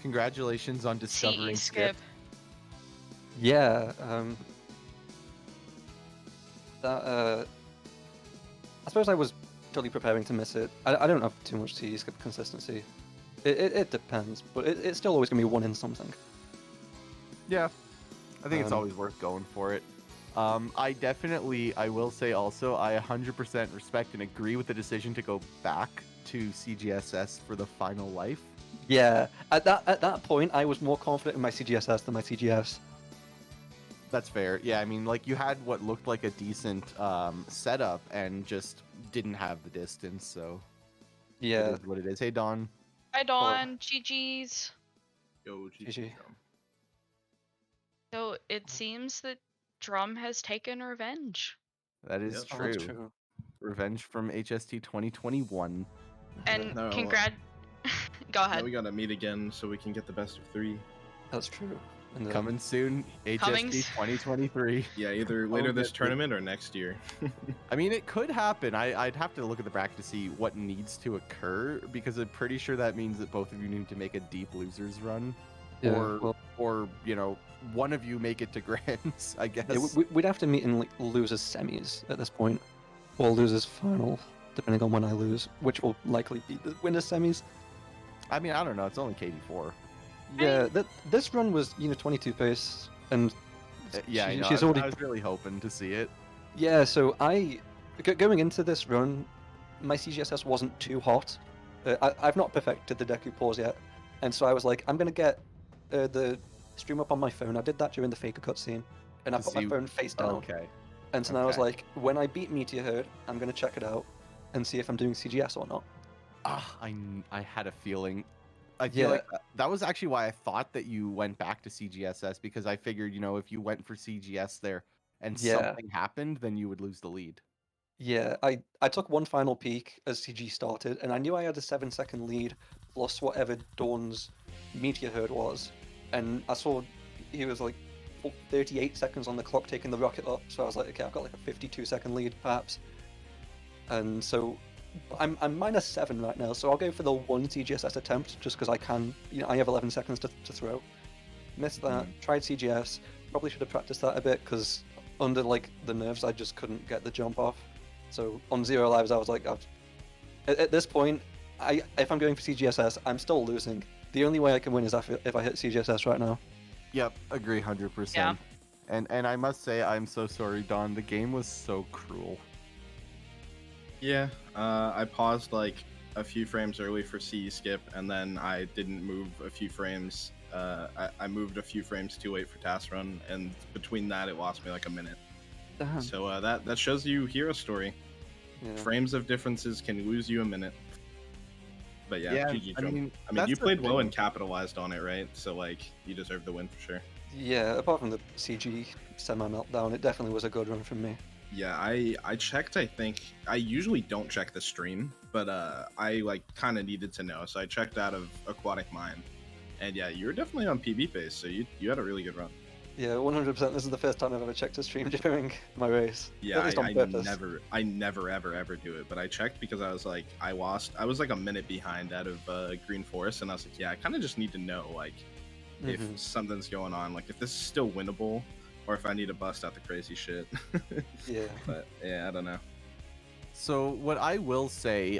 [SPEAKER 15] Congratulations on discovering Skip.
[SPEAKER 16] Yeah. I suppose I was totally preparing to miss it. I don't have too much TE Skip consistency. It depends, but it's still always going to be one in something.
[SPEAKER 15] Yeah, I think it's always worth going for it. I will say also, I 100% respect and agree with the decision to go back to CGSS for the final life.
[SPEAKER 16] Yeah, at that point, I was more confident in my CGSS than my CGS.
[SPEAKER 15] That's fair. Yeah, I mean, like you had what looked like a decent setup and just didn't have the distance. So
[SPEAKER 16] Yeah.
[SPEAKER 15] it is what it is. Hey, Don.
[SPEAKER 14] Hi, Dawn. GG's.
[SPEAKER 17] Yo,
[SPEAKER 16] GG.
[SPEAKER 14] So it seems that Drum has taken revenge.
[SPEAKER 15] That is
[SPEAKER 17] Yep.
[SPEAKER 16] Oh,
[SPEAKER 15] true.
[SPEAKER 16] that's true.
[SPEAKER 15] Revenge from HST 2021.
[SPEAKER 14] And
[SPEAKER 17] No,
[SPEAKER 14] Go
[SPEAKER 17] now
[SPEAKER 14] ahead.
[SPEAKER 17] we gotta meet again so we can get the best of 3.
[SPEAKER 16] That's true. And
[SPEAKER 15] Coming soon,
[SPEAKER 14] Coming
[SPEAKER 15] HST 2023.
[SPEAKER 17] Yeah, either later this tournament or next year.
[SPEAKER 15] I mean, it could happen. I'd have to look at the bracket to see what needs to occur, because I'm pretty sure that means that both of you need to make a deep losers run,
[SPEAKER 16] Yeah,
[SPEAKER 15] or you know, one of you make it to grands. I guess.
[SPEAKER 16] Yeah, we'd have to meet in like losers semis at this point, or losers final, depending on when I lose, which will likely be the winners semis.
[SPEAKER 15] I mean, I don't know. It's only KD4.
[SPEAKER 16] Yeah, this run was 22 pace, and
[SPEAKER 15] Yeah, I know.
[SPEAKER 16] she's
[SPEAKER 15] I
[SPEAKER 16] already.
[SPEAKER 15] was really hoping to see it.
[SPEAKER 16] Yeah, so going into this run, my CGSS wasn't too hot. I've not perfected the Deku pause yet, and so I was like, I'm gonna get the stream up on my phone. I did that during the Faker cutscene, and I put my phone face down.
[SPEAKER 15] Okay.
[SPEAKER 16] And so now I was like, when I beat Meteor Herd, I'm gonna check it out and see if I'm doing CGS or not.
[SPEAKER 15] I had a feeling. I feel like that was actually why I thought that you went back to CGSS, because I figured, if you went for CGS there and something happened, then you would lose the lead.
[SPEAKER 16] Yeah, I took one final peek as CG started, and I knew I had a 7-second lead plus whatever Dawn's Meteor Herd was, and I saw he was like 38 seconds on the clock taking the rocket up, so I was like, okay, I've got like a 52-second lead perhaps, and so I'm -7 right now, so I'll go for the one CGSS attempt just because I can. I have 11 seconds to throw. Missed that. Tried CGS. Probably should have practiced that a bit because under like the nerves, I just couldn't get the jump off. So on 0 lives, I was like, at this point, if I'm going for CGSS, I'm still losing. The only way I can win is if I hit CGSS right now.
[SPEAKER 15] Yep, agree 100%.
[SPEAKER 14] Yeah.
[SPEAKER 15] And I must say, I'm so sorry, Don. The game was so cruel.
[SPEAKER 17] Yeah, I paused like a few frames early for CE skip, and then I didn't move a few frames. I moved a few frames too late for task run, and between that, it lost me like a minute.
[SPEAKER 16] Damn.
[SPEAKER 17] So that shows you hero story.
[SPEAKER 16] Yeah.
[SPEAKER 17] Frames of differences can lose you a minute. But yeah, GG
[SPEAKER 15] I
[SPEAKER 17] Drum.
[SPEAKER 15] mean,
[SPEAKER 17] I mean,
[SPEAKER 15] that's
[SPEAKER 17] you
[SPEAKER 15] the
[SPEAKER 17] played well
[SPEAKER 15] thing.
[SPEAKER 17] and capitalized on it, right? So like, you deserve the win for sure.
[SPEAKER 16] Yeah, apart from the CG semi-meltdown, it definitely was a good run from me.
[SPEAKER 17] Yeah, I checked. I think I usually don't check the stream, but I like kind of needed to know, so I checked out of Aquatic Mine, and yeah, you were definitely on PB pace, so you had a really good run.
[SPEAKER 16] Yeah, 100%. This is the first time I've ever checked a stream during my race.
[SPEAKER 17] Yeah,
[SPEAKER 16] At least on purpose.
[SPEAKER 17] I never ever do it, but I checked because I was like, I was like a minute behind out of Green Forest, and I was like, yeah, I kind of just need to know like if something's going on, like if this is still winnable, or if I need to bust out the crazy shit.
[SPEAKER 16] Yeah.
[SPEAKER 17] But yeah, I don't know.
[SPEAKER 15] So what I will say,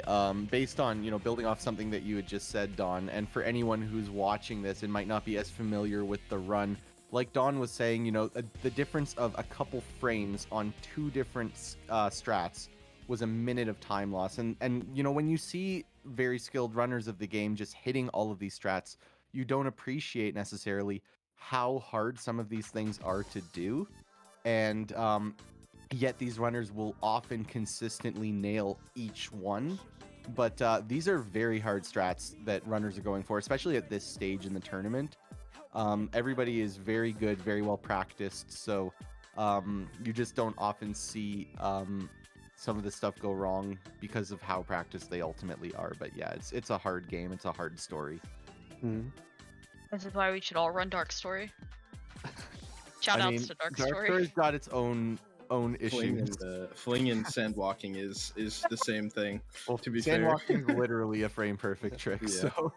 [SPEAKER 15] based on building off something that you had just said, Don, and for anyone who's watching this and might not be as familiar with the run, like Don was saying, the difference of a couple frames on 2 different strats was a minute of time loss. And when you see very skilled runners of the game just hitting all of these strats, you don't appreciate necessarily how hard some of these things are to do. And yet these runners will often consistently nail each one. But these are very hard strats that runners are going for, especially at this stage in the tournament. Everybody is very good, very well practiced, so you just don't often see some of this stuff go wrong because of how practiced they ultimately are. But yeah, it's a hard game, it's a hard story.
[SPEAKER 14] This is why we should all run Dark Story. Shout outs to Dark Story.
[SPEAKER 15] Story's got its own issues.
[SPEAKER 17] Fling and sandwalking is the same thing.
[SPEAKER 15] Well,
[SPEAKER 17] to be fair,
[SPEAKER 15] sandwalking is literally a frame perfect trick.
[SPEAKER 17] Yeah.
[SPEAKER 15] So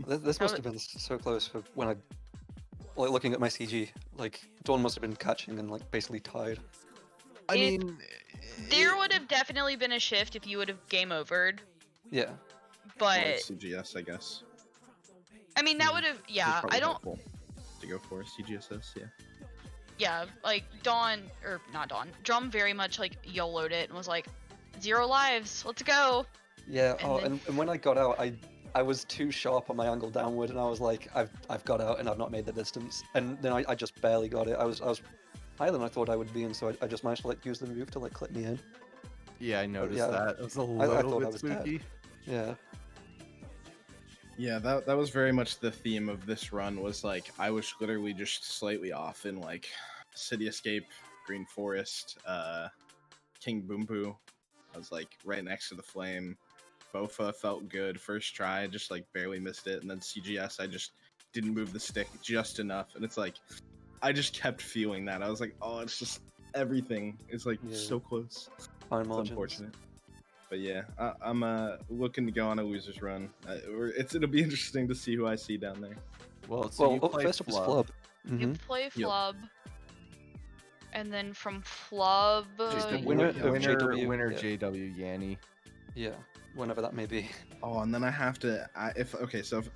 [SPEAKER 16] This must have been so close for when like looking at my CG, like Dawn must have been catching and like basically tied.
[SPEAKER 15] I mean,
[SPEAKER 14] there would have definitely been a shift if you would have game overed.
[SPEAKER 16] Yeah.
[SPEAKER 14] But
[SPEAKER 17] CGS, I guess.
[SPEAKER 14] I mean, that would have, yeah. I don't.
[SPEAKER 17] Helpful to go for CGSS, yeah.
[SPEAKER 14] Yeah, like Dawn, or not Dawn, Drum very much like YOLO'd it and was like, 0 lives, let's go.
[SPEAKER 16] Yeah.
[SPEAKER 14] And then-
[SPEAKER 16] And when I got out, I was too sharp on my angle downward, and I was like, I've got out, and I've not made the distance. And then I just barely got it. I was higher than I thought I would be, and so I just managed to like use the move to like clip me in.
[SPEAKER 15] Yeah, I noticed
[SPEAKER 16] yeah,
[SPEAKER 15] that. It was a
[SPEAKER 16] I
[SPEAKER 15] little
[SPEAKER 16] thought I
[SPEAKER 15] bit
[SPEAKER 16] was dead.
[SPEAKER 15] spooky.
[SPEAKER 16] Yeah.
[SPEAKER 17] Yeah, that was very much the theme of this run. Was like I was literally just slightly off in like City Escape, Green Forest, King Boombu. I was like right next to the flame. Fofa felt good first try, just like barely missed it, and then CGS I just didn't move the stick just enough, and it's like I just kept feeling that. I was like, oh, it's just everything. It's like so close.
[SPEAKER 16] Fine
[SPEAKER 17] It's
[SPEAKER 16] margins.
[SPEAKER 17] unfortunate. But yeah, I'm looking to go on a loser's run. It'll be interesting to see who I see down there.
[SPEAKER 15] Well, so you play
[SPEAKER 16] first up is
[SPEAKER 15] Flub.
[SPEAKER 16] Flub.
[SPEAKER 14] You play Flub, and then from Flub,
[SPEAKER 16] Winner of JW.
[SPEAKER 15] Winner
[SPEAKER 16] yeah.
[SPEAKER 15] JW Yanni.
[SPEAKER 16] Yeah, whenever that may be.
[SPEAKER 17] Oh, and then I have to.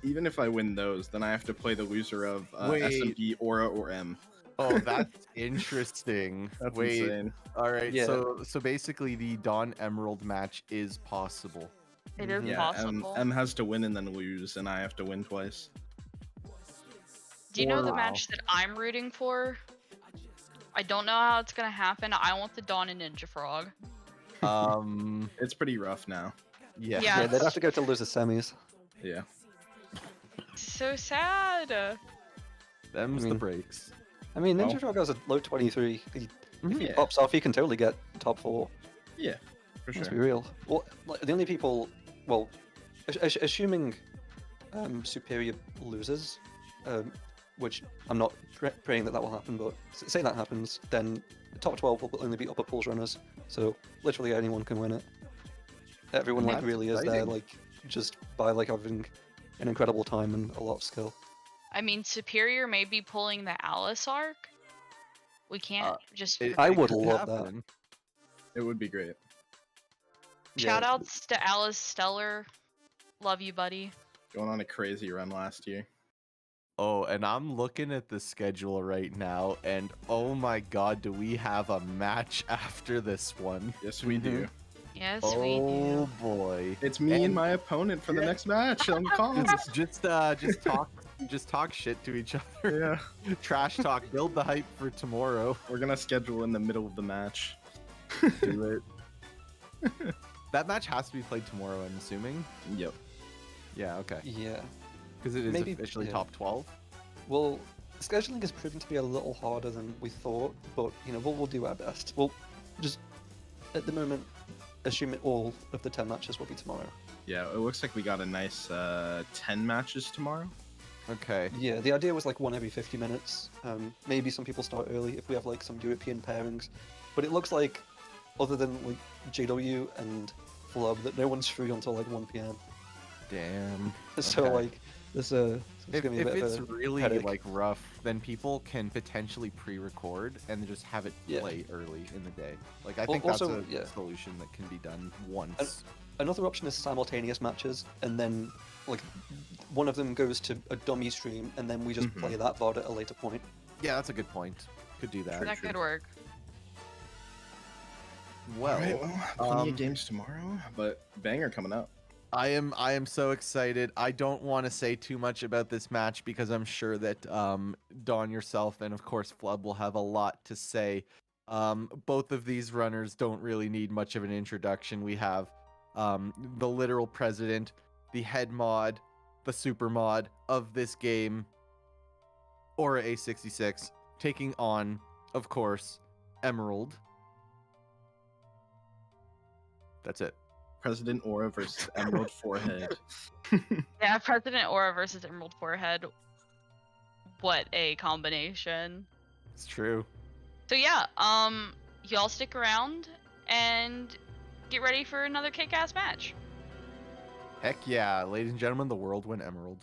[SPEAKER 17] Even if I win those, then I have to play the loser of
[SPEAKER 15] Wait.
[SPEAKER 17] SMP, Aura, or M.
[SPEAKER 15] Oh, that's interesting.
[SPEAKER 17] That's
[SPEAKER 15] Wait.
[SPEAKER 17] insane.
[SPEAKER 15] All right.
[SPEAKER 16] Yeah.
[SPEAKER 15] So basically, the Dawn Emerald match is possible.
[SPEAKER 14] it is
[SPEAKER 17] Yeah,
[SPEAKER 14] possible.
[SPEAKER 17] M has to win and then lose, and I have to win twice.
[SPEAKER 14] Do you know the
[SPEAKER 15] Wow.
[SPEAKER 14] match that I'm rooting for? I don't know how it's gonna happen. I want the Dawn and Ninja Frog.
[SPEAKER 17] It's pretty rough now.
[SPEAKER 15] Yeah.
[SPEAKER 16] Yeah, they'd have to go to loser semis.
[SPEAKER 17] Yeah.
[SPEAKER 14] So sad.
[SPEAKER 15] Them's the breaks.
[SPEAKER 16] I mean, Ninja
[SPEAKER 17] Well.
[SPEAKER 16] Frog has a low 23. If he
[SPEAKER 17] Yeah.
[SPEAKER 16] pops off, he can totally get top 4.
[SPEAKER 17] Yeah, for
[SPEAKER 16] Let's
[SPEAKER 17] sure.
[SPEAKER 16] be real. Well, like, the only people, well, assuming Superior loses, which I'm not praying that will happen, but say that happens, then the top 12 will only be upper pools runners, so literally anyone can win it. Everyone like
[SPEAKER 15] That's
[SPEAKER 16] really is there,
[SPEAKER 15] exciting.
[SPEAKER 16] like just by like having an incredible time and a lot of skill.
[SPEAKER 14] I mean, Superior may be pulling the Alice arc. We can't just.
[SPEAKER 16] I would
[SPEAKER 15] could
[SPEAKER 16] love that.
[SPEAKER 15] happen.
[SPEAKER 17] It would be great.
[SPEAKER 14] Shout outs to Alice Stellar. Love you, buddy.
[SPEAKER 17] Going on a crazy run last year.
[SPEAKER 15] Oh, and I'm looking at the schedule right now, and oh my god, do we have a match after this one?
[SPEAKER 17] Yes, we do.
[SPEAKER 14] Yes,
[SPEAKER 15] Oh
[SPEAKER 14] we do.
[SPEAKER 15] boy.
[SPEAKER 17] It's me and my opponent for the next match on comms.
[SPEAKER 15] Just talk shit to each other.
[SPEAKER 17] Yeah.
[SPEAKER 15] Trash talk. Build the hype for tomorrow.
[SPEAKER 17] We're gonna schedule in the middle of the match.
[SPEAKER 15] Do it. That match has to be played tomorrow, I'm assuming.
[SPEAKER 17] Yep.
[SPEAKER 15] Yeah. Okay.
[SPEAKER 16] Yeah.
[SPEAKER 15] Because it is
[SPEAKER 16] Maybe-
[SPEAKER 15] officially
[SPEAKER 16] yeah.
[SPEAKER 15] top 12.
[SPEAKER 16] Well, scheduling has proven to be a little harder than we thought, but you know we'll do our best. We'll just at the moment assume all of the 10 matches will be tomorrow.
[SPEAKER 17] Yeah, it looks like we got a nice 10 matches tomorrow.
[SPEAKER 15] Okay.
[SPEAKER 16] Yeah, the idea was like one every 50 minutes. Maybe some people start early if we have like some European pairings, but it looks like other than like JW and Flub that no one's free until like 1 p.m.
[SPEAKER 15] Damn.
[SPEAKER 16] So
[SPEAKER 15] Okay.
[SPEAKER 16] like this
[SPEAKER 15] If,
[SPEAKER 16] gonna be a
[SPEAKER 15] if
[SPEAKER 16] bit
[SPEAKER 15] it's
[SPEAKER 16] of a
[SPEAKER 15] really
[SPEAKER 16] headache.
[SPEAKER 15] like rough, then people can potentially pre-record and just have it
[SPEAKER 16] Yeah.
[SPEAKER 15] play early in the day. Like I
[SPEAKER 16] Well,
[SPEAKER 15] think that's
[SPEAKER 16] also,
[SPEAKER 15] a
[SPEAKER 16] yeah.
[SPEAKER 15] solution that can be done once.
[SPEAKER 16] Another option is simultaneous matches, and then like one of them goes to a dummy stream, and then we just play that VOD at a later point.
[SPEAKER 15] Yeah, that's a good point. Could do that.
[SPEAKER 14] That could work.
[SPEAKER 15] Well,
[SPEAKER 17] Alright, plenty of games tomorrow, but banger coming up.
[SPEAKER 15] I am so excited. I don't want to say too much about this match because I'm sure that Dawn yourself and of course Flub will have a lot to say. Both of these runners don't really need much of an introduction. We have the literal president, the head mod, the super mod of this game, Aura A66, taking on, of course, Emerald. That's it.
[SPEAKER 17] President Aura versus Emerald Forehead.
[SPEAKER 14] Yeah, President Aura versus Emerald Forehead. What a combination.
[SPEAKER 15] It's true.
[SPEAKER 14] So yeah, y'all stick around and get ready for another kick-ass match.
[SPEAKER 15] Heck yeah, ladies and gentlemen, the world went Emerald.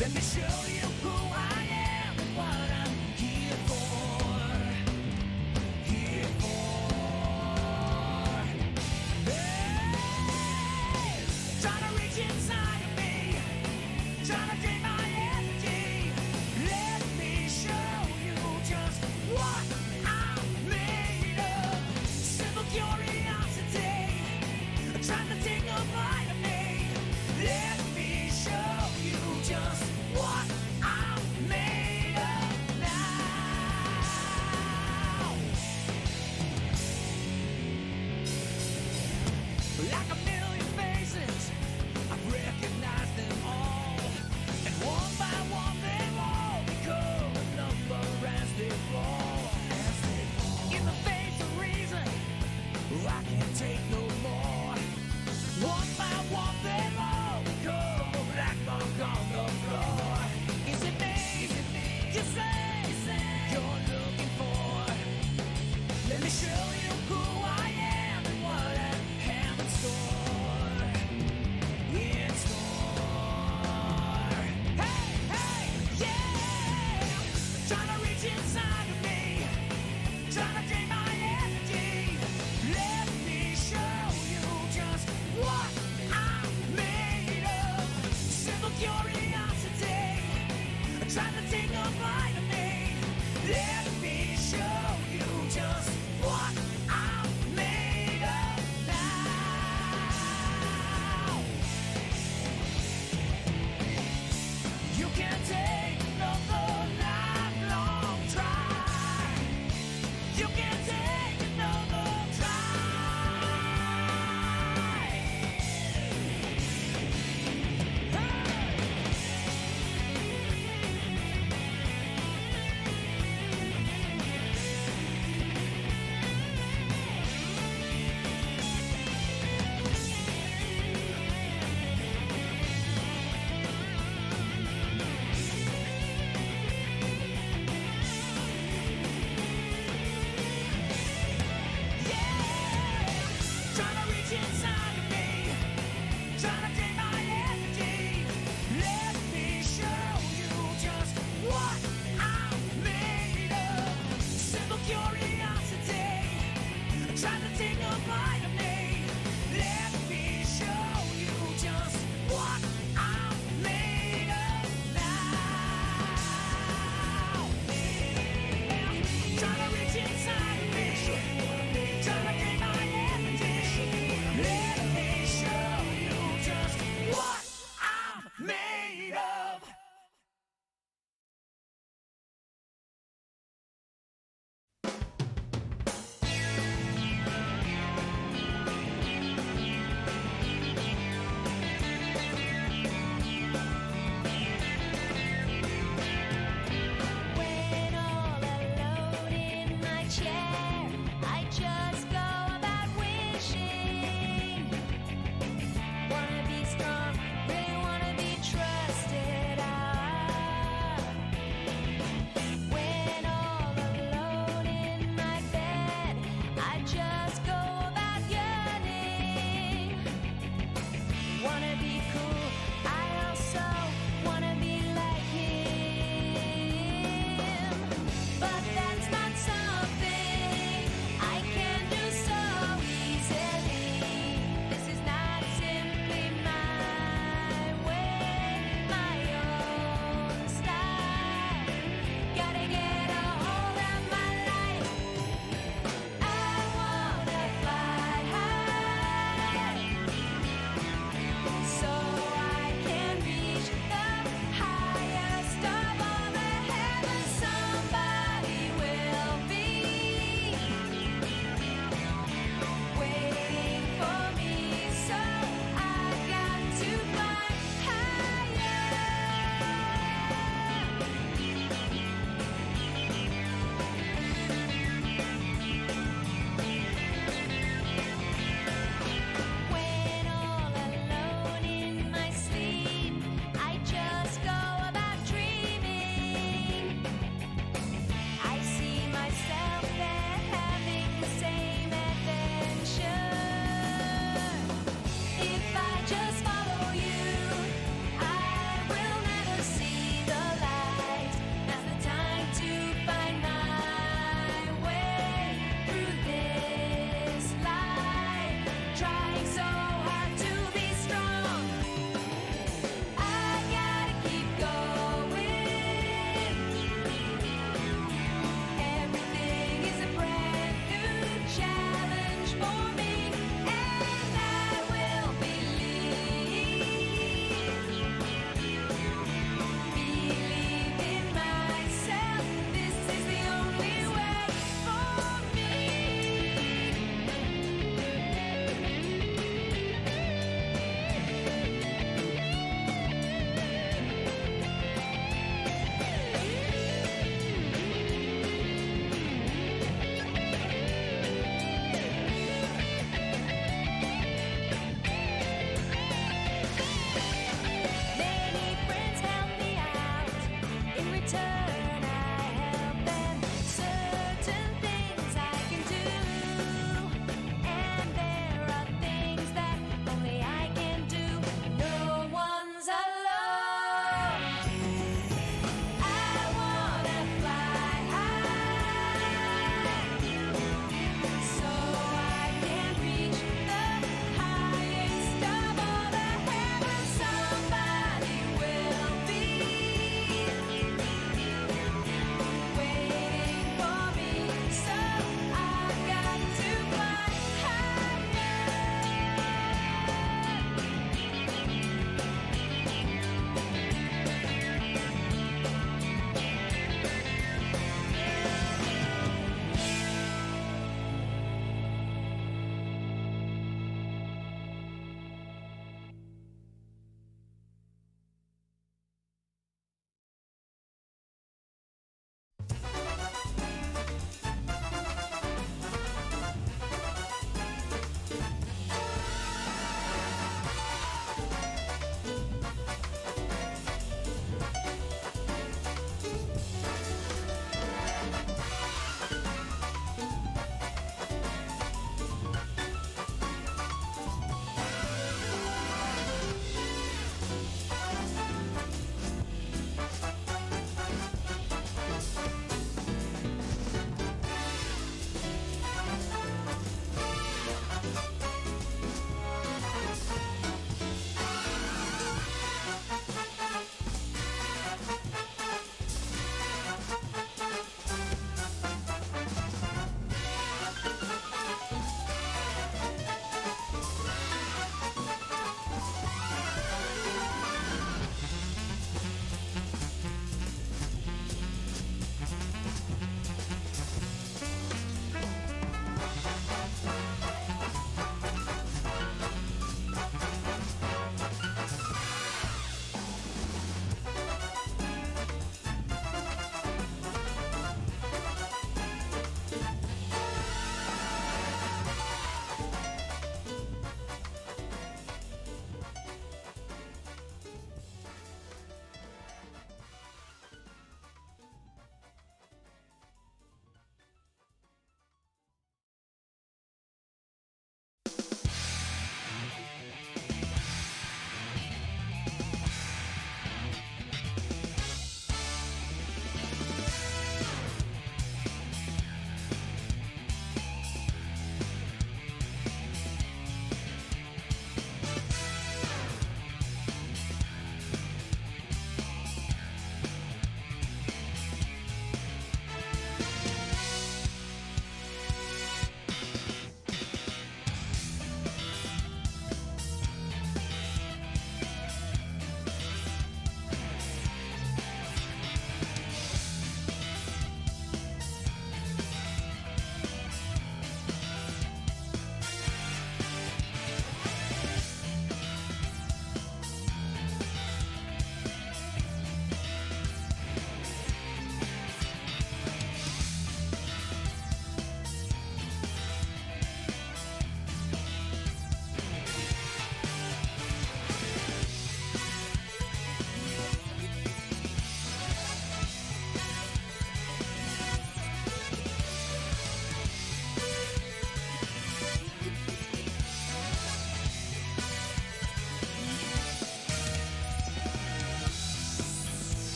[SPEAKER 3] Let me show you who I am and what I'm here for. Here for. Hey, trying to reach inside of me, trying to drain my energy. Let me show you just what I'm made of. Simple curiosity, trying to take a bite of me. Let me show you just what I'm made of now. Like a million faces, I've recognized them all. And one by one they've all become a number as they fall. In the face of reason, I can't take no more. One by one they've all become a black mark on the floor. Is it me? You say you're looking for? Let me show you who I am and what I have in store. In store. Hey, yeah! Trying to reach inside of me, trying to drain my energy. Let me show you just what I'm made of. Simple curiosity, trying to take a bite of me. Let me show you just what I'm made of now. You can take another lifelong try. You can take another try.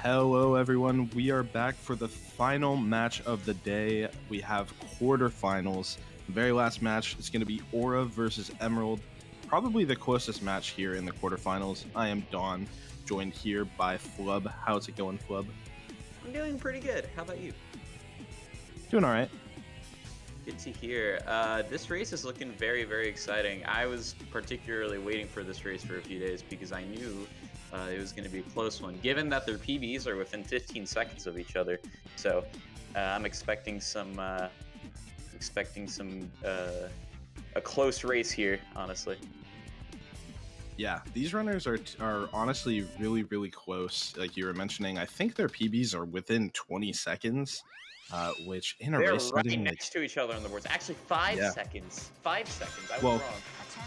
[SPEAKER 17] Hello, everyone. We are back for the final match of the day. We have quarterfinals. The very last match is going to be Aura versus Emerald. Probably the closest match here in the quarterfinals. I am Dawn, joined here by Flub. How's it going, Flub?
[SPEAKER 18] I'm doing pretty good. How about you?
[SPEAKER 17] Doing all right.
[SPEAKER 18] Good to hear. This race is looking very, very exciting. I was particularly waiting for this race for a few days because I knew it was going to be a close one, given that their PBs are within 15 seconds of each other. So I'm expecting a close race here, honestly.
[SPEAKER 17] Yeah, these runners are honestly really, really close. Like you were mentioning, I think their PBs are within 20 seconds, which in a
[SPEAKER 18] They're
[SPEAKER 17] race
[SPEAKER 18] right
[SPEAKER 17] setting,
[SPEAKER 18] next to each other on the boards. Actually, 5
[SPEAKER 17] Yeah.
[SPEAKER 18] seconds. 5 seconds. I was
[SPEAKER 17] well,
[SPEAKER 18] wrong.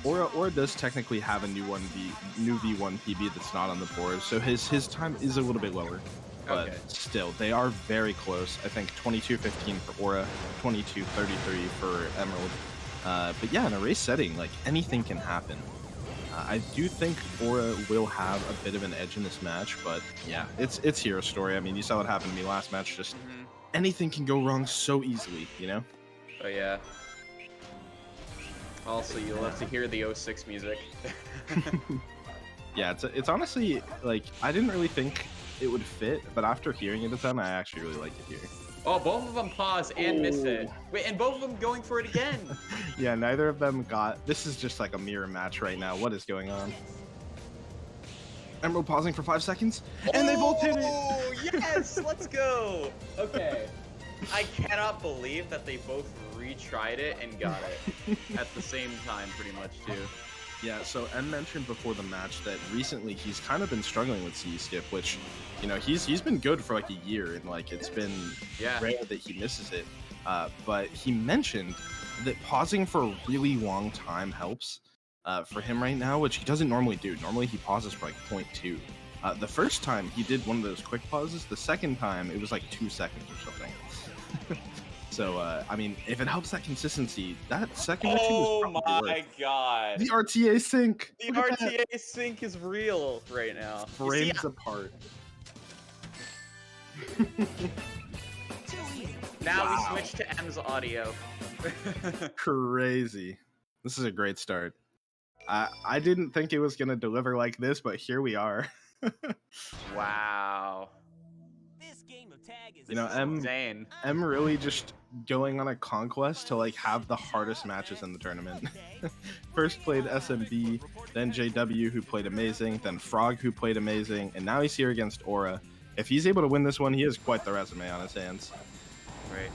[SPEAKER 17] Aura does technically have a new V1 PB that's not on the board, so his time is a little bit lower. But
[SPEAKER 18] Okay.
[SPEAKER 17] still, they are very close. I think 22:15 for Aura, 22:33 for Emerald. But yeah, in a race setting, like anything can happen. I do think Aura will have a bit of an edge in this match, but yeah, it's Hero Story. I mean, you saw what happened to me last match. Just anything can go wrong so easily, you know?
[SPEAKER 18] Oh yeah. Also, you love to hear the 06 music.
[SPEAKER 17] Yeah, it's honestly, like, I didn't really think it would fit, but after hearing it a ton, I actually really like it here.
[SPEAKER 18] Oh, both of them pause and miss it. Wait, and both of them going for it again.
[SPEAKER 17] Yeah, neither of them got... This is just like a mirror match right now. What is going on? Emerald pausing for 5 seconds, and they both hit it!
[SPEAKER 18] Oh, yes! Let's go! Okay. I cannot believe that they both retried it and got it at the same time, pretty much, too.
[SPEAKER 17] Yeah, so M mentioned before the match that recently he's kind of been struggling with CE skip, which, you know, he's been good for like a year, and like it's been rare that he misses it. But he mentioned that pausing for a really long time helps for him right now, which he doesn't normally do. Normally he pauses for like 0.2. The first time he did one of those quick pauses. The second time it was like 2 seconds or something. So, I mean, if it helps that consistency, that second or two is probably
[SPEAKER 18] my
[SPEAKER 17] worth.
[SPEAKER 18] god.
[SPEAKER 17] The RTA sync!
[SPEAKER 18] The
[SPEAKER 17] Look at that.
[SPEAKER 18] RTA sync is real right now. You see,
[SPEAKER 17] Frames apart.
[SPEAKER 18] now we switch to M's audio.
[SPEAKER 17] Crazy. This is a great start. I didn't think it was going to deliver like this, but here we are.
[SPEAKER 18] Wow.
[SPEAKER 17] You know, M really just going on a conquest to like have the hardest matches in the tournament. First played SMB, then JW who played amazing, then Frog who played amazing, and now he's here against Aura. If he's able to win this one, he has quite the resume on his hands.
[SPEAKER 18] Right.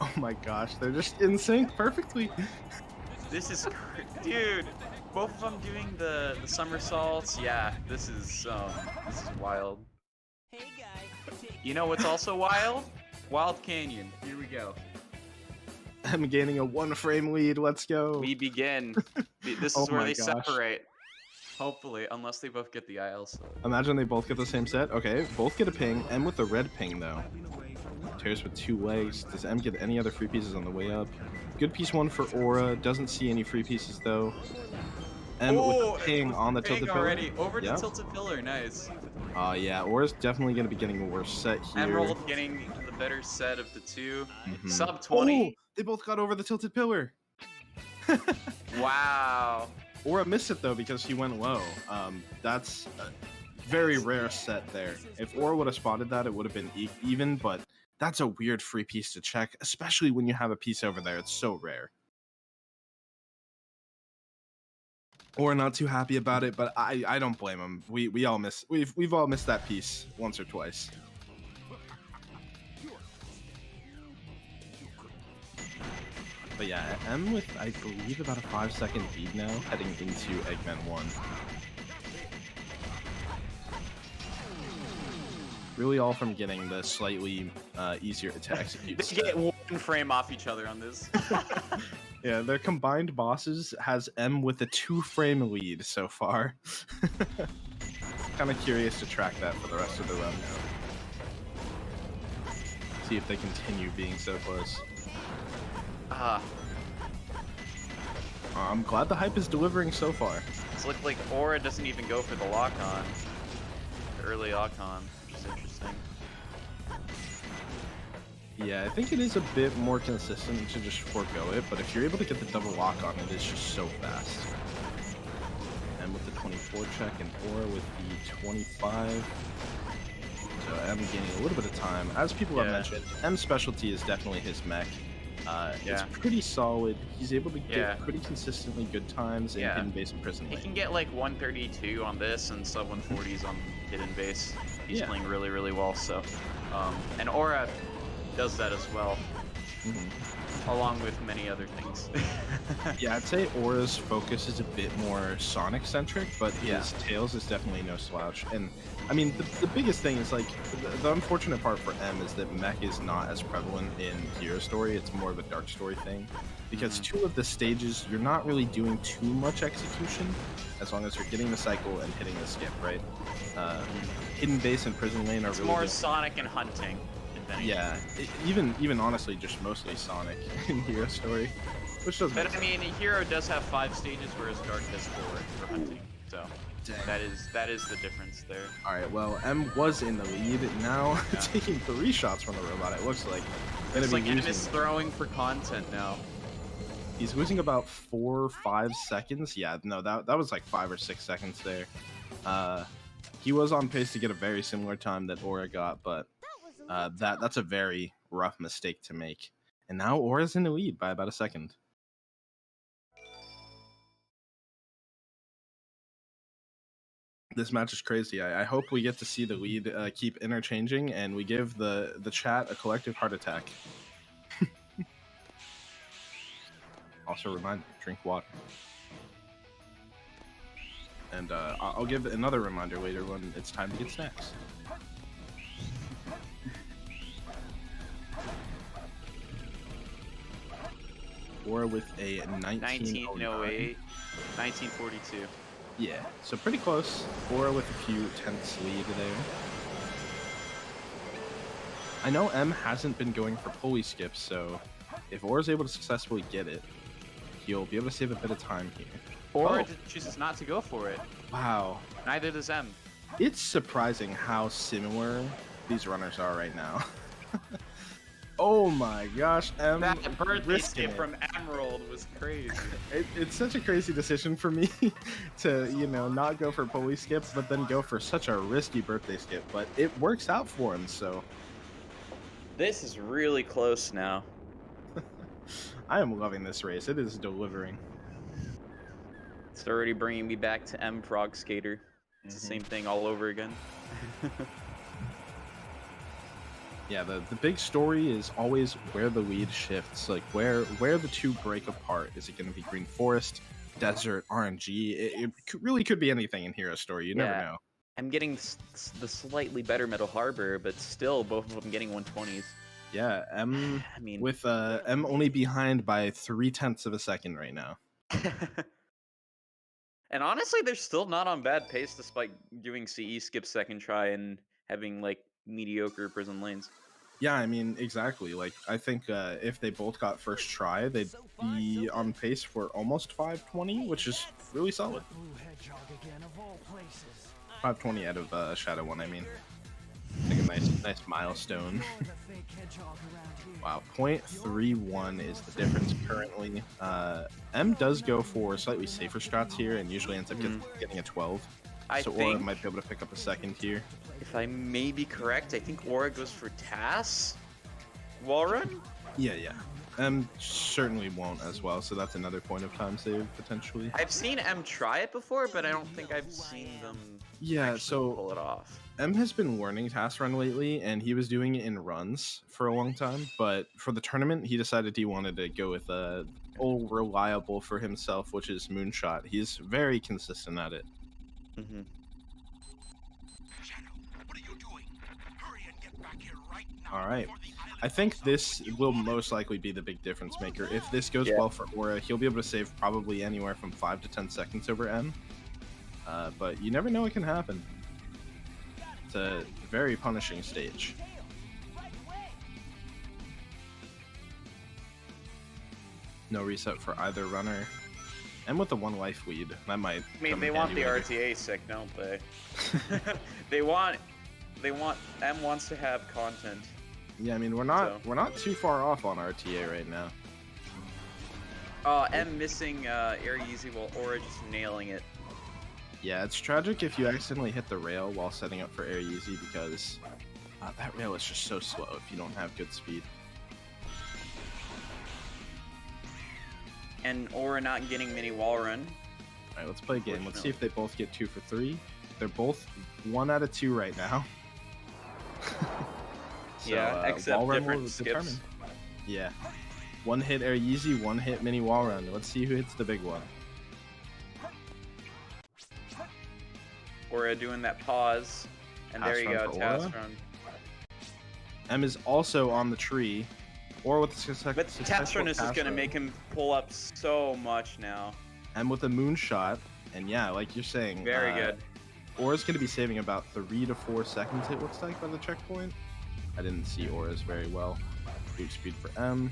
[SPEAKER 17] Oh my gosh, they're just in sync perfectly.
[SPEAKER 18] This is, dude. Both of them doing the somersaults. Yeah, this is wild. You know what's also wild? Wild Canyon. Here we go.
[SPEAKER 17] I'm gaining a 1-frame lead. Let's go.
[SPEAKER 18] We begin. This
[SPEAKER 17] Oh
[SPEAKER 18] is where
[SPEAKER 17] my
[SPEAKER 18] they
[SPEAKER 17] gosh.
[SPEAKER 18] separate. Hopefully, unless they both get the IL. So.
[SPEAKER 17] Imagine they both get the same set. Okay, both get a ping. M with the red ping, though. Tears with 2 legs. Does M get any other free pieces on the way up? Good piece 1 for Aura. Doesn't see any free pieces, though. M with the ping on the tilted pillar.
[SPEAKER 18] Already. Over
[SPEAKER 17] Yep.
[SPEAKER 18] to tilted pillar. Nice.
[SPEAKER 17] Yeah, Aura's definitely going to be getting a worse set here.
[SPEAKER 18] Emerald getting the better set of the two.
[SPEAKER 17] Mhm.
[SPEAKER 18] Sub 20.
[SPEAKER 17] Oh, they both got over the tilted pillar.
[SPEAKER 18] Wow.
[SPEAKER 17] Aura missed it, though, because he went low. That's a very rare set there. If Aura would have spotted that, it would have been even, but that's a weird free piece to check, especially when you have a piece over there. It's so rare. Or not too happy about it, but I don't blame him. We've all missed that piece once or twice. But yeah, M with I believe about a 5-second lead now, heading into Eggman 1. Really all from getting the slightly easier to execute.
[SPEAKER 18] They get 1 frame off each other on this.
[SPEAKER 17] Yeah, their combined bosses has M with a 2-frame lead so far. Kind of curious to track that for the rest of the run now. See if they continue being so close. I'm glad the hype is delivering so far.
[SPEAKER 18] It's looked like Aura doesn't even go for the lock on. early Ocon, which is interesting.
[SPEAKER 17] Yeah, I think it is a bit more consistent to just forego it, but if you're able to get the double lock on it, it's just so fast. And with the 24 check and Aura with the 25. So M gaining a little bit of time. As people have mentioned, M's specialty is definitely his mech. It's pretty solid. He's able to get pretty consistently good times in hidden base and prison
[SPEAKER 18] He
[SPEAKER 17] lane.
[SPEAKER 18] can get like 132 on this and sub 140s on hidden base. He's playing really, really well. So, and Aura does that as well, along with many other things.
[SPEAKER 17] Yeah, I'd say Aura's focus is a bit more Sonic centric, but his Tails is definitely no slouch. And I mean, the biggest thing is like the unfortunate part for M is that mech is not as prevalent in Hero Story. It's more of a Dark Story thing, because two of the stages you're not really doing too much execution, as long as you're getting the cycle and hitting the skip, right? Hidden base and prison lane are
[SPEAKER 18] It's
[SPEAKER 17] really
[SPEAKER 18] more
[SPEAKER 17] good.
[SPEAKER 18] Sonic and hunting.
[SPEAKER 17] Yeah, even honestly, just mostly Sonic in Hero Story, which doesn't.
[SPEAKER 18] But I mean, Hero does have 5 stages, whereas Dark has 4 for hunting. So that is the difference there.
[SPEAKER 17] All right, well, M was in the lead, now taking 3 shots from the robot. It looks like.
[SPEAKER 18] It's like M is throwing for content now.
[SPEAKER 17] He's losing about 4 or 5 seconds. Yeah, no, that was like 5 or 6 seconds there. He was on pace to get a very similar time that Aura got, but that's a very rough mistake to make. And now Aura's in the lead by about a second. This match is crazy. I hope we get to see the lead keep interchanging, and we give the chat a collective heart attack. Also, reminder: drink water. And I'll give another reminder later when it's time to get snacks. Or with a 1908,
[SPEAKER 18] 1942.
[SPEAKER 17] Yeah, so pretty close. Or with a few tenths lead there. I know M hasn't been going for pulley skips, so if Aura's able to successfully get it, he'll be able to save a bit of time here.
[SPEAKER 18] Or chooses not to go for it.
[SPEAKER 17] Wow.
[SPEAKER 18] Neither does M.
[SPEAKER 17] It's surprising how similar these runners are right now. Oh my gosh, M.
[SPEAKER 18] That birthday
[SPEAKER 17] risking
[SPEAKER 18] skip
[SPEAKER 17] it.
[SPEAKER 18] from Emerald was crazy.
[SPEAKER 17] It's such a crazy decision for me to, not go for pulley skip, but then go for such a risky birthday skip. But it works out for him, so.
[SPEAKER 18] This is really close now.
[SPEAKER 17] I am loving this race. It is delivering.
[SPEAKER 18] It's already bringing me back to M Frog Skater. It's the same thing all over again.
[SPEAKER 17] Yeah, the big story is always where the lead shifts, like where the two break apart. Is it going to be Green Forest, Desert, RNG? It really could be anything in Hero Story. You never know.
[SPEAKER 18] I'm getting the slightly better Metal Harbor, but still both of them getting 120s.
[SPEAKER 17] Yeah, M with M only behind by 0.3 of a second right now.
[SPEAKER 18] And honestly, they're still not on bad pace despite doing CE skip second try and having like mediocre prison lanes.
[SPEAKER 17] Yeah, I mean, exactly. Like, I think if they both got first try, they'd be on pace for almost 520, which is really solid. 520 out of Shadow 1, I mean. Like a nice milestone. Wow, 0.31 is the difference currently. M does go for slightly safer strats here and usually ends up getting a 12. So Aura might be able to pick up a second here.
[SPEAKER 18] If I may be correct, I think Aura goes for TAS wall run?
[SPEAKER 17] Yeah. M certainly won't as well, so that's another point of time save potentially.
[SPEAKER 18] I've seen M try it before, but I don't think I've seen them pull it off.
[SPEAKER 17] M has been learning TAS run lately, and he was doing it in runs for a long time, but for the tournament, he decided he wanted to go with a old reliable for himself, which is Moonshot. He's very consistent at it. All right. I think this will most likely be the big difference maker. If this goes well for Aura, he'll be able to save probably anywhere from 5 to 10 seconds over M. But you never know what can happen. It's a very punishing stage. No reset for either runner. And with the 1 life lead, that might.
[SPEAKER 18] I mean,
[SPEAKER 17] come
[SPEAKER 18] they
[SPEAKER 17] in
[SPEAKER 18] want the
[SPEAKER 17] handy later.
[SPEAKER 18] RTA sick, don't they? they want M wants to have content.
[SPEAKER 17] Yeah, I mean we're not too far off on RTA right now.
[SPEAKER 18] M missing air easy while Aura just nailing it.
[SPEAKER 17] Yeah, it's tragic if you accidentally hit the rail while setting up for air easy because that rail is just so slow if you don't have good speed.
[SPEAKER 18] And Aura not getting mini wall run.
[SPEAKER 17] Alright, let's play a game. Let's see if they both get 2 for 3. They're both 1 out of 2 right now. So,
[SPEAKER 18] yeah, except
[SPEAKER 17] wall run
[SPEAKER 18] different
[SPEAKER 17] will
[SPEAKER 18] skips.
[SPEAKER 17] determine. Yeah. 1 hit air easy, 1 hit mini wall run. Let's see who hits the big one.
[SPEAKER 18] Aura doing that pause. And
[SPEAKER 17] Task
[SPEAKER 18] there you
[SPEAKER 17] run
[SPEAKER 18] go,
[SPEAKER 17] for
[SPEAKER 18] task
[SPEAKER 17] Aura.
[SPEAKER 18] run.
[SPEAKER 17] M is also on the tree. Or with the
[SPEAKER 18] But task run is just gonna make him pull up so much now.
[SPEAKER 17] M with a moonshot. And yeah, like you're saying.
[SPEAKER 18] Very good.
[SPEAKER 17] Aura's going to be saving about 3 to 4 seconds, it looks like, by the checkpoint. I didn't see Aura's very well. Boot speed for M.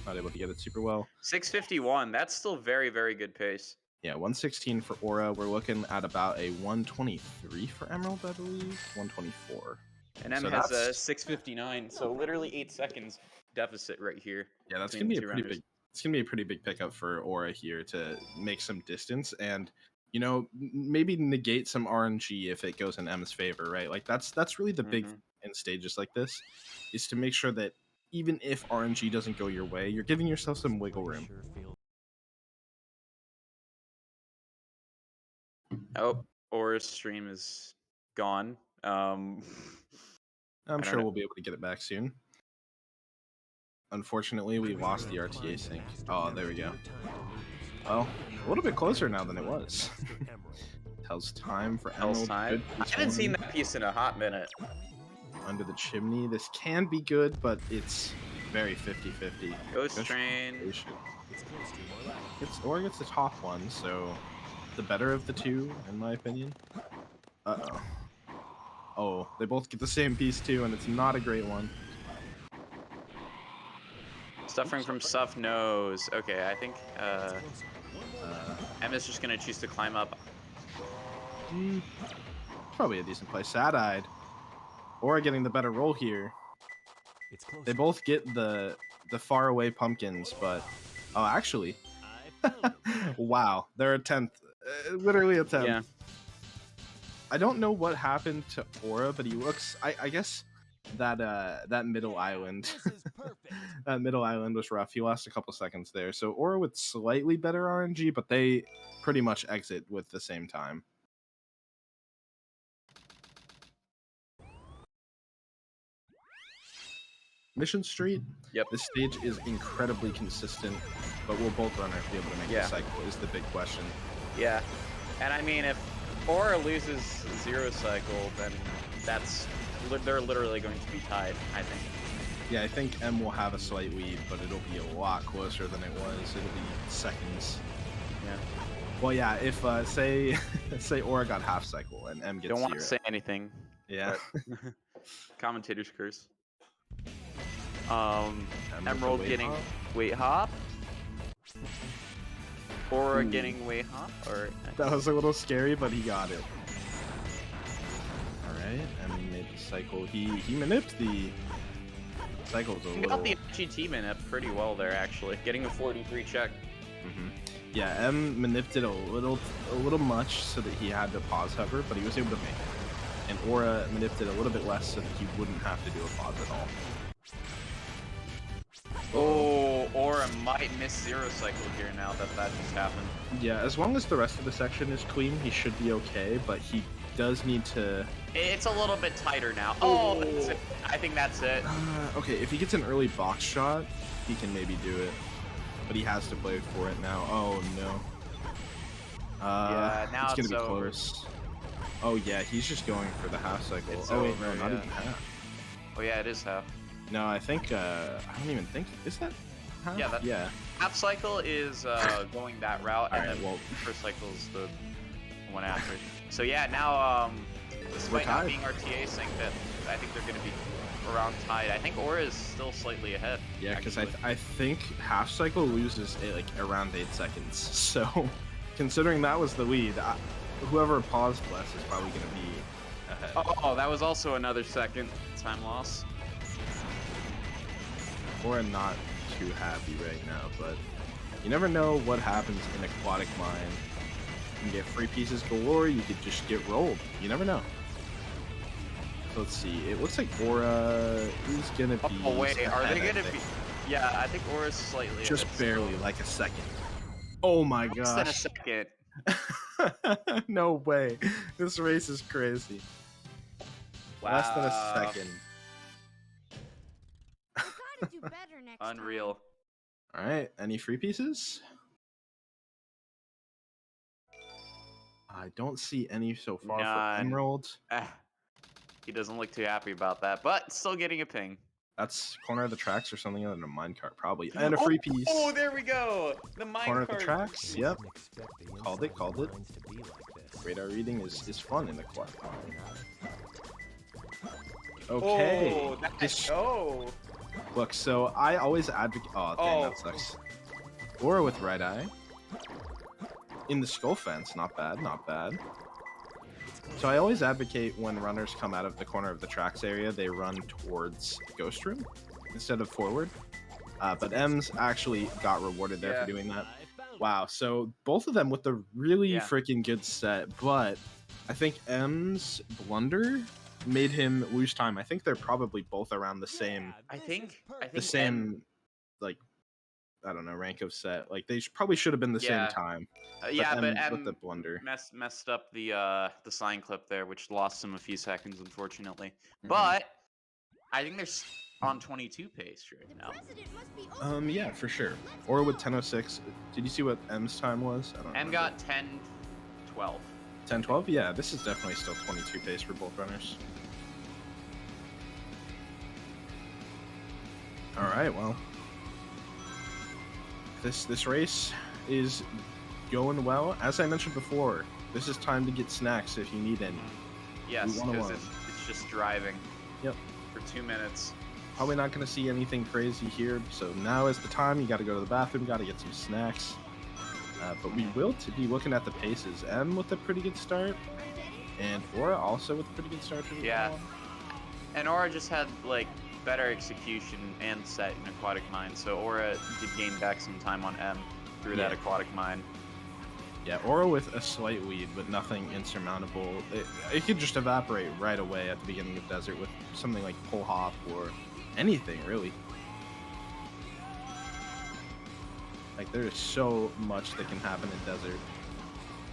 [SPEAKER 17] Not able to get it super well.
[SPEAKER 18] 651. That's still very, very good pace.
[SPEAKER 17] Yeah, 116 for Aura. We're looking at about a 123 for Emerald, I believe. 124.
[SPEAKER 18] And M
[SPEAKER 17] So
[SPEAKER 18] has a
[SPEAKER 17] that's-
[SPEAKER 18] 659. So literally 8 seconds deficit right here.
[SPEAKER 17] Yeah, that's
[SPEAKER 18] between
[SPEAKER 17] gonna be
[SPEAKER 18] the
[SPEAKER 17] a
[SPEAKER 18] two
[SPEAKER 17] pretty
[SPEAKER 18] runners.
[SPEAKER 17] big. It's gonna be a pretty big pickup for Aura here to make some distance and, you know, maybe negate some RNG if it goes in M's favor, right? Like that's really the big in stages like this, is to make sure that even if RNG doesn't go your way, you're giving yourself some wiggle room.
[SPEAKER 18] Oh, Aura's stream is gone.
[SPEAKER 17] I'm
[SPEAKER 18] I don't
[SPEAKER 17] sure
[SPEAKER 18] know.
[SPEAKER 17] we'll be able to get it back soon. Unfortunately, we lost the RTA sync. Oh, there we go. Well, a little bit closer now than it was. Tells time for
[SPEAKER 18] Tells
[SPEAKER 17] Emerald.
[SPEAKER 18] time.
[SPEAKER 17] Good
[SPEAKER 18] I haven't seen
[SPEAKER 17] one.
[SPEAKER 18] that piece in a hot minute.
[SPEAKER 17] Under the chimney. This can be good, but it's very 50-50.
[SPEAKER 18] Ghost Train.
[SPEAKER 17] Or gets the top one, so the better of the two, in my opinion. Uh-oh. Oh, they both get the same piece too, and it's not a great one.
[SPEAKER 18] Suffering from Suff knows. Okay, I think Emma's just gonna choose to climb up.
[SPEAKER 17] Probably a decent play. Sad-eyed. Or getting the better roll here. They both get the far away pumpkins, but oh, actually, wow, they're a 10th, literally a 10th.
[SPEAKER 18] Yeah.
[SPEAKER 17] I don't know what happened to Aura, but he looks. I guess that middle island, that middle island was rough. He lost a couple seconds there. So Aura with slightly better RNG, but they pretty much exit with the same time. Mission Street.
[SPEAKER 18] Yep.
[SPEAKER 17] This stage is incredibly consistent, but will both runners be able to make the cycle is the big question.
[SPEAKER 18] Yeah. And I mean, if Aura loses 0 cycle, then they're literally going to be tied, I think.
[SPEAKER 17] Yeah, I think M will have a slight lead, but it'll be a lot closer than it was. It'll be seconds.
[SPEAKER 18] Yeah.
[SPEAKER 17] Well, yeah, if say say Aura got half cycle and M gets
[SPEAKER 18] Don't want to
[SPEAKER 17] 0.
[SPEAKER 18] say anything.
[SPEAKER 17] Yeah.
[SPEAKER 18] Commentator's curse. Emerald getting weight hop. Aura getting weight hop, or
[SPEAKER 17] that was a little scary, but he got it. All right, and he made the cycle. He manipulated the cycles a
[SPEAKER 18] he
[SPEAKER 17] little.
[SPEAKER 18] got the GT minute pretty well there, actually, getting a 43 check.
[SPEAKER 17] Yeah, M manipulated a little much so that he had to pause hover, but he was able to make it. And Aura manipulated a little bit less so that he wouldn't have to do a pause at all.
[SPEAKER 18] Oh, Aura might miss 0 cycle here now that just happened.
[SPEAKER 17] Yeah, as long as the rest of the section is clean, he should be okay, but he does need to...
[SPEAKER 18] It's a little bit tighter now. Oh, that's it. I think that's it.
[SPEAKER 17] Okay, if he gets an early box shot, he can maybe do it. But he has to play for it now. Oh, no.
[SPEAKER 18] Yeah, now
[SPEAKER 17] it's
[SPEAKER 18] it's
[SPEAKER 17] gonna be
[SPEAKER 18] over.
[SPEAKER 17] close. Oh, yeah, he's just going for the half cycle.
[SPEAKER 18] It's
[SPEAKER 17] oh, wait,
[SPEAKER 18] over,
[SPEAKER 17] no, not
[SPEAKER 18] yeah.
[SPEAKER 17] even half.
[SPEAKER 18] Oh yeah, it is half.
[SPEAKER 17] No, I think, I don't even think... Is that half?
[SPEAKER 18] Yeah, that
[SPEAKER 17] Yeah.
[SPEAKER 18] half cycle is going that route, and then first cycle is the one after. So yeah, now despite not
[SPEAKER 17] tied.
[SPEAKER 18] being RTA sync, that I think they're going to be around tied. I think Aura is still slightly ahead.
[SPEAKER 17] Yeah, because I,
[SPEAKER 18] actually.
[SPEAKER 17] I think half cycle loses like around 8 seconds. So, considering that was the lead, whoever paused less is probably going to be ahead.
[SPEAKER 18] Oh, that was also another second time loss.
[SPEAKER 17] Or not too happy right now, but you never know what happens in Aquatic Mine. You can get free pieces galore, you could just get rolled. You never know. So let's see. It looks like Aura is gonna be.
[SPEAKER 18] Oh wait, are they
[SPEAKER 17] ahead,
[SPEAKER 18] gonna
[SPEAKER 17] I
[SPEAKER 18] be?
[SPEAKER 17] think.
[SPEAKER 18] Yeah, I think Aura's slightly
[SPEAKER 17] Just
[SPEAKER 18] ahead
[SPEAKER 17] barely,
[SPEAKER 18] still.
[SPEAKER 17] like a second. Oh my
[SPEAKER 18] Less than a
[SPEAKER 17] gosh.
[SPEAKER 18] second.
[SPEAKER 17] No way. This race is crazy. Less than a second.
[SPEAKER 5] Gotta do better next
[SPEAKER 18] Unreal.
[SPEAKER 17] All right. Any free pieces? I don't see any so far for
[SPEAKER 18] None.
[SPEAKER 17] Emerald.
[SPEAKER 18] He doesn't look too happy about that, but still getting a ping.
[SPEAKER 17] That's corner of the tracks or something other than a minecart, probably. And a free piece.
[SPEAKER 18] Oh, there we go. The minecart.
[SPEAKER 17] Corner of the tracks. Yep. Called it. Called it. Radar reading is fun in the quad. Okay.
[SPEAKER 18] Oh, that,
[SPEAKER 17] Look, so I always advocate. Oh, dang, that sucks. Aura with right eye. In the skull fence, not bad, not bad. So I always advocate when runners come out of the corner of the tracks area, they run towards Ghost Room instead of forward. But M's actually got rewarded there for doing that. Wow, so both of them with the really freaking good set, but I think M's blunder made him lose time. I think they're probably both around the same.
[SPEAKER 18] I think
[SPEAKER 17] the same, like, I don't know, rank of set. Like they probably should have been the same time.
[SPEAKER 18] Yeah, but
[SPEAKER 17] M
[SPEAKER 18] M
[SPEAKER 17] with the blunder
[SPEAKER 18] messed up the sign clip there, which lost him a few seconds, unfortunately. But I think they're on 22 pace right now.
[SPEAKER 17] Yeah, for sure. Or with 10:06. Did you see what M's time was? I don't know.
[SPEAKER 18] M got 10:12.
[SPEAKER 17] 10:12? Yeah, this is definitely still 22 pace for both runners. All right, well, this race is going well. As I mentioned before, this is time to get snacks if you need any.
[SPEAKER 18] Yes, because it's just driving.
[SPEAKER 17] Yep.
[SPEAKER 18] For 2 minutes.
[SPEAKER 17] Probably not going to see anything crazy here, so now is the time. You got to go to the bathroom, got to get some snacks. But we will be looking at the paces. M with a pretty good start, and Aura also with a pretty good start.
[SPEAKER 18] Yeah. And Aura just had like better execution and set in Aquatic Mine, so Aura did gain back some time on M through that Aquatic Mine.
[SPEAKER 17] Yeah, Aura with a slight lead, but nothing insurmountable. It could just evaporate right away at the beginning of Desert with something like Pull Hop or anything, really. Like, there is so much that can happen in Desert.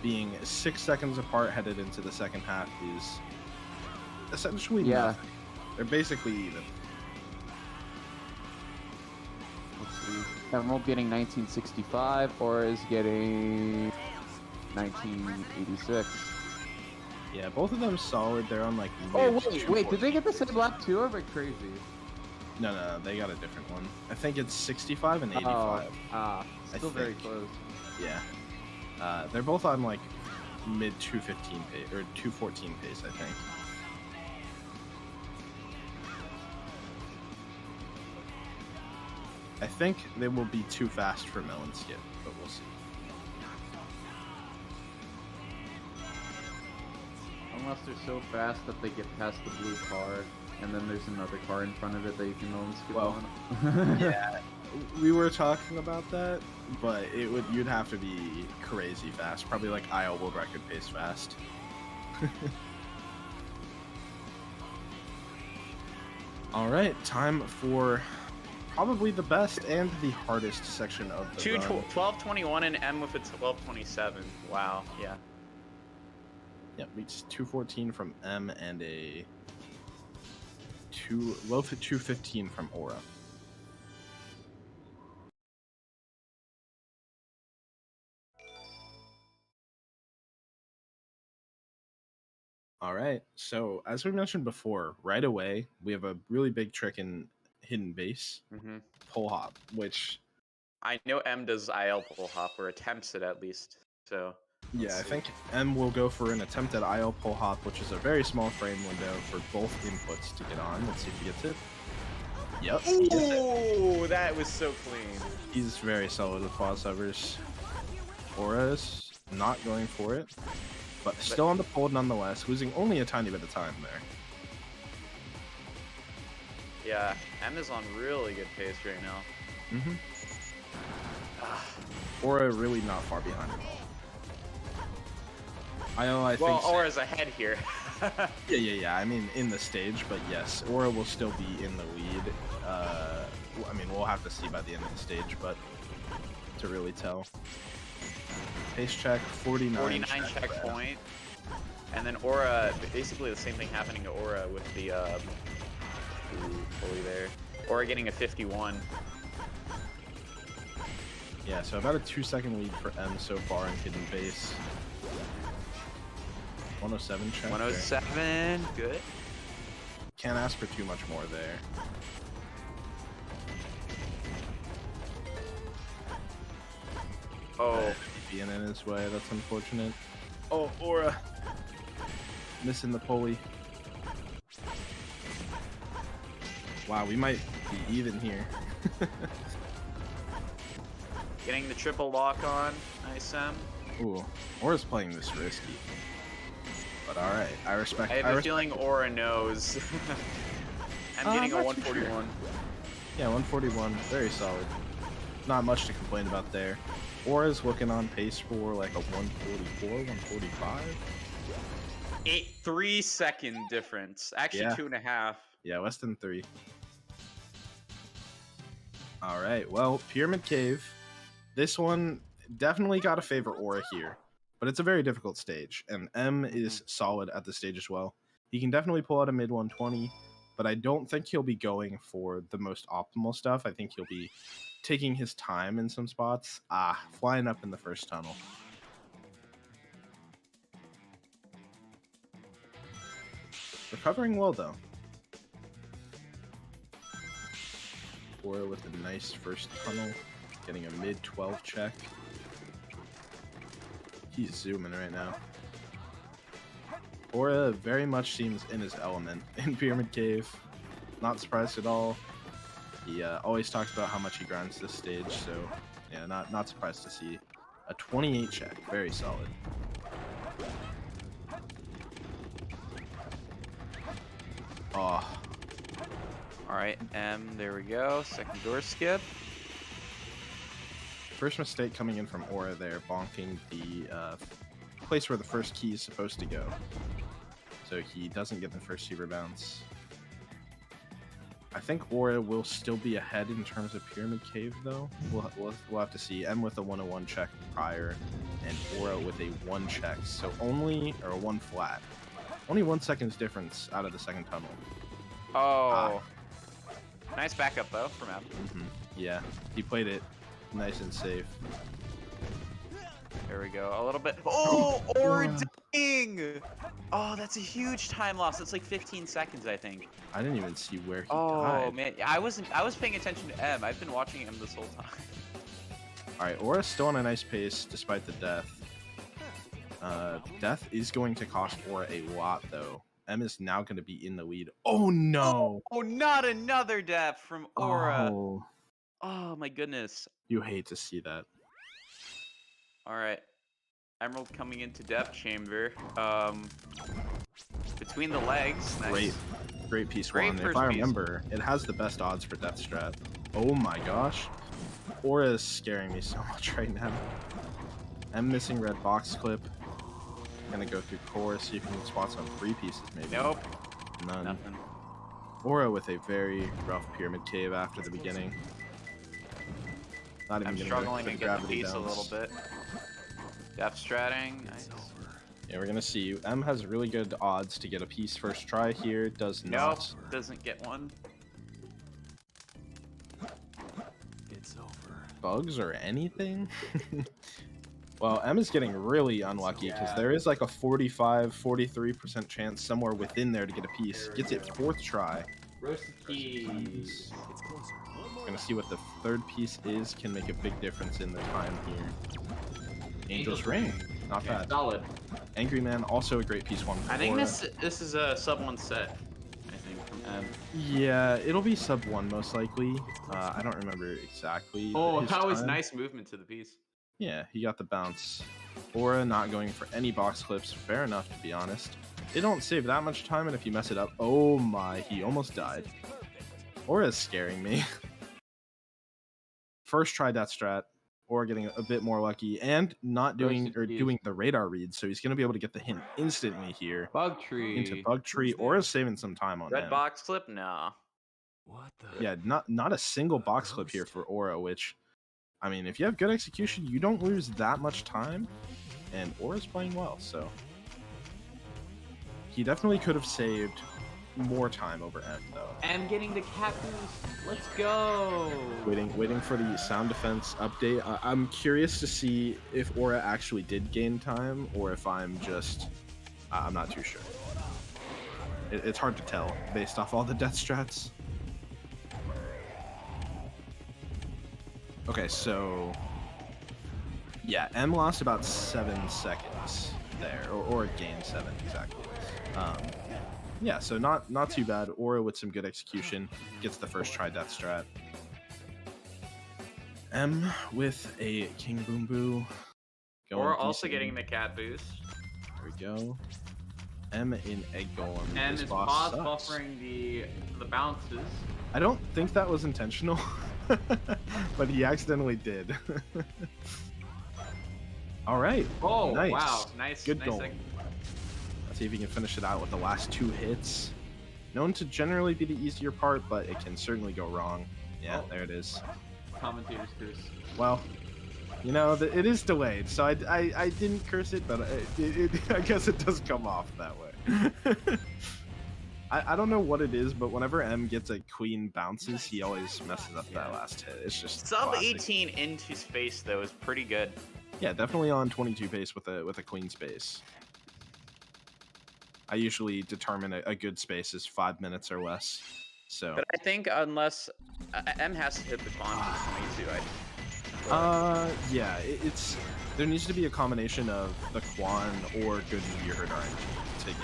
[SPEAKER 17] Being 6 seconds apart headed into the second half is essentially nothing. They're basically even.
[SPEAKER 19] Let's see. Emerald getting 1965, or is getting 1986.
[SPEAKER 17] Yeah, both of them solid. They're on like.
[SPEAKER 19] Oh wait, did they get the same lap too, or am I crazy?
[SPEAKER 17] No, they got a different one. I think it's 65 and 85.
[SPEAKER 19] Still very close.
[SPEAKER 17] Yeah. They're both on like mid 215 pace or 214 pace, I think. I think they will be too fast for Melon Skip, but we'll see.
[SPEAKER 19] Unless they're so fast that they get past the blue car, and then there's another car in front of it that you can only skip on.
[SPEAKER 17] Yeah, we were talking about that, but you'd have to be crazy fast, probably like IL world record pace fast. All right, time for probably the best and the hardest section of the run.
[SPEAKER 18] 12:21 and M with a 12:27. Wow, yeah.
[SPEAKER 17] Yep, reached 214 from M and a low 215 from Aura. All right, so as we mentioned before, right away, we have a really big trick in hidden base, Pull Hop, which...
[SPEAKER 18] I know M does IL Pull Hop, or attempts it at least, so...
[SPEAKER 17] Yeah, I think M will go for an attempt at IL pull hop, which is a very small frame window for both inputs to get on. Let's see if he gets it. Yep. He gets it.
[SPEAKER 18] Ooh, that was so clean.
[SPEAKER 17] He's very solid with pause hovers. Aura's not going for it, but still on the pole nonetheless, losing only a tiny bit of time there.
[SPEAKER 18] Yeah, M is on really good pace right now.
[SPEAKER 17] Mm-hmm. Aura really not far behind at all. I think.
[SPEAKER 18] Well, Aura's ahead here.
[SPEAKER 17] Yeah. I mean, in the stage, but yes, Aura will still be in the lead. I mean, we'll have to see by the end of the stage, but to really tell. Pace check, 49.
[SPEAKER 18] 49 checkpoint. And then Aura, basically the same thing happening to Aura with the pulley there. Aura getting a 51.
[SPEAKER 17] Yeah, so about a 2-second lead for M so far in hidden base. 107 check.
[SPEAKER 18] 107, good.
[SPEAKER 17] Can't ask for too much more there.
[SPEAKER 18] Oh.
[SPEAKER 17] Being in his way, that's unfortunate. Oh, Aura. Missing the pulley. Wow, we might be even here.
[SPEAKER 18] Getting the triple lock on. Nice, M.
[SPEAKER 17] Ooh, Aura's playing this risky. But alright, I respect it.
[SPEAKER 18] I have a feeling Aura knows. I'm getting a 141.
[SPEAKER 17] Yeah, 141. Very solid. Not much to complain about there. Aura's looking on pace for like a 144, 145.
[SPEAKER 18] 3-second difference. Actually,
[SPEAKER 17] Yeah.
[SPEAKER 18] 2.5.
[SPEAKER 17] Yeah, less than 3. Alright, well, Pyramid Cave. This one definitely got to favor Aura here. But it's a very difficult stage, and M is solid at the stage as well. He can definitely pull out a mid 120, but I don't think he'll be going for the most optimal stuff. I think he'll be taking his time in some spots. Flying up in the first tunnel. Recovering well, though. Aura with a nice first tunnel, getting a mid 12 check. He's zooming right now. Aura very much seems in his element in Pyramid Cave. Not surprised at all. He always talks about how much he grinds this stage, so yeah, not surprised to see a 28 check. Very solid. Oh.
[SPEAKER 18] Alright, M, there we go. Second door skip.
[SPEAKER 17] First mistake coming in from Aura there, bonking the place where the first key is supposed to go. So he doesn't get the first 2 rebounds. I think Aura will still be ahead in terms of Pyramid Cave, though. We'll have to see. M with a 101 check prior, and Aura with a 1 check. So only, or a 1 flat. Only 1 second's difference out of the second tunnel.
[SPEAKER 18] Oh. Nice backup, though, from M.
[SPEAKER 17] Yeah, he played it nice and safe.
[SPEAKER 18] There we go. A little bit. Oh, Aura dang! Oh, that's a huge time loss. It's like 15 seconds, I think.
[SPEAKER 17] I didn't even see where he
[SPEAKER 18] Oh
[SPEAKER 17] died.
[SPEAKER 18] man, I was paying attention to M. I've been watching him this whole time.
[SPEAKER 17] Alright, Aura's still on a nice pace despite the death. Death is going to cost Aura a lot, though. M is now going to be in the lead. Oh no!
[SPEAKER 18] Oh, not another death from Aura.
[SPEAKER 17] Oh.
[SPEAKER 18] Oh my goodness.
[SPEAKER 17] You hate to see that.
[SPEAKER 18] Alright. Emerald coming into depth chamber. Between the legs. Nice.
[SPEAKER 17] Great piece
[SPEAKER 18] Great
[SPEAKER 17] one. If
[SPEAKER 18] first
[SPEAKER 17] I
[SPEAKER 18] piece.
[SPEAKER 17] remember, it has the best odds for death strat. Oh my gosh. Aura is scaring me so much right now. I'm missing red box clip. Gonna go through core, see if we can spot some 3 pieces maybe.
[SPEAKER 18] Nope.
[SPEAKER 17] None.
[SPEAKER 18] Nothing.
[SPEAKER 17] Aura with a very rough Pyramid Cave after the beginning. Not even
[SPEAKER 18] I'm
[SPEAKER 17] getting
[SPEAKER 18] struggling
[SPEAKER 17] the
[SPEAKER 18] to get the
[SPEAKER 17] gravity
[SPEAKER 18] piece a
[SPEAKER 17] downs.
[SPEAKER 18] little bit. Depth stratting. Nice.
[SPEAKER 17] Yeah, we're gonna see. M has really good odds to get a piece first try here. Does
[SPEAKER 18] Nope.
[SPEAKER 17] not.
[SPEAKER 18] Doesn't get one.
[SPEAKER 6] It's over.
[SPEAKER 17] Bugs or anything? Well, M is getting really unlucky because there is like a 43% chance somewhere within there to get a piece. Gets it 4th try.
[SPEAKER 18] Roasted keys.
[SPEAKER 17] We're gonna see what the 3rd piece is. Can make a big difference in the time here. Angel's Ring. Not bad.
[SPEAKER 18] Solid.
[SPEAKER 17] Angry Man, also a great piece one.
[SPEAKER 18] I think
[SPEAKER 17] Aura.
[SPEAKER 18] this is a sub 1 set. I think from M.
[SPEAKER 17] Yeah, it'll be sub 1 most likely. I don't remember exactly.
[SPEAKER 18] Oh,
[SPEAKER 17] his
[SPEAKER 18] that was
[SPEAKER 17] time.
[SPEAKER 18] nice movement to the piece.
[SPEAKER 17] Yeah, he got the bounce. Aura not going for any box clips. Fair enough, to be honest. They don't save that much time, and if you mess it up, oh my, he almost died. Aura is scaring me. First tried that strat. Or getting a bit more lucky and not doing doing the radar read, so he's gonna be able to get the hint instantly here.
[SPEAKER 18] Bug tree.
[SPEAKER 17] Into bug tree, or is saving some time on
[SPEAKER 18] Red
[SPEAKER 17] him.
[SPEAKER 18] box clip? Nah.
[SPEAKER 6] What the?
[SPEAKER 17] Yeah, not a single box clip here for Aura, which, I mean, if you have good execution, you don't lose that much time, and Aura's playing well, so he definitely could have saved more time over M though.
[SPEAKER 18] M getting the cat boost. Let's go.
[SPEAKER 17] Waiting for the sound defense update. I'm curious to see if Aura actually did gain time, or if I'm just, I'm not too sure. It's hard to tell based off all the death strats. Okay, so yeah, M lost about 7 seconds there, or gained 7 exactly. Yeah, so not too bad. Aura with some good execution gets the first try death strat. M with a King Boom Boo.
[SPEAKER 18] Aura also getting the cat boost.
[SPEAKER 17] There we go. M in Egg Golem.
[SPEAKER 18] And
[SPEAKER 17] This
[SPEAKER 18] his
[SPEAKER 17] boss
[SPEAKER 18] boss
[SPEAKER 17] sucks.
[SPEAKER 18] buffering the bounces.
[SPEAKER 17] I don't think that was intentional, but he accidentally did. All right.
[SPEAKER 18] Oh,
[SPEAKER 17] nice.
[SPEAKER 18] wow. Nice.
[SPEAKER 17] Good
[SPEAKER 18] nice
[SPEAKER 17] goal. Let's see if he can finish it out with the last 2 hits. Known to generally be the easier part, but it can certainly go wrong. Yeah, there it is.
[SPEAKER 18] Commentator's curse.
[SPEAKER 17] Well, you know, it is delayed, so I didn't curse it, but I guess it does come off that way. I don't know what it is, but whenever M gets a queen bounces, he always messes up that last hit. It's just
[SPEAKER 18] Sub
[SPEAKER 17] classic.
[SPEAKER 18] 18 into space though is pretty good.
[SPEAKER 17] Yeah, definitely on 22 pace with a queen space. I usually determine a good space is 5 minutes or less. So.
[SPEAKER 18] But I think unless M has to hit the quantum 22,
[SPEAKER 17] yeah, it's there needs to be a combination of the Quan or good meteor herd RNG to get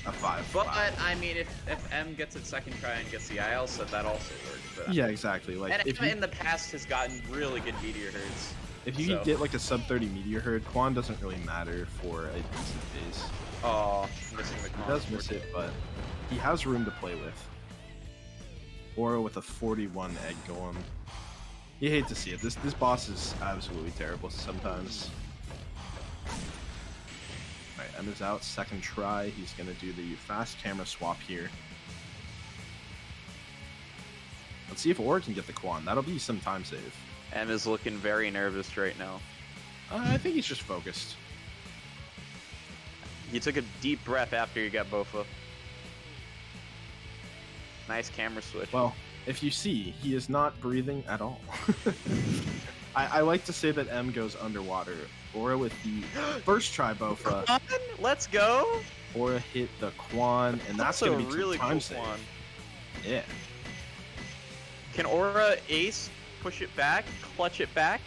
[SPEAKER 17] a 5.
[SPEAKER 18] But I mean, if M gets it second try and gets the IL, so that also works. But,
[SPEAKER 17] yeah, exactly. Like
[SPEAKER 18] and
[SPEAKER 17] if
[SPEAKER 18] M in the past has gotten really good meteor herds.
[SPEAKER 17] If you can get like a sub 30 meteor herd, Quan doesn't really matter for a decent phase.
[SPEAKER 18] Oh, missing the Quan.
[SPEAKER 17] He does miss it, but he has room to play with. Aura with a 41 egg golem. You hate to see it. This boss is absolutely terrible sometimes. Alright, M is out. Second try. He's gonna do the fast camera swap here. Let's see if Aura can get the Quan. That'll be some time save.
[SPEAKER 18] M is looking very nervous right now.
[SPEAKER 17] I think he's just focused.
[SPEAKER 18] He took a deep breath after he got Bofa. Nice camera switch.
[SPEAKER 17] Well, if you see, he is not breathing at all. I like to say that M goes underwater. Aura with the first try Bofa.
[SPEAKER 18] Let's go!
[SPEAKER 17] Aura hit the Quan, and that's
[SPEAKER 18] also
[SPEAKER 17] going to be
[SPEAKER 18] really
[SPEAKER 17] time
[SPEAKER 18] cool
[SPEAKER 17] save.
[SPEAKER 18] Quan.
[SPEAKER 17] Yeah.
[SPEAKER 18] Can Aura ace, push it back, clutch it back?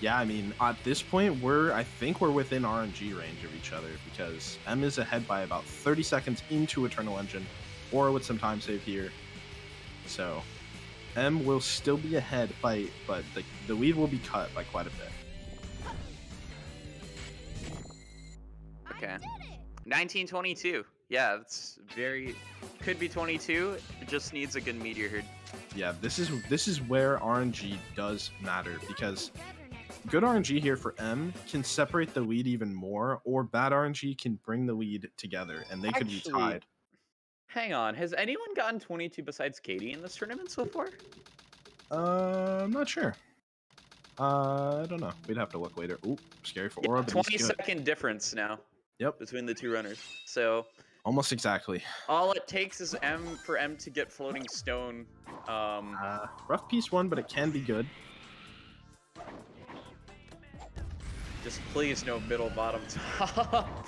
[SPEAKER 17] Yeah, I mean, at this point, I think we're within RNG range of each other because M is ahead by about 30 seconds into Eternal Engine, Aura with some time save here. So, M will still be ahead but the lead will be cut by quite a bit.
[SPEAKER 18] Okay. 1922. Yeah, it's could be 22. It just needs a good meteor herd.
[SPEAKER 17] Yeah, this is where RNG does matter because good RNG here for M can separate the lead even more, or bad RNG can bring the lead together and they could be tied.
[SPEAKER 18] Hang on, has anyone gotten 22 besides Katie in this tournament so far?
[SPEAKER 17] I'm not sure. I don't know. We'd have to look later. Ooh, scary for Aura, but
[SPEAKER 18] 20-second difference now.
[SPEAKER 17] Yep.
[SPEAKER 18] Between the two runners. So
[SPEAKER 17] almost exactly.
[SPEAKER 18] all it takes is for M to get floating stone.
[SPEAKER 17] Rough piece 1, but it can be good.
[SPEAKER 18] Just please no middle bottom top.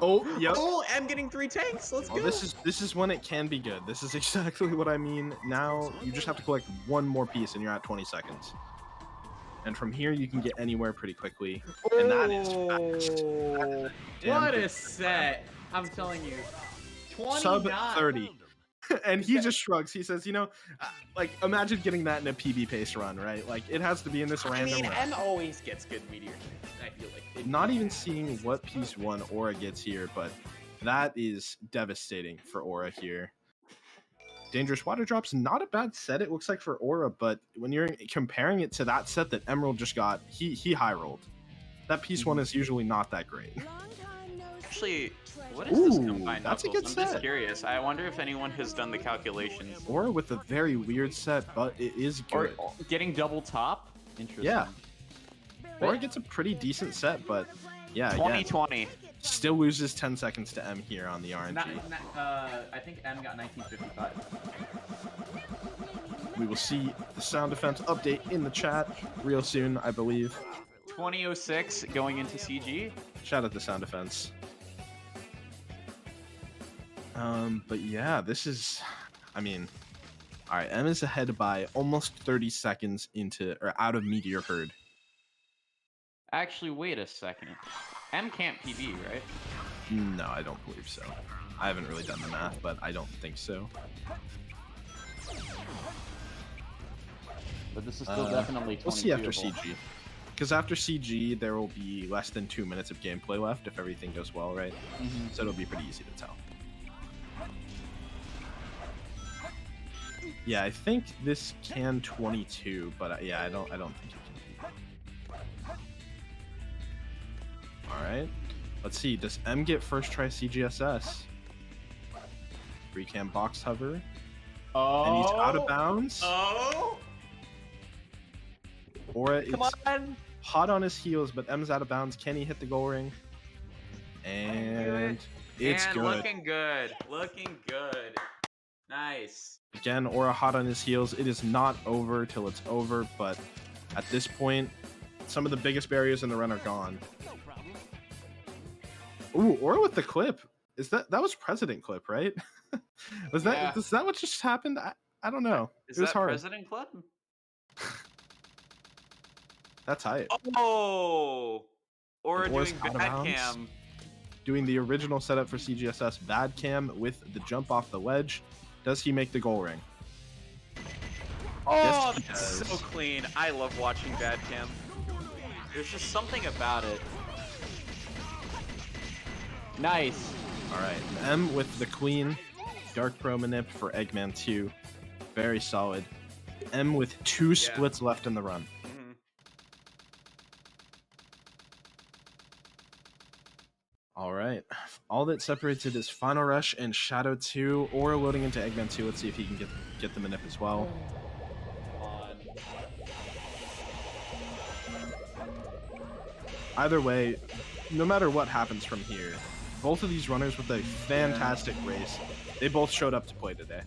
[SPEAKER 17] Oh, yep.
[SPEAKER 18] Oh, M getting 3 tanks. Let's go.
[SPEAKER 17] This is when it can be good. This is exactly what I mean. Now you just have to collect one more piece and you're at 20 seconds. And from here, you can get anywhere pretty quickly. And that is fast. Damn
[SPEAKER 19] What
[SPEAKER 17] good
[SPEAKER 19] a set! I'm telling you. 29.
[SPEAKER 17] sub 30. And he just shrugs. He says, you know, like, imagine getting that in a PB pace run, right? Like, it has to be in this
[SPEAKER 18] I
[SPEAKER 17] random
[SPEAKER 18] mean,
[SPEAKER 17] run.
[SPEAKER 18] M always gets good meteor. I feel like.
[SPEAKER 17] Not even seeing what piece 1 Aura gets here, but that is devastating for Aura here. Dangerous Water Drop's not a bad set, it looks like, for Aura, but when you're comparing it to that set that Emerald just got, he high rolled. That piece 1 is usually not that great.
[SPEAKER 18] Actually, what is this
[SPEAKER 17] Ooh,
[SPEAKER 18] combined
[SPEAKER 17] that's a
[SPEAKER 18] knuckles?
[SPEAKER 17] good
[SPEAKER 18] I'm just
[SPEAKER 17] set.
[SPEAKER 18] curious. I wonder if anyone has done the calculations.
[SPEAKER 17] Aura with a very weird set, but it is good.
[SPEAKER 19] Or getting double top? Interesting.
[SPEAKER 17] Yeah. Aura gets a pretty decent set, but yeah,
[SPEAKER 18] 2020.
[SPEAKER 17] again, still loses 10 seconds to M here on the RNG.
[SPEAKER 19] I think M got 1955.
[SPEAKER 17] We will see the sound defense update in the chat real soon, I believe.
[SPEAKER 18] 2006 going into CG.
[SPEAKER 17] Shout out to sound defense. But yeah, this is, I mean, all right, M is ahead by almost 30 seconds into or out of Meteor Herd.
[SPEAKER 19] Actually, wait a second. M can't PB, right?
[SPEAKER 17] No, I don't believe so. I haven't really done the math, but I don't think so.
[SPEAKER 19] But this is still definitely 22.
[SPEAKER 17] We'll see after CG. Because after CG, there will be less than 2 minutes of gameplay left if everything goes well, right? So it'll be pretty easy to tell. Yeah, I think this can 22, but yeah, I don't think it can. All right, let's see. Does M get first try CGSS? Free cam box hover.
[SPEAKER 19] Oh,
[SPEAKER 17] and he's out of bounds.
[SPEAKER 18] Oh,
[SPEAKER 17] Aura is
[SPEAKER 18] come on.
[SPEAKER 17] hot on his heels, but M's out of bounds. Can he hit the goal ring? And it's
[SPEAKER 18] and
[SPEAKER 17] good.
[SPEAKER 18] looking good. Looking good. Nice.
[SPEAKER 17] Again, Aura hot on his heels. It is not over till it's over, but at this point, some of the biggest barriers in the run are gone. Ooh, Aura with the clip. Is that was President Clip, right? Was that
[SPEAKER 18] Yeah.
[SPEAKER 17] is that what just happened? I don't know.
[SPEAKER 18] Is
[SPEAKER 17] it was
[SPEAKER 18] that
[SPEAKER 17] hard.
[SPEAKER 18] President Club?
[SPEAKER 17] That's hype.
[SPEAKER 18] Oh, or
[SPEAKER 17] And Aura's
[SPEAKER 18] doing
[SPEAKER 17] out of
[SPEAKER 18] bad
[SPEAKER 17] bounds.
[SPEAKER 18] cam.
[SPEAKER 17] Doing the original setup for CGSS bad cam with the jump off the ledge. Does he make the goal ring?
[SPEAKER 18] Oh,
[SPEAKER 17] Yes, he
[SPEAKER 18] that's
[SPEAKER 17] does.
[SPEAKER 18] so clean. I love watching bad cam. There's just something about it.
[SPEAKER 19] nice.
[SPEAKER 17] All right, M with the Queen, Dark Pro Manip for Eggman 2, very solid. M with 2 splits left in the run. All right, all that separates it is Final Rush and Shadow 2, or loading into Eggman 2. Let's see if he can get the Manip as well. Either way, no matter what happens from here, both of these runners with a fantastic race, they both showed up to play today.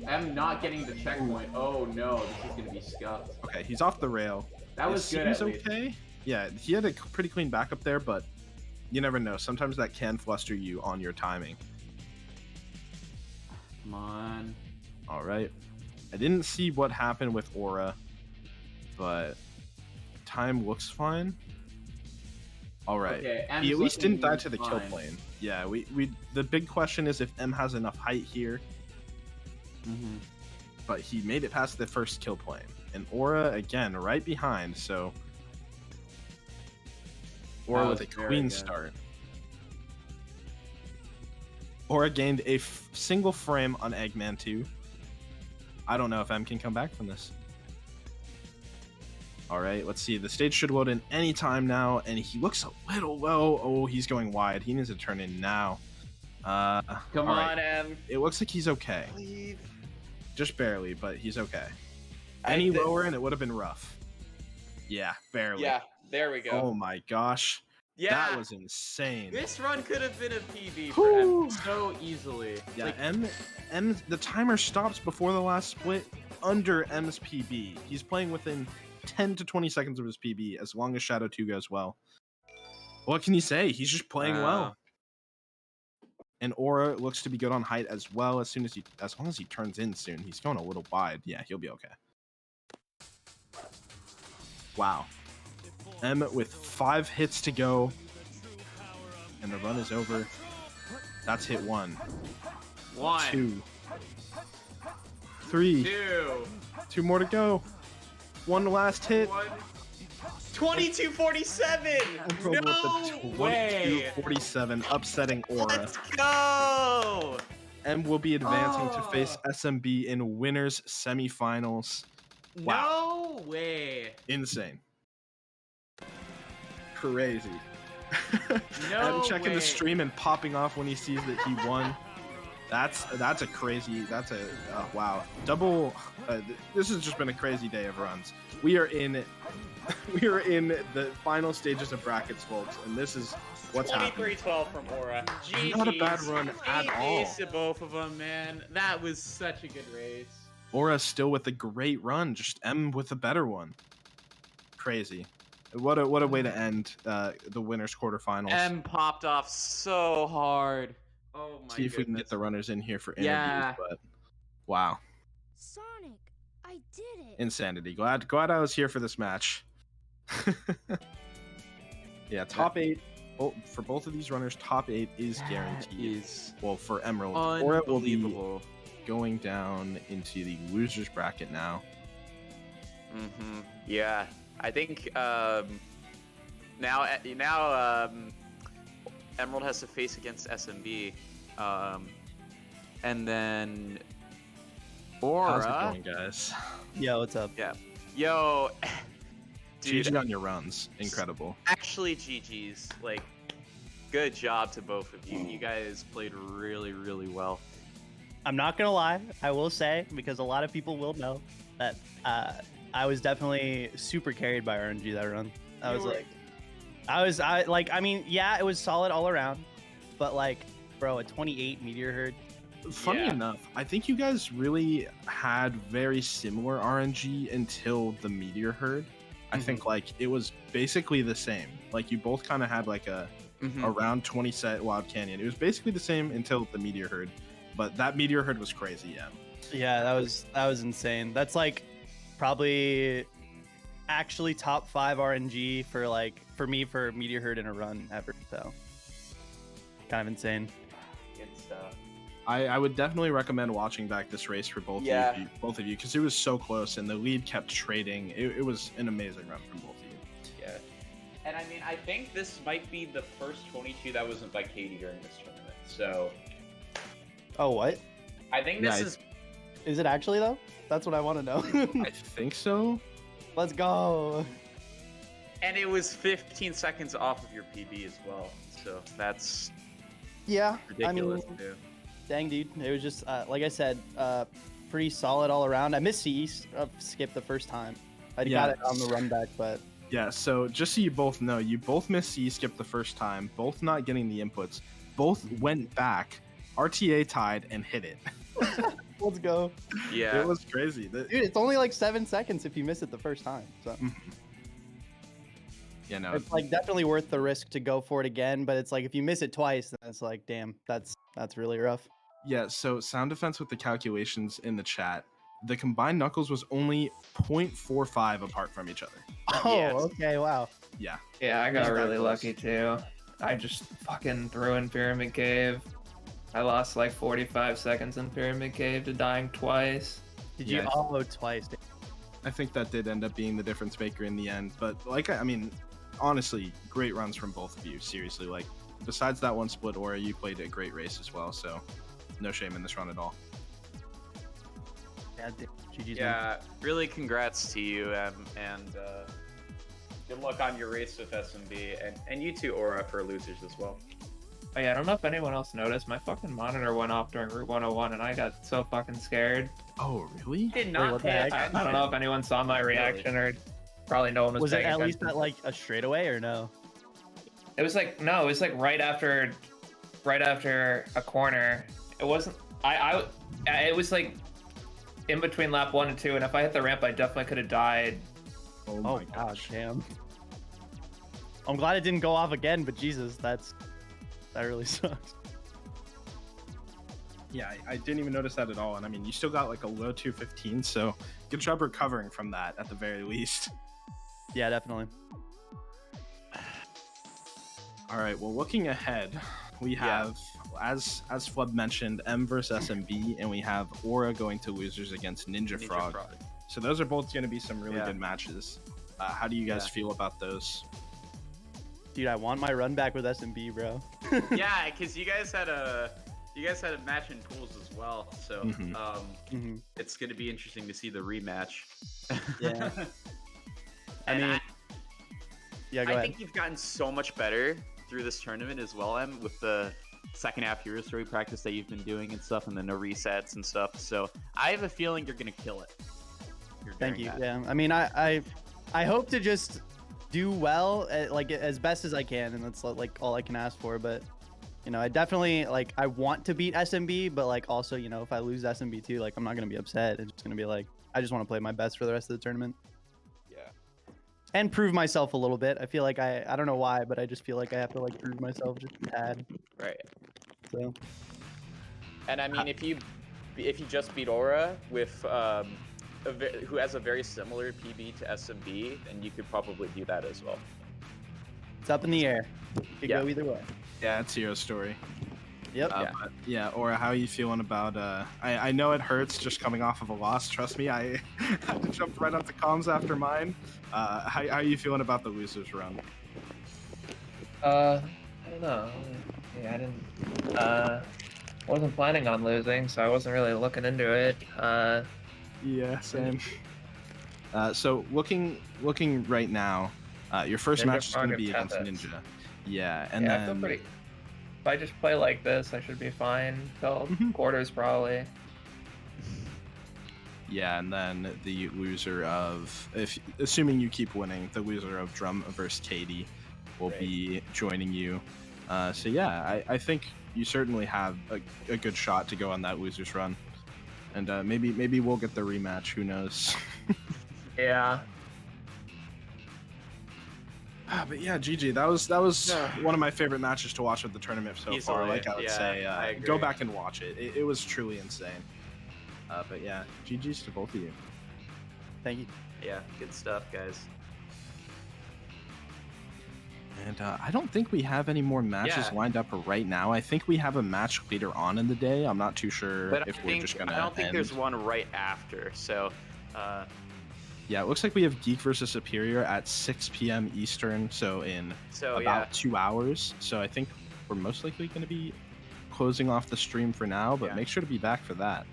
[SPEAKER 19] M not getting the checkpoint. Oh no, this is gonna be scuffed.
[SPEAKER 17] Okay, he's off the rail.
[SPEAKER 19] That was good,
[SPEAKER 17] Seems
[SPEAKER 19] at least.
[SPEAKER 17] okay. Yeah, he had a pretty clean backup there, but you never know. Sometimes that can fluster you on your timing.
[SPEAKER 19] Come on.
[SPEAKER 17] All right. I didn't see what happened with Aura, but time looks fine. All right.
[SPEAKER 19] Okay,
[SPEAKER 17] he
[SPEAKER 19] M's
[SPEAKER 17] at least didn't die
[SPEAKER 19] looking
[SPEAKER 17] to the kill
[SPEAKER 19] fine.
[SPEAKER 17] plane. Yeah, we the big question is if M has enough height here. But he made it past the first kill plane. And Aura, again, right behind, so... Aura
[SPEAKER 19] That
[SPEAKER 17] with a
[SPEAKER 19] was very
[SPEAKER 17] clean
[SPEAKER 19] good.
[SPEAKER 17] start. Aura gained a single frame on Eggman 2. I don't know if M can come back from this. Alright, let's see. The stage should load in any time now, and he looks a little low. Oh, he's going wide. He needs to turn in now.
[SPEAKER 19] Come
[SPEAKER 17] all right.
[SPEAKER 19] on, M.
[SPEAKER 17] It looks like he's okay.
[SPEAKER 18] Leave.
[SPEAKER 17] Just barely, but he's okay.
[SPEAKER 18] I
[SPEAKER 17] Any
[SPEAKER 18] think-
[SPEAKER 17] lower and it would have been rough. Yeah, barely.
[SPEAKER 18] Yeah, there we go.
[SPEAKER 17] Oh my gosh.
[SPEAKER 18] Yeah.
[SPEAKER 17] That was insane.
[SPEAKER 18] This run could have been a PB for him
[SPEAKER 17] Whew.
[SPEAKER 18] so easily.
[SPEAKER 17] Yeah,
[SPEAKER 18] Like,
[SPEAKER 17] M, the timer stops before the last split under M's PB. He's playing within 10 to 20 seconds of his PB as long as Shadow 2 goes well. What can you say? He's just playing well. And Aura looks to be good on height as well. As long as he turns in soon, he's going a little wide. Yeah, he'll be okay. Wow. M with 5 hits to go. And the run is over. That's hit 1. 2. 3. 2 more to go. 1 last hit.
[SPEAKER 18] 2247.
[SPEAKER 17] No
[SPEAKER 18] No way.
[SPEAKER 17] 2247, upsetting Aura.
[SPEAKER 18] Let's go.
[SPEAKER 17] M will be advancing to face SMB in winners semifinals. Wow.
[SPEAKER 18] No way.
[SPEAKER 17] Insane. Crazy.
[SPEAKER 18] No
[SPEAKER 17] M checking
[SPEAKER 18] way.
[SPEAKER 17] the stream and popping off when he sees that he won. That's a crazy. That's a wow. Double. This has just been a crazy day of runs. We are in the final stages of brackets, folks, and this is what's happening.
[SPEAKER 18] 23-12 from Aura. GG's.
[SPEAKER 17] Not a bad run at all.
[SPEAKER 18] To both of them, man. That was such a good race.
[SPEAKER 17] Aura still with a great run, just M with a better one. Crazy. What a way to end the winners quarterfinals.
[SPEAKER 18] M popped off so hard. Oh my
[SPEAKER 17] See if we can get the runners in here for interviews,
[SPEAKER 18] Yeah.
[SPEAKER 17] but wow.
[SPEAKER 5] Sonic, I did it.
[SPEAKER 17] Insanity. Glad I was here for this match. Yeah, top 8 for both of these runners. Top 8 is guaranteed. Well, for Emerald, Aura will be going down into the losers bracket now.
[SPEAKER 18] Yeah, I think now Emerald has to face against SMB, and then Aura.
[SPEAKER 17] How's it going, guys?
[SPEAKER 10] Yo, what's up?
[SPEAKER 18] Yeah, yo, dude,
[SPEAKER 17] GG on your runs, incredible.
[SPEAKER 18] actually GG's. Like, good job to both of you. You guys played really, really well.
[SPEAKER 20] I'm not gonna lie, I will say, because a lot of people will know that I was definitely super carried by RNG that run. I mean, yeah, it was solid all around, but like, bro, a 28 meteor herd.
[SPEAKER 17] Funny enough, I think you guys really had very similar RNG until the meteor herd. I think like it was basically the same. Like you both kind of had like a around 20 set Wild Canyon. It was basically the same until the meteor herd, but that meteor herd was crazy. Yeah.
[SPEAKER 20] Yeah, that was insane. That's like probably actually top 5 RNG for me for meteor herd in a run ever. So kind of insane.
[SPEAKER 18] Good stuff.
[SPEAKER 17] I would definitely recommend watching back this race for both of you because it was so close and the lead kept trading. It was an amazing run from both of you.
[SPEAKER 18] Yeah. And I mean, I think this might be the first 22 that wasn't by Katie during this tournament. So.
[SPEAKER 20] Oh, what?
[SPEAKER 18] I think this is.
[SPEAKER 20] Is it actually though? That's what I want to know.
[SPEAKER 17] I think so.
[SPEAKER 20] Let's go.
[SPEAKER 18] And it was 15 seconds off of your PB as well. So that's.
[SPEAKER 20] Yeah.
[SPEAKER 18] Ridiculous,
[SPEAKER 20] I mean,
[SPEAKER 18] too.
[SPEAKER 20] Dang, dude. It was just, like I said, pretty solid all around. I missed CE skip the first time. I got it on the run back, but.
[SPEAKER 17] Yeah, so just so you both know, you both missed C skip the first time, both not getting the inputs, both went back, RTA tied, and hit it.
[SPEAKER 20] Let's go.
[SPEAKER 18] Yeah.
[SPEAKER 17] It was crazy.
[SPEAKER 20] Dude, it's only like 7 seconds if you miss it the first time. So.
[SPEAKER 17] Yeah, no.
[SPEAKER 20] It's like definitely worth the risk to go for it again, but it's like if you miss it twice, then it's like, damn, that's really rough.
[SPEAKER 17] Yeah, so Sound Defense with the calculations in the chat, the combined knuckles was only 0.45 apart from each other.
[SPEAKER 20] Oh, okay, wow.
[SPEAKER 17] Yeah.
[SPEAKER 21] Yeah, I got
[SPEAKER 17] Just that
[SPEAKER 21] really
[SPEAKER 17] close.
[SPEAKER 21] lucky too. I just fucking threw in Pyramid Cave. I lost like 45 seconds in Pyramid Cave to dying twice.
[SPEAKER 20] Did you all twice?
[SPEAKER 17] I think that did end up being the difference maker in the end, but like, I mean, honestly, great runs from both of you, seriously. Like, besides that one split Aura, you played a great race as well, so no shame in this run at all.
[SPEAKER 18] Yeah, really congrats to you, and good luck on your race with SMB, and you too, Aura, for losers as well.
[SPEAKER 21] Oh yeah, I don't know if anyone else noticed, my fucking monitor went off during Route 101 and I got so fucking scared.
[SPEAKER 17] Oh, really?
[SPEAKER 18] Did not pay attention.
[SPEAKER 21] I don't know if anyone saw my reaction or probably no one was
[SPEAKER 20] Was it
[SPEAKER 21] paying
[SPEAKER 20] at
[SPEAKER 21] attention.
[SPEAKER 20] least at like a straightaway or no?
[SPEAKER 21] It was like, no, it was like right after a corner. It wasn't, it was like in between lap 1 and 2, and if I hit the ramp, I definitely could have died.
[SPEAKER 17] Oh
[SPEAKER 20] my gosh, damn. I'm glad it didn't go off again, but Jesus, that really sucks.
[SPEAKER 17] Yeah, I didn't even notice that at all, and I mean, you still got like a low 215, so good job recovering from that at the very least.
[SPEAKER 20] Yeah, definitely.
[SPEAKER 17] All right. Well, looking ahead, we have, as Flub mentioned, M versus SMB, and we have Aura going to losers against Ninja Frog. So those are both going to be some really good matches. How do you guys feel about those?
[SPEAKER 20] Dude, I want my run back with SMB, bro.
[SPEAKER 18] Yeah, because you guys had a match in pools as well, so it's going to be interesting to see the rematch.
[SPEAKER 20] Yeah.
[SPEAKER 18] I mean,
[SPEAKER 20] go
[SPEAKER 18] I
[SPEAKER 20] ahead.
[SPEAKER 18] think you've gotten so much better through this tournament as well, Em, with the second half hero story practice that you've been doing and stuff, and then no resets and stuff. So I have a feeling you're gonna kill it.
[SPEAKER 20] Thank you. Yeah. I mean, I hope to just do well, like as best as I can, and that's like all I can ask for. But you know, I definitely like I want to beat SMB, but like also, you know, if I lose SMB too, like I'm not gonna be upset. It's just gonna be like I just want to play my best for the rest of the tournament. And prove myself a little bit. I feel like I don't know why, but I just feel like I have to like prove myself just a tad.
[SPEAKER 18] Right.
[SPEAKER 20] So.
[SPEAKER 18] And I mean, if you just beat Aura with who has a very similar PB to SMB, then you could probably do that as well.
[SPEAKER 20] It's up in the air. Could go either way.
[SPEAKER 17] Yeah, it's hero story.
[SPEAKER 20] Yep.
[SPEAKER 17] But yeah, Aura, how are you feeling about? I know it hurts just coming off of a loss. Trust me, I had to jump right onto comms after mine. How are you feeling about the losers run?
[SPEAKER 21] I don't know. Yeah, I didn't. Wasn't planning on losing, so I wasn't really looking into it.
[SPEAKER 17] Yeah, same. So looking right now, your first
[SPEAKER 21] Ninja
[SPEAKER 17] match is
[SPEAKER 21] Frog
[SPEAKER 17] going to be
[SPEAKER 21] and
[SPEAKER 17] against
[SPEAKER 21] Tempest.
[SPEAKER 17] Ninja. Yeah, and
[SPEAKER 21] yeah,
[SPEAKER 17] then
[SPEAKER 21] I feel pretty. If I just play like this, I should be fine till quarters probably.
[SPEAKER 17] yeah, and then the loser of, assuming you keep winning, the loser of Drum versus Katie will be joining you. So yeah, I think you certainly have a good shot to go on that losers run, and maybe we'll get the rematch. Who knows?
[SPEAKER 21] Yeah.
[SPEAKER 17] But yeah, GG. That was one of my favorite matches to watch of the tournament so far. Like I would say, go back and watch it. It was truly insane. But yeah, GG's to both of you.
[SPEAKER 20] Thank you.
[SPEAKER 18] Yeah, good stuff, guys.
[SPEAKER 17] And I don't think we have any more matches lined up right now. I think we have a match later on in the day. I'm not too sure
[SPEAKER 18] But
[SPEAKER 17] if we're just gonna.
[SPEAKER 18] I don't think
[SPEAKER 17] end.
[SPEAKER 18] there's one right after. So.
[SPEAKER 17] Yeah, it looks like we have Geek versus Superior at 6 p.m. Eastern, so in about 2 hours. So I think we're most likely going to be closing off the stream for now, but make sure to be back for that.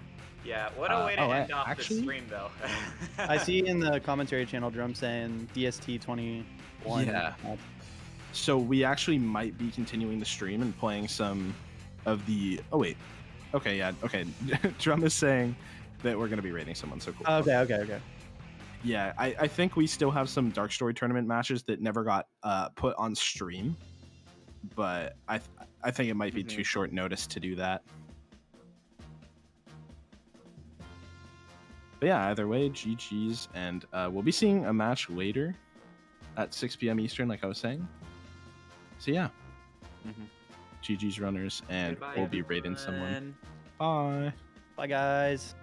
[SPEAKER 18] Yeah, what a way to end off the stream, though.
[SPEAKER 20] I see in the commentary channel Drum saying DST21.
[SPEAKER 17] Yeah. So we actually might be continuing the stream and playing some of the. Oh wait. Okay. Yeah. Okay. Drum is saying that we're going to be rating someone. So cool.
[SPEAKER 20] Okay.
[SPEAKER 17] Yeah, I think we still have some Dark Story tournament matches that never got put on stream, but I think it might be too short notice to do that. But yeah, either way, GG's, and we'll be seeing a match later at 6 p.m. Eastern, like I was saying. So yeah, GG's runners, and
[SPEAKER 18] Goodbye,
[SPEAKER 17] we'll be rating someone.
[SPEAKER 18] everyone.
[SPEAKER 17] Bye.
[SPEAKER 20] Bye, guys.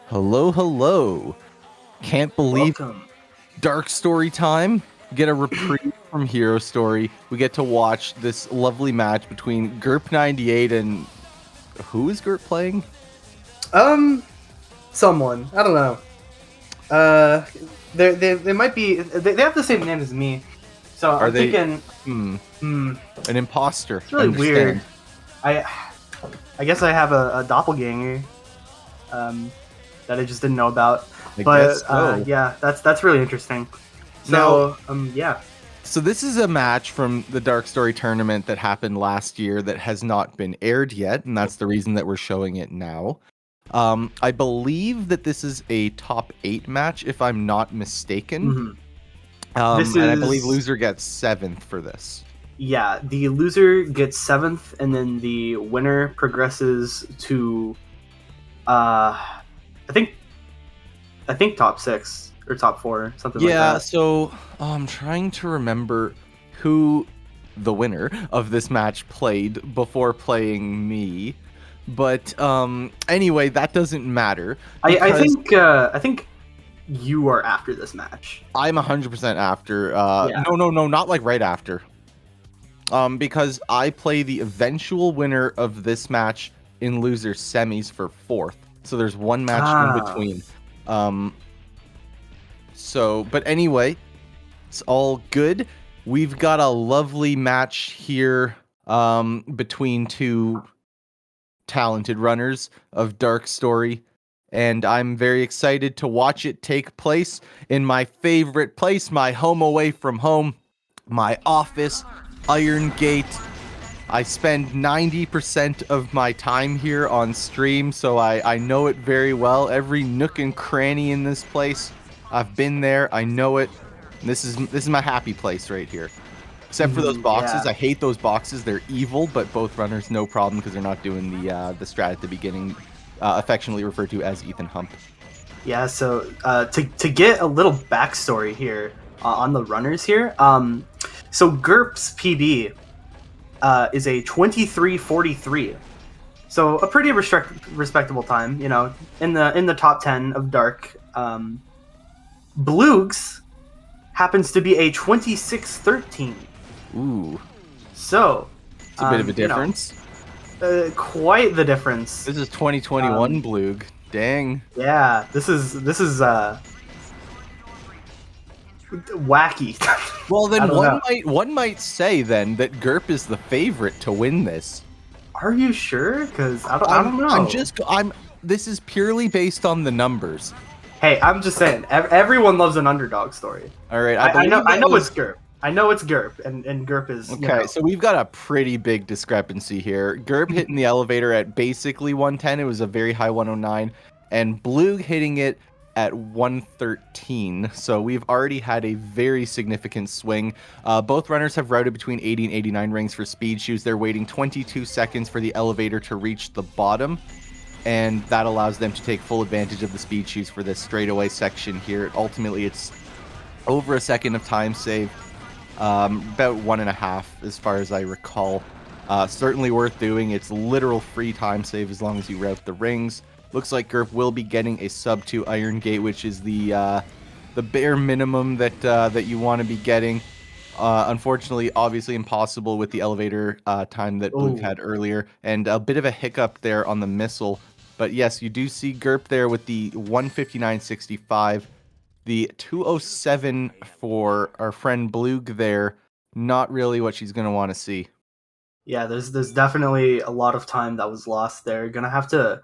[SPEAKER 15] Hello, hello. Can't believe
[SPEAKER 8] Welcome.
[SPEAKER 15] Dark Story time. Get a reprieve from Hero Story. We get to watch this lovely match between GURP98 and who is GURP playing?
[SPEAKER 8] Someone. I don't know. They might be. They have the same name as me, so
[SPEAKER 15] Are
[SPEAKER 8] I'm
[SPEAKER 15] they
[SPEAKER 8] thinking.
[SPEAKER 15] an imposter?
[SPEAKER 8] It's really
[SPEAKER 15] Understand.
[SPEAKER 8] weird. I guess I have a doppelganger. That I just didn't know about.
[SPEAKER 15] I
[SPEAKER 8] But
[SPEAKER 15] guess so.
[SPEAKER 8] yeah, that's really interesting. So yeah.
[SPEAKER 15] So this is a match from the Dark Story tournament that happened last year that has not been aired yet, and that's the reason that we're showing it now. I believe that this is a top 8 match, if I'm not mistaken.
[SPEAKER 8] This
[SPEAKER 15] And I believe
[SPEAKER 8] is-
[SPEAKER 15] loser gets 7th for this.
[SPEAKER 8] Yeah, the loser gets 7th, and then the winner progresses to, I think top 6 or top 4, something like
[SPEAKER 15] Yeah,
[SPEAKER 8] that.
[SPEAKER 15] so I'm trying to remember who the winner of this match played before playing me. But anyway, that doesn't matter.
[SPEAKER 8] I
[SPEAKER 15] because
[SPEAKER 8] think you are after this match.
[SPEAKER 15] I'm 100% after.
[SPEAKER 8] Yeah.
[SPEAKER 15] No, not like right after. Because I play the eventual winner of this match in loser semis for 4th. So there's one match in between. But anyway, it's all good. We've got a lovely match here between two talented runners of Dark Story, and I'm very excited to watch it take place in my favorite place, my home away from home, my office, Iron Gate. I spend 90% of my time here on stream, so I know it very well. Every nook and cranny in this place, I've been there. I know it. This is my happy place right here. Except for those boxes.
[SPEAKER 8] Yeah.
[SPEAKER 15] I hate those boxes. They're evil, but both runners, no problem, because they're not doing the strat at the beginning, affectionately referred to as Ethan Hump.
[SPEAKER 8] Yeah, so to get a little backstory here on the runners here, so GURP's PB is a 23:43, so a pretty respectable time, you know, in the top 10 of Dark. Bloog's happens to be a 26:13.
[SPEAKER 15] Ooh.
[SPEAKER 8] So
[SPEAKER 15] It's a bit of a difference.
[SPEAKER 8] Quite the difference.
[SPEAKER 15] This is 2021 Bloog. Dang.
[SPEAKER 8] Yeah, this is wacky.
[SPEAKER 15] Well,
[SPEAKER 8] I
[SPEAKER 15] then
[SPEAKER 8] don't know.
[SPEAKER 15] one might say then that Gerp is the favorite to win this.
[SPEAKER 8] Are you sure? Because I don't know.
[SPEAKER 15] This is purely based on the numbers.
[SPEAKER 8] Hey, I'm just saying. Everyone loves an underdog story.
[SPEAKER 15] All right,
[SPEAKER 8] I know.
[SPEAKER 15] believe
[SPEAKER 8] I
[SPEAKER 15] that
[SPEAKER 8] know
[SPEAKER 15] was-
[SPEAKER 8] it's Gerp. I know it's Gerp, and Gerp is.
[SPEAKER 15] Okay,
[SPEAKER 8] You know,
[SPEAKER 15] so we've got a pretty big discrepancy here. Gerb hitting the elevator at basically 110. It was a very high 109. And Blue hitting it at 113. So we've already had a very significant swing. Both runners have routed between 80 and 89 rings for speed shoes. They're waiting 22 seconds for the elevator to reach the bottom. And that allows them to take full advantage of the speed shoes for this straightaway section here. Ultimately, it's over a second of time save. About 1.5 as far as I recall. Certainly worth doing. It's literal free time save as long as you route the rings. Looks like Gerp will be getting a sub 2 iron gate, which is the bare minimum that you want to be getting. Unfortunately, obviously impossible with the elevator time that Blue had earlier, and a bit of a hiccup there on the missile. But yes, you do see Gerp there with the 159.65. The 207 for our friend Blug there, not really what she's going to want to see.
[SPEAKER 8] yeah. There's definitely a lot of time that was lost there. Gonna have to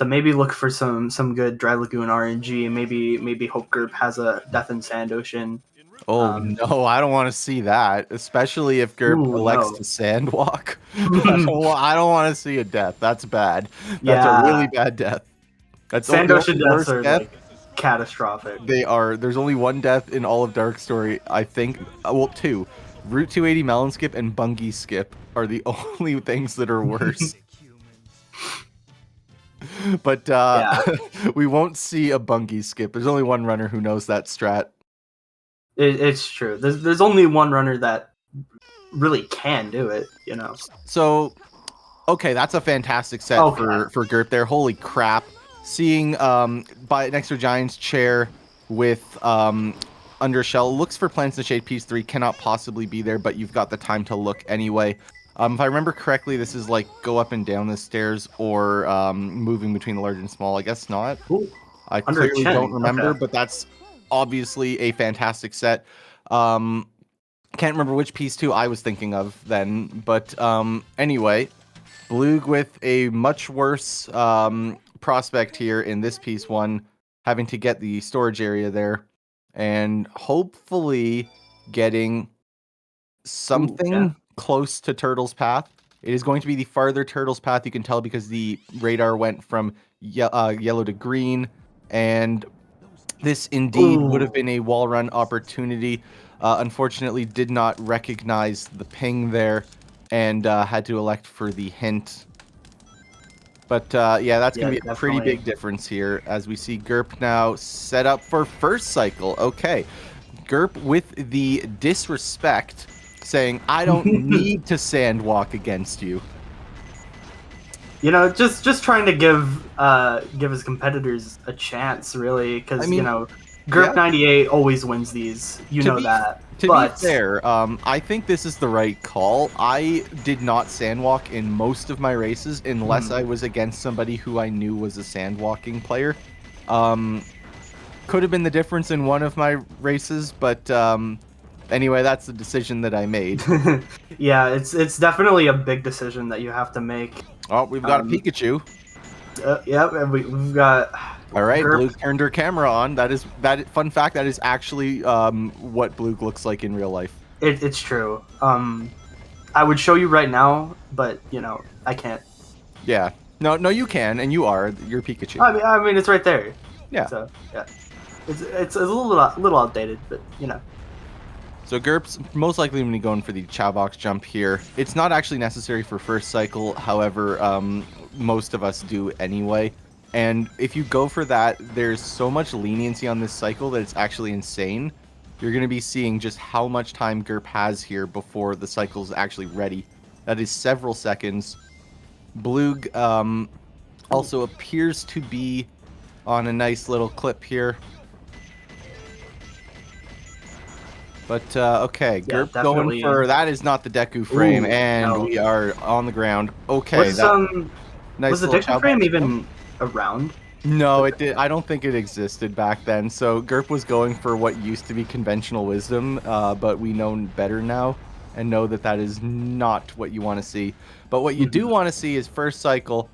[SPEAKER 8] maybe look for some good Dry Lagoon RNG. Maybe hope Gerp has a Death in Sand Ocean.
[SPEAKER 15] Oh no, I don't want to see that, especially if Gerp elects to sandwalk. I don't want to see a death. That's bad. That's a really bad death. That's
[SPEAKER 8] Sand
[SPEAKER 15] the
[SPEAKER 8] Ocean
[SPEAKER 15] only
[SPEAKER 8] deaths
[SPEAKER 15] worst
[SPEAKER 8] are
[SPEAKER 15] death.
[SPEAKER 8] like catastrophic.
[SPEAKER 15] They are. There's only one death in all of Dark Story, I think. Well, two. Route 280 Melon Skip and Bungie Skip are the only things that are worse. But we won't see a Bungie Skip. There's only one runner who knows that strat.
[SPEAKER 8] It's true. There's only one runner that really can do it, you know.
[SPEAKER 15] So, okay, that's a fantastic set for Gerp there. Holy crap. Seeing by next to Giant's chair with Undershell. Looks for Plants in the Shade piece 3. Cannot possibly be there, but you've got the time to look anyway. If I remember correctly, this is like go up and down the stairs or moving between the large and small. I guess not. I clearly don't remember, but that's obviously a fantastic set. Can't remember which piece 2 I was thinking of then, but anyway, Blug with a much worse prospect here in this piece 1, having to get the storage area there, and hopefully getting something close to Turtle's Path. It is going to be the farther Turtle's Path, you can tell, because the radar went from yellow to green, and this indeed would have been a wall run opportunity. Unfortunately, did not recognize the ping there, and had to elect for the hint. But yeah, that's going to be a pretty big difference here, as we see Gerp now set up for first cycle. Okay, Gerp with the disrespect, saying, I don't need to sandwalk against you.
[SPEAKER 8] You know, just trying to give his competitors a chance, really, because you know, Gerp 98 always wins these. You know that.
[SPEAKER 15] To be fair, I think this is the right call. I did not sandwalk in most of my races unless I was against somebody who I knew was a sandwalking player. Could have been the difference in one of my races, but anyway, that's the decision that I made.
[SPEAKER 8] Yeah, it's definitely a big decision that you have to make.
[SPEAKER 15] Oh, we've got a Pikachu.
[SPEAKER 8] Yep, and we've got.
[SPEAKER 15] All right, Blue turned her camera on. Fun fact, that is actually what Blue looks like in real life.
[SPEAKER 8] It's true. I would show you right now, but you know, I can't.
[SPEAKER 15] Yeah. No, you can, and you are. You're Pikachu.
[SPEAKER 8] I mean, it's right there.
[SPEAKER 15] Yeah.
[SPEAKER 8] So yeah, it's a little outdated, but you know.
[SPEAKER 15] So Gerp's most likely going to be going for the Chow Box jump here. It's not actually necessary for first cycle, however, most of us do anyway. And if you go for that, there's so much leniency on this cycle that it's actually insane. You're going to be seeing just how much time Gerp has here before the cycle's actually ready. That is several seconds. Blug also appears to be on a nice little clip here. But, okay,
[SPEAKER 8] Yeah,
[SPEAKER 15] Gerp going for, that is not the Deku frame, and we are on the ground. Okay,
[SPEAKER 8] Was the
[SPEAKER 15] nice
[SPEAKER 8] Deku frame even around?
[SPEAKER 15] No, it did. I don't think it existed back then. So Gerp was going for what used to be conventional wisdom, but we know better now and know that that is not what you want to see. But what you do want to see is first cycle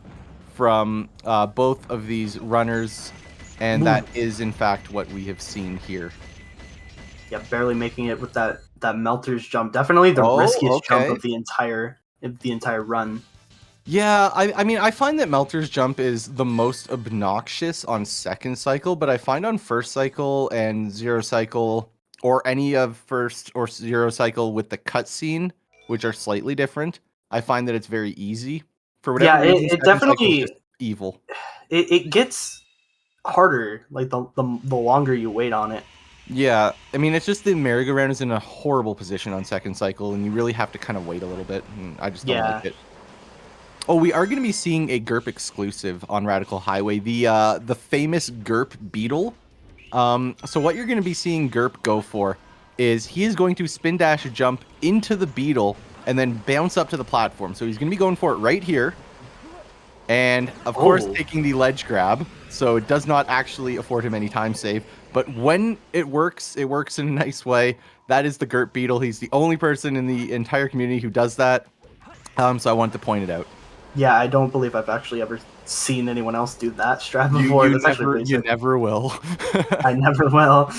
[SPEAKER 15] from both of these runners, and that is in fact what we have seen here.
[SPEAKER 8] Yeah, barely making it with that Melter's jump. Definitely the riskiest jump of the entire run.
[SPEAKER 15] Yeah, I mean, I find that Melter's jump is the most obnoxious on second cycle, but I find on first cycle and zero cycle, or any of first or zero cycle with the cutscene, which are slightly different, I find that it's very easy. For whatever reason,
[SPEAKER 8] it
[SPEAKER 15] second cycle is
[SPEAKER 8] definitely
[SPEAKER 15] just evil.
[SPEAKER 8] It gets harder like the longer you wait on it.
[SPEAKER 15] Yeah, I mean, it's just the merry-go-round is in a horrible position on second cycle, and you really have to kind of wait a little bit, and I just don't like it. Oh, we are going to be seeing a GURP exclusive on Radical Highway, the famous GURP Beetle. So what you're going to be seeing GURP go for is he is going to spin dash jump into the Beetle and then bounce up to the platform. So he's going to be going for it right here. And, of course, taking the ledge grab. So it does not actually afford him any time save. But when it works in a nice way. That is the GURP Beetle. He's the only person in the entire community who does that. So I wanted to point it out.
[SPEAKER 8] Yeah, I don't believe I've actually ever seen anyone else do that strat before.
[SPEAKER 15] You never will.
[SPEAKER 8] I never will.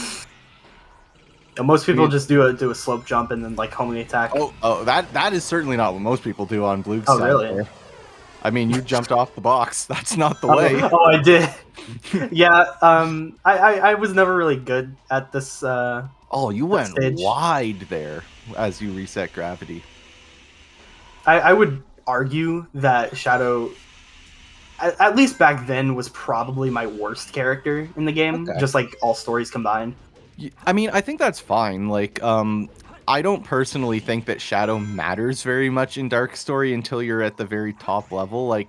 [SPEAKER 8] Most people just do a slope jump and then like homing attack.
[SPEAKER 15] Oh, that is certainly not what most people do on Blue.
[SPEAKER 8] Oh, really?
[SPEAKER 15] There. I mean, you jumped off the box. That's not the way.
[SPEAKER 8] Oh, I did. Yeah. I was never really good at this.
[SPEAKER 15] Oh, you went wide there as you reset gravity.
[SPEAKER 8] I would argue that Shadow, at least back then, was probably my worst character in the game, just like all stories combined.
[SPEAKER 15] I mean, I think that's fine. Like, I don't personally think that Shadow matters very much in Dark Story until you're at the very top level. Like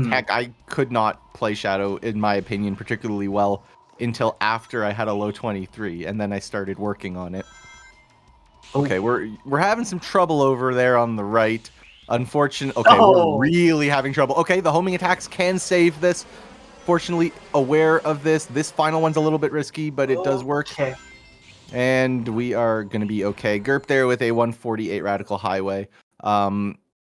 [SPEAKER 15] heck, I could not play Shadow, in my opinion, particularly well until after I had a low 23, and then I started working on it. Okay, we're having some trouble over there on the right. Unfortunately, we're really having trouble. Okay, the homing attacks can save this. Fortunately, aware of this. This final one's a little bit risky, but it does work. And we are going to be okay. GURP there with a 148 Radical Highway. You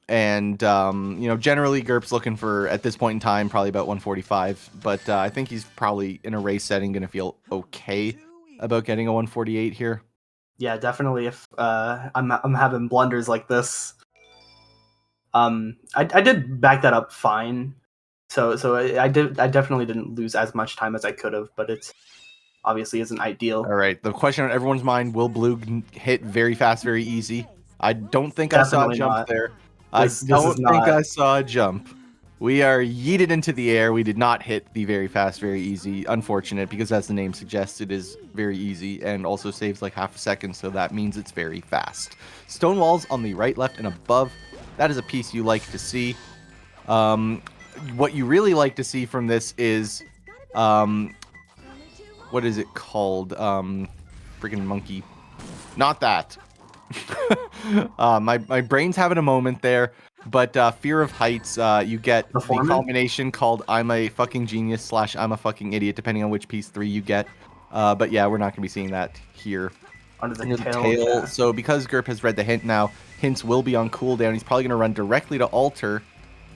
[SPEAKER 15] know, generally GURP's looking for, at this point in time, probably about 145. But I think he's probably, in a race setting, going to feel okay about getting a 148 here.
[SPEAKER 8] Yeah, definitely. If I'm having blunders like this. I did back that up fine, so I definitely didn't lose as much time as I could have, but it's obviously isn't ideal.
[SPEAKER 15] All right, the question on everyone's mind: will Blue hit very fast, very easy? I don't think I saw a jump there. I don't think I saw a jump. We are yeeted into the air. We did not hit the very fast, very easy. Unfortunate, because as the name suggests, it is very easy and also saves like half a second, so that means it's very fast. Stone walls on the right, left, and above. That is a piece you like to see. What you really like to see from this is, what is it called? Freaking monkey. Not that. My brain's having a moment there, but Fear of Heights, you get the combination called I'm a fucking genius / I'm a fucking idiot, depending on which piece 3 you get. But yeah, we're not going to be seeing that here.
[SPEAKER 8] Under the tail. Yeah.
[SPEAKER 15] So because GURP has read the hint now, hints will be on cooldown. He's probably going to run directly to altar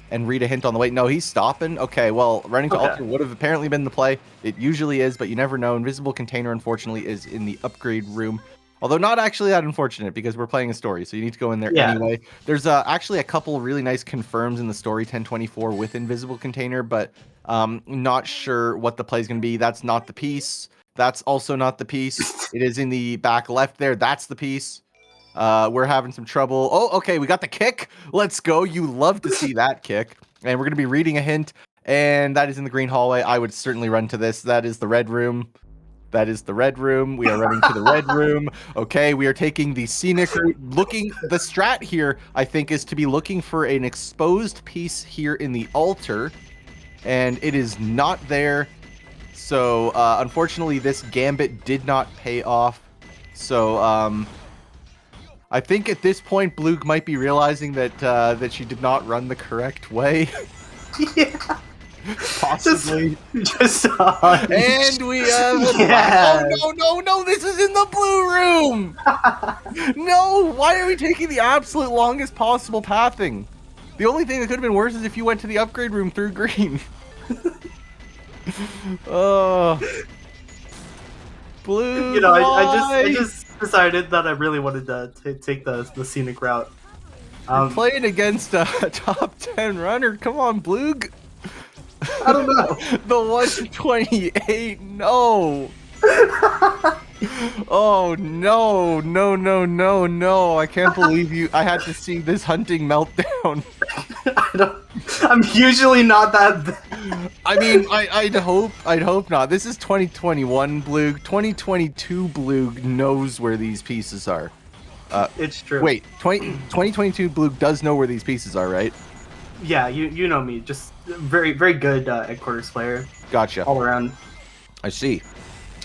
[SPEAKER 15] and read a hint on the way. No, he's stopping. Okay, well, running to altar would have apparently been the play. It usually is, but you never know. Invisible Container, unfortunately, is in the upgrade room. Although not actually that unfortunate, because we're playing a story, so you need to go in there anyway. There's actually a couple really nice confirms in the story, 1024 with Invisible Container, but not sure what the play is going to be. That's not the piece. That's also not the piece. It is in the back left there. That's the piece. We're having some trouble. Oh, okay, we got the kick. Let's go. You love to see that kick. And we're going to be reading a hint, and that is in the green hallway. I would certainly run to this. That is the red room. That is the red room. We are running to the red room. Okay, we are taking the scenic route. The strat here, I think, is to be looking for an exposed piece here in the altar, and it is not there. So, unfortunately, this gambit did not pay off. So, I think at this point, Blue might be realizing that that she did not run the correct way.
[SPEAKER 8] Yeah.
[SPEAKER 9] Possibly.
[SPEAKER 8] Just
[SPEAKER 9] And we have a
[SPEAKER 8] Yes.
[SPEAKER 9] no, this is in the blue room! No, why are we taking the absolute longest possible pathing? The only thing that could have been worse is if you went to the upgrade room through green. Oh. Blue,
[SPEAKER 8] You know, I
[SPEAKER 9] why?
[SPEAKER 8] just decided that I really wanted to take the scenic route.
[SPEAKER 9] You're playing against a top 10 runner. Come on, Bloog.
[SPEAKER 8] I don't know.
[SPEAKER 9] The 128, no. Oh, no. I can't believe you. I had to see this hunting meltdown.
[SPEAKER 8] I'm usually not that.
[SPEAKER 9] I mean, I'd hope not. This is 2021 Bloog. 2022 Bloog knows where these pieces are.
[SPEAKER 8] It's true.
[SPEAKER 9] Wait, 2022 Bloog does know where these pieces are, right?
[SPEAKER 8] Yeah, you know me. Just very good headquarters player.
[SPEAKER 9] Gotcha.
[SPEAKER 8] All around.
[SPEAKER 9] I see.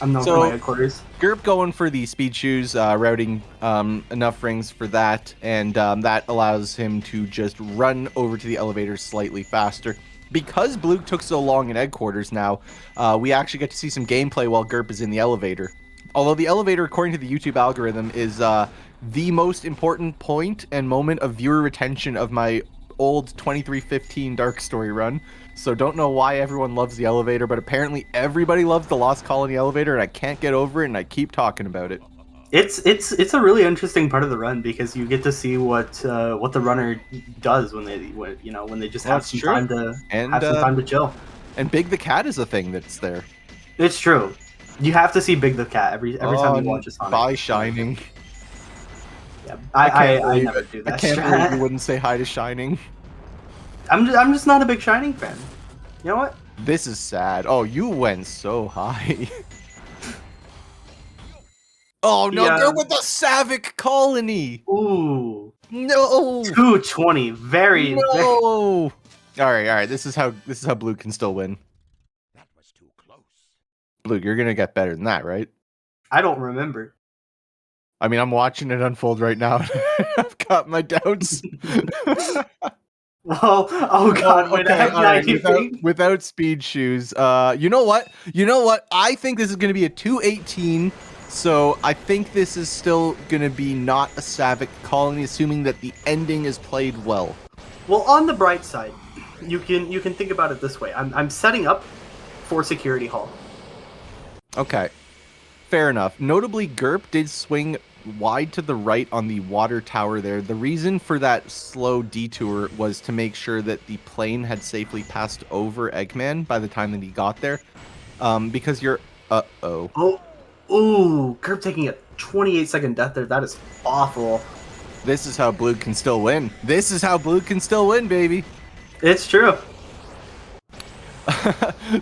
[SPEAKER 8] I'm known for my headquarters.
[SPEAKER 9] Gerp going for the speed shoes, routing enough rings for that, and that allows him to just run over to the elevator slightly faster. Because Bloog took so long in headquarters now, we actually get to see some gameplay while Gerp is in the elevator. Although the elevator, according to the YouTube algorithm, is the most important point and moment of viewer retention of my old 2315 Dark Story run. So don't know why everyone loves the elevator, but apparently everybody loves the Lost Colony elevator, and I can't get over it, and I keep talking about it.
[SPEAKER 8] It's a really interesting part of the run because you get to see what the runner does when they just have some time to chill.
[SPEAKER 9] And Big the Cat is a thing that's there.
[SPEAKER 8] It's true. You have to see Big the Cat every time you watch a Sonic.
[SPEAKER 9] By Shining.
[SPEAKER 8] Yeah, I never do that.
[SPEAKER 9] I can't believe you wouldn't say hi to Shining.
[SPEAKER 8] I'm just not a big Shining fan. You know what?
[SPEAKER 9] This is sad. Oh, you went so high. Oh no,
[SPEAKER 8] Yeah.
[SPEAKER 9] they're with the Savick colony.
[SPEAKER 8] Ooh.
[SPEAKER 9] No.
[SPEAKER 8] 220. Very.
[SPEAKER 9] No. All right. This is how Blue can still win. That was too close. Blue, you're gonna get better than that, right?
[SPEAKER 8] I don't remember.
[SPEAKER 9] I mean, I'm watching it unfold right now. I've got my doubts.
[SPEAKER 8] Well, oh god, wait, I have
[SPEAKER 9] all right,
[SPEAKER 8] 90
[SPEAKER 9] without speed shoes. You know what? I think this is going to be a 218. So I think this is still going to be not a Savick colony, assuming that the ending is played well.
[SPEAKER 8] Well, on the bright side, you can think about it this way. I'm setting up for Security Hall.
[SPEAKER 9] Okay, fair enough. Notably, Gerp did swing wide to the right on the water tower there. The reason for that slow detour was to make sure that the plane had safely passed over Eggman by the time that he got there. Because you're...
[SPEAKER 8] Oh, ooh, Gerp taking a 28-second death there. That is awful.
[SPEAKER 9] This is how Blue can still win. This is how Blue can still win, baby.
[SPEAKER 8] It's true.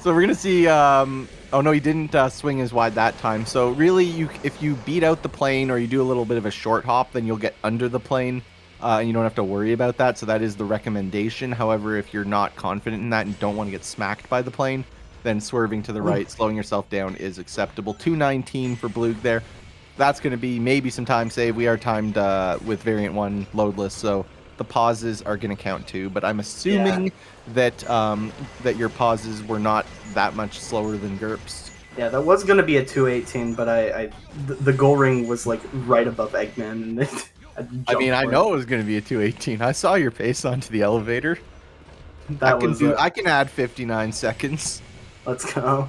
[SPEAKER 9] So we're gonna see. Oh no, he didn't swing as wide that time. So really, if you beat out the plane or you do a little bit of a short hop, then you'll get under the plane, and you don't have to worry about that. So that is the recommendation. However, if you're not confident in that and don't want to get smacked by the plane, then swerving to the right, slowing yourself down is acceptable. 219 for Blue there. That's going to be maybe some time save. We are timed with variant 1 loadless, so the pauses are going to count too. But I'm assuming that that your pauses were not that much slower than Gerp's.
[SPEAKER 8] Yeah, that was going to be a 218, but the goal ring was like right above Eggman. And
[SPEAKER 9] I mean, I know it was going to be a 218. I saw your pace onto the elevator.
[SPEAKER 8] That
[SPEAKER 9] I can add 59 seconds.
[SPEAKER 8] Let's go.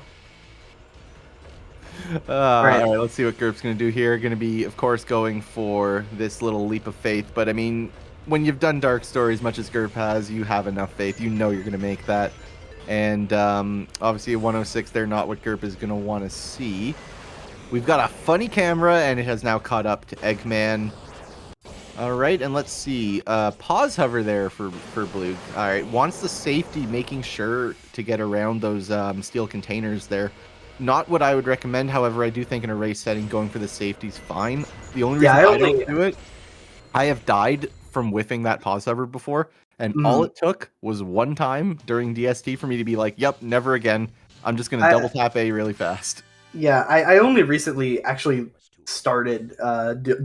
[SPEAKER 9] All right, let's see what Gerp's going to do here. Going to be, of course, going for this little leap of faith. But, I mean, when you've done Dark Story as much as Gerp has, you have enough faith. You know you're going to make that. And, obviously, a 106 there, not what Gerp is going to want to see. We've got a funny camera, and it has now caught up to Eggman. All right, and let's see. Pause hover there for Blue. All right, wants the safety, making sure to get around those steel containers there. Not what I would recommend. However, I do think in a race setting, going for the safety is fine. The only reason I don't do it, I have died from whiffing that pause hover before, and all it took was one time during DST for me to be like, yep, never again. I'm just going to double tap A really fast.
[SPEAKER 8] Yeah, I only recently actually started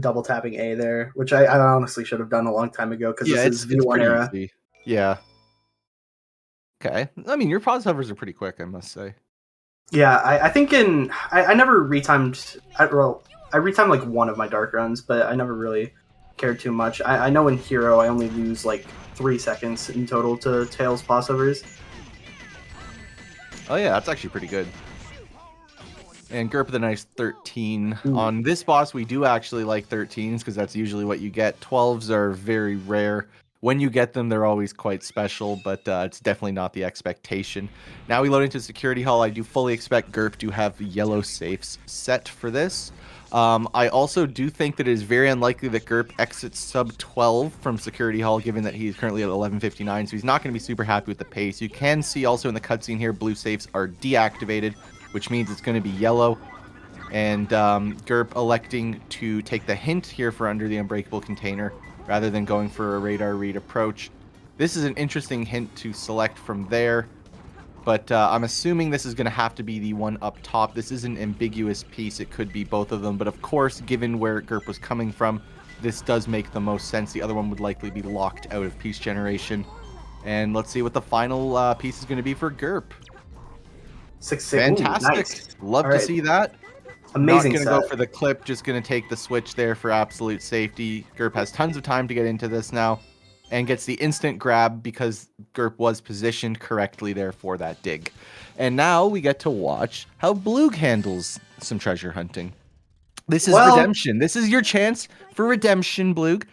[SPEAKER 8] double tapping A there, which I honestly should have done a long time ago because this is V1 era.
[SPEAKER 9] Easy. Yeah.
[SPEAKER 15] Okay. I mean, your pause hovers are pretty quick, I must say.
[SPEAKER 8] Yeah, I think I never retimed. I retimed like one of my dark runs, but I never really cared too much. I know in Hero I only lose like 3 seconds in total to Tails pausovers.
[SPEAKER 15] Oh yeah, that's actually pretty good. And Gerp with a nice 13. On this boss, we do actually like 13s because that's usually what you get. 12s are very rare. When you get them, they're always quite special, but it's definitely not the expectation. Now we load into Security Hall. I do fully expect Gerp to have yellow safes set for this. I also do think that it is very unlikely that Gerp exits sub 12 from Security Hall, given that he's currently at 11:59, so he's not going to be super happy with the pace. You can see also in the cutscene here, blue safes are deactivated, which means it's going to be yellow. And Gerp electing to take the hint here for under the unbreakable container rather than going for a radar read approach. This is an interesting hint to select from there, but I'm assuming this is going to have to be the one up top. This is an ambiguous piece. It could be both of them, but of course, given where Gerp was coming from, this does make the most sense. The other one would likely be locked out of piece generation. And let's see what the final piece is going to be for Gerp. Fantastic.
[SPEAKER 8] Ooh, nice.
[SPEAKER 15] Love to see that.
[SPEAKER 8] Amazing.
[SPEAKER 15] Not going to go for the clip, just going to take the switch there for absolute safety. Gerp has tons of time to get into this now and gets the instant grab because Gerp was positioned correctly there for that dig. And now we get to watch how Bloog handles some treasure hunting. This is redemption. This is your chance for redemption, Bloog.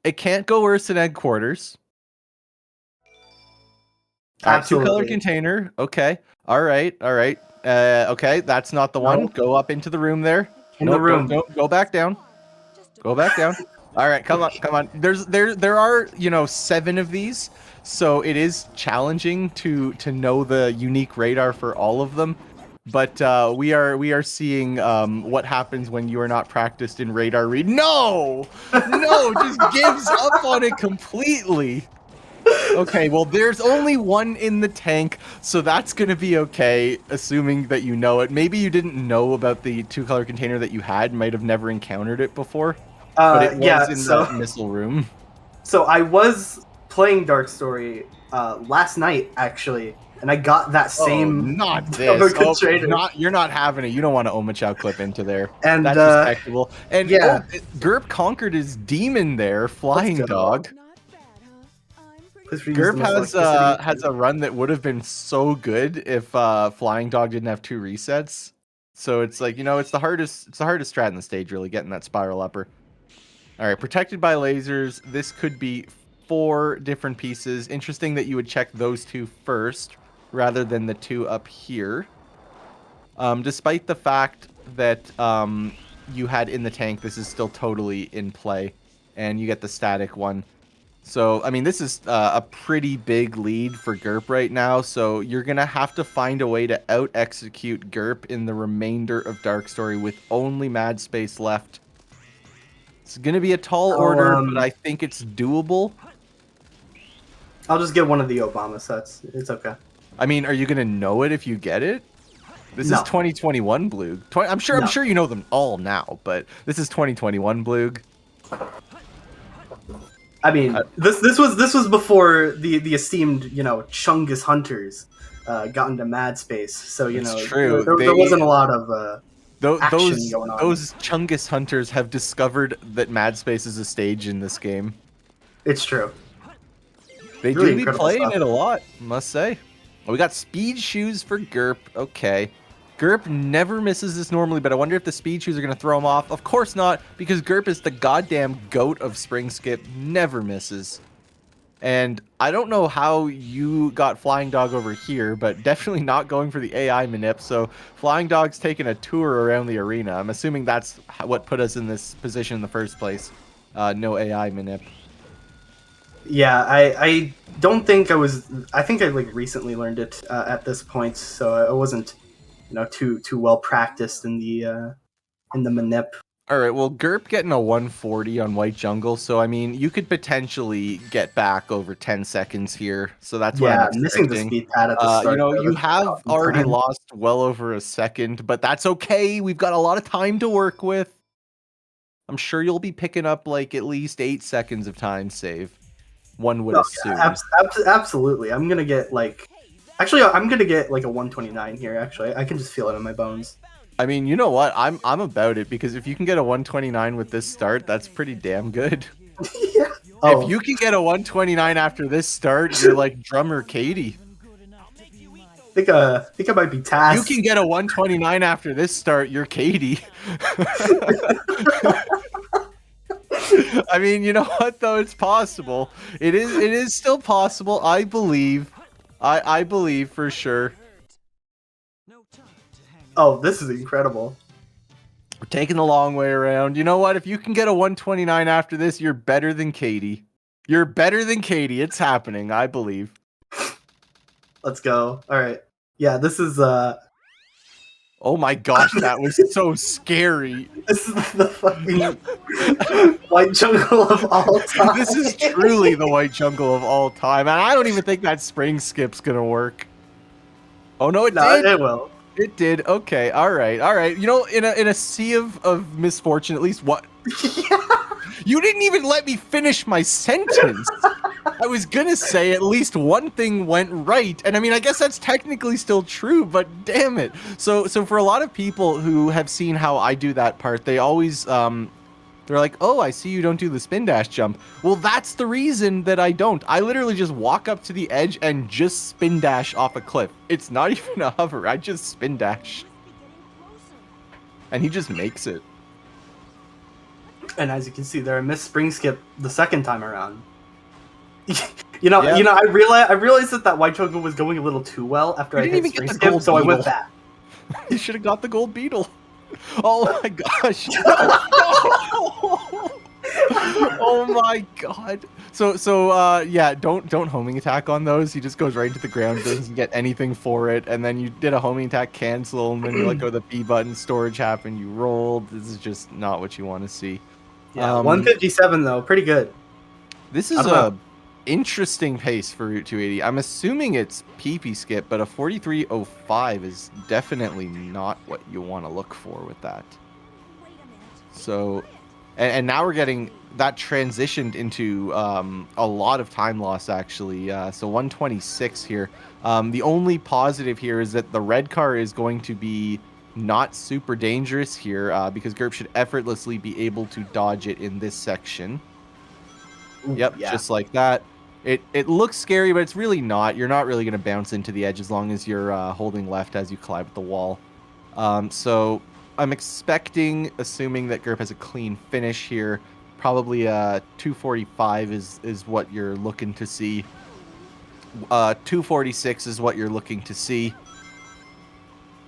[SPEAKER 15] It can't go worse than headquarters.
[SPEAKER 8] Absolutely.
[SPEAKER 15] 2-color container. Okay. All right. Okay, that's not the one. Go up into the room there.
[SPEAKER 8] The room.
[SPEAKER 15] Go back down. Go back down. All right, come on. There are 7 of these, so it is challenging to know the unique radar for all of them. But we are seeing what happens when you are not practiced in radar read. No, just gives up on it completely. Okay, well, there's only one in the tank, so that's going to be okay, assuming that you know it. Maybe you didn't know about the 2-color container that you had, might have never encountered it before, but it was in the missile room.
[SPEAKER 8] So I was playing Dark Story last night, actually, and I got that same
[SPEAKER 15] not this. You're not having it. You don't want to Omachow clip into there.
[SPEAKER 8] And
[SPEAKER 15] that's respectable. And Gerp conquered his demon there, Flying Dog. Gerp has a run that would have been so good if Flying Dog didn't have 2 resets. So it's like, it's the hardest strat in the stage, really, getting that spiral upper. All right, protected by lasers. This could be 4 different pieces. Interesting that you would check those 2 first rather than the 2 up here. Despite the fact that you had in the tank, this is still totally in play, and you get the static one. So, I mean, this is a pretty big lead for Gerp right now, so you're going to have to find a way to out-execute Gerp in the remainder of Dark Story with only Mad Space left. It's going to be a tall order, but I think it's doable.
[SPEAKER 8] I'll just get one of the Obama sets. It's okay.
[SPEAKER 15] I mean, are you going to know it if you get it? This is 2021 Bloog. I'm sure you know them all now, but this is 2021 Bloog.
[SPEAKER 8] I mean, this was before the esteemed Chungus hunters got into Mad Space, so
[SPEAKER 15] true.
[SPEAKER 8] There wasn't a lot of action going on.
[SPEAKER 15] Those Chungus hunters have discovered that Mad Space is a stage in this game.
[SPEAKER 8] It's true.
[SPEAKER 15] They
[SPEAKER 8] really
[SPEAKER 15] do be playing it a lot, must say. Well, we got speed shoes for Gerp. Okay. Gerp never misses this normally, but I wonder if the speed shoes are going to throw him off. Of course not, because Gerp is the goddamn goat of spring skip. Never misses. And I don't know how you got Flying Dog over here, but definitely not going for the AI manip. So Flying Dog's taking a tour around the arena. I'm assuming that's what put us in this position in the first place. No AI manip.
[SPEAKER 8] Yeah, I don't think I think I recently learned it at this point, so I wasn't too well practiced in the manip.
[SPEAKER 15] All right, well, Gerp getting a 140 on White Jungle, so I mean, you could potentially get back over 10 seconds here. So that's what I'm expecting.
[SPEAKER 8] Missing the speed pad at the start.
[SPEAKER 15] You have already lost well over a second, but that's okay. We've got a lot of time to work with. I'm sure you'll be picking up at least 8 seconds of time save. One would assume.
[SPEAKER 8] Absolutely. I'm gonna get Actually, I'm gonna get like a 129 here. Actually, I can just feel it in my bones.
[SPEAKER 15] I mean, you know what? I'm about it because if you can get a 129 with this start, that's pretty damn good.
[SPEAKER 8] Yeah. Oh.
[SPEAKER 15] If you can get a 129 after this start, you're like drummer Katie.
[SPEAKER 8] I think I might be Taz.
[SPEAKER 15] You can get a 129 after this start, you're Katie. I mean, you know what though? It's possible. It is still possible. I believe. I believe for sure.
[SPEAKER 8] Oh, this is incredible.
[SPEAKER 15] We're taking the long way around. You know what? If you can get a 129 after this, you're better than Katie. You're better than Katie. It's happening, I believe.
[SPEAKER 8] Let's go. All right. Yeah, this is
[SPEAKER 15] Oh my gosh, that was so scary.
[SPEAKER 8] This is the fucking white jungle of all time.
[SPEAKER 15] This is truly the white jungle of all time. And I don't even think that spring skip's gonna work. Oh no, it did.
[SPEAKER 8] It will.
[SPEAKER 15] It did. Okay. All right. All right. You know, in a sea of misfortune, at least what? You didn't even let me finish my sentence. I was gonna say at least one thing went right, and I mean, I guess that's technically still true, but damn it. So for a lot of people who have seen how I do that part, they always they're like, oh, I see you don't do the spin dash jump. Well, that's the reason that I don't. I literally just walk up to the edge and just spin dash off a cliff. It's not even a hover. I just spin dash. And he just makes it.
[SPEAKER 8] And as you can see there, I missed spring skip the second time around. You know, I realized that white jungle was going a little too well after I hit spring skip, so I went back.
[SPEAKER 15] You should have got the gold beetle. Oh my gosh. Oh my god. So yeah, don't homing attack on those. He just goes right into the ground, doesn't get anything for it, and then you did a homing attack cancel, and then you let go of the B button, storage happened, you rolled. This is just not what you want to see.
[SPEAKER 8] Yeah, 157 though, pretty good.
[SPEAKER 15] This is a interesting pace for Route 280. I'm assuming it's PP skip, but a 43.05 is definitely not what you want to look for with that. So, and now we're getting that transitioned into a lot of time loss actually. So 126 here. The only positive here is that the red car is going to be not super dangerous here because Gerp should effortlessly be able to dodge it in this section. Yep, just like that. It looks scary, but it's really not. You're not really going to bounce into the edge as long as you're holding left as you collide with the wall. So I'm expecting, assuming that Gerp has a clean finish here, probably 245 is what you're looking to see. 246 is what you're looking to see.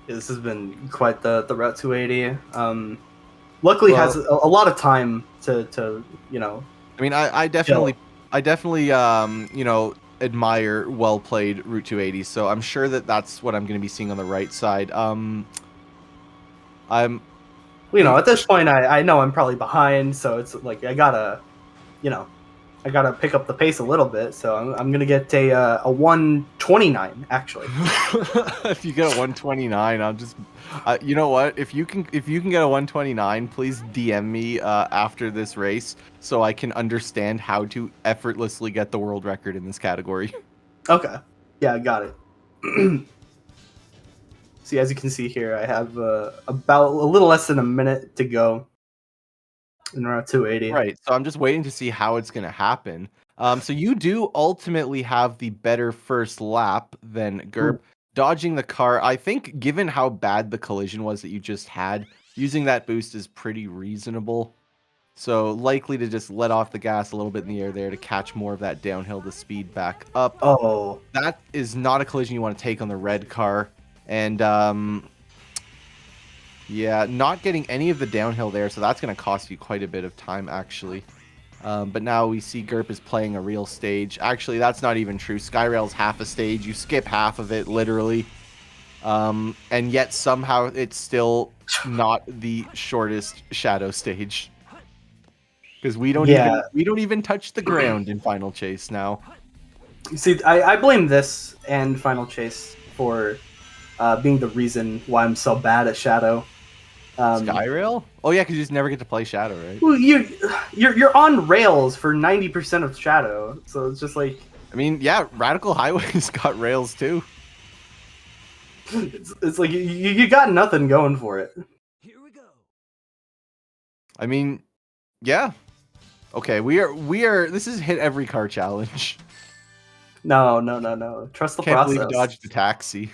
[SPEAKER 8] Yeah, this has been quite the Route 280. Luckily has a lot of time to you know.
[SPEAKER 15] I mean, I definitely you know, admire well played Route 280. So I'm sure that that's what I'm going to be seeing on the right side.
[SPEAKER 8] You know, at this point, I know I'm probably behind, so it's like I gotta pick up the pace a little bit. So I'm gonna get a 129 actually.
[SPEAKER 15] If you get a 129, I'll just, you know what? If you can get a 129, please DM me after this race so I can understand how to effortlessly get the world record in this category.
[SPEAKER 8] Okay, yeah, I got it. See, as you can see here, I have about a little less than a minute to go in Route 280.
[SPEAKER 15] Right, so I'm just waiting to see how it's going to happen. So you do ultimately have the better first lap than Gerp. Dodging the car, I think given how bad the collision was that you just had, using that boost is pretty reasonable. So likely to just let off the gas a little bit in the air there to catch more of that downhill to speed back up.
[SPEAKER 8] Oh.
[SPEAKER 15] That is not a collision you want to take on the red car. And yeah, not getting any of the downhill there, so that's going to cost you quite a bit of time, actually. But now we see Gerp is playing a real stage. Actually, that's not even true. Skyrail's half a stage. You skip half of it, literally. And yet somehow it's still not the shortest shadow stage. Because we don't even touch the ground in Final Chase now.
[SPEAKER 8] See, I blame this and Final Chase for being the reason why I'm so bad at Shadow.
[SPEAKER 15] Skyrail? Oh yeah, because you just never get to play Shadow, right?
[SPEAKER 8] Well, you're on rails for 90% of Shadow, so it's just like.
[SPEAKER 15] I mean, yeah, Radical Highway's got rails too.
[SPEAKER 8] It's like you got nothing going for it.
[SPEAKER 15] I mean, yeah. Okay, we are. This is hit every car challenge.
[SPEAKER 8] No. Trust the
[SPEAKER 15] Can't
[SPEAKER 8] process.
[SPEAKER 15] believe you dodged the taxi.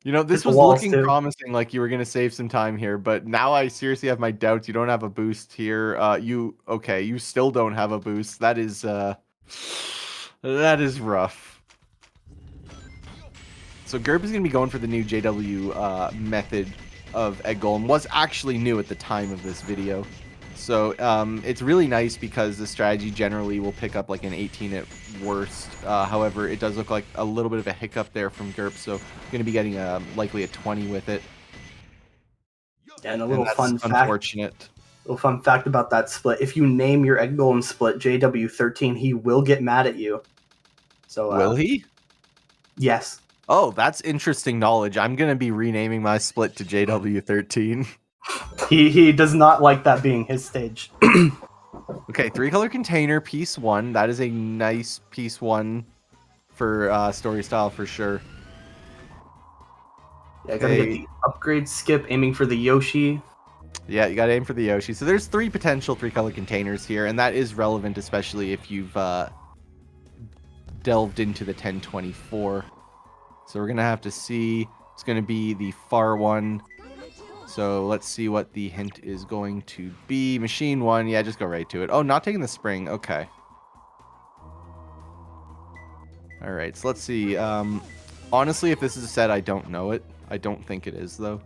[SPEAKER 15] You know, this
[SPEAKER 8] Hit the
[SPEAKER 15] was
[SPEAKER 8] walls,
[SPEAKER 15] looking
[SPEAKER 8] too.
[SPEAKER 15] promising, like you were gonna save some time here, but now I seriously have my doubts. You don't have a boost here. You still don't have a boost. That is rough. So Gerb is gonna be going for the new JW method of egg golem. Was actually new at the time of this video. So it's really nice because the strategy generally will pick up like an 18 at worst. However, it does look like a little bit of a hiccup there from Gerp, so going to be getting likely a 20 with it.
[SPEAKER 8] And a little
[SPEAKER 15] that's
[SPEAKER 8] fun fact.
[SPEAKER 15] Unfortunate.
[SPEAKER 8] Little fun fact about that split: if you name your egg golem split JW13, he will get mad at you. So
[SPEAKER 15] will he?
[SPEAKER 8] Yes.
[SPEAKER 15] Oh, that's interesting knowledge. I'm going to be renaming my split to JW13.
[SPEAKER 8] He does not like that being his stage.
[SPEAKER 15] Okay, 3-color container, piece 1. That is a nice piece 1 for story style for sure.
[SPEAKER 8] Yeah, I gotta get the upgrade skip, aiming for the Yoshi.
[SPEAKER 15] Yeah, you gotta aim for the Yoshi. So there's 3 potential 3-color containers here, and that is relevant, especially if you've delved into the 1024. So we're gonna have to see. It's gonna be the far one. So let's see what the hint is going to be. Machine 1, yeah, just go right to it. Oh, not taking the spring. Okay. All right, so let's see. Honestly, if this is a set, I don't know it. I don't think it is, though.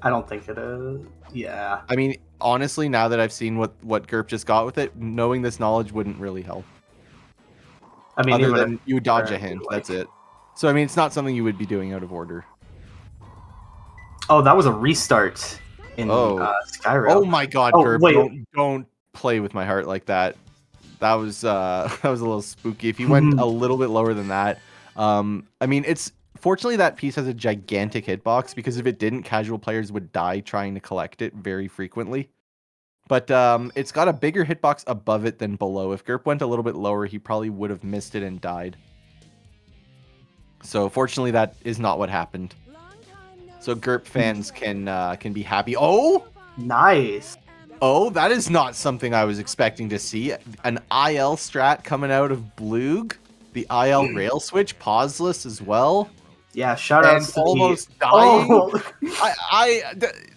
[SPEAKER 8] I don't think it is. Yeah.
[SPEAKER 15] I mean, honestly, now that I've seen what Gerp just got with it, knowing this knowledge wouldn't really help.
[SPEAKER 8] I mean,
[SPEAKER 15] other than you dodge a hint, that's it. So I mean, it's not something you would be doing out of order.
[SPEAKER 8] Oh, that was a restart in Skyrim.
[SPEAKER 15] Oh my God,
[SPEAKER 8] oh,
[SPEAKER 15] Gerb,
[SPEAKER 8] wait.
[SPEAKER 15] don't play with my heart like that. That was that was a little spooky. If you went a little bit lower than that, I mean, it's fortunately that piece has a gigantic hitbox, because if it didn't, casual players would die trying to collect it very frequently. But it's got a bigger hitbox above it than below. If Gerp went a little bit lower, he probably would have missed it and died. So fortunately, that is not what happened. So Gerp fans can be happy. Oh,
[SPEAKER 8] nice.
[SPEAKER 15] Oh, that is not something I was expecting to see. An IL strat coming out of Bloog. The IL rail switch, pauseless as well.
[SPEAKER 8] Yeah, shout out to
[SPEAKER 15] almost dying.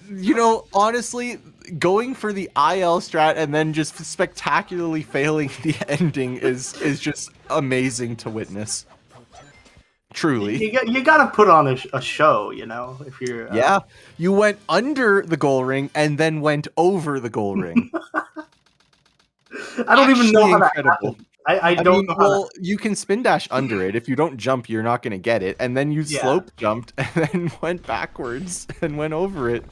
[SPEAKER 15] You know, honestly, going for the IL strat and then just spectacularly failing the ending is just amazing to witness. Truly.
[SPEAKER 8] You gotta put on a show, you know, if you're...
[SPEAKER 15] Yeah, you went under the goal ring and then went over the goal ring.
[SPEAKER 8] I don't even know how that
[SPEAKER 15] incredible.
[SPEAKER 8] happened. I don't know how
[SPEAKER 15] well, you can spin dash under it. If you don't jump, you're not going to get it. And then you slope jumped and then went backwards and went over it.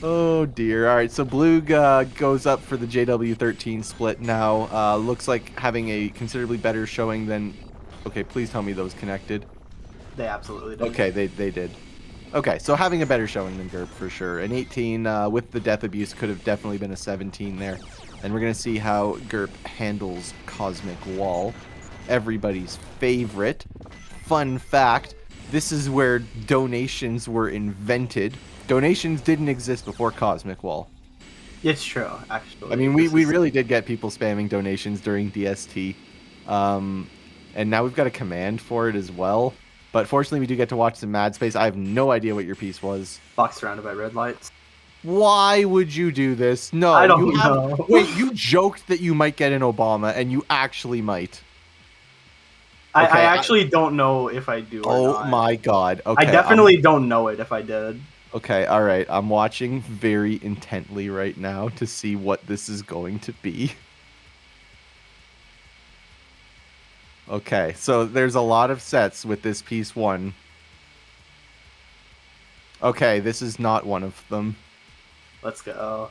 [SPEAKER 15] Oh, dear. All right, so Blue goes up for the JW13 split now. Looks like having a considerably better showing than... Okay, please tell me those connected.
[SPEAKER 8] They absolutely did.
[SPEAKER 15] Okay, they did. Okay, so having a better showing than Gerp for sure. An 18 with the death abuse could have definitely been a 17 there. And we're going to see how Gerp handles Cosmic Wall. Everybody's favorite. Fun fact, this is where donations were invented. Donations didn't exist before Cosmic Wall.
[SPEAKER 8] It's true, actually.
[SPEAKER 15] I mean, we really did get people spamming donations during DST. And now we've got a command for it as well. But fortunately, we do get to watch some Mad Space. I have no idea what your piece was.
[SPEAKER 8] Box surrounded by red lights.
[SPEAKER 15] Why would you do this? No,
[SPEAKER 8] I don't know.
[SPEAKER 15] Wait, you joked that you might get an Obama, and you actually might.
[SPEAKER 8] I actually don't know if I do or not.
[SPEAKER 15] Oh my God. Okay,
[SPEAKER 8] I definitely don't know it if I did.
[SPEAKER 15] Okay, all right. I'm watching very intently right now to see what this is going to be. Okay, so there's a lot of sets with this piece 1. Okay, this is not one of them.
[SPEAKER 8] Let's go.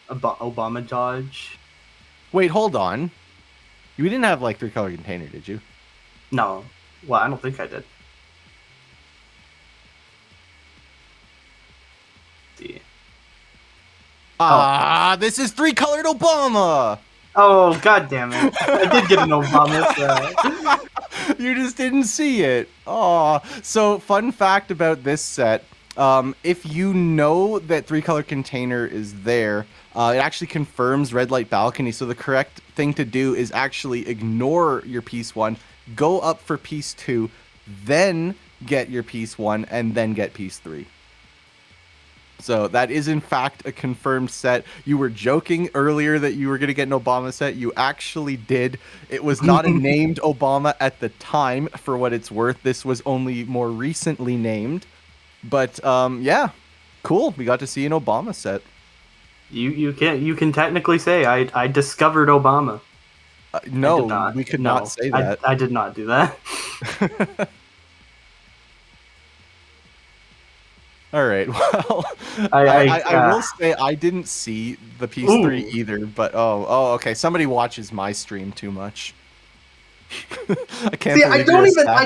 [SPEAKER 8] Obama dodge.
[SPEAKER 15] Wait, hold on. You didn't have like 3-color container, did you?
[SPEAKER 8] No. Well, I don't think I did. Let's see.
[SPEAKER 15] This is 3-colored Obama!
[SPEAKER 8] Oh, God damn it. I did get an Obama. So.
[SPEAKER 15] You just didn't see it. Aw. So, fun fact about this set. If you know that 3-color container is there, it actually confirms red light balcony. So the correct thing to do is actually ignore your piece 1, go up for piece 2, then get your piece 1, and then get piece 3. So that is in fact a confirmed set. You were joking earlier that you were going to get an Obama set. You actually did. It was not a named Obama at the time, for what it's worth. This was only more recently named. But yeah, cool. We got to see an Obama set.
[SPEAKER 8] You can technically say I discovered Obama.
[SPEAKER 15] No, we could not say that.
[SPEAKER 8] I did not do that.
[SPEAKER 15] All right. Well, I will say I didn't see the piece 3 either. But okay. Somebody watches my stream too much. I can't.
[SPEAKER 8] See, I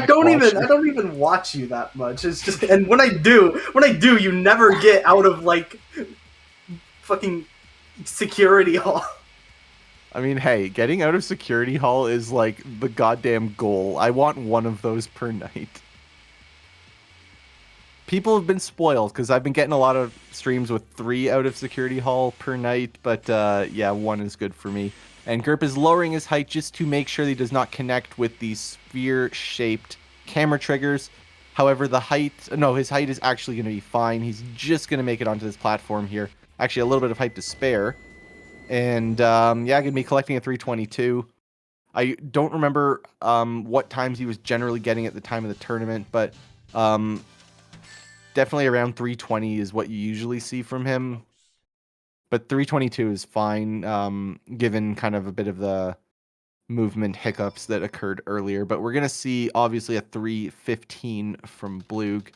[SPEAKER 8] don't even watch you that much. It's just, and when I do, you never get out of like fucking security hall.
[SPEAKER 15] I mean, hey, getting out of security hall is like the goddamn goal. I want one of those per night. People have been spoiled because I've been getting a lot of streams with 3 out of security hall per night, but yeah, 1 is good for me. And Gerp is lowering his height just to make sure that he does not connect with these sphere-shaped camera triggers. However, his height is actually going to be fine. He's just going to make it onto this platform here. Actually, a little bit of height to spare. And yeah, going to be collecting a 322. I don't remember what times he was generally getting at the time of the tournament, but definitely around 320 is what you usually see from him. But 322 is fine, given kind of a bit of the movement hiccups that occurred earlier. But we're going to see, obviously, a 315 from Blug.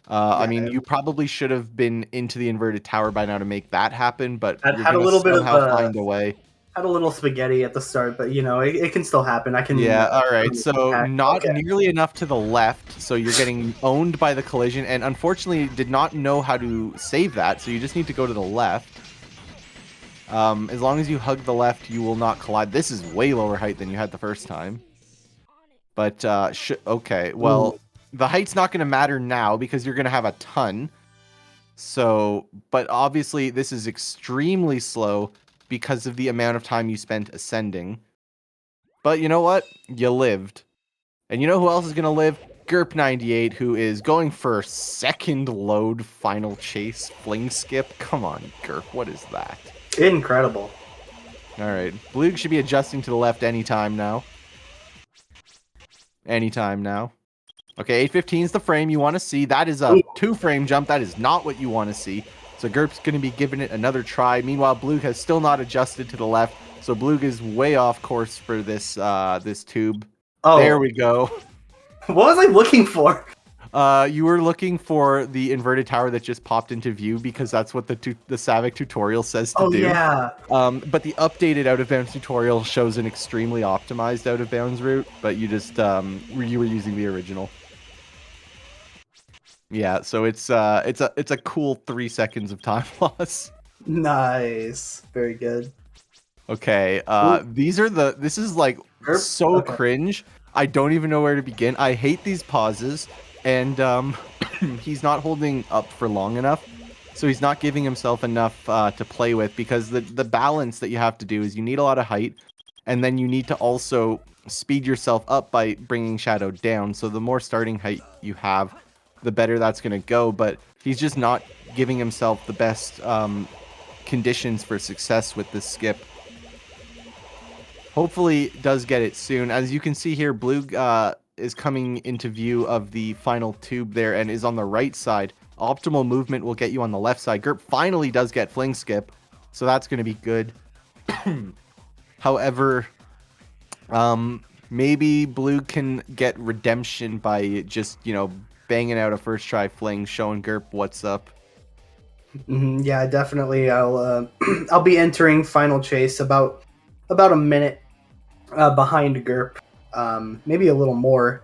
[SPEAKER 15] I mean, you probably should have been into the inverted tower by now to make that happen, but you're
[SPEAKER 8] Had a little bit of
[SPEAKER 15] find a way.
[SPEAKER 8] Had a little spaghetti at the start, but you know, it can still happen. I can.
[SPEAKER 15] Yeah, all right. So not nearly enough to the left, so you're getting owned by the collision, and unfortunately did not know how to save that, so you just need to go to the left. As long as you hug the left, you will not collide. This is way lower height than you had the first time. But, okay, well, the height's not going to matter now because you're going to have a ton. So, but obviously this is extremely slow because of the amount of time you spent ascending. But you know what? You lived. And you know who else is going to live? Gerp98, who is going for second load final chase fling skip. Come on, Gerp, what is that?
[SPEAKER 8] Incredible.
[SPEAKER 15] All right. Blug should be adjusting to the left anytime now. Anytime now. Okay, 815 is the frame you want to see. That is a 2-frame jump. That is not what you want to see. So Gerp's going to be giving it another try. Meanwhile, Blug has still not adjusted to the left. So Blug is way off course for this this tube.
[SPEAKER 8] Oh.
[SPEAKER 15] There we go.
[SPEAKER 8] What was I looking for?
[SPEAKER 15] You were looking for the inverted tower that just popped into view because that's what the Savick tutorial says to do.
[SPEAKER 8] Yeah.
[SPEAKER 15] But the updated out of bounds tutorial shows an extremely optimized out of bounds route, but you just you were using the original. Yeah, so it's a cool 3 seconds of time loss.
[SPEAKER 8] Nice. Very good.
[SPEAKER 15] Okay, this is like so cringe. I don't even know where to begin. I hate these pauses. And he's not holding up for long enough, so he's not giving himself enough to play with, because the balance that you have to do is you need a lot of height, and then you need to also speed yourself up by bringing Shadow down. So the more starting height you have, the better that's going to go. But he's just not giving himself the best conditions for success with this skip. Hopefully does get it soon. As you can see here, Blug is coming into view of the final tube there and is on the right side. Optimal movement will get you on the left side. Gerp finally does get fling skip, so that's going to be good. However, maybe Blug can get redemption by just, you know, banging out a first try fling, showing Gerp what's up.
[SPEAKER 8] Yeah, definitely. I'll I'll be entering final chase about a minute behind Gerp. Maybe a little more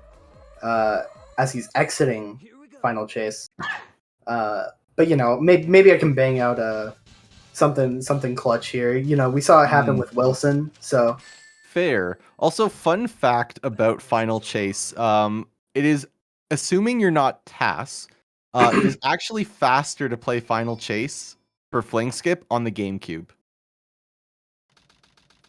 [SPEAKER 8] as he's exiting final chase. But you know, maybe I can bang out something clutch here. You know, we saw it happen with Wilson, so
[SPEAKER 15] fair. Also, fun fact about Final Chase. It is, assuming you're not TAS, it is actually faster to play Final Chase for Fling Skip on the GameCube.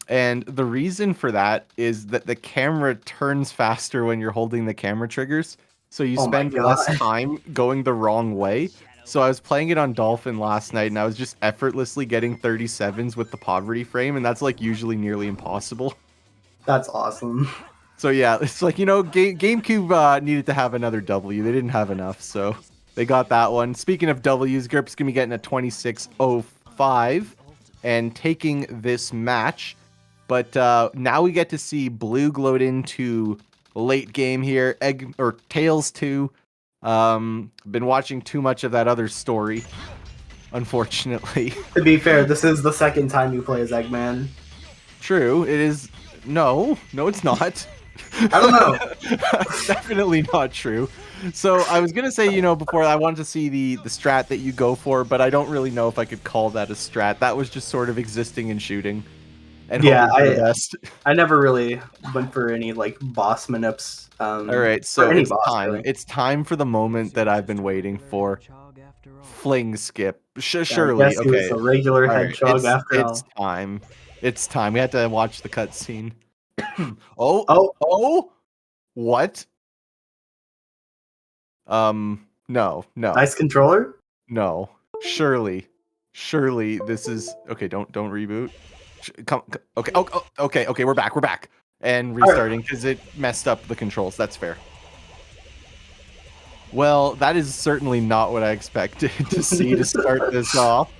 [SPEAKER 15] And the reason for that is that the camera turns faster when you're holding the camera triggers, so you
[SPEAKER 8] Oh my
[SPEAKER 15] spend less
[SPEAKER 8] God.
[SPEAKER 15] time going the wrong way. So I was playing it on Dolphin last night, and I was just effortlessly getting 37s with the poverty frame, and that's like usually nearly impossible.
[SPEAKER 8] That's awesome.
[SPEAKER 15] So yeah, it's like, you know, GameCube needed to have another W. They didn't have enough, so they got that one. Speaking of W's, Grip's gonna be getting a 26.05 and taking this match. But now we get to see Blue glowed into late game here. Tails 2. Been watching too much of that other story, unfortunately.
[SPEAKER 8] To be fair, this is the second time you play as Eggman.
[SPEAKER 15] True, it is. No, it's not.
[SPEAKER 8] I don't know.
[SPEAKER 15] It's definitely not true. So I was gonna say, you know, before I wanted to see the strat that you go for, but I don't really know if I could call that a strat. That was just sort of existing and shooting. And
[SPEAKER 8] Yeah,
[SPEAKER 15] hoping for the best.
[SPEAKER 8] I never really went for any like boss manips.
[SPEAKER 15] All right, so
[SPEAKER 8] any
[SPEAKER 15] it's
[SPEAKER 8] boss,
[SPEAKER 15] time.
[SPEAKER 8] really.
[SPEAKER 15] It's time for the moment that I've been waiting for. Fling Skip.
[SPEAKER 8] I
[SPEAKER 15] Surely,
[SPEAKER 8] guess he was
[SPEAKER 15] okay.
[SPEAKER 8] a regular
[SPEAKER 15] All right,
[SPEAKER 8] hedgehog after
[SPEAKER 15] it's
[SPEAKER 8] all.
[SPEAKER 15] time. It's time. We had to watch the cutscene. Oh! What? No.
[SPEAKER 8] Nice controller?
[SPEAKER 15] No. Surely this is okay. Don't reboot. Okay. Okay. We're back. And restarting because it messed up the controls. That's fair. Well, that is certainly not what I expected to see to start this off.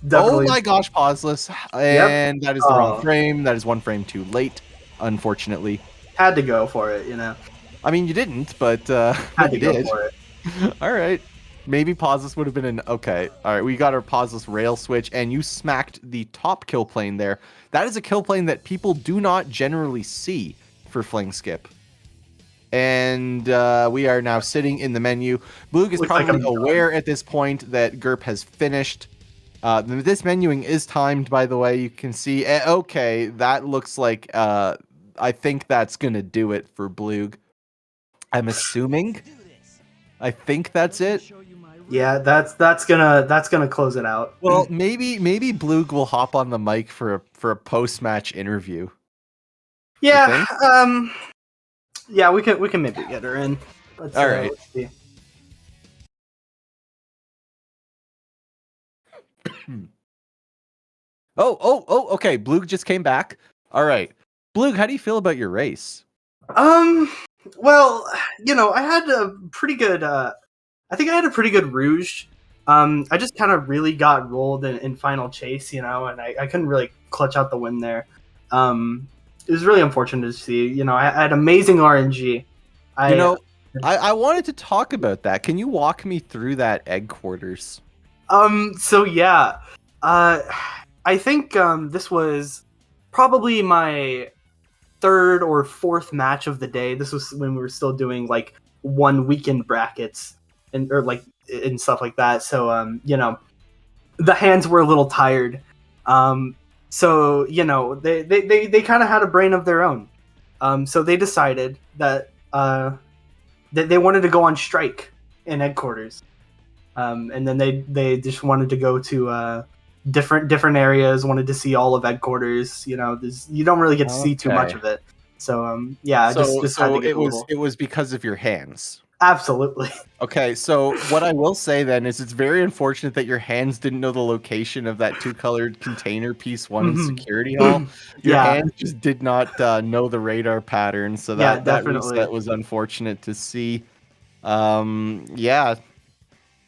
[SPEAKER 8] Definitely.
[SPEAKER 15] Oh my gosh, pauseless. And that is the wrong frame. That is one frame too late, unfortunately.
[SPEAKER 8] Had to go for it, you know.
[SPEAKER 15] I mean, you didn't, but
[SPEAKER 8] Had to
[SPEAKER 15] you
[SPEAKER 8] go
[SPEAKER 15] did.
[SPEAKER 8] for it.
[SPEAKER 15] All right. Maybe pauseless would have been an okay. All right, we got our pauseless rail switch, and you smacked the top kill plane there. That is a kill plane that people do not generally see for Fling Skip. And we are now sitting in the menu. Blue is probably aware at this point that Gerp has finished. This menuing is timed, by the way. You can see. Okay, that looks like. I think that's gonna do it for Blue. I'm assuming. I think that's it.
[SPEAKER 8] Yeah, that's gonna close it out.
[SPEAKER 15] Well, maybe Bloog will hop on the mic for a post-match interview.
[SPEAKER 8] Yeah, yeah, we can maybe get her in.
[SPEAKER 15] All right.
[SPEAKER 8] Let's see.
[SPEAKER 15] Okay. Bloog just came back. All right, Bloog, how do you feel about your race?
[SPEAKER 8] Well, you know, I had a pretty good. I think I had a pretty good Rouge. I just kind of really got rolled in Final Chase, you know, and I couldn't really clutch out the win there. It was really unfortunate to see. You know, I had amazing RNG.
[SPEAKER 15] I wanted to talk about that. Can you walk me through that egg quarters?
[SPEAKER 8] So yeah, I think this was probably my third or fourth match of the day. This was when we were still doing like 1 weekend brackets and stuff like that. So you know, the hands were a little tired. So you know, they kind of had a brain of their own. So they decided that they wanted to go on strike in headquarters. And then they just wanted to go to different areas, wanted to see all of headquarters. You know, you don't really get to see too much of it. So yeah, just had to get
[SPEAKER 15] it was because of your hands.
[SPEAKER 8] Absolutely.
[SPEAKER 15] Okay, so what I will say then is it's very unfortunate that your hands didn't know the location of that 2-colored container piece 1 security hall. Your hands just did not know the radar pattern, so that reset was unfortunate to see. Yeah.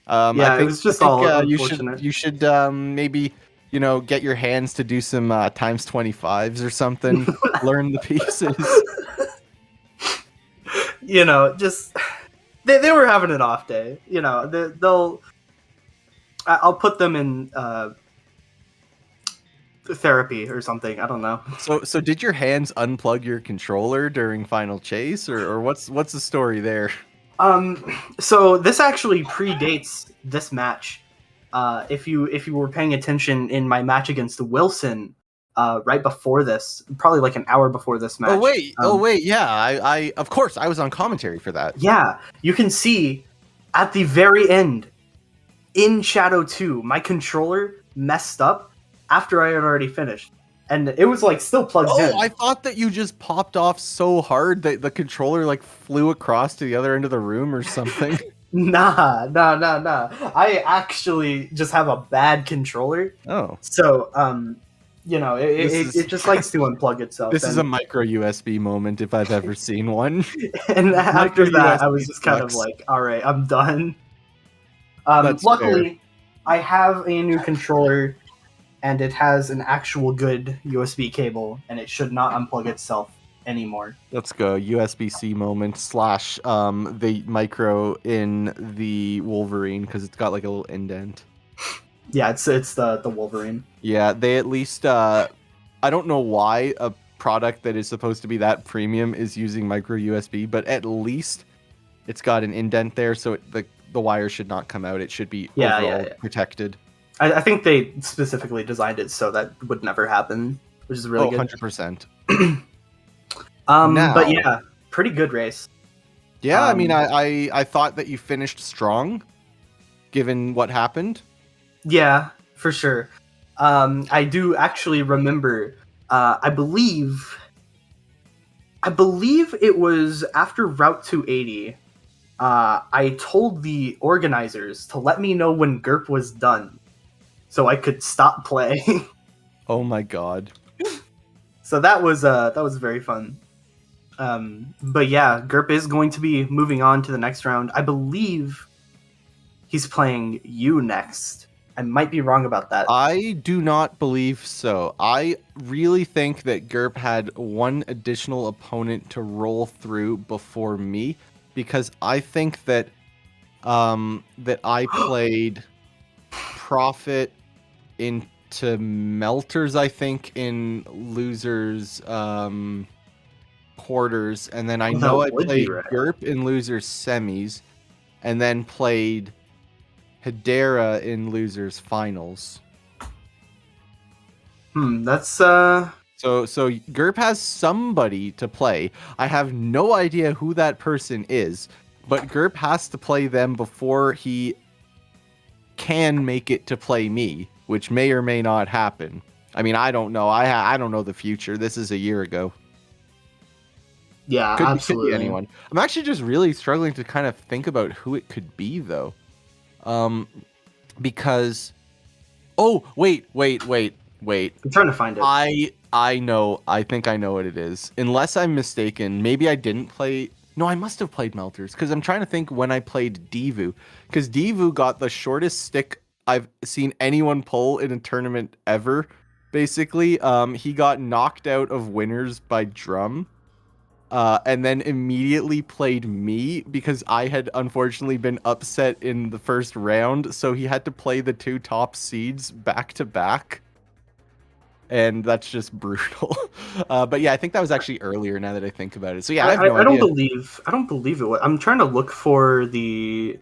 [SPEAKER 15] I think,
[SPEAKER 8] it was just all
[SPEAKER 15] you
[SPEAKER 8] unfortunate.
[SPEAKER 15] should maybe, you know, get your hands to do some times 25s or something. Learn the pieces.
[SPEAKER 8] You know, just they were having an off day. You know, I'll put them in therapy or something. I don't know.
[SPEAKER 15] So did your hands unplug your controller during Final Chase, or what's the story there?
[SPEAKER 8] So this actually predates this match. If you were paying attention in my match against Wilson, right before this, probably like an hour before this match.
[SPEAKER 9] Oh wait, yeah. I of course I was on commentary for that.
[SPEAKER 8] Yeah, you can see at the very end in Shadow 2, my controller messed up after I had already finished. And it was like still plugged in.
[SPEAKER 9] Oh, I thought that you just popped off so hard that the controller like flew across to the other end of the room or something.
[SPEAKER 8] Nah. I actually just have a bad controller.
[SPEAKER 9] Oh.
[SPEAKER 8] So, it just likes to unplug itself.
[SPEAKER 9] This is a micro USB moment if I've ever seen one.
[SPEAKER 8] And after
[SPEAKER 9] Micro
[SPEAKER 8] that, I
[SPEAKER 9] USB
[SPEAKER 8] was just kind of
[SPEAKER 9] sucks.
[SPEAKER 8] like, all right, I'm done.
[SPEAKER 9] That's
[SPEAKER 8] Luckily, I have a new controller, and it has an actual good USB cable, and it should not unplug itself anymore.
[SPEAKER 9] Let's go USB-C moment / the micro in the Wolverine because it's got like a little indent.
[SPEAKER 8] Yeah, it's the Wolverine.
[SPEAKER 9] Yeah, they at least I don't know why a product that is supposed to be that premium is using micro USB, but at least it's got an indent there, so the wire should not come out. It should be overall protected.
[SPEAKER 8] I think they specifically designed it so that would never happen, which is really good.
[SPEAKER 9] 100%.
[SPEAKER 8] But yeah, pretty good race.
[SPEAKER 9] Yeah, I mean, I thought that you finished strong, given what happened.
[SPEAKER 8] Yeah, for sure. I do actually remember. I believe it was after Route 280. I told the organizers to let me know when GURP was done, so I could stop playing.
[SPEAKER 9] Oh my god.
[SPEAKER 8] So that was very fun. But yeah, GURP is going to be moving on to the next round. I believe he's playing you next. I might be wrong about that.
[SPEAKER 9] I do not believe so. I really think that GURP had one additional opponent to roll through before me, because I think that that I played Prophet into Melters, I think, in losers quarters, and then I know I played GURP in losers semis, and then played Hedera in losers finals.
[SPEAKER 8] That's
[SPEAKER 9] So GURP has somebody to play. I have no idea who that person is, but GURP has to play them before he can make it to play me, which may or may not happen. I mean, I don't know. I don't know the future. This is a year ago.
[SPEAKER 8] Yeah, absolutely.
[SPEAKER 9] Could be anyone. I'm actually just really struggling to kind of think about who it could be, though. Because, oh, wait.
[SPEAKER 8] I'm trying to find it.
[SPEAKER 9] I know. I think I know what it is. Unless I'm mistaken, maybe I didn't play. No, I must have played Melters, because I'm trying to think when I played Divu, because Divu got the shortest stick I've seen anyone pull in a tournament ever. Basically, he got knocked out of winners by Drum. And then immediately played me because I had unfortunately been upset in the first round, so he had to play the two top seeds back to back, and that's just brutal. But yeah, I think that was actually earlier. Now that I think about it, so yeah, I have no
[SPEAKER 8] I
[SPEAKER 9] idea.
[SPEAKER 8] don't believe it. I'm trying to look for the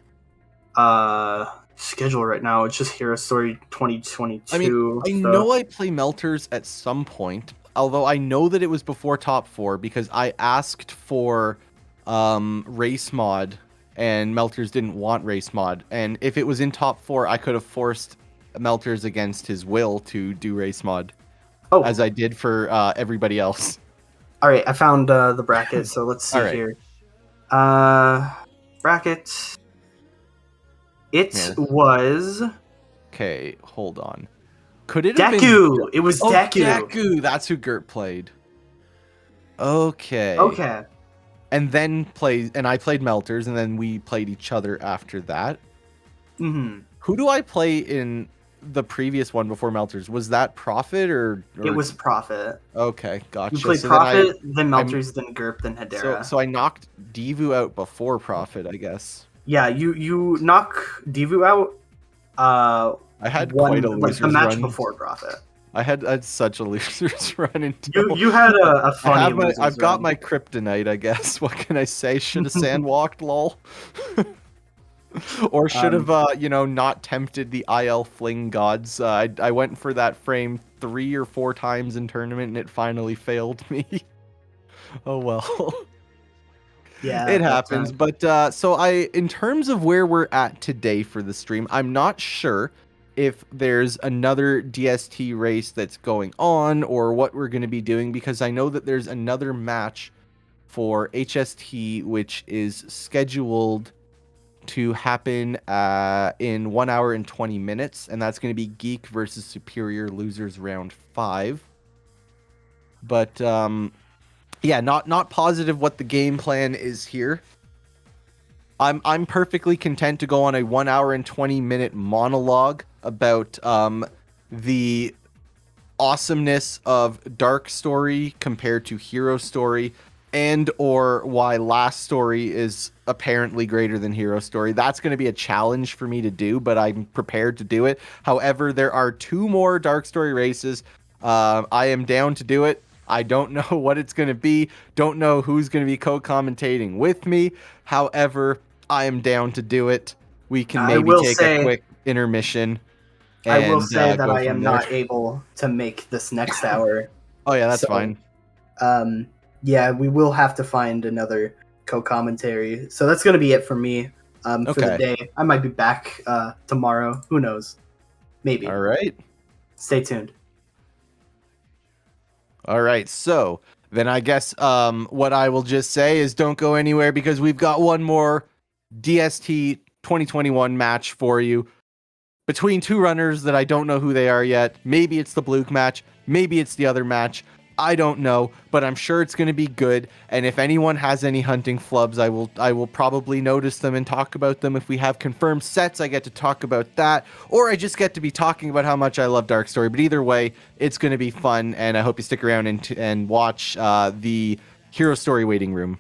[SPEAKER 8] schedule right now. It's just Hero Story 2022.
[SPEAKER 9] I mean, I know I play Melters at some point. Although I know that it was before top 4 because I asked for race mod and Melters didn't want race mod. And if it was in top 4, I could have forced Melters against his will to do race mod.
[SPEAKER 8] Oh.
[SPEAKER 9] As I did for everybody else.
[SPEAKER 8] All right, I found the bracket, so let's see here. Bracket. It was...
[SPEAKER 9] Okay, hold on. Could it have
[SPEAKER 8] Deku?
[SPEAKER 9] been...
[SPEAKER 8] It was
[SPEAKER 9] oh,
[SPEAKER 8] Deku.
[SPEAKER 9] Deku. That's who GURP played. Okay.
[SPEAKER 8] Okay.
[SPEAKER 9] And then I played Melters, and then we played each other after that.
[SPEAKER 8] Mm-hmm.
[SPEAKER 9] Who do I play in the previous one before Melters? Was that Prophet or...
[SPEAKER 8] It was Prophet.
[SPEAKER 9] Okay, gotcha.
[SPEAKER 8] You played
[SPEAKER 9] so
[SPEAKER 8] Prophet, then Melters, then GURP, then Hedera.
[SPEAKER 9] So I knocked Divu out before Prophet, I guess.
[SPEAKER 8] Yeah, you knock Divu out.
[SPEAKER 9] I had quite a loser's
[SPEAKER 8] the match
[SPEAKER 9] run.
[SPEAKER 8] Before Prophet.
[SPEAKER 9] I had such a loser's run until...
[SPEAKER 8] You had a funny
[SPEAKER 9] I've got my kryptonite, I guess. What can I say? Should have sandwalked, lol.
[SPEAKER 15] Or should have, not tempted the IL fling gods. I went for that frame 3 or 4 times in tournament, and it finally failed me. Oh well.
[SPEAKER 8] Yeah,
[SPEAKER 15] It happens. But so in terms of where we're at today for the stream, I'm not sure if there's another DST race that's going on or what we're going to be doing, because I know that there's another match for HST which is scheduled to happen in 1 hour and 20 minutes, and that's going to be Geek versus Superior Losers round 5. But yeah, not positive what the game plan is here. I'm perfectly content to go on a 1 hour and 20 minute monologue about the awesomeness of Dark Story compared to Hero Story, and or why Last Story is apparently greater than Hero Story. That's going to be a challenge for me to do, but I'm prepared to do it. However, there are 2 more Dark Story races. I am down to do it. I don't know what it's going to be. Don't know who's going to be co-commentating with me. However, I am down to do it. We can maybe take a quick intermission.
[SPEAKER 8] I will say that
[SPEAKER 15] go
[SPEAKER 8] I
[SPEAKER 15] from
[SPEAKER 8] am
[SPEAKER 15] there.
[SPEAKER 8] not able to make this next hour.
[SPEAKER 15] Oh yeah, that's fine.
[SPEAKER 8] Yeah, we will have to find another co-commentary. So that's going to be it for me for the day. I might be back tomorrow. Who knows? Maybe.
[SPEAKER 15] All right.
[SPEAKER 8] Stay tuned.
[SPEAKER 15] All right. So then I guess what I will just say is don't go anywhere, because we've got one more DST 2021 match for you between 2 runners that I don't know who they are yet. Maybe it's the Bluke match. Maybe it's the other match. I don't know, but I'm sure it's going to be good. And if anyone has any hunting flubs, I will probably notice them and talk about them. If we have confirmed sets, I get to talk about that, or I just get to be talking about how much I love Dark Story. But either way, it's going to be fun, and I hope you stick around and watch the Hero Story waiting room.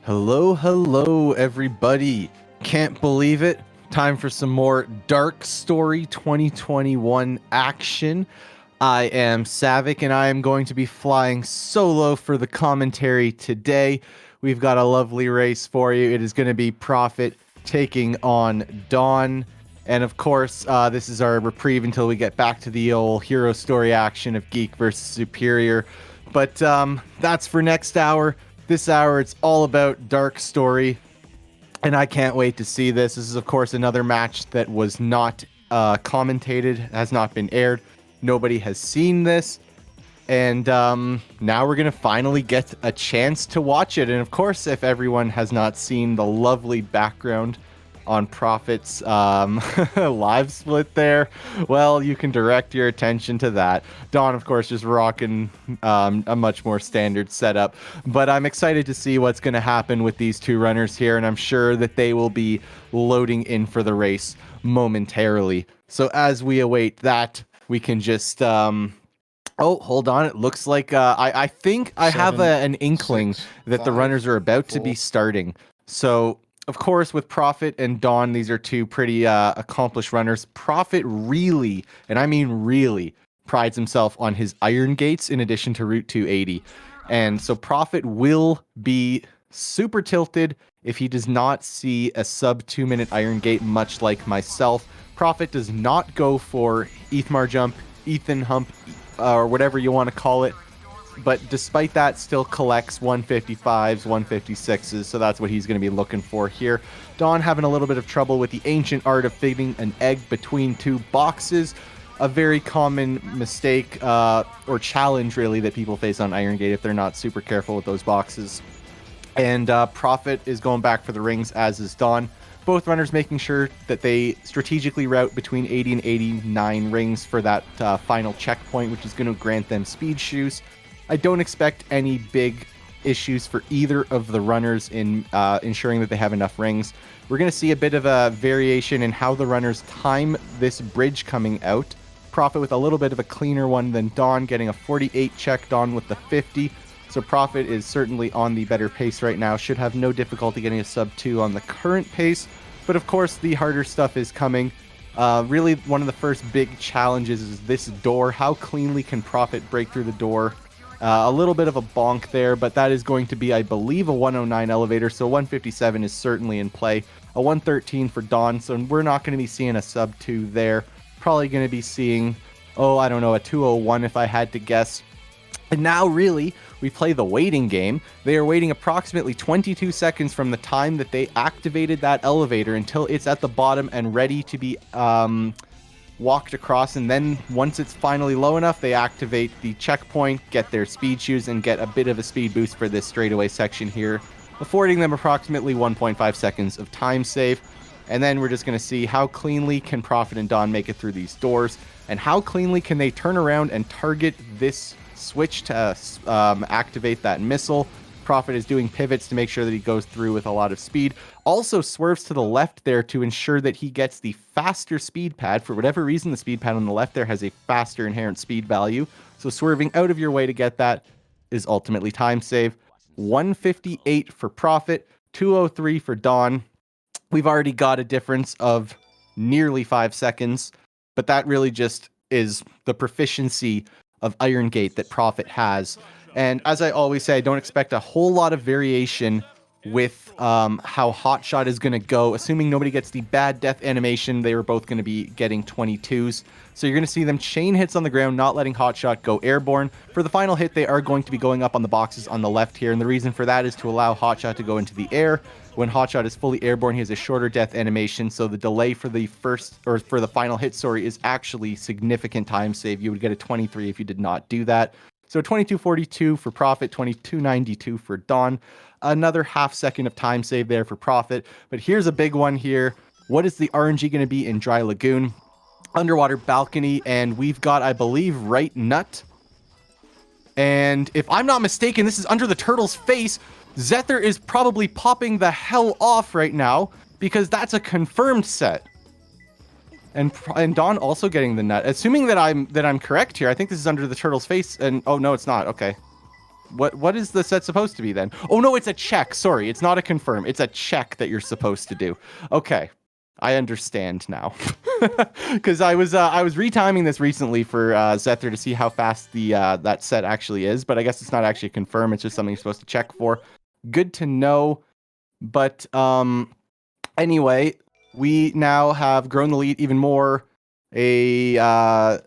[SPEAKER 15] Hello, everybody. Can't believe it. Time for some more Dark Story 2021 action. I am Savick, and I am going to be flying solo for the commentary today. We've got a lovely race for you. It is going to be Prophet taking on Dawn. And of course, this is our reprieve until we get back to the old hero story action of Geek versus Superior. But that's for next hour. This hour, it's all about Dark Story, and I can't wait to see this. This is, of course, another match that was not commentated, has not been aired. Nobody has seen this, and now we're going to finally get a chance to watch it. And, of course, if everyone has not seen the lovely background on Prophet's live split there, well, you can direct your attention to that. Dawn, of course, just rocking a much more standard setup, but I'm excited to see what's going to happen with these two runners here, and I'm sure that they will be loading in for the race momentarily. So as we await that, we can just oh, hold on. It looks like I think I have an inkling that the runners are about to be starting. So of course, with Prophet and Dawn, these are two pretty accomplished runners. Prophet really, and I mean really, prides himself on his iron gates in addition to Route 280. And so Prophet will be super tilted if he does not see a sub 2-minute iron gate, much like myself. Prophet does not go for Ethmar jump, Ethan hump, or whatever you want to call it. But despite that, still collects 155s, 156s, so that's what he's going to be looking for here. Dawn having a little bit of trouble with the ancient art of fitting an egg between two boxes. A very common mistake or challenge, really, that people face on Iron Gate if they're not super careful with those boxes. And Prophet is going back for the rings, as is Dawn. Both runners making sure that they strategically route between 80 and 89 rings for that final checkpoint, which is going to grant them speed shoes. I don't expect any big issues for either of the runners in ensuring that they have enough rings. We're going to see a bit of a variation in how the runners time this bridge coming out. Prophet with a little bit of a cleaner one than Dawn, getting a 48 check, Dawn with the 50. So Prophet is certainly on the better pace right now. Should have no difficulty getting a sub 2 on the current pace. But of course, the harder stuff is coming. Really, one of the first big challenges is this door. How cleanly can Prophet break through the door? A little bit of a bonk there, but that is going to be, I believe, a 109 elevator, so 157 is certainly in play. A 113 for Dawn, so we're not going to be seeing a sub 2 there. Probably going to be seeing, I don't know, a 201 if I had to guess. And now, really, we play the waiting game. They are waiting approximately 22 seconds from the time that they activated that elevator until it's at the bottom and ready to be walked across, and then once it's finally low enough, they activate the checkpoint, get their speed shoes, and get a bit of a speed boost for this straightaway section here, affording them approximately 1.5 seconds of time save. And then we're just going to see how cleanly can Prophet and Dawn make it through these doors, and how cleanly can they turn around and target this switch to activate that missile. Prophet is doing pivots to make sure that he goes through with a lot of speed. Also swerves to the left there to ensure that he gets the faster speed pad. For whatever reason, the speed pad on the left there has a faster inherent speed value. So swerving out of your way to get that is ultimately time save. 158 for Prophet, 203 for Dawn. We've already got a difference of nearly 5 seconds, but that really just is the proficiency of Iron Gate that Prophet has. And as I always say, I don't expect a whole lot of variation with how Hotshot is going to go. Assuming nobody gets the bad death animation, they are both going to be getting 22s. So you're going to see them chain hits on the ground, not letting Hotshot go airborne. For the final hit, they are going to be going up on the boxes on the left here. And the reason for that is to allow Hotshot to go into the air. When Hotshot is fully airborne, he has a shorter death animation. So the delay for the for the final hit, is actually significant time save. You would get a 23 if you did not do that. So 22.42 for Prophet, 22.92 for Dawn. Another half second of time save there for Prophet. But here's a big one here. What is the RNG going to be in Dry Lagoon? Underwater balcony, and we've got, I believe, right nut. And if I'm not mistaken, this is under the turtle's face. Zether is probably popping the hell off right now because that's a confirmed set. And Dawn also getting the nut. Assuming that I'm correct here, I think this is under the turtle's face. And oh no, it's not. Okay. What is the set supposed to be then? Oh no, it's a check. Sorry, it's not a confirm. It's a check that you're supposed to do. Okay, I understand now. Because I was retiming this recently for Zether to see how fast the that set actually is, but I guess it's not actually a confirm. It's just something you're supposed to check for. Good to know. But anyway, we now have grown the lead even more. About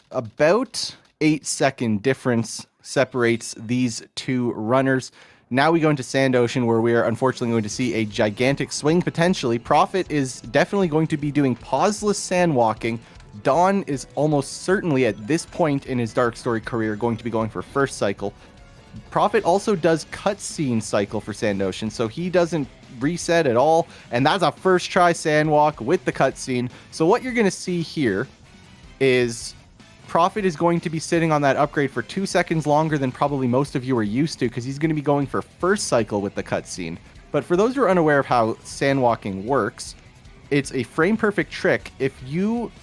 [SPEAKER 15] 8-second difference separates these two runners. Now we go into Sand Ocean, where we are unfortunately going to see a gigantic swing potentially. Prophet is definitely going to be doing pauseless sand walking. Dawn is almost certainly at this point in his Dark Story career going to be going for first cycle. Prophet also does cutscene cycle for Sand Ocean, so he doesn't reset at all, and that's a first try sand walk with the cutscene. So what you're going to see here is Prophet is going to be sitting on that upgrade for 2 seconds longer than probably most of you are used to, because he's going to be going for first cycle with the cutscene. But for those who are unaware of how sand walking works, it's a frame perfect trick. If you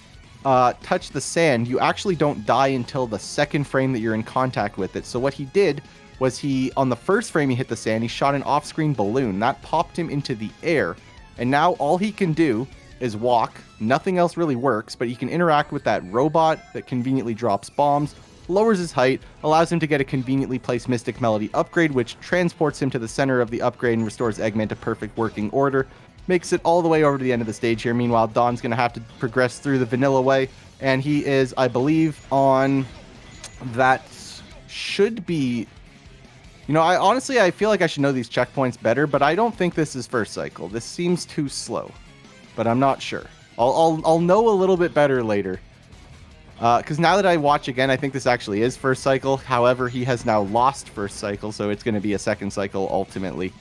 [SPEAKER 15] touch the sand, you actually don't die until the second frame that you're in contact with it. So what he did was on the first frame he hit the sand, he shot an off-screen balloon. That popped him into the air. And now all he can do is walk. Nothing else really works, but he can interact with that robot that conveniently drops bombs, lowers his height, allows him to get a conveniently placed Mystic Melody upgrade, which transports him to the center of the upgrade and restores Eggman to perfect working order. Makes it all the way over to the end of the stage here. Meanwhile, Don's going to have to progress through the vanilla way, and he is, I believe, on that should be... You know, I feel like I should know these checkpoints better, but I don't think this is first cycle. This seems too slow, but I'm not sure. I'll know a little bit better later. Because now that I watch again, I think this actually is first cycle. However, he has now lost first cycle, so it's going to be a second cycle ultimately.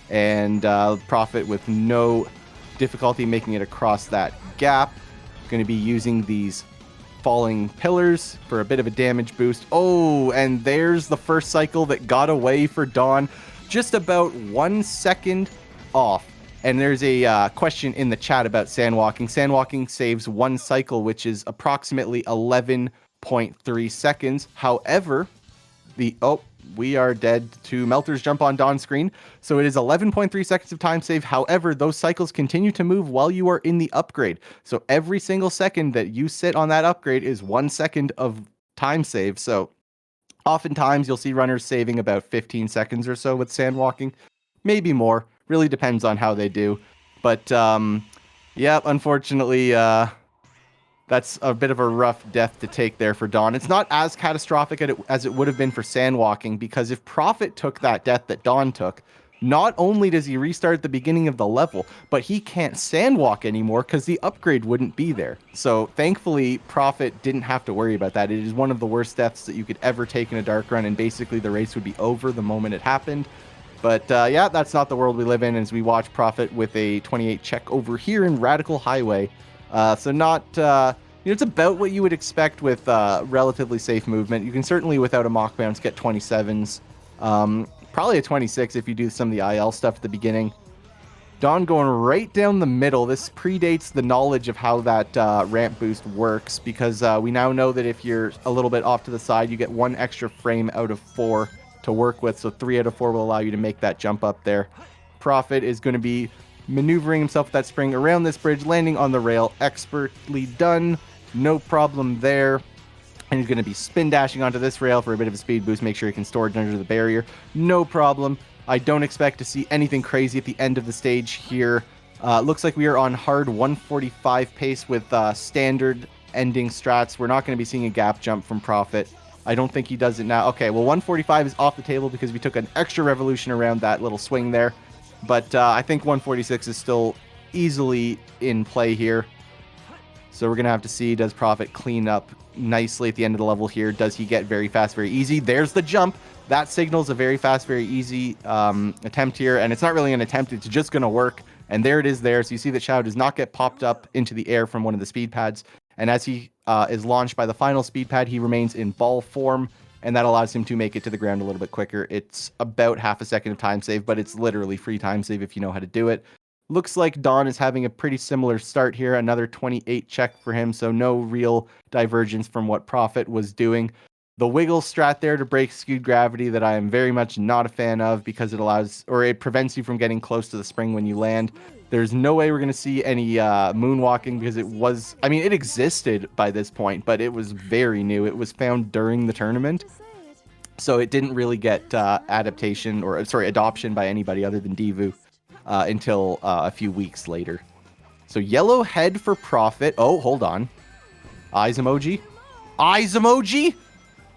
[SPEAKER 15] And Prophet with no difficulty making it across that gap. Going to be using these falling pillars for a bit of a damage boost. Oh, and there's the first cycle that got away for Dawn. Just about 1 second off. And there's a question in the chat about sandwalking. Sandwalking saves 1 cycle, which is approximately 11.3 seconds. However, we are dead to Melter's jump on Dawn's screen. So it is 11.3 seconds of time save. However, those cycles continue to move while you are in the upgrade. So every single second that you sit on that upgrade is 1 second of time save. So oftentimes you'll see runners saving about 15 seconds or so with sandwalking. Maybe more. Really depends on how they do. But yeah, unfortunately, that's a bit of a rough death to take there for Dawn. It's not as catastrophic as it would have been for sandwalking, because if Prophet took that death that Dawn took, not only does he restart at the beginning of the level, but he can't sandwalk anymore because the upgrade wouldn't be there. So thankfully, Prophet didn't have to worry about that. It is one of the worst deaths that you could ever take in a dark run, and basically the race would be over the moment it happened. But yeah, that's not the world we live in, as we watch Prophet with a 28 check over here in Radical Highway. So not, it's about what you would expect with relatively safe movement. You can certainly, without a mock bounce, get 27s. Probably a 26 if you do some of the IL stuff at the beginning. Dawn going right down the middle. This predates the knowledge of how that ramp boost works, because we now know that if you're a little bit off to the side, you get 1 extra frame out of 4 to work with. So 3 out of 4 will allow you to make that jump up there. Prophet is going to be maneuvering himself with that spring around this bridge, landing on the rail. Expertly done. No problem there. And he's going to be spin dashing onto this rail for a bit of a speed boost. Make sure he can storage under the barrier. No problem. I don't expect to see anything crazy at the end of the stage here. Looks like we are on hard 145 pace with standard ending strats. We're not going to be seeing a gap jump from Prophet. I don't think he does it now. Okay, well, 145 is off the table because we took an extra revolution around that little swing there. But I think 146 is still easily in play here. So we're going to have to see, does Prophet clean up nicely at the end of the level here? Does he get very fast, very easy? There's the jump. That signals a very fast, very easy attempt here. And it's not really an attempt. It's just going to work. And there it is there. So you see that Shadow does not get popped up into the air from one of the speed pads. And as he is launched by the final speed pad, he remains in ball form. And that allows him to make it to the ground a little bit quicker. It's about half a second of time save, but it's literally free time save if you know how to do it. Looks like Dawn is having a pretty similar start here. Another 28 check for him, so no real divergence from what Prophet was doing. The wiggle strat there to break skewed gravity that I am very much not a fan of because it allows, or it prevents you from getting close to the spring when you land. There's no way we're going to see any moonwalking because it was, I mean, it existed by this point, but it was very new. It was found during the tournament. So it didn't really get adoption by anybody other than Divu until a few weeks later. So yellow head for Profit. Oh, hold on. Eyes emoji. Eyes emoji?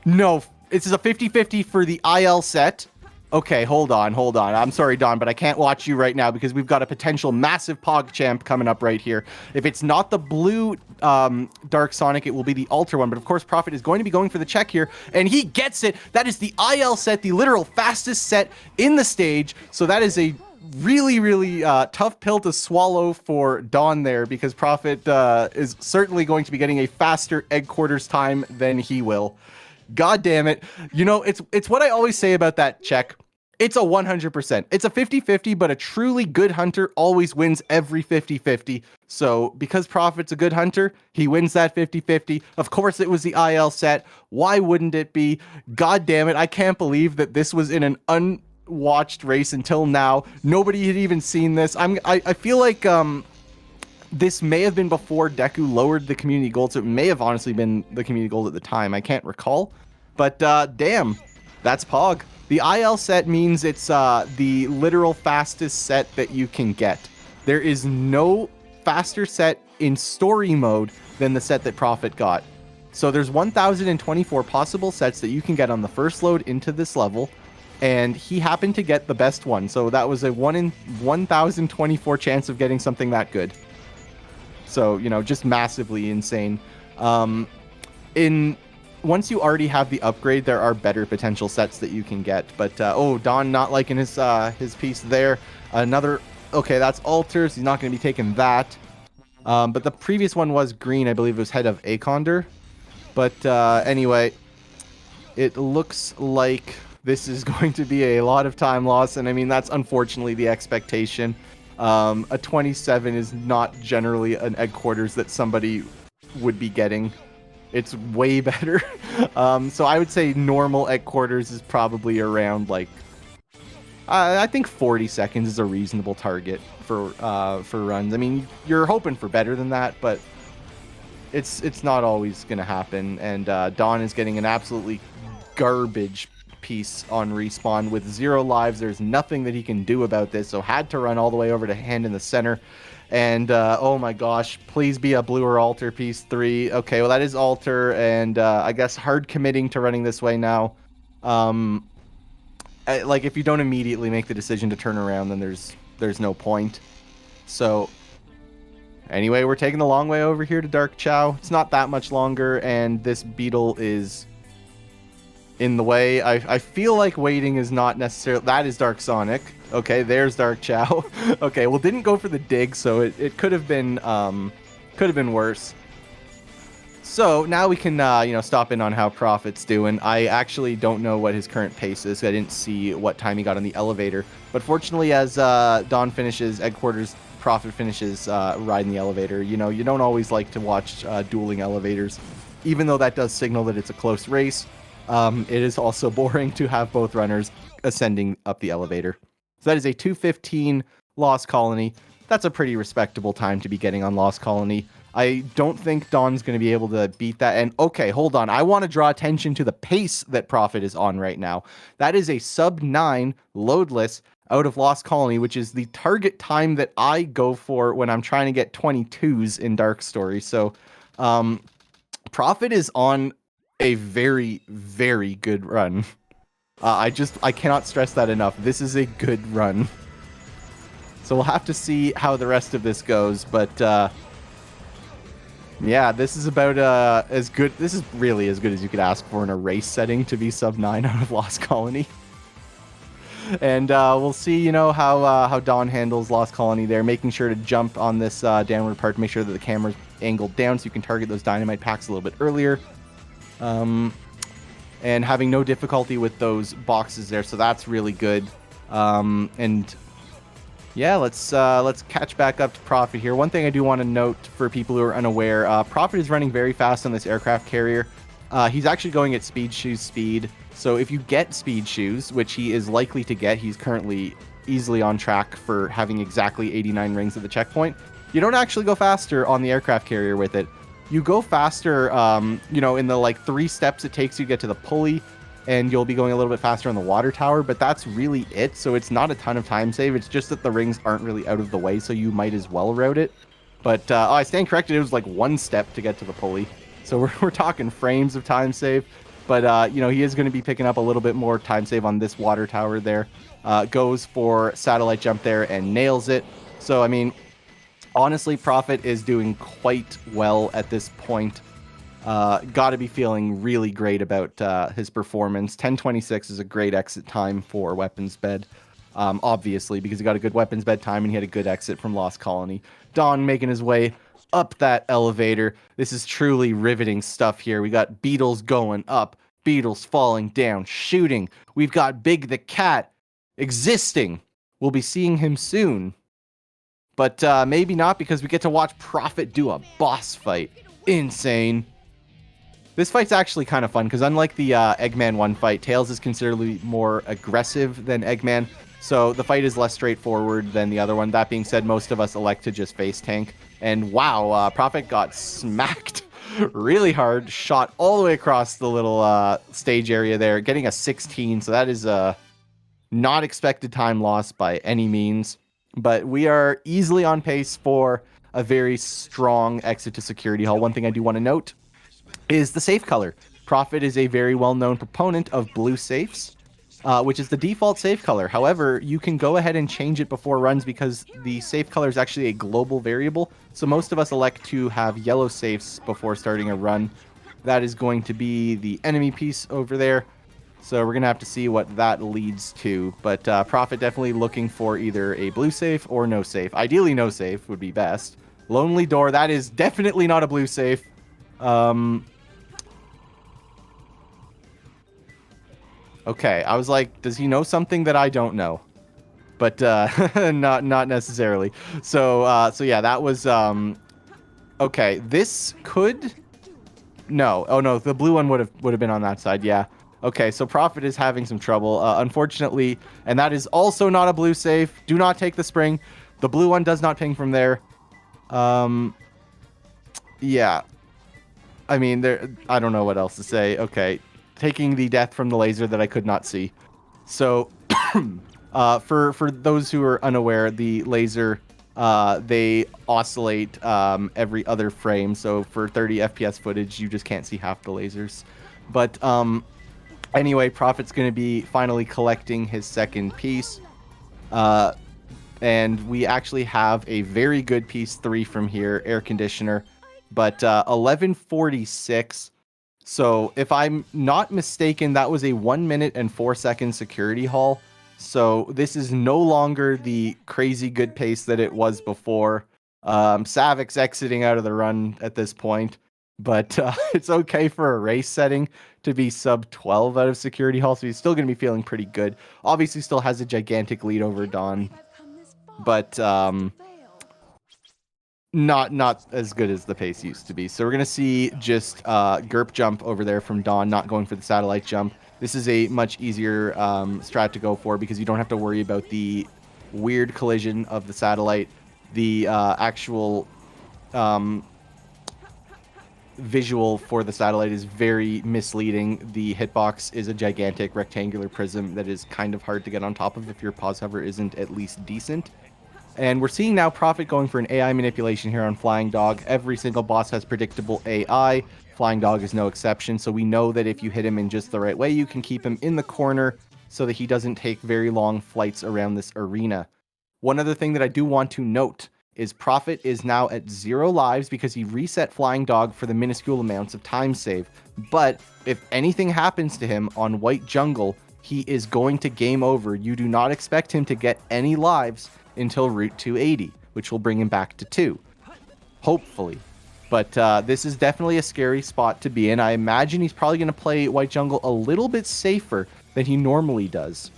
[SPEAKER 15] No, this is a 50-50 for the IL set. Okay, hold on. I'm sorry, Don, but I can't watch you right now because we've got a potential massive Pog champ coming up right here. If it's not the blue Dark Sonic, it will be the Alter one. But of course, Prophet is going to be going for the check here, and he gets it. That is the IL set, the literal fastest set in the stage. So that is a really tough pill to swallow for Don there because Prophet is certainly going to be getting a faster egg quarters time than he will. God damn it. You know, it's what I always say about that check. It's a 100%. It's a 50-50, but a truly good hunter always wins every 50-50. So because Prophet's a good hunter, he wins that 50-50. Of course, it was the IL set. Why wouldn't it be? God damn it. I can't believe that this was in an unwatched race until now. Nobody had even seen this. I feel like this may have been before Deku lowered the community gold, so it may have honestly been the community gold at the time. I can't recall. But damn, that's Pog. The IL set means it's the literal fastest set that you can get. There is no faster set in story mode than the set that Prophet got. So there's 1,024 possible sets that you can get on the first load into this level, and he happened to get the best one. So that was a 1 in 1,024 chance of getting something that good. So, you know, just massively insane. Once you already have the upgrade, there are better potential sets that you can get. But, oh, Don not liking his piece there. Another, okay, that's alters. He's not going to be taking that. But the previous one was green. I believe it was head of Aconder. But anyway, it looks like this is going to be a lot of time loss. And I mean, that's unfortunately the expectation. A 27 is not generally an egg quarters that somebody would be getting. It's way better. So I would say normal egg quarters is probably around like, I think 40 seconds is a reasonable target for runs. I mean, you're hoping for better than that, but it's not always going to happen. And Dawn is getting an absolutely garbage piece on respawn with 0 lives. There's nothing that he can do about this, so had to run all the way over to hand in the center. And oh my gosh, please be a blue or alter piece 3. Okay, well that is alter, and I guess hard committing to running this way now. Like if you don't immediately make the decision to turn around, then there's no point. So anyway, we're taking the long way over here to Dark Chow. It's not that much longer, and this beetle is in the way. I feel like waiting is not necessarily... That is Dark Sonic. Okay, there's Dark Chow. Okay, well, didn't go for the dig, so it could have been worse. So now we can stop in on how Prophet's doing. I actually don't know what his current pace is. I didn't see what time he got on the elevator. But fortunately, as Dawn finishes egg quarters, Prophet finishes riding the elevator. You know, you don't always like to watch dueling elevators, even though that does signal that it's a close race. It is also boring to have both runners ascending up the elevator. So that is a 2:15 Lost Colony. That's a pretty respectable time to be getting on Lost Colony. I don't think Dawn's going to be able to beat that. And okay, hold on. I want to draw attention to the pace that Prophet is on right now. That is a sub-9 loadless out of Lost Colony, which is the target time that I go for when I'm trying to get 22s in Dark Story. So Prophet is on a very, very good run. I cannot stress that enough. This is a good run. So we'll have to see how the rest of this goes, but yeah, this is about as good. This is really as good as you could ask for in a race setting to be sub-9 out of Lost Colony. And we'll see, you know, how Dawn handles Lost Colony there, making sure to jump on this downward part to make sure that the camera's angled down so you can target those dynamite packs a little bit earlier. And having no difficulty with those boxes there, so that's really good. And yeah, let's catch back up to Prophet here. One thing I do want to note for people who are unaware, Prophet is running very fast on this aircraft carrier. He's actually going at Speed Shoes speed. So if you get Speed Shoes, which he is likely to get, he's currently easily on track for having exactly 89 rings at the checkpoint. You don't actually go faster on the aircraft carrier with it. You go faster, you know, in the like 3 steps it takes you to get to the pulley, and you'll be going a little bit faster on the water tower, but that's really it. So it's not a ton of time save. It's just that the rings aren't really out of the way, so you might as well route it. But oh, I stand corrected. It was like 1 step to get to the pulley. So we're talking frames of time save. But, you know, he is going to be picking up a little bit more time save on this water tower there. Goes for satellite jump there and nails it. So, I mean, honestly, Prophet is doing quite well at this point. Got to be feeling really great about his performance. 10:26 is a great exit time for Weapons Bed, obviously, because he got a good Weapons Bed time and he had a good exit from Lost Colony. Don making his way up that elevator. This is truly riveting stuff here. We got Beetles going up, Beetles falling down, shooting. We've got Big the Cat existing. We'll be seeing him soon. But maybe not, because we get to watch Prophet do a boss fight. Insane. This fight's actually kind of fun, because unlike the Eggman 1 fight, Tails is considerably more aggressive than Eggman. So the fight is less straightforward than the other one. That being said, most of us elect to just face tank. And wow, Prophet got smacked really hard, shot all the way across the little stage area there, getting a 16. So that is a not expected time loss by any means. But we are easily on pace for a very strong exit to Security Hall. One thing I do want to note is the safe color. Prophet is a very well-known proponent of blue safes, which is the default safe color. However, you can go ahead and change it before runs because the safe color is actually a global variable. So most of us elect to have yellow safes before starting a run. That is going to be the enemy piece over there. So we're going to have to see what that leads to. But Prophet definitely looking for either a blue safe or no safe. Ideally, no safe would be best. Lonely Door, that is definitely not a blue safe. Okay, I was like, does he know something that I don't know? But not necessarily. So yeah, that was okay. This could no. Oh no, the blue one would have been on that side. Yeah. Okay, so Prophet is having some trouble, unfortunately, and that is also not a blue safe. Do not take the spring. The blue one does not ping from there. Yeah. I mean, I don't know what else to say. Okay, taking the death from the laser that I could not see. So, for those who are unaware, the laser, they oscillate every other frame. So for 30 FPS footage, you just can't see half the lasers. But anyway, Prophet's going to be finally collecting his second piece. And we actually have a very good piece 3 from here, air conditioner. But 11:46. So if I'm not mistaken, that was a 1 minute and 4 second security haul. So this is no longer the crazy good pace that it was before. Savic's exiting out of the run at this point. But it's okay for a race setting to be sub 12 out of security hall. So he's still going to be feeling pretty good. Obviously still has a gigantic lead over Dawn. But not as good as the pace used to be. So we're going to see just GURP jump over there from Dawn, not going for the satellite jump. This is a much easier strat to go for because you don't have to worry about the weird collision of the satellite. The actual visual for the satellite is very misleading. The hitbox is a gigantic rectangular prism that is kind of hard to get on top of if your pause hover isn't at least decent. And we're seeing now Prophet going for an AI manipulation here on Flying Dog. Every single boss has predictable AI. Flying Dog is no exception. So we know that if you hit him in just the right way, you can keep him in the corner so that he doesn't take very long flights around this arena. One other thing that I do want to note is Prophet is now at 0 lives because he reset Flying Dog for the minuscule amounts of time save. But if anything happens to him on White Jungle, he is going to game over. You do not expect him to get any lives until Route 280, which will bring him back to 2. Hopefully. But this is definitely a scary spot to be in. I imagine he's probably going to play White Jungle a little bit safer than he normally does.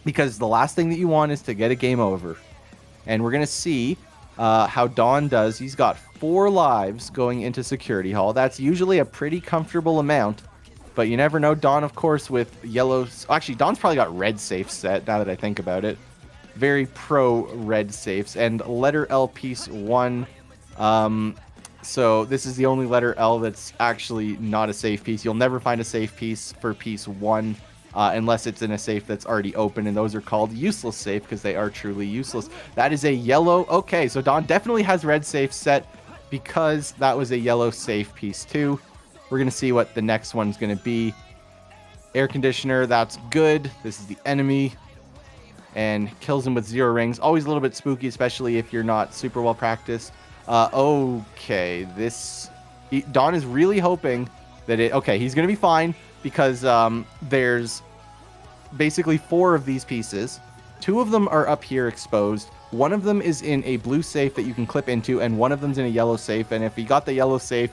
[SPEAKER 15] Because the last thing that you want is to get a game over. And we're going to see how Dawn does. He's got 4 lives going into Security Hall. That's usually a pretty comfortable amount, but you never know. Dawn, of course, with yellow... Actually, Dawn's probably got red safe set, now that I think about it. Very pro red safes. And letter L piece 1. So this is the only letter L that's actually not a safe piece. You'll never find a safe piece for piece 1 unless it's in a safe that's already open, and those are called useless safe because they are truly useless. That is a yellow. Okay, so Dawn definitely has red safe set because that was a yellow safe piece 2. We're going to see what the next one's going to be. Air conditioner, that's good. This is the enemy. And kills him with 0 rings. Always a little bit spooky, especially if you're not super well practiced. Okay, Dawn is really hoping that okay, he's going to be fine because there's basically 4 of these pieces. 2 of them are up here exposed. 1 of them is in a blue safe that you can clip into, and 1 of them's in a yellow safe. And if he got the yellow safe,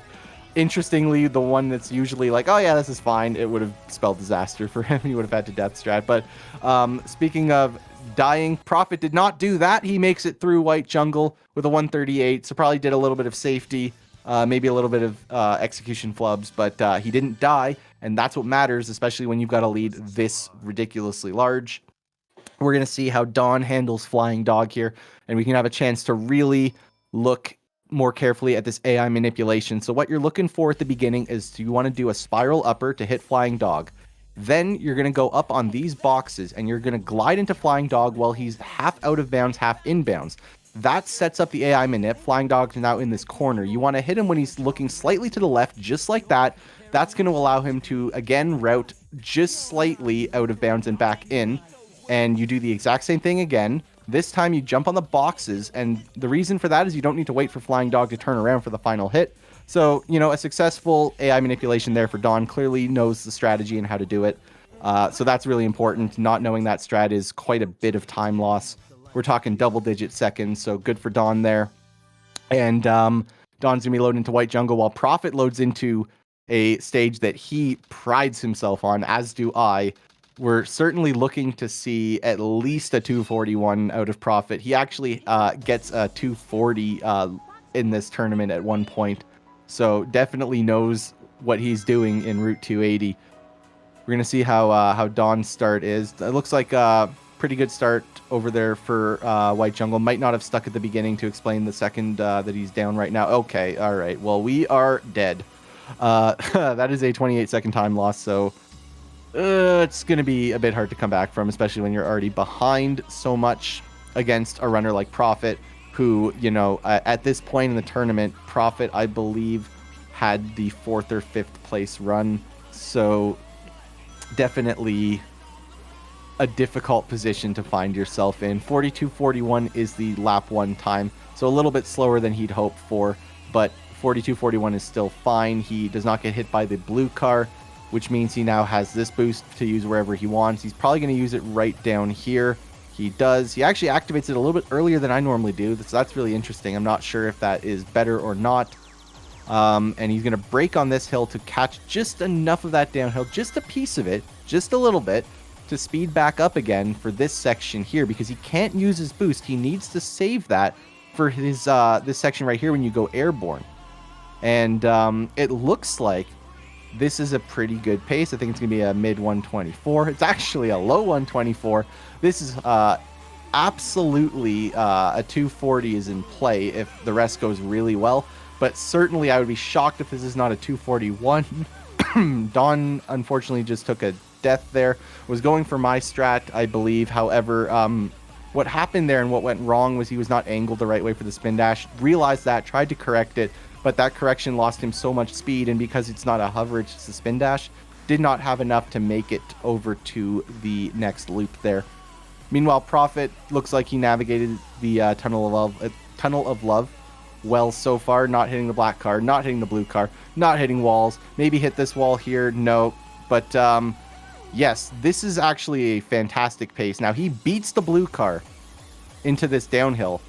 [SPEAKER 15] interestingly, the one that's usually like, oh yeah, this is fine, it would have spelled disaster for him. He would have had to death strat. But speaking of dying, Prophet did not do that. He makes it through White Jungle with a 138, so probably did a little bit of safety, maybe a little bit of execution flubs, but he didn't die, and that's what matters, especially when you've got a lead this ridiculously large. We're going to see how Dawn handles Flying Dog here, and we can have a chance to really look more carefully at this AI manipulation. So what you're looking for at the beginning is you want to do a spiral upper to hit Flying Dog. Then you're going to go up on these boxes and you're going to glide into Flying Dog while he's half out of bounds, half inbounds. That sets up the AI manip. Flying Dog is now in this corner. You want to hit him when he's looking slightly to the left, just like that. That's going to allow him to, again, route just slightly out of bounds and back in. And you do the exact same thing again. This time you jump on the boxes, and the reason for that is you don't need to wait for Flying Dog to turn around for the final hit. So, you know, a successful AI manipulation there for Dawn. Clearly knows the strategy and how to do it. So that's really important. Not knowing that strat is quite a bit of time loss. We're talking double-digit seconds, so good for Dawn there. And Dawn's going to be loading into White Jungle while Prophet loads into a stage that he prides himself on, as do I. We're certainly looking to see at least a 241 out of Prophet. He actually gets a 240 in this tournament at one point. So definitely knows what he's doing in Route 280. We're going to see how Dawn's start is. It looks like a pretty good start over there for White Jungle. Might not have stuck at the beginning to explain the second that he's down right now. Okay, all right. Well, we are dead. That is a 28-second time loss, so it's going to be a bit hard to come back from, especially when you're already behind so much against a runner like Prophet, who, you know, at this point in the tournament, Prophet, I believe, had the 4th or 5th place run. So definitely a difficult position to find yourself in. 42.41 is the lap 1 time, so a little bit slower than he'd hoped for, but 42.41 is still fine. He does not get hit by the blue car, which means he now has this boost to use wherever he wants. He's probably going to use it right down here. He does. He actually activates it a little bit earlier than I normally do. So that's really interesting. I'm not sure if that is better or not. And he's going to brake on this hill to catch just enough of that downhill, just a piece of it, just a little bit, to speed back up again for this section here, because he can't use his boost. He needs to save that for his this section right here when you go airborne. And it looks like this is a pretty good pace. I think it's going to be a mid 124. It's actually a low 124. This is absolutely a 240 is in play if the rest goes really well. But certainly I would be shocked if this is not a 241. Dawn, unfortunately, just took a death there. Was going for my strat, I believe. However, what happened there and what went wrong was he was not angled the right way for the spin dash. Realized that, tried to correct it, but that correction lost him so much speed, and because it's not a hover, it's just a spin dash, did not have enough to make it over to the next loop there. Meanwhile, Prophet looks like he navigated the Tunnel of Love well so far, not hitting the black car, not hitting the blue car, not hitting walls, maybe hit this wall here, no, but yes, this is actually a fantastic pace. Now, he beats the blue car into this downhill,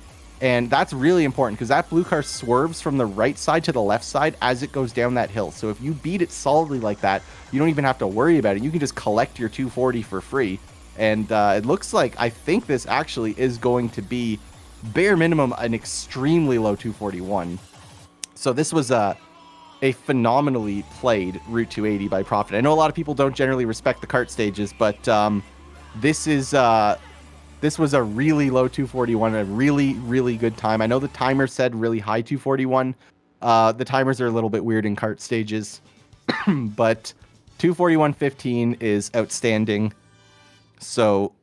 [SPEAKER 15] and that's really important because that blue car swerves from the right side to the left side as it goes down that hill. So if you beat it solidly like that, you don't even have to worry about it. You can just collect your 240 for free. And it looks like, I think this actually is going to be bare minimum, an extremely low 241. So this was a phenomenally played Route 280 by Profit. I know a lot of people don't generally respect the kart stages, but this was a really low 241, a really, really good time. I know the timer said really high 241. The timers are a little bit weird in kart stages, but 241.15 is outstanding. So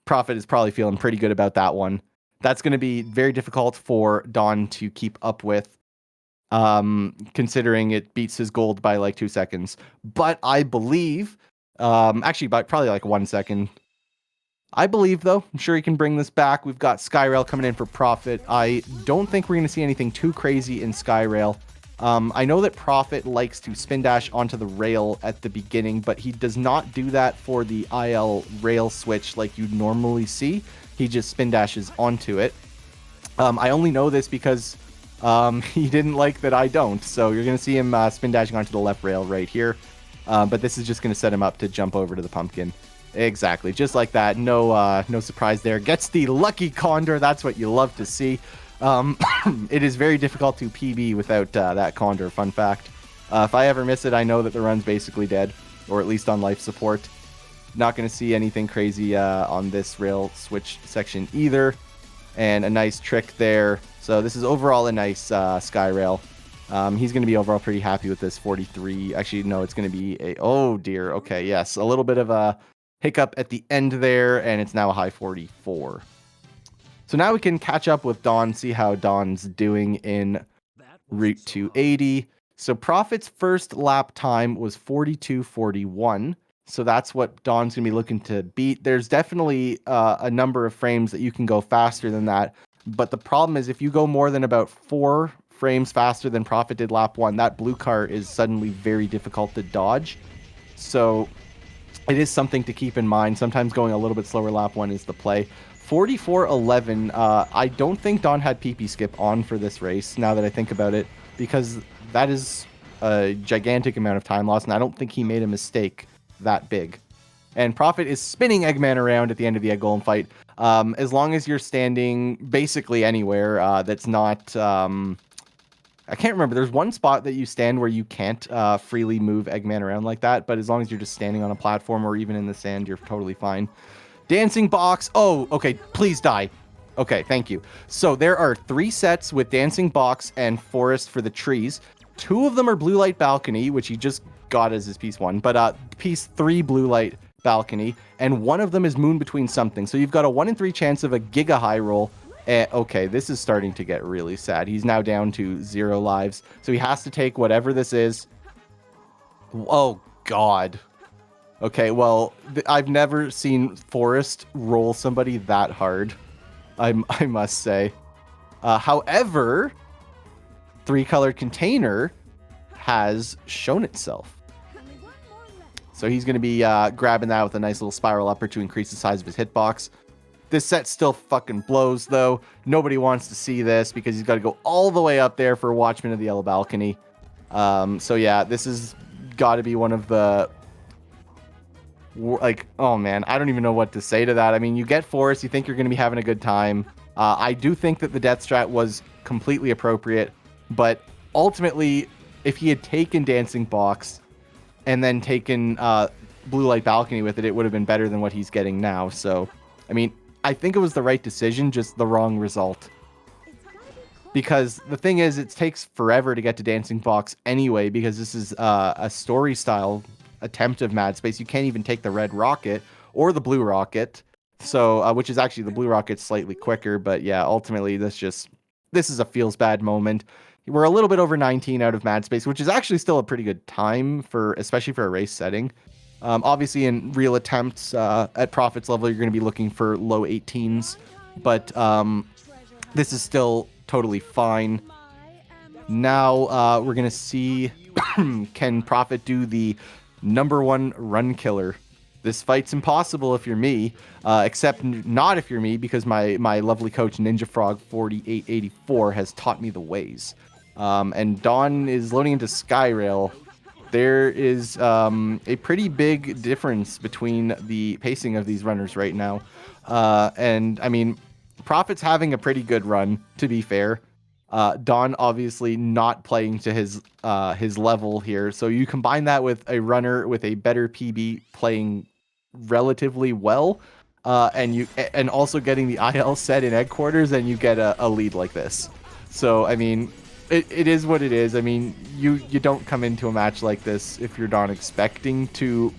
[SPEAKER 15] Profit is probably feeling pretty good about that one. That's going to be very difficult for Don to keep up with, considering it beats his gold by like 2 seconds. But I believe, actually by probably like 1 second. I believe, though, I'm sure he can bring this back. We've got Skyrail coming in for Profit. I don't think we're going to see anything too crazy in Skyrail. I know that Profit likes to spin dash onto the rail at the beginning, but he does not do that for the IL rail switch like you'd normally see. He just spin dashes onto it. I only know this because he didn't like that I don't. So you're going to see him spin dashing onto the left rail right here. But this is just going to set him up to jump over to the pumpkin. Exactly, just like that. No surprise there. Gets the lucky condor. That's what you love to see. It is very difficult to PB without that condor. Fun fact. If I ever miss it, I know that the run's basically dead, or at least on life support. Not going to see anything crazy on this rail switch section either. And a nice trick there. So this is overall a nice Skyrail. He's going to be overall pretty happy with this 43. Actually, no, it's going to be a... Oh, dear. Okay, yes. A little bit of a hiccup at the end there, and it's now a high 44. So now we can catch up with Don, see how Don's doing in Route 280. So Profit's first lap time was 42.41. So that's what Don's going to be looking to beat. There's definitely a number of frames that you can go faster than that. But the problem is if you go more than about 4 frames faster than Profit did lap 1, that blue car is suddenly very difficult to dodge. So it is something to keep in mind. Sometimes going a little bit slower lap 1 is the play. 44.11. I don't think Don had PP skip on for this race, now that I think about it, because that is a gigantic amount of time loss, and I don't think he made a mistake that big. And Profit is spinning Eggman around at the end of the Egg Golem fight. As long as you're standing basically anywhere that's not... I can't remember. There's one spot that you stand where you can't freely move Eggman around like that, but as long as you're just standing on a platform or even in the sand, you're totally fine. Dancing box. Oh, okay. Please die. Okay, thank you. So there are 3 sets with Dancing Box and Forest for the trees. 2 of them are Blue Light Balcony, which he just got as his piece 1, but piece 3 Blue Light Balcony, and 1 of them is Moon Between Something. So you've got a 1 in 3 chance of a Giga High Roll. Okay, this is starting to get really sad. He's now down to 0 lives, so he has to take whatever this is. Oh, God. Okay, well, I've never seen Forest roll somebody that hard, I must say. However, 3-colored container has shown itself. So he's going to be grabbing that with a nice little spiral upper to increase the size of his hitbox. This set still fucking blows, though. Nobody wants to see this because he's got to go all the way up there for Watchman of the Yellow Balcony. So yeah, this has got to be one of the... Like, oh man, I don't even know what to say to that. I mean, you get Forest, you think you're going to be having a good time. I do think that the death strat was completely appropriate, but ultimately, if he had taken Dancing Box and then taken Blue Light Balcony with it, it would have been better than what he's getting now. So, I mean, I think it was the right decision, just the wrong result. Because the thing is, it takes forever to get to Dancing Box anyway, because this is a story-style attempt of Mad Space. You can't even take the red rocket or the blue rocket. So, which is actually the blue rocket's slightly quicker, but yeah, ultimately this is a feels bad moment. We're a little bit over 19 out of Mad Space, which is actually still a pretty good time especially for a race setting. Obviously in real attempts at Profit's level, you're going to be looking for low 18s, but this is still totally fine. Now we're going to see can Profit do the #1 run killer. This fight's impossible if you're me, except not if you're me, because my lovely coach Ninja Frog 4884 has taught me the ways. And Dawn is loading into Skyrail. There is a pretty big difference between the pacing of these runners right now. And I mean, Prophet's having a pretty good run, to be fair. Don obviously not playing to his level here. So you combine that with a runner with a better PB playing relatively well, and also getting the IL set in egg quarters, and you get a lead like this. So I mean, it is what it is. I mean, you don't come into a match like this if you're not expecting to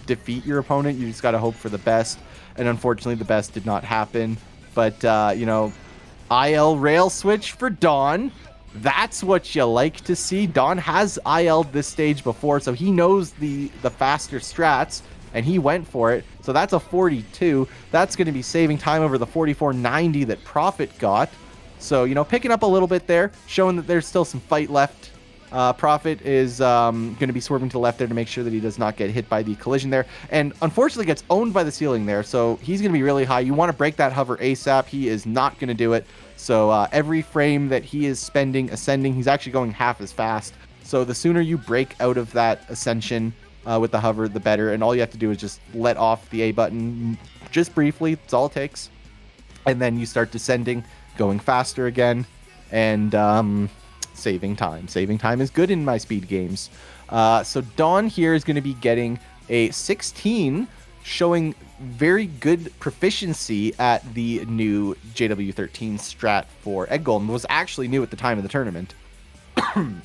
[SPEAKER 15] defeat your opponent. You just got to hope for the best, and unfortunately the best did not happen. But you know, IL rail switch for Dawn. That's what you like to see. Dawn has IL'd this stage before, so he knows the faster strats, and he went for it. So that's a 42. That's going to be saving time over the 44.90 that Prophet got. So, you know, picking up a little bit there, showing that there's still some fight left. Prophet is going to be swerving to the left there to make sure that he does not get hit by the collision there. And unfortunately gets owned by the ceiling there, so he's going to be really high. You want to break that hover ASAP. He is not going to do it. So every frame that he is spending ascending, he's actually going half as fast. So the sooner you break out of that ascension with the hover, the better. And all you have to do is just let off the A button just briefly. That's all it takes. And then you start descending, going faster again, and saving time. Saving time is good in my speed games. So Dawn here is going to be getting a 16, showing very good proficiency at the new JW13 strat for Egg Golem. It was actually new at the time of the tournament.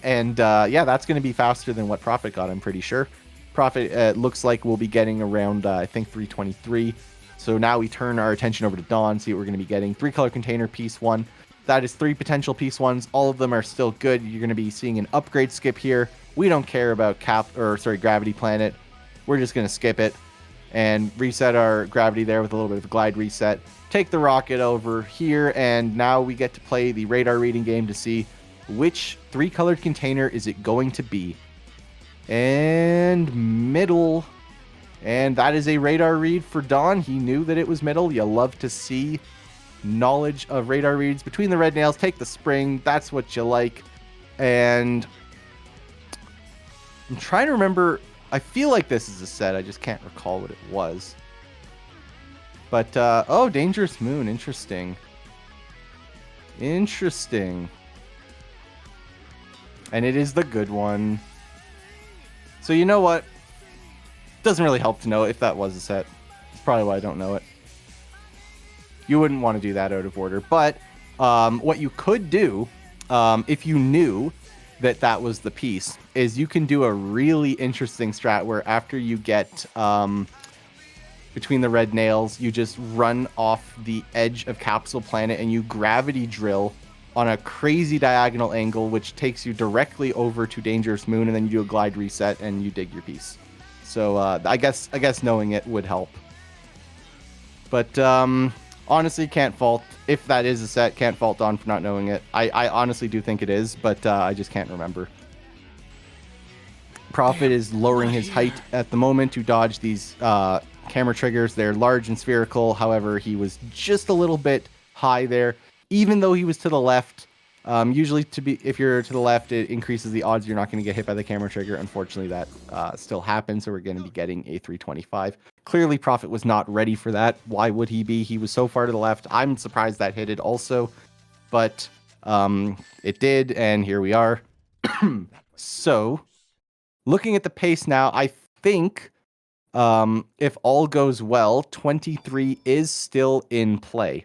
[SPEAKER 15] And yeah, that's going to be faster than what Prophet got, I'm pretty sure. Prophet looks like we'll be getting around, I think, 323. So now we turn our attention over to Dawn, see what we're going to be getting. 3-color container, piece 1. That is 3 potential piece 1s. All of them are still good. You're going to be seeing an upgrade skip here. We don't care about Gravity Planet. We're just going to skip it and reset our gravity there with a little bit of a glide reset. Take the rocket over here, and now we get to play the radar reading game to see which 3-colored container is it going to be. And middle. And that is a radar read for Dawn. He knew that it was middle. You love to see knowledge of radar reads. Between the red nails, take the spring. That's what you like. And I'm trying to remember. I feel like this is a set. I just can't recall what it was. But, oh, Dangerous Moon. Interesting. Interesting. And it is the good one. So you know what? Doesn't really help to know if that was a set. That's probably why I don't know it. You wouldn't want to do that out of order. But what you could do, if you knew that that was the piece, is you can do a really interesting strat where after you get between the red nails, you just run off the edge of Capsule Planet and you gravity drill on a crazy diagonal angle, which takes you directly over to Dangerous Moon, and then you do a glide reset and you dig your piece. So I guess knowing it would help. But honestly, can't fault. If that is a set, can't fault Dawn for not knowing it. I honestly do think it is, but I just can't remember. Prophet is lowering his height at the moment to dodge these camera triggers. They're large and spherical. However, he was just a little bit high there. Even though he was to the left, usually if you're to the left, it increases the odds you're not going to get hit by the camera trigger. Unfortunately, that still happens, so we're going to be getting a 325. Clearly, Prophet was not ready for that. Why would he be? He was so far to the left. I'm surprised that hit it also, but it did, and here we are. So, looking at the pace now, I think if all goes well, 23 is still in play.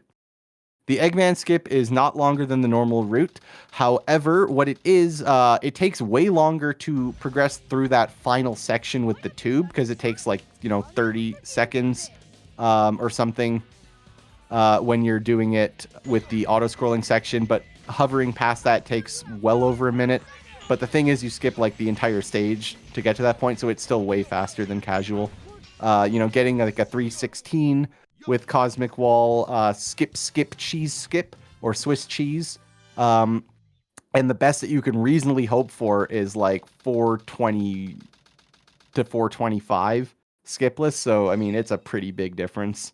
[SPEAKER 15] The Eggman skip is not longer than the normal route. However, what it is, it takes way longer to progress through that final section with the tube because it takes 30 seconds or something when you're doing it with the auto-scrolling section. But hovering past that takes well over a minute. But the thing is, you skip the entire stage to get to that point, so it's still way faster than casual. Getting a 316 with Cosmic Wall, skip, cheese skip, or Swiss cheese. And the best that you can reasonably hope for is 420 to 425 skipless. So, I mean, it's a pretty big difference.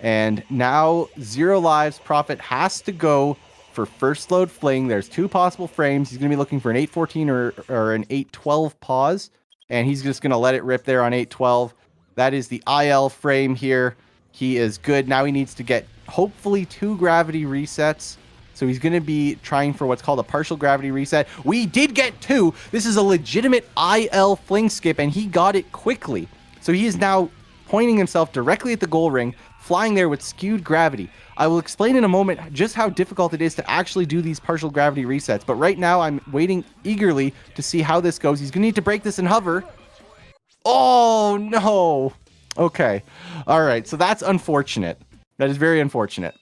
[SPEAKER 15] And now, 0 lives. Prophet has to go for first load fling. There's 2 possible frames. He's going to be looking for an 814 or an 812 pause. And he's just going to let it rip there on 812. That is the IL frame here. He is good. Now he needs to get hopefully 2 gravity resets. So he's going to be trying for what's called a partial gravity reset. We did get 2. This is a legitimate IL fling skip, and he got it quickly. So he is now pointing himself directly at the goal ring, flying there with skewed gravity. I will explain in a moment just how difficult it is to actually do these partial gravity resets. But right now, I'm waiting eagerly to see how this goes. He's going to need to break this and hover. Oh, no. Okay. All right. So that's unfortunate. That is very unfortunate.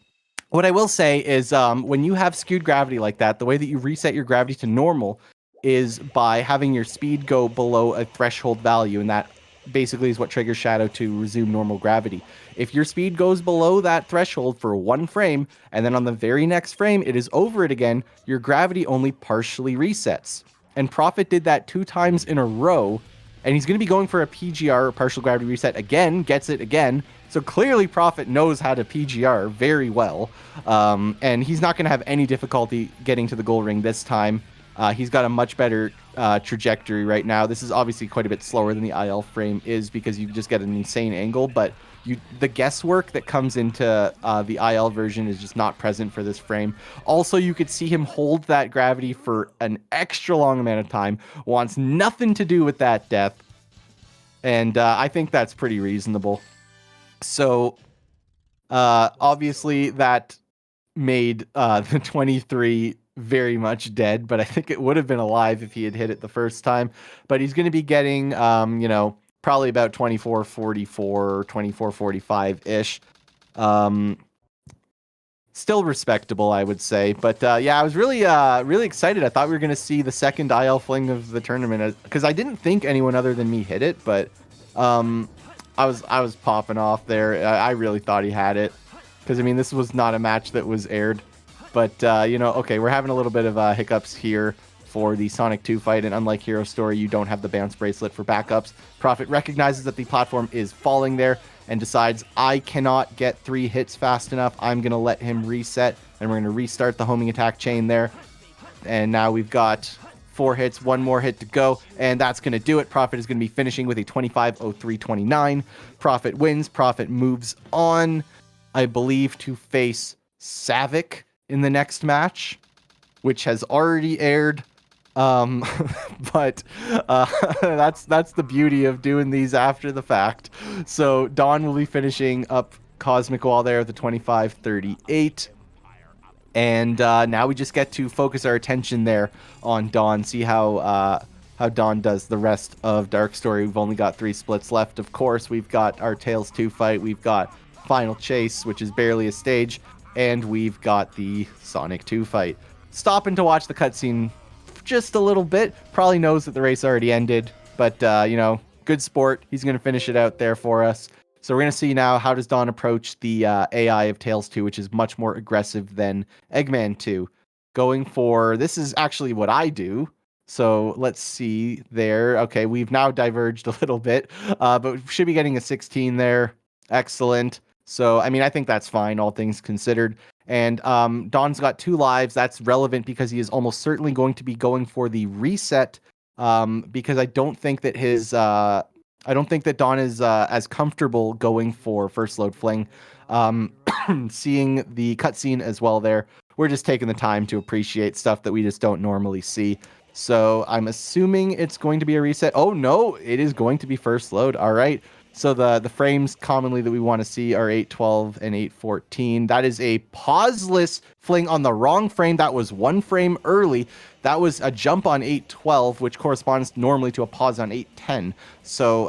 [SPEAKER 15] What I will say is when you have skewed gravity like that, the way that you reset your gravity to normal is by having your speed go below a threshold value, and that basically is what triggers Shadow to resume normal gravity. If your speed goes below that threshold for 1 frame, and then on the very next frame it is over it again, your gravity only partially resets. And Prophet did that 2 times in a row, and he's going to be going for a PGR, partial gravity reset again, gets it again. So clearly Prophet knows how to PGR very well, and he's not going to have any difficulty getting to the goal ring this time. He's got a much better trajectory right now. This is obviously quite a bit slower than the IL frame is because you just get an insane angle, but the guesswork that comes into the IL version is just not present for this frame. Also, you could see him hold that gravity for an extra long amount of time, wants nothing to do with that death, and I think that's pretty reasonable. So, obviously that made the 23 very much dead, but I think it would have been alive if he had hit it the first time. But he's going to be getting, probably about 2444, 2445-ish. Still respectable, I would say. But yeah, I was really excited. I thought we were going to see the second IL fling of the tournament because I didn't think anyone other than me hit it, but I was popping off there. I really thought he had it because, I mean, this was not a match that was aired. But, okay, we're having a little bit of hiccups here for the Sonic 2 fight, and unlike Hero Story, you don't have the bounce bracelet for backups. Prophet recognizes that the platform is falling there and decides, I cannot get 3 hits fast enough. I'm going to let him reset, and we're going to restart the homing attack chain there. And now we've got 4 hits, 1 more hit to go, and that's going to do it. Prophet is going to be finishing with a 25:03.29. Prophet wins. Prophet moves on, I believe, to face Savick in the next match, which has already aired. But that's the beauty of doing these after the fact. So Dawn will be finishing up Cosmic Wall there with the 25:38. And now we just get to focus our attention there on Dawn, see how Dawn does the rest of Dark Story. We've only got 3 splits left, of course. We've got our Tales 2 fight. We've got Final Chase, which is barely a stage. And we've got the Sonic 2 fight. Stopping to watch the cutscene just a little bit. Probably knows that the race already ended. But, good sport. He's going to finish it out there for us. So we're going to see now how does Dawn approach the AI of Tales 2, which is much more aggressive than Eggman 2. Going for, this is actually what I do. So let's see there. Okay, we've now diverged a little bit, but we should be getting a 16 there. Excellent. So, I mean, I think that's fine, all things considered. And Dawn's got 2 lives. That's relevant because he is almost certainly going to be going for the reset because I don't think that Dawn is as comfortable going for first load fling. Seeing the cutscene as well there, we're just taking the time to appreciate stuff that we just don't normally see. So I'm assuming it's going to be a reset. Oh, no, it is going to be first load. All right. So the frames commonly that we want to see are 812 and 814. That is a pauseless fling on the wrong frame. That was 1 frame early. That was a jump on 812, which corresponds normally to a pause on 810. So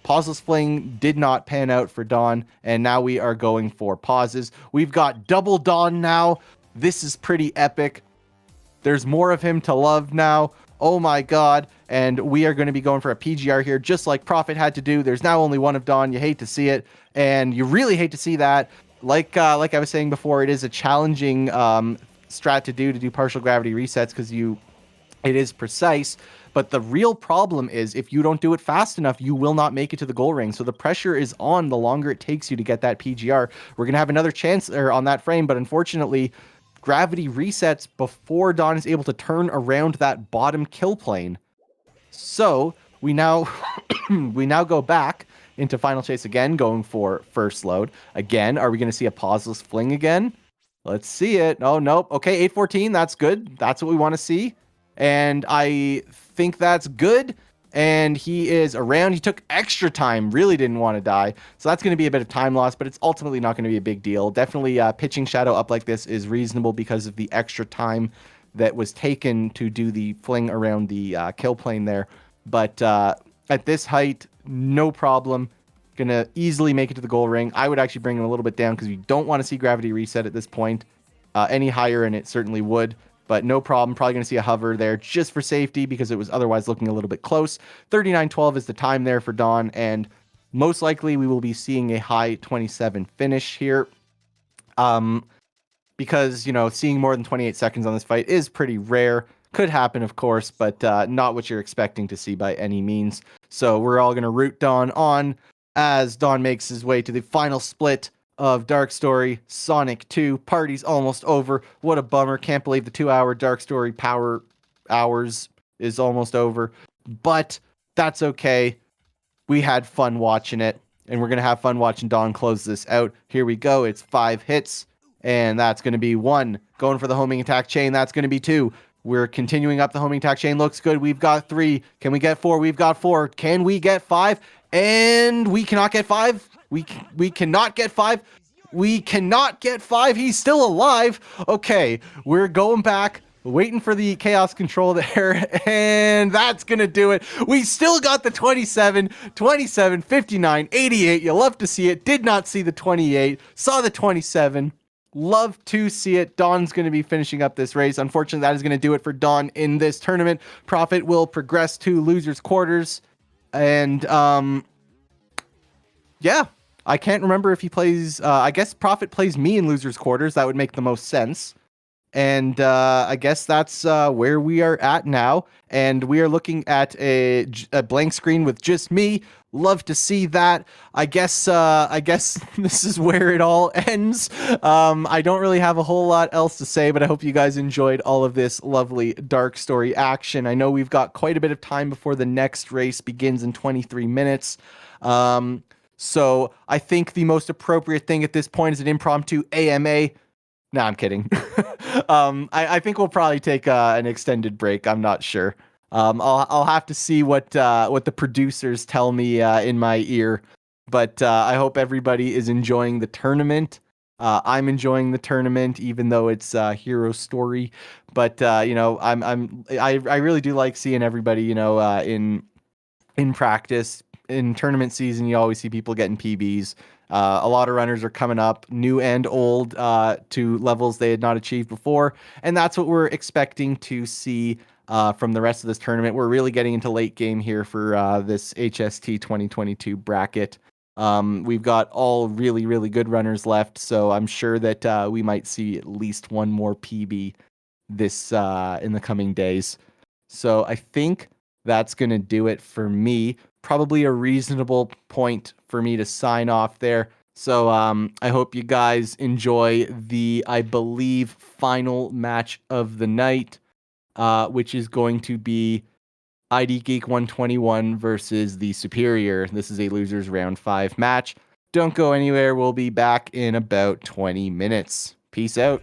[SPEAKER 15] pauseless fling did not pan out for Dawn, and now we are going for pauses. We've got double Dawn now. This is pretty epic. There's more of him to love now. Oh my god. And we are going to be going for a PGR here, just like Prophet had to do. There's now only 1 of Dawn. You hate to see it, and you really hate to see that. Like I was saying before, it is a challenging strat to do partial gravity resets because it is precise. But the real problem is if you don't do it fast enough, you will not make it to the goal ring. So the pressure is on the longer it takes you to get that PGR. We're going to have another chance there on that frame, but unfortunately, gravity resets before Dawn is able to turn around that bottom kill plane. So we now go back
[SPEAKER 9] into Final Chase again, going for first load. Again, are we going to see a pauseless fling again? Let's see it. Oh, nope. Okay, 814. That's good. That's what we want to see. And I think that's good. And he is around. He took extra time. Really didn't want to die. So that's going to be a bit of time loss, but it's ultimately not going to be a big deal. Definitely pitching Shadow up like this is reasonable because of the extra time that was taken to do the fling around the kill plane there. But at this height, no problem. Gonna easily make it to the goal ring. I would actually bring him a little bit down because you don't want to see gravity reset at this point. Any higher and it certainly would, but no problem. Probably gonna see a hover there just for safety because it was otherwise looking a little bit close. 39:12 is the time there for Dawn, and most likely we will be seeing a high 27 finish here. Because, you know, seeing more than 28 seconds on this fight is pretty rare. Could happen, of course, but not what you're expecting to see by any means. So we're all going to root Dawn on as Dawn makes his way to the final split of Dark Story Sonic 2. Party's almost over. What a bummer. Can't believe the 2-hour Dark Story Power Hours is almost over. But that's okay. We had fun watching it, and we're going to have fun watching Dawn close this out. Here we go. It's 5 hits, and that's going to be 1. Going for the homing attack chain. That's going to be 2. We're continuing up the homing attack chain. Looks good. We've got 3. Can we get 4? We've got 4. Can we get 5? And we cannot get 5. We cannot get 5. We cannot get 5. He's still alive. Okay, we're going back, waiting for the chaos control there, and that's gonna do it. We still got the 27, 27, 59, 88. You love to see it. Did not see the 28. Saw the 27. Love to see it. Dawn's going to be finishing up this race. Unfortunately, that is going to do it for Dawn in this tournament. Prophet will progress to losers quarters. And, yeah, I can't remember if he plays, I guess Prophet plays me in losers quarters. That would make the most sense. And I guess that's where we are at now. And we are looking at a blank screen with just me. Love to see that. I guess this is where it all ends. I don't really have a whole lot else to say, but I hope you guys enjoyed all of this lovely Dark Story action. I know we've got quite a bit of time before the next race begins in 23 minutes. So I think the most appropriate thing at this point is an impromptu AMA. No, I'm kidding. I think we'll probably take an extended break. I'm not sure. I'll have to see what the producers tell me in my ear. But I hope everybody is enjoying the tournament. I'm enjoying the tournament, even though it's Hero Story. But you know, I really do like seeing everybody, you know, in practice. In tournament season, you always see people getting PBs. A lot of runners are coming up, new and old, to levels they had not achieved before. And that's what we're expecting to see from the rest of this tournament. We're really getting into late game here for this HST22 bracket. We've got all really, really good runners left. So I'm sure that we might see at least one more PB this in the coming days. So I think that's going to do it for me. Probably a reasonable point for me to sign off there. So I hope you guys enjoy the, I believe, final match of the night, which is going to be ID Geek 121 versus the Superior. This is a losers round 5 match. Don't go anywhere. We'll be back in about 20 minutes. Peace out.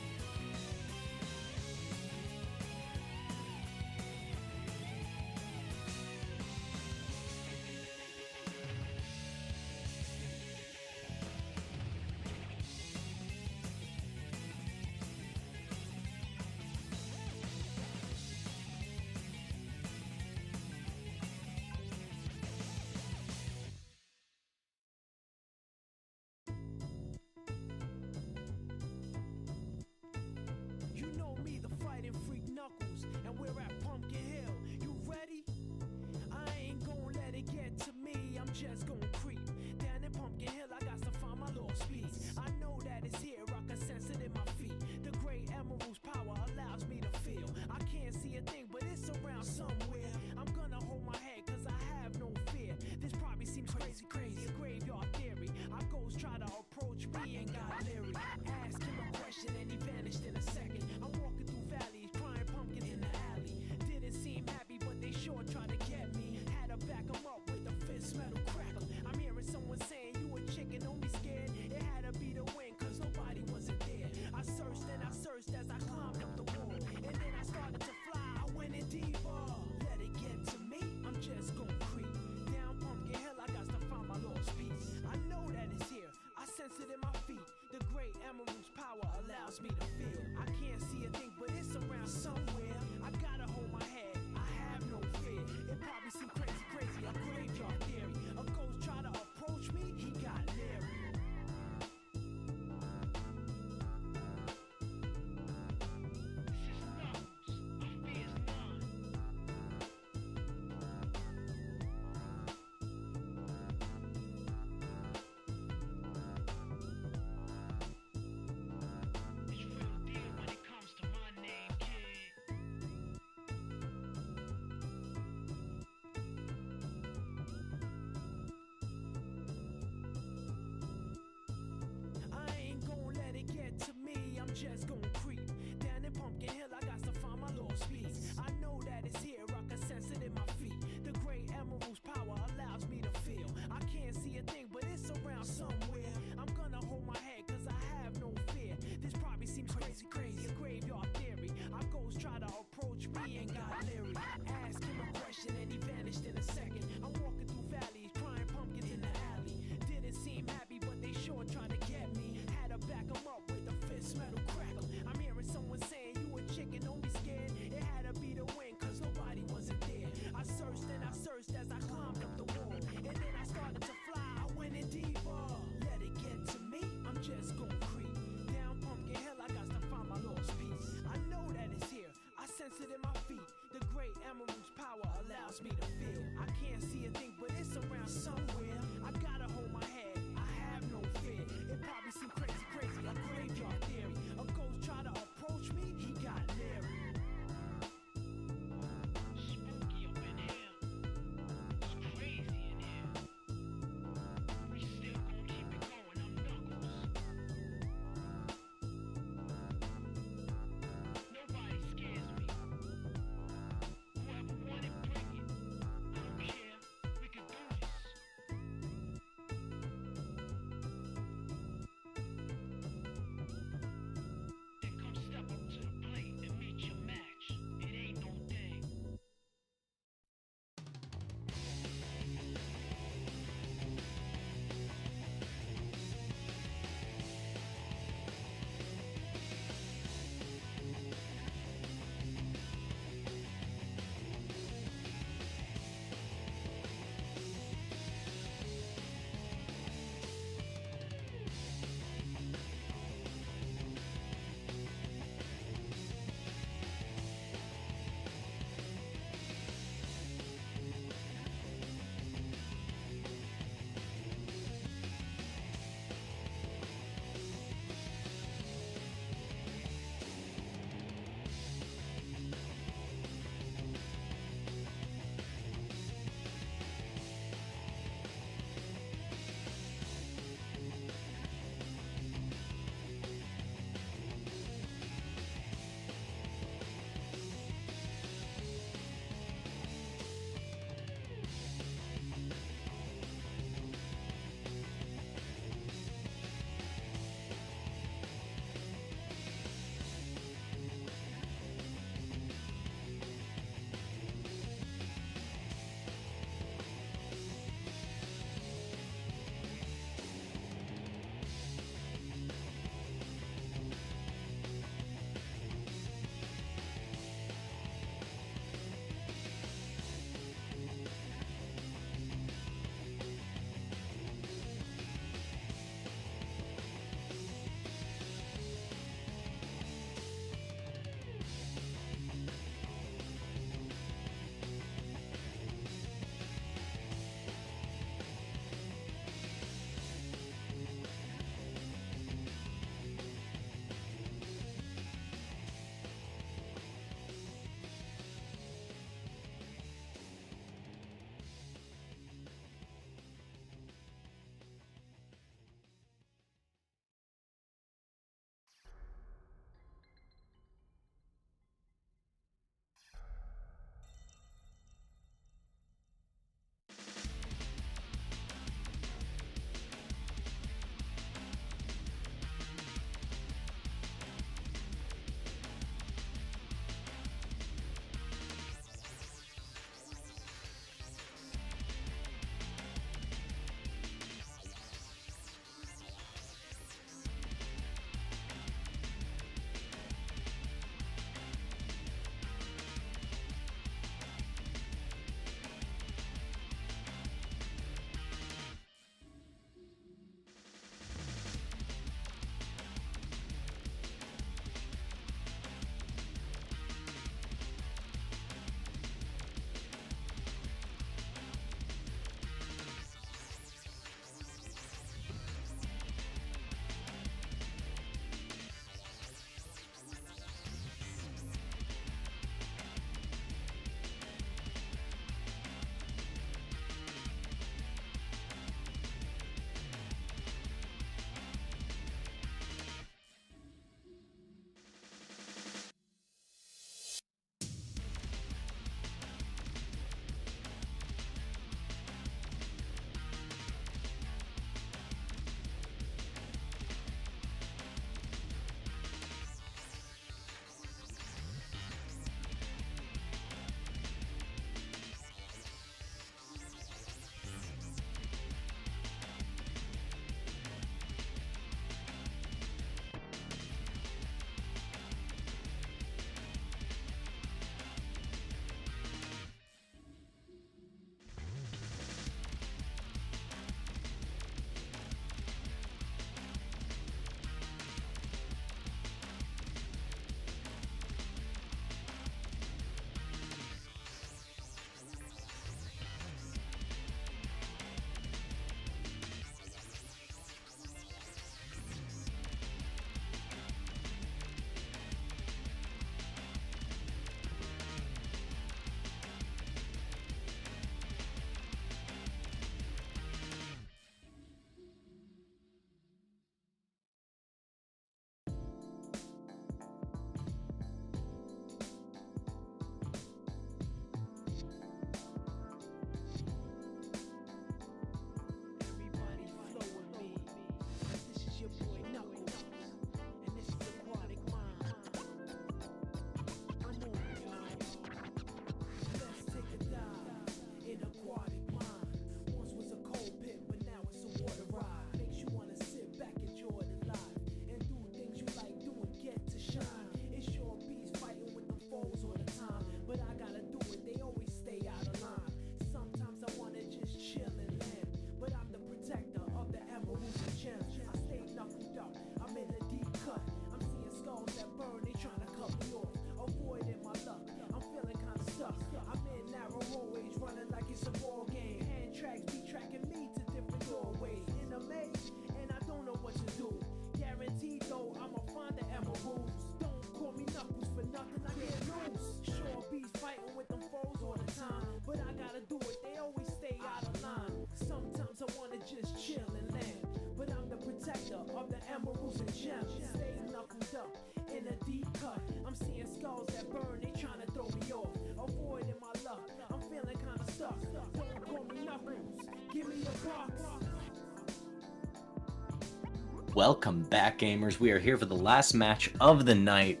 [SPEAKER 4] Welcome back, gamers. We are here for the last match of the night.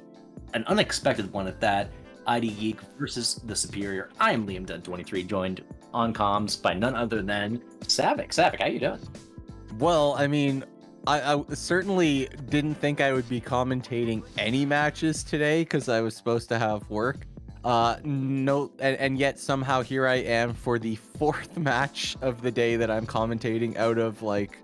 [SPEAKER 4] An unexpected one at that. ID Geek versus the Superior. I am Liam Dunn 23, joined on comms by none other than Savik. Savik, how you doing?
[SPEAKER 15] Well, I mean, I certainly didn't think I would be commentating any matches today because I was supposed to have work. No, and yet somehow here I am for the 4th match of the day that I'm commentating out of, like,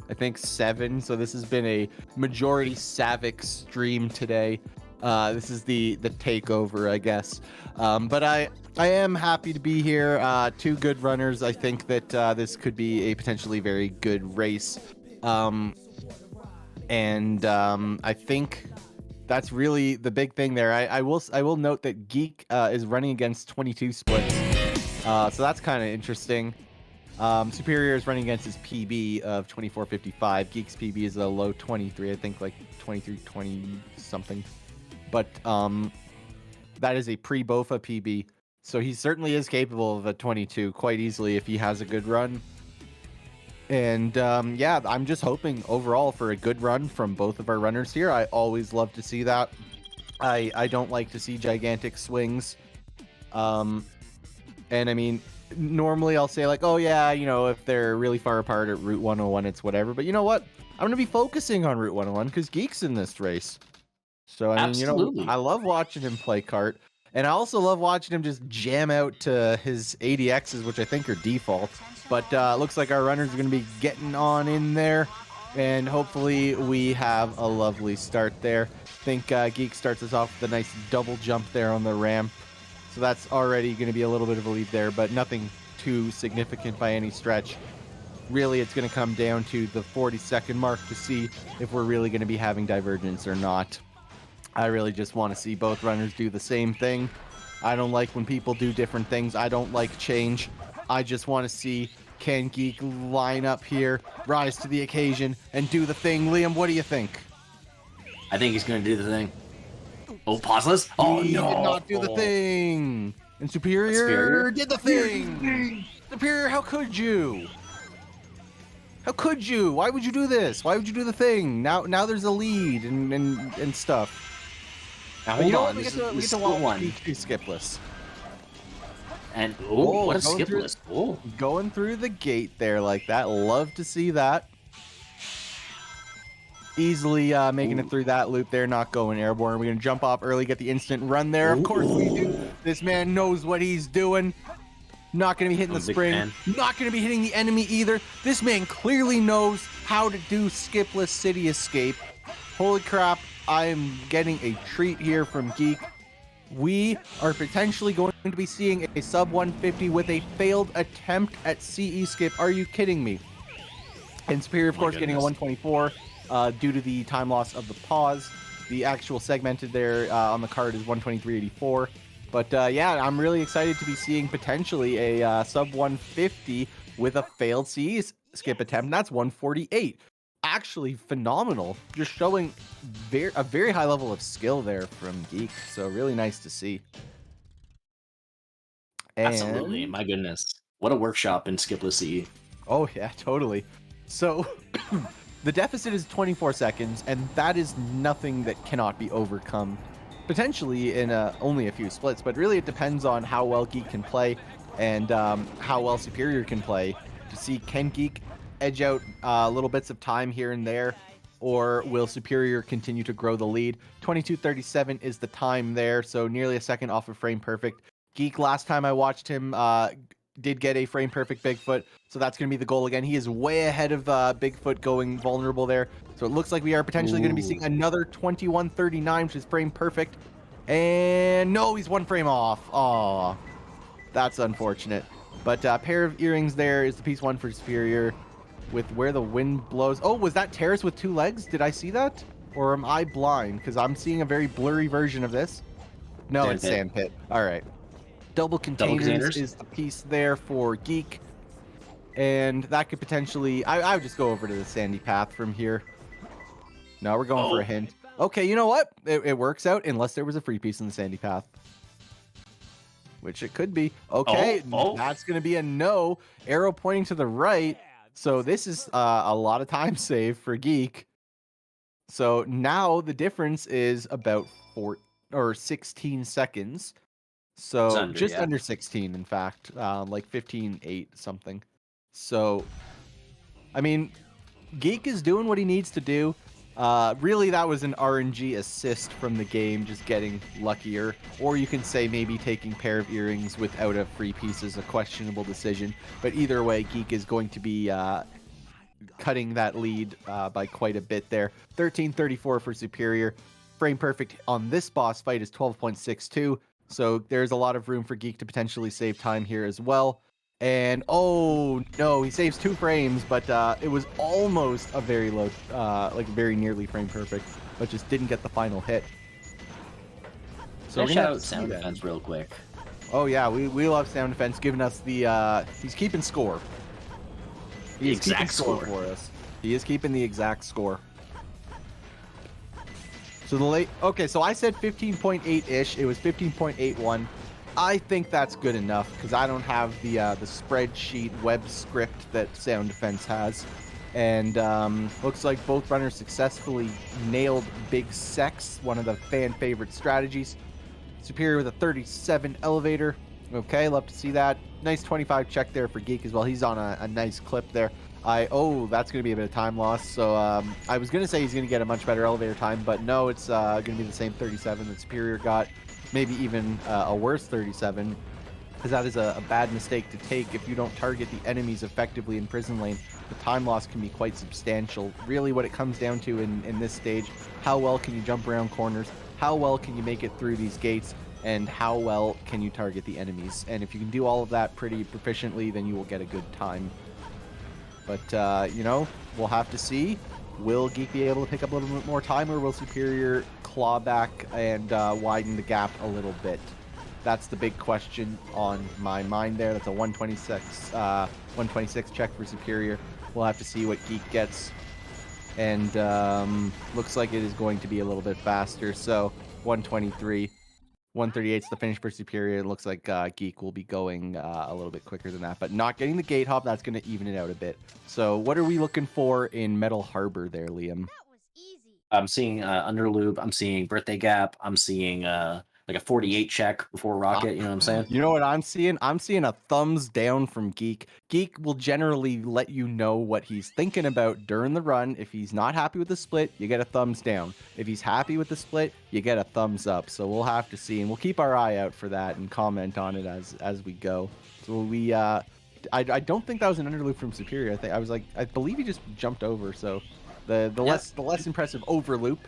[SPEAKER 15] I think 7. So this has been a majority Savik stream today. This is the takeover, I guess. But I am happy to be here. 2 good runners. I think that this could be a potentially very good race. I think that's really the big thing there. I will note that Geek is running against 22 splits. So that's kind of interesting. Superior is running against his PB of 24.55. Geek's PB is a low 23, I think like 23.20 something. But that is a pre-Bofa PB. So he certainly is capable of a 22 quite easily if he has a good run. And yeah, I'm just hoping overall for a good run from both of our runners here. I always love to see that. I don't like to see gigantic swings. And I mean, normally I'll say like, oh yeah, you know, if they're really far apart at Route 101, it's whatever. But you know what? I'm going to be focusing on Route 101 because Geek's in this race. So, I mean, you know, I love watching him play kart. And I also love watching him just jam out to his ADXs, which I think are default. But looks like our runners are going to be getting on in there. And hopefully we have a lovely start there. I think Geek starts us off with a nice double jump there on the ramp. So that's already going to be a little bit of a lead there, but nothing too significant by any stretch. Really, it's going to come down to the 40-second mark to see if we're really going to be having divergence or not. I really just want to see both runners do the same thing. I don't like when people do different things. I don't like change. I just want to see, can Geek line up here, rise to the occasion, and do the thing? Liam, what do you think?
[SPEAKER 4] I think he's going to do the thing. Oh, pauseless? Oh,
[SPEAKER 15] he
[SPEAKER 4] no.
[SPEAKER 15] Did not do the thing. And Superior did the thing. Superior, how could you? How could you? Why would you do this? Why would you do the thing? Now there's a lead and stuff.
[SPEAKER 4] Now hold on.
[SPEAKER 15] We get to watch Geek do skipless.
[SPEAKER 4] And what a skipless!
[SPEAKER 15] Going through the gate there like that. Love to see that. Easily making it through that loop there, not going airborne. We're going to jump off early, get the instant run there. Of course we do. This man knows what he's doing. Not going to be hitting the spring. Not going to be hitting the enemy either. This man clearly knows how to do skipless city escape. Holy crap. I am getting a treat here from Geek. We are potentially going to be seeing a sub 150 with a failed attempt at CE skip. Are you kidding me? And Superior, of course, getting a 124. Due to the time loss of the pause. The actual segmented there on the card is 123.84. But yeah, I'm really excited to be seeing potentially a sub 150 with a failed CE skip attempt. And that's 148. Actually phenomenal. Just showing a very high level of skill there from Geek. So really nice to see.
[SPEAKER 4] Absolutely. My goodness. What a workshop in skipless CE.
[SPEAKER 15] Oh yeah, totally. So the deficit is 24 seconds, and that is nothing that cannot be overcome. Potentially in only a few splits, but really it depends on how well Geek can play and how well Superior can play to see, can Geek edge out little bits of time here and there, or will Superior continue to grow the lead? 22:37 is the time there, so nearly a second off of frame perfect. Geek, last time I watched him, did get a frame perfect Bigfoot, so that's going to be the goal again. He is way ahead of Bigfoot going vulnerable there, so it looks like we are potentially going to be seeing another 21:39, which is frame perfect. And no, he's one frame off. Aw, that's unfortunate. But pair of earrings there is the piece one for Superior with where the wind blows. Oh, was that Terrace with 2 legs? Did I see that? Or am I blind? Because I'm seeing a very blurry version of this. No, it's Sandpit. All right. Double containers is the piece there for Geek. And that could potentially... I would just go over to the sandy path from here. No, we're going for a hint. Okay, you know what? It works out unless there was a free piece in the sandy path. Which it could be. Okay, that's going to be a no. Arrow pointing to the right.
[SPEAKER 9] So this is a lot of time save for Geek. So now the difference is about 16 seconds. So
[SPEAKER 4] under,
[SPEAKER 9] just
[SPEAKER 4] yeah.
[SPEAKER 9] under 16, in fact, like 15.8 something. So, I mean, Geek is doing what he needs to do. Really, that was an RNG assist from the game, just getting luckier. Or you can say maybe taking pair of earrings without a free piece is a questionable decision. But either way, Geek is going to be cutting that lead by quite a bit there. 13.34 for Superior. Frame perfect on this boss fight is 12.62. So there's a lot of room for Geek to potentially save time here as well. And oh no, he saves 2 frames, but it was almost a very low, like very nearly frame perfect, but just didn't get the final hit.
[SPEAKER 4] So
[SPEAKER 9] we're gonna
[SPEAKER 4] shout
[SPEAKER 9] have
[SPEAKER 4] out
[SPEAKER 9] to see
[SPEAKER 4] sound
[SPEAKER 9] then.
[SPEAKER 4] defense real quick.
[SPEAKER 9] Oh yeah, we love sound defense giving us the he's keeping score. He is keeping
[SPEAKER 4] Exact score.
[SPEAKER 9] for us. He is keeping the exact score. So the late okay, so I said 15.8-ish. It was 15.81. I think that's good enough because I don't have the spreadsheet web script that Sound Defense has. And looks like both runners successfully nailed Big Sex, one of the fan favorite strategies. Superior with a 37 elevator. Okay, love to see that. Nice 25 check there for Geek as well. He's on a nice clip there. That's going to be a bit of time loss. So I was going to say he's going to get a much better elevator time, but no, it's going to be the same 37 that Superior got. Maybe even a worse 37, because that is a bad mistake to take. If you don't target the enemies effectively in Prison Lane, the time loss can be quite substantial. Really what it comes down to in this stage, how well can you jump around corners, how well can you make it through these gates, and how well can you target the enemies. And if you can do all of that pretty proficiently, then you will get a good time. But, you know, we'll have to see. Will Geek be able to pick up a little bit more time, or will Superior claw back and widen the gap a little bit? That's the big question on my mind there. That's a 126 check for Superior. We'll have to see what Geek gets. And looks like it is going to be a little bit faster. So 123. 138 is the finish for Superior. It looks like Geek will be going a little bit quicker than that, but not getting the gate hop. That's going to even it out a bit. So what are we looking for in Metal Harbor there, Liam?
[SPEAKER 4] I'm seeing Underloop. I'm seeing Birthday Gap. I'm seeing like a 48 check before Rocket. You know what I'm saying?
[SPEAKER 9] You know what I'm seeing? I'm seeing a thumbs down from Geek. Geek will generally let you know what he's thinking about during the run. If he's not happy with the split, you get a thumbs down. If he's happy with the split, you get a thumbs up. So we'll have to see, and we'll keep our eye out for that and comment on it as we go. So we I don't think that was an underloop from Superior. I believe he just jumped over. So the less impressive overloop.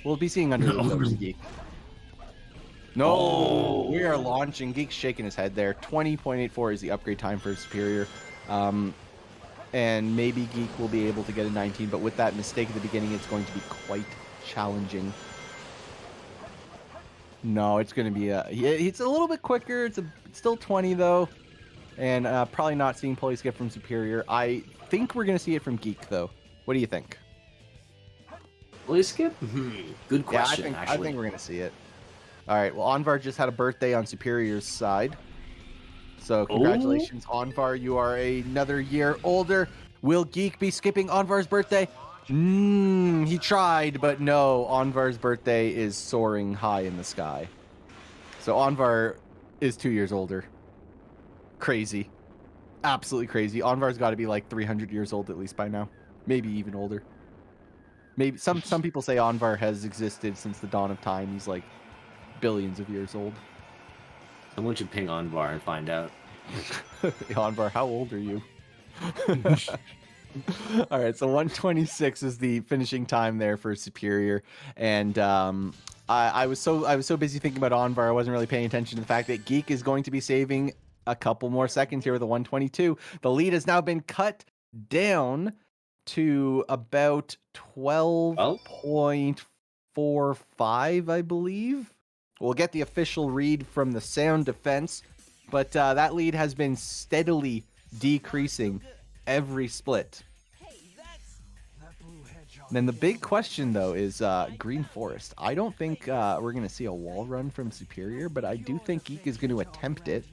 [SPEAKER 9] We'll be seeing underloop though, from Geek. No, we are launching. Geek's shaking his head there. 20.84 is the upgrade time for Superior. And maybe Geek will be able to get a 19, but with that mistake at the beginning, it's going to be quite challenging. No, it's going to be it's a little bit quicker. It's still 20 though, and probably not seeing pulley skip from Superior. I think we're going to see it from Geek though. What do you think?
[SPEAKER 4] Pulley skip? Good question.
[SPEAKER 9] I
[SPEAKER 4] actually,
[SPEAKER 9] think we're going to see it. All right, well, Anvar just had a birthday on Superior's side. So congratulations, Anvar. You are another year older. Will Geek be skipping Anvar's birthday? He tried, but no. Anvar's birthday is soaring high in the sky. So Anvar is 2 years older. Crazy. Absolutely crazy. Anvar's got to be like 300 years old at least by now. Maybe even older. Maybe some people say Anvar has existed since the dawn of time. He's like billions of years old.
[SPEAKER 4] Someone should ping Anvar and find out.
[SPEAKER 9] Anvar, how old are you? All right, so 126 is the finishing time there for Superior, and I was so busy thinking about Anvar, I wasn't really paying attention to the fact that Geek is going to be saving a couple more seconds here with a 122. The lead has now been cut down to about 12.45, I believe. We'll get the official read from the Sound Defense, but that lead has been steadily decreasing every split. Then the big question, though, is Green Forest. I don't think we're going to see a wall run from Superior, but I do think Geek is going to attempt it.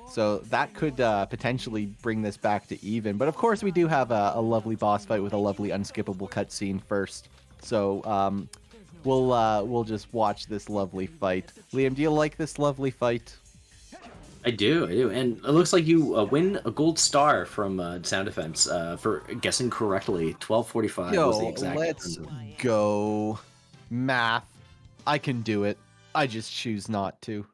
[SPEAKER 10] So that could potentially bring this back to even. But of course, we do have a lovely boss fight with a lovely unskippable cutscene first. So we'll just watch this lovely fight. Liam, do you like this lovely fight?
[SPEAKER 4] I do, and it looks like you win a gold star from Sound Defense for guessing correctly. 1245 was the
[SPEAKER 10] Yo,
[SPEAKER 4] exact.
[SPEAKER 10] let's go. Math. I can do it. I just choose not to.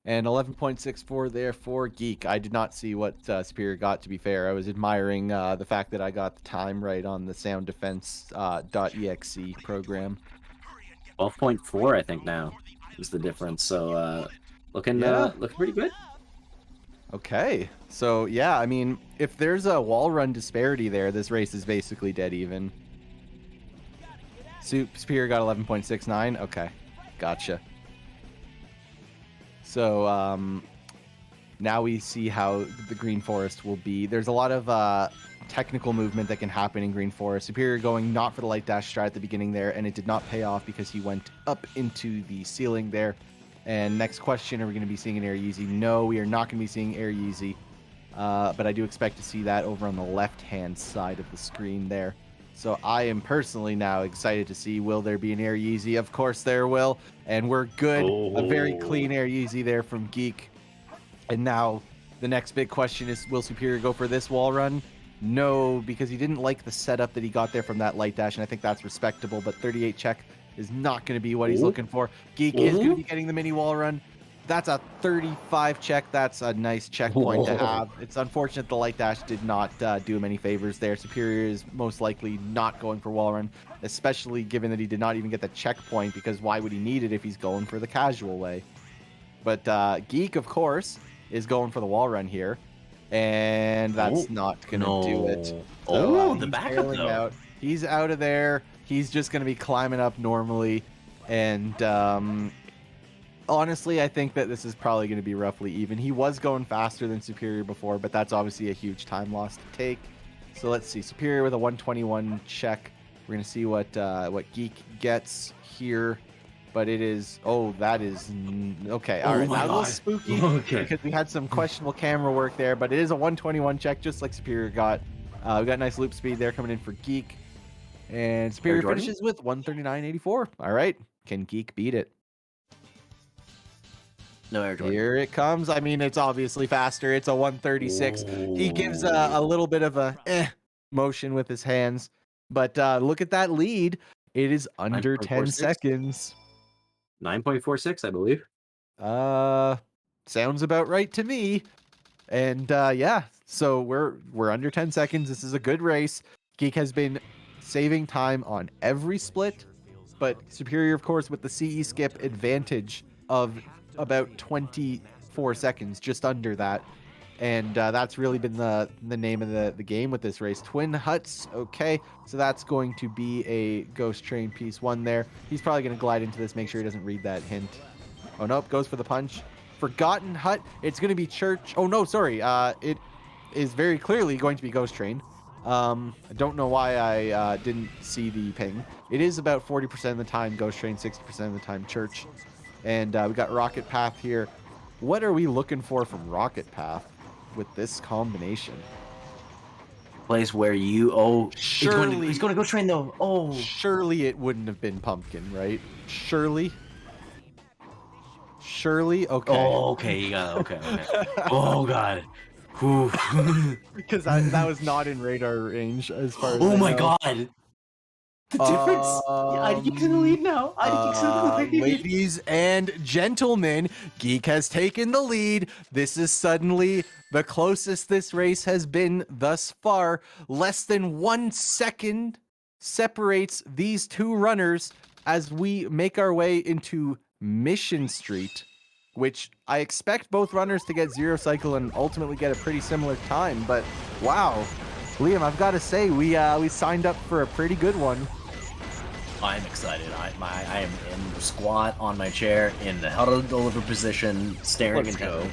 [SPEAKER 10] And 11.64 there for Geek. I did not see what Superior got, to be fair. I was admiring the fact that I got the time right on the Sound Defense .exe program.
[SPEAKER 4] 12.4, I think now is the difference. So looking pretty good.
[SPEAKER 10] Okay, so yeah, I mean, if there's a wall run disparity there, this race is basically dead even. Superior got 11.69. Okay, gotcha. So now we see how the Green Forest will be. There's a lot of technical movement that can happen in Green Forest. Superior going not for the light dash strat at the beginning there, and it did not pay off because he went up into the ceiling there. And next question, are we going to be seeing an Air Yeezy? No, we are not going to be seeing Air Yeezy. But I do expect to see that over on the left-hand side of the screen there. So I am personally now excited to see, will there be an Air Yeezy? Of course there will. And we're good. A very clean Air Yeezy there from Geek. And now the next big question is, will Superior go for this wall run? No, because he didn't like the setup that he got there from that light dash, and I think that's respectable. But 38 check is not going to be what he's looking for. Geek is going to be getting the mini wall run. That's a 35 check. That's a nice checkpoint to have. It's unfortunate the light dash did not do him any favors there. Superior is most likely not going for wall run, especially given that he did not even get the checkpoint, because why would he need it if he's going for the casual way? But Geek, of course, is going for the wall run here, and that's not going to do it. So,
[SPEAKER 4] The
[SPEAKER 10] he's
[SPEAKER 4] backup
[SPEAKER 10] bailing
[SPEAKER 4] though.
[SPEAKER 10] out. He's out of there. He's just going to be climbing up normally, and honestly, I think that this is probably going to be roughly even. He was going faster than Superior before, but that's obviously a huge time loss to take. So let's see. Superior with a 121 check. We're going to see what Geek gets here. But it is... Oh, that is... Okay, all right. That was spooky because we had some questionable camera work there, but it is a 121 check, just like Superior got. We got nice loop speed there coming in for Geek. And Superior finishes with 139.84. All right. Can Geek beat it?
[SPEAKER 4] No Air Jordan.
[SPEAKER 10] Here it comes. I mean, it's obviously faster. It's a 136. He gives a little bit of a motion with his hands. But look at that lead. It is under 10 seconds.
[SPEAKER 4] 9.46, I believe.
[SPEAKER 10] Sounds about right to me. And yeah, so we're under 10 seconds. This is a good race. Geek has been saving time on every split, but Superior, of course, with the CE skip advantage of about 24 seconds, just under that. And that's really been the name of the game with this race. Twin Huts, okay. So that's going to be a Ghost Train piece 1 there. He's probably going to glide into this, make sure he doesn't read that hint. Oh, nope, goes for the punch. Forgotten Hut, it's going to be Church. Oh, no, sorry. It is very clearly going to be Ghost Train. I don't know why I didn't see the ping. It is about 40% of the time Ghost Train, 60% of the time Church. And we got Rocket Path here. What are we looking for from Rocket Path with this combination?
[SPEAKER 4] Place where you
[SPEAKER 10] surely
[SPEAKER 4] he's going to go train though. Oh,
[SPEAKER 10] surely it wouldn't have been Pumpkin, right? Surely. Okay.
[SPEAKER 4] Oh, okay. You got it. Okay. Oh god.
[SPEAKER 10] Because that was not in radar range as far as
[SPEAKER 4] Oh
[SPEAKER 10] I
[SPEAKER 4] my
[SPEAKER 10] know.
[SPEAKER 4] god. The difference. IDGeek's in the lead now. IDGeek's in the lead.
[SPEAKER 10] Ladies and gentlemen, Geek has taken the lead. This is suddenly the closest this race has been thus far. Less than 1 second separates these two runners as we make our way into Mission Street, which I expect both runners to get 0 cycle and ultimately get a pretty similar time. But wow, Liam, I've got to say, we signed up for a pretty good one.
[SPEAKER 4] I'm excited. I am in the squat on my chair in the how to deliver position, staring intently.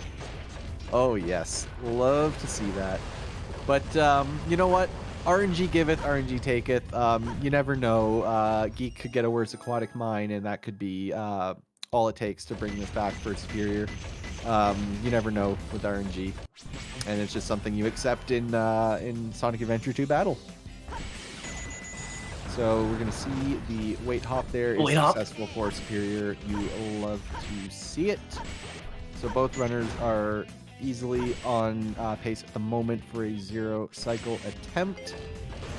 [SPEAKER 10] Oh yes, love to see that. But you know what? RNG giveth, RNG taketh. You never know. Geek could get a worse aquatic mine, and that could be all it takes to bring this back for Superior. You never know with RNG, and it's just something you accept in Sonic Adventure 2 Battle. So we're gonna see the weight hop there is successful for Superior. You love to see it. So both runners are easily on pace at the moment for a 0 cycle attempt.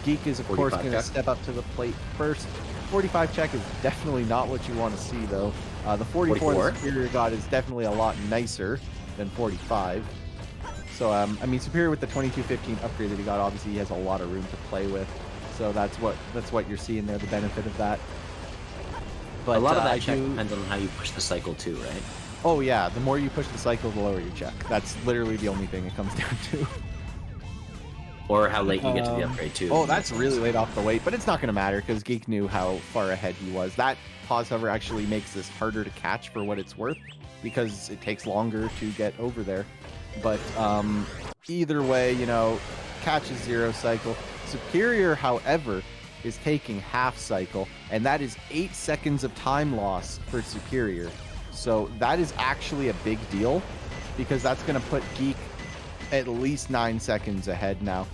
[SPEAKER 10] Geek is of course going to step up to the plate first. 45 check is definitely not what you want to see though. The 44 that Superior got is definitely a lot nicer than 45. So I mean, Superior with the 2215 upgrade that he got, obviously he has a lot of room to play with. So that's what you're seeing there, the benefit of that. But
[SPEAKER 4] a lot of that check depends on how you push the cycle too, right?
[SPEAKER 10] Oh yeah, the more you push the cycle, the lower your check. That's literally the only thing it comes down to.
[SPEAKER 4] Or how late you get to the upgrade too.
[SPEAKER 10] Oh, that's really late off the weight, but it's not going to matter because Geek knew how far ahead he was. That pause hover actually makes this harder to catch for what it's worth because it takes longer to get over there. But either way, you know, catch is 0 cycle. Superior, however, is taking half cycle, and that is 8 seconds of time loss for Superior. So that is actually a big deal because that's going to put Geek at least 9 seconds ahead now.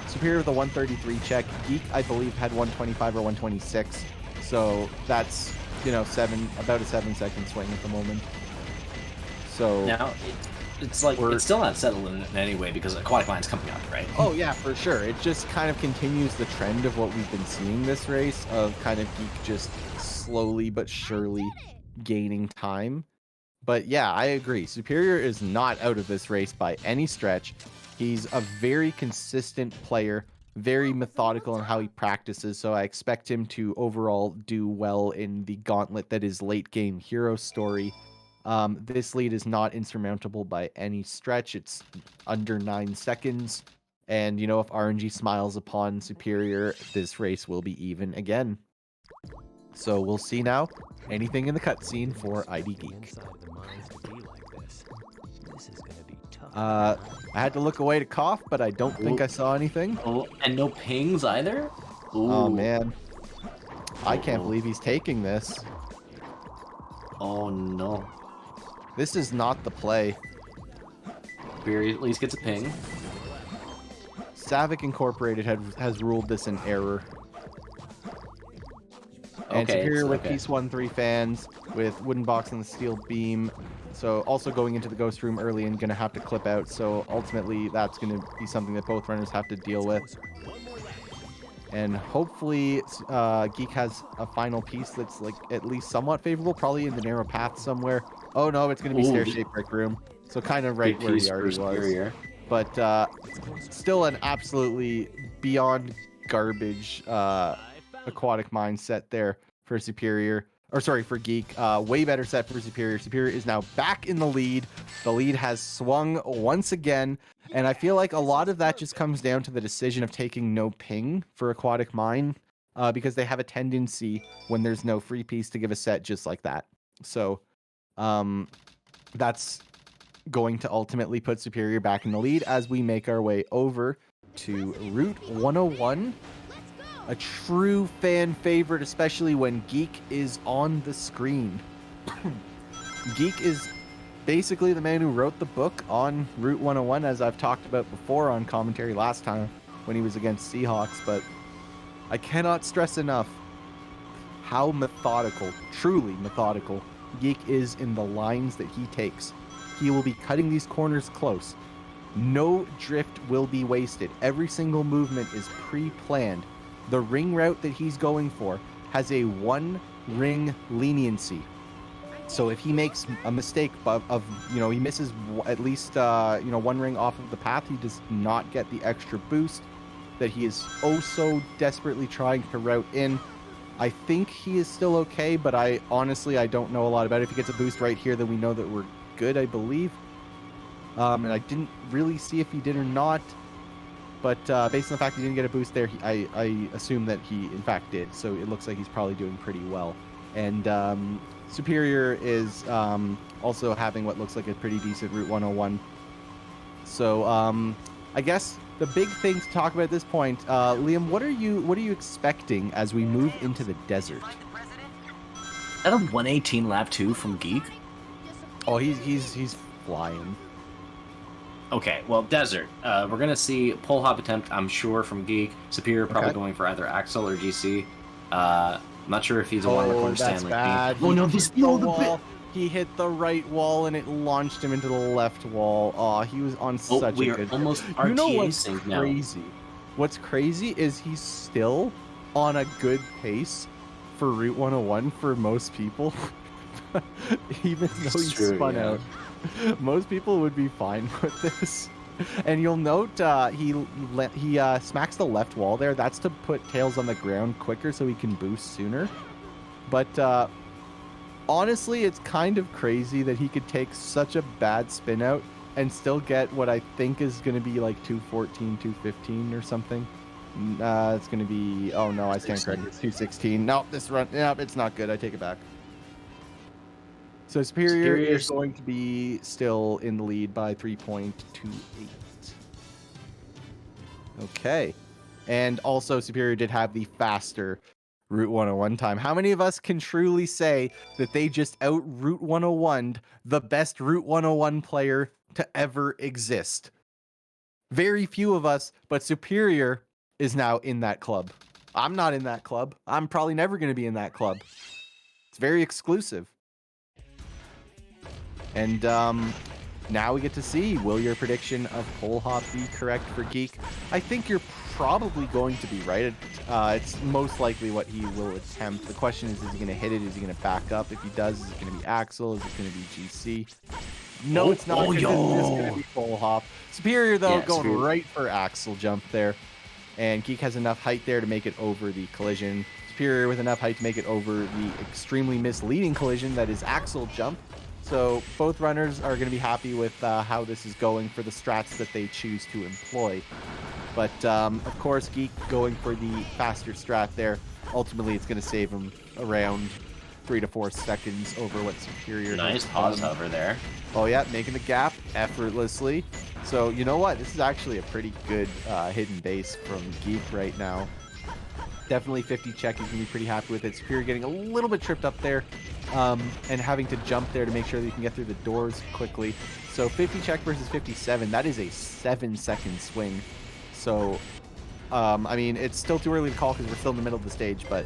[SPEAKER 10] Superior with a 133 check. Geek, I believe, had 125 or 126. So that's, you know, about a 7-second swing at the moment. So
[SPEAKER 4] now it's like it's still not settled in any way because Aquatic Mine's coming up, right?
[SPEAKER 10] Oh yeah, for sure. It just kind of continues the trend of what we've been seeing this race of kind of Geek just slowly but surely gaining time. But yeah, I agree. Superior is not out of this race by any stretch. He's a very consistent player, very methodical in how he practices, so I expect him to overall do well in the gauntlet that is late game hero story. This lead is not insurmountable by any stretch. It's under 9 seconds. And, you know, if RNG smiles upon Superior, this race will be even again. So we'll see now. Anything in the cutscene for ID Geek. I had to look away to cough, but I don't think I saw anything.
[SPEAKER 4] Oh, and no pings either? Ooh.
[SPEAKER 10] Oh, man. I can't believe he's taking this.
[SPEAKER 4] Oh, no.
[SPEAKER 10] This is not the play.
[SPEAKER 4] Barry at least gets a ping.
[SPEAKER 10] Savic Incorporated has ruled this in error. And
[SPEAKER 4] Okay,
[SPEAKER 10] Superior with Peace 1-3 fans, with Wooden Box and the Steel Beam. So also going into the Ghost Room early and going to have to clip out. So ultimately that's going to be something that both runners have to deal with. And hopefully Geek has a final piece that's like at least somewhat favorable, probably in the narrow path somewhere. Oh no, it's going to be stair-shaped brick room. So kind of right where he already was. But still an absolutely beyond garbage aquatic mindset there for Superior. Or sorry, for Geek. Way better set for Superior. Superior is now back in the lead. The lead has swung once again. And I feel like a lot of that just comes down to the decision of taking no ping for Aquatic Mine. Because they have a tendency when there's no free piece to give a set just like that. So that's going to ultimately put Superior back in the lead as we make our way over to Route 101. A true fan favorite, especially when Geek is on the screen. Geek is basically the man who wrote the book on Route 101, as I've talked about before on commentary last time when he was against Seahawks, but I cannot stress enough how methodical, truly methodical, Geek is in the lines that he takes. He will be cutting these corners close. No drift will be wasted. Every single movement is pre-planned. The ring route that he's going for has a 1 ring leniency. So if he makes a mistake of you know, he misses at least, 1 ring off of the path, he does not get the extra boost that he is oh so desperately trying to route in. I think he is still okay, but I don't know a lot about it. If he gets a boost right here, then we know that we're good, I believe. And I didn't really see if he did or not. But based on the fact he didn't get a boost there, I assume that he, in fact, did. So it looks like he's probably doing pretty well. And Superior is also having what looks like a pretty decent Route 101. So I guess the big thing to talk about at this point, Liam, what are you expecting as we move into the desert?
[SPEAKER 4] that a 118 lap 2 from Geek?
[SPEAKER 10] Oh, he's flying.
[SPEAKER 4] Okay, well, Desert. We're gonna see pole hop attempt, I'm sure, from Geek. Superior probably
[SPEAKER 10] Okay.
[SPEAKER 4] going for either Axel or GC. I'm not sure if he's a one in the corner
[SPEAKER 10] that's
[SPEAKER 4] stand like
[SPEAKER 10] bad.
[SPEAKER 4] me. Oh no,
[SPEAKER 10] He
[SPEAKER 4] he's
[SPEAKER 10] hit the wall. He hit the right wall and it launched him into the left wall. Oh, he was on
[SPEAKER 4] Oh,
[SPEAKER 10] such
[SPEAKER 4] we
[SPEAKER 10] a
[SPEAKER 4] are
[SPEAKER 10] good.
[SPEAKER 4] almost
[SPEAKER 10] You know
[SPEAKER 4] RTA
[SPEAKER 10] what's
[SPEAKER 4] sync now.
[SPEAKER 10] crazy? What's crazy is he's still on a good pace for Route 101 for most people. Even though he
[SPEAKER 4] True,
[SPEAKER 10] spun
[SPEAKER 4] yeah.
[SPEAKER 10] out, most people would be fine with this. And you'll note he smacks the left wall there. That's to put Tails on the ground quicker so he can boost sooner. But honestly, it's kind of crazy that he could take such a bad spin out and still get what I think is going to be like 214, 215 or something. It's going to be, oh no, I stand corrected. It's 216. Nope, this run, nope, it's not good. I take it back. So Superior is going to be still in the lead by 3.28. Okay. And also Superior did have the faster Route 101 time. How many of us can truly say that they just out Route 101'd the best Route 101 player to ever exist? Very few of us, but Superior is now in that club. I'm not in that club. I'm probably never going to be in that club. It's very exclusive. And now we get to see, will your prediction of pole hop be correct for Geek? I think you're probably going to be right. It's most likely what he will attempt. The question is he going to hit it? Is he going to back up? If he does, is it going to be Axel? Is it going to be GC? No, it's not. It's going to be pole hop. Superior, though, going right for Axel jump there. And Geek has enough height there to make it over the collision. Superior with enough height to make it over the extremely misleading collision that is Axel jump. So both runners are going to be happy with how this is going for the strats that they choose to employ. But of course, Geek going for the faster strat there. Ultimately, it's going to save him around 3 to 4 seconds over what Superior.
[SPEAKER 4] Nice pause hover there.
[SPEAKER 10] Oh yeah, making the gap effortlessly. So you know what? This is actually a pretty good hidden base from Geek right now. Definitely 50 check. He's going to be pretty happy with it. Superior getting a little bit tripped up there and having to jump there to make sure that you can get through the doors quickly. So 50 check versus 57. That is a 7-second swing. So, I mean, it's still too early to call because we're still in the middle of the stage. But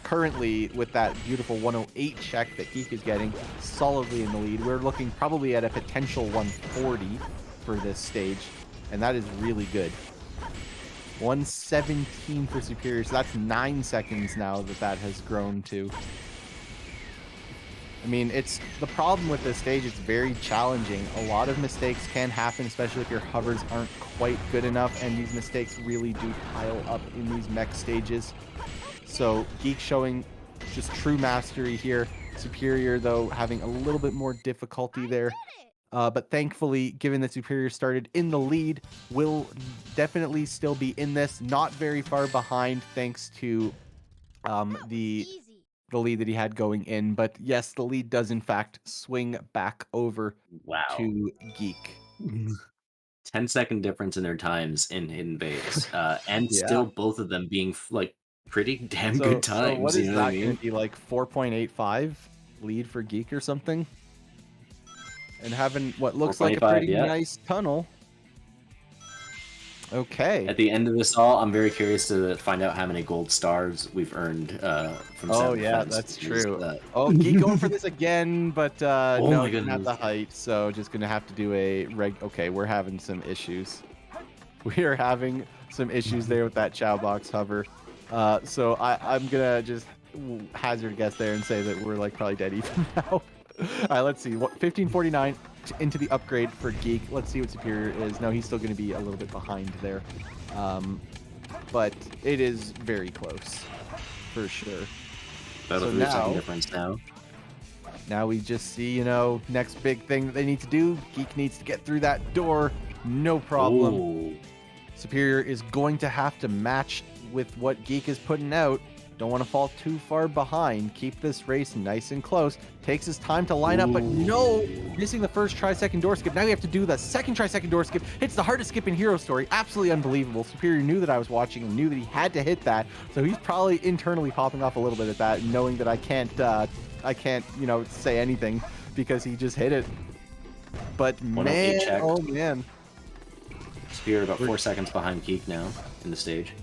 [SPEAKER 10] currently, with that beautiful 108 check that Geek is getting, solidly in the lead. We're looking probably at a potential 140 for this stage. And that is really good. 117 for Superior, so that's 9 seconds now that has grown to. I mean, it's the problem with this stage, it's very challenging. A lot of mistakes can happen, especially if your hovers aren't quite good enough, and these mistakes really do pile up in these mech stages. So Geek showing just true mastery here. Superior, though, having a little bit more difficulty there. But thankfully, given that Superior started in the lead, will definitely still be in this. Not very far behind, thanks to the lead that he had going in. But yes, the lead does in fact swing back over to Geek.
[SPEAKER 4] 10-second difference in their times in hidden base, and
[SPEAKER 10] Yeah.
[SPEAKER 4] still both of them being like pretty damn
[SPEAKER 10] So,
[SPEAKER 4] good times.
[SPEAKER 10] so what
[SPEAKER 4] you
[SPEAKER 10] is
[SPEAKER 4] know
[SPEAKER 10] that
[SPEAKER 4] what I mean?
[SPEAKER 10] going to be, like 4.85 lead for Geek or something? And having what looks like a
[SPEAKER 4] 4.5,
[SPEAKER 10] pretty
[SPEAKER 4] yeah.
[SPEAKER 10] nice tunnel. Okay.
[SPEAKER 4] At the end of this all, I'm very curious to find out how many gold stars we've earned from
[SPEAKER 10] Oh
[SPEAKER 4] Seven
[SPEAKER 10] yeah,
[SPEAKER 4] Defense,
[SPEAKER 10] that's
[SPEAKER 4] because,
[SPEAKER 10] true. Oh, Geek going for this again, but
[SPEAKER 4] Oh
[SPEAKER 10] no,
[SPEAKER 4] my
[SPEAKER 10] he didn't have the
[SPEAKER 4] goodness.
[SPEAKER 10] height, so just gonna have to do a Okay, we're having some issues. We are having some issues there with that Chow Box hover. So I'm gonna just hazard a guess there and say that we're like probably dead even now. All right, let's see. 1549 into the upgrade for Geek. Let's see what Superior is. No, he's still going to be a little bit behind there. But it is very close, for sure.
[SPEAKER 4] About a 3-second difference now.
[SPEAKER 10] Now we just see, you know, next big thing that they need to do. Geek needs to get through that door. No problem.
[SPEAKER 4] Ooh.
[SPEAKER 10] Superior is going to have to match with what Geek is putting out.
[SPEAKER 7] Don't want to fall too far behind. Keep this race nice and close. Takes his time to line up, but no, missing the first try-second door skip. Now we have to do the second try-second door skip. Hits the hardest skip in Hero Story. Absolutely unbelievable. Superior knew that I was watching and knew that he had to hit that, so he's probably internally popping off a little bit at that, knowing that I can't, you know, say anything because he just hit it. But man, oh man.
[SPEAKER 4] Superior about 4 seconds behind Geek now in the stage.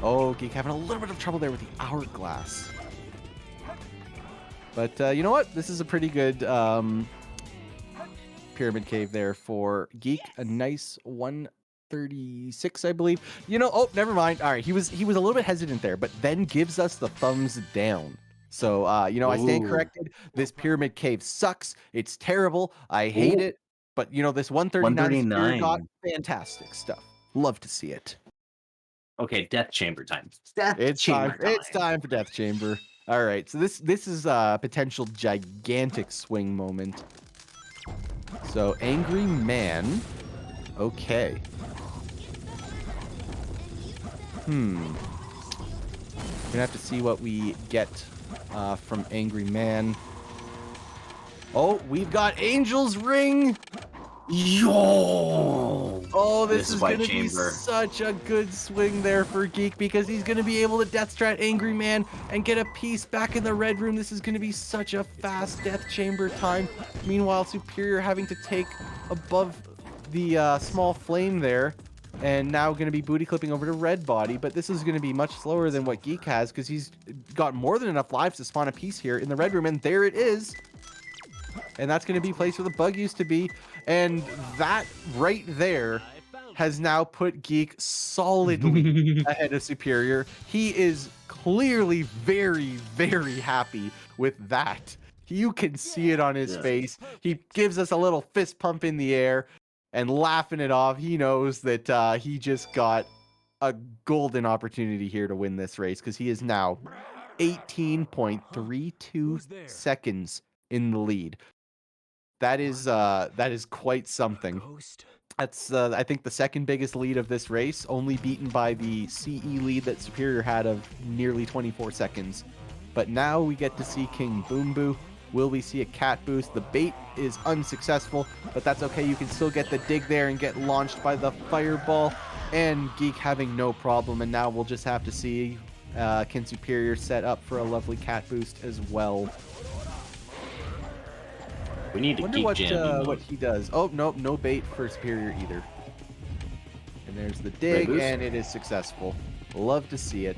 [SPEAKER 7] Oh, Geek having a little bit of trouble there with the hourglass. But you know what? This is a pretty good pyramid cave there for Geek. A nice 136, I believe. You know, oh, never mind. All right, he was a little bit hesitant there, but then gives us the thumbs down. So, you know, I stand corrected. This pyramid cave sucks. It's terrible. I hate it. But, you know, this 139 got fantastic stuff. Love to see it.
[SPEAKER 4] Okay, Death Chamber time.
[SPEAKER 7] It's time for Death Chamber. All right, so this is a potential gigantic swing moment. So, Angry Man. Okay. We're gonna have to see what we get from Angry Man. Oh, we've got Angel's Ring.
[SPEAKER 4] Yo!
[SPEAKER 7] Oh, this is
[SPEAKER 4] White
[SPEAKER 7] going to be
[SPEAKER 4] Chamber.
[SPEAKER 7] such a good swing there for Geek because he's going to be able to Death Strat Angry Man and get a piece back in the red room. This is going to be such a fast Death Chamber time. Meanwhile, Superior having to take above the small flame there and now going to be booty clipping over to Red Body. But this is going to be much slower than what Geek has because he's got more than enough lives to spawn a piece here in the red room. And there it is. And that's going to be placed where the bug used to be. And that right there has now put Geek solidly ahead of Superior. He is clearly very, very happy with that. You can see it on his face. He gives us a little fist pump in the air and laughing it off. He knows that he just got a golden opportunity here to win this race because he is now 18.32 seconds in the lead. That is quite something. That's I think the second biggest lead of this race, only beaten by the CE lead that Superior had of nearly 24 seconds. But now we get to see King Boom Boo. Will we see a cat boost? The bait is unsuccessful, but that's okay. You can still get the dig there and get launched by the fireball. And Geek having no problem. And now we'll just have to see can Superior set up for a lovely cat boost as well.
[SPEAKER 4] We need to
[SPEAKER 7] wonder
[SPEAKER 4] keep
[SPEAKER 7] what
[SPEAKER 4] jamming.
[SPEAKER 7] what he does. Oh, nope, no bait for Superior either. And there's the dig, and it is successful. Love to see it.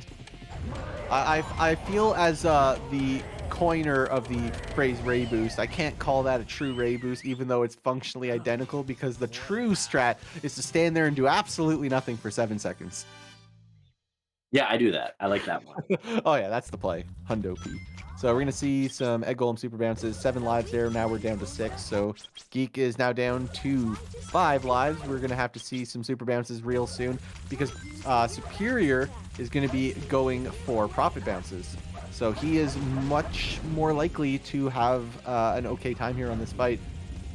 [SPEAKER 7] I feel as the coiner of the phrase Ray Boost, I can't call that a true Ray Boost, even though it's functionally identical, because the true strat is to stand there and do absolutely nothing for 7 seconds.
[SPEAKER 4] Yeah, I do that. I like that one.
[SPEAKER 7] Oh yeah, that's the play. Hundo P. So we're gonna see some Egg Golem super bounces. 7 lives there. Now we're down to 6. So Geek is now down to 5 lives. We're gonna have to see some super bounces real soon because Superior is gonna be going for profit bounces. So he is much more likely to have an okay time here on this fight.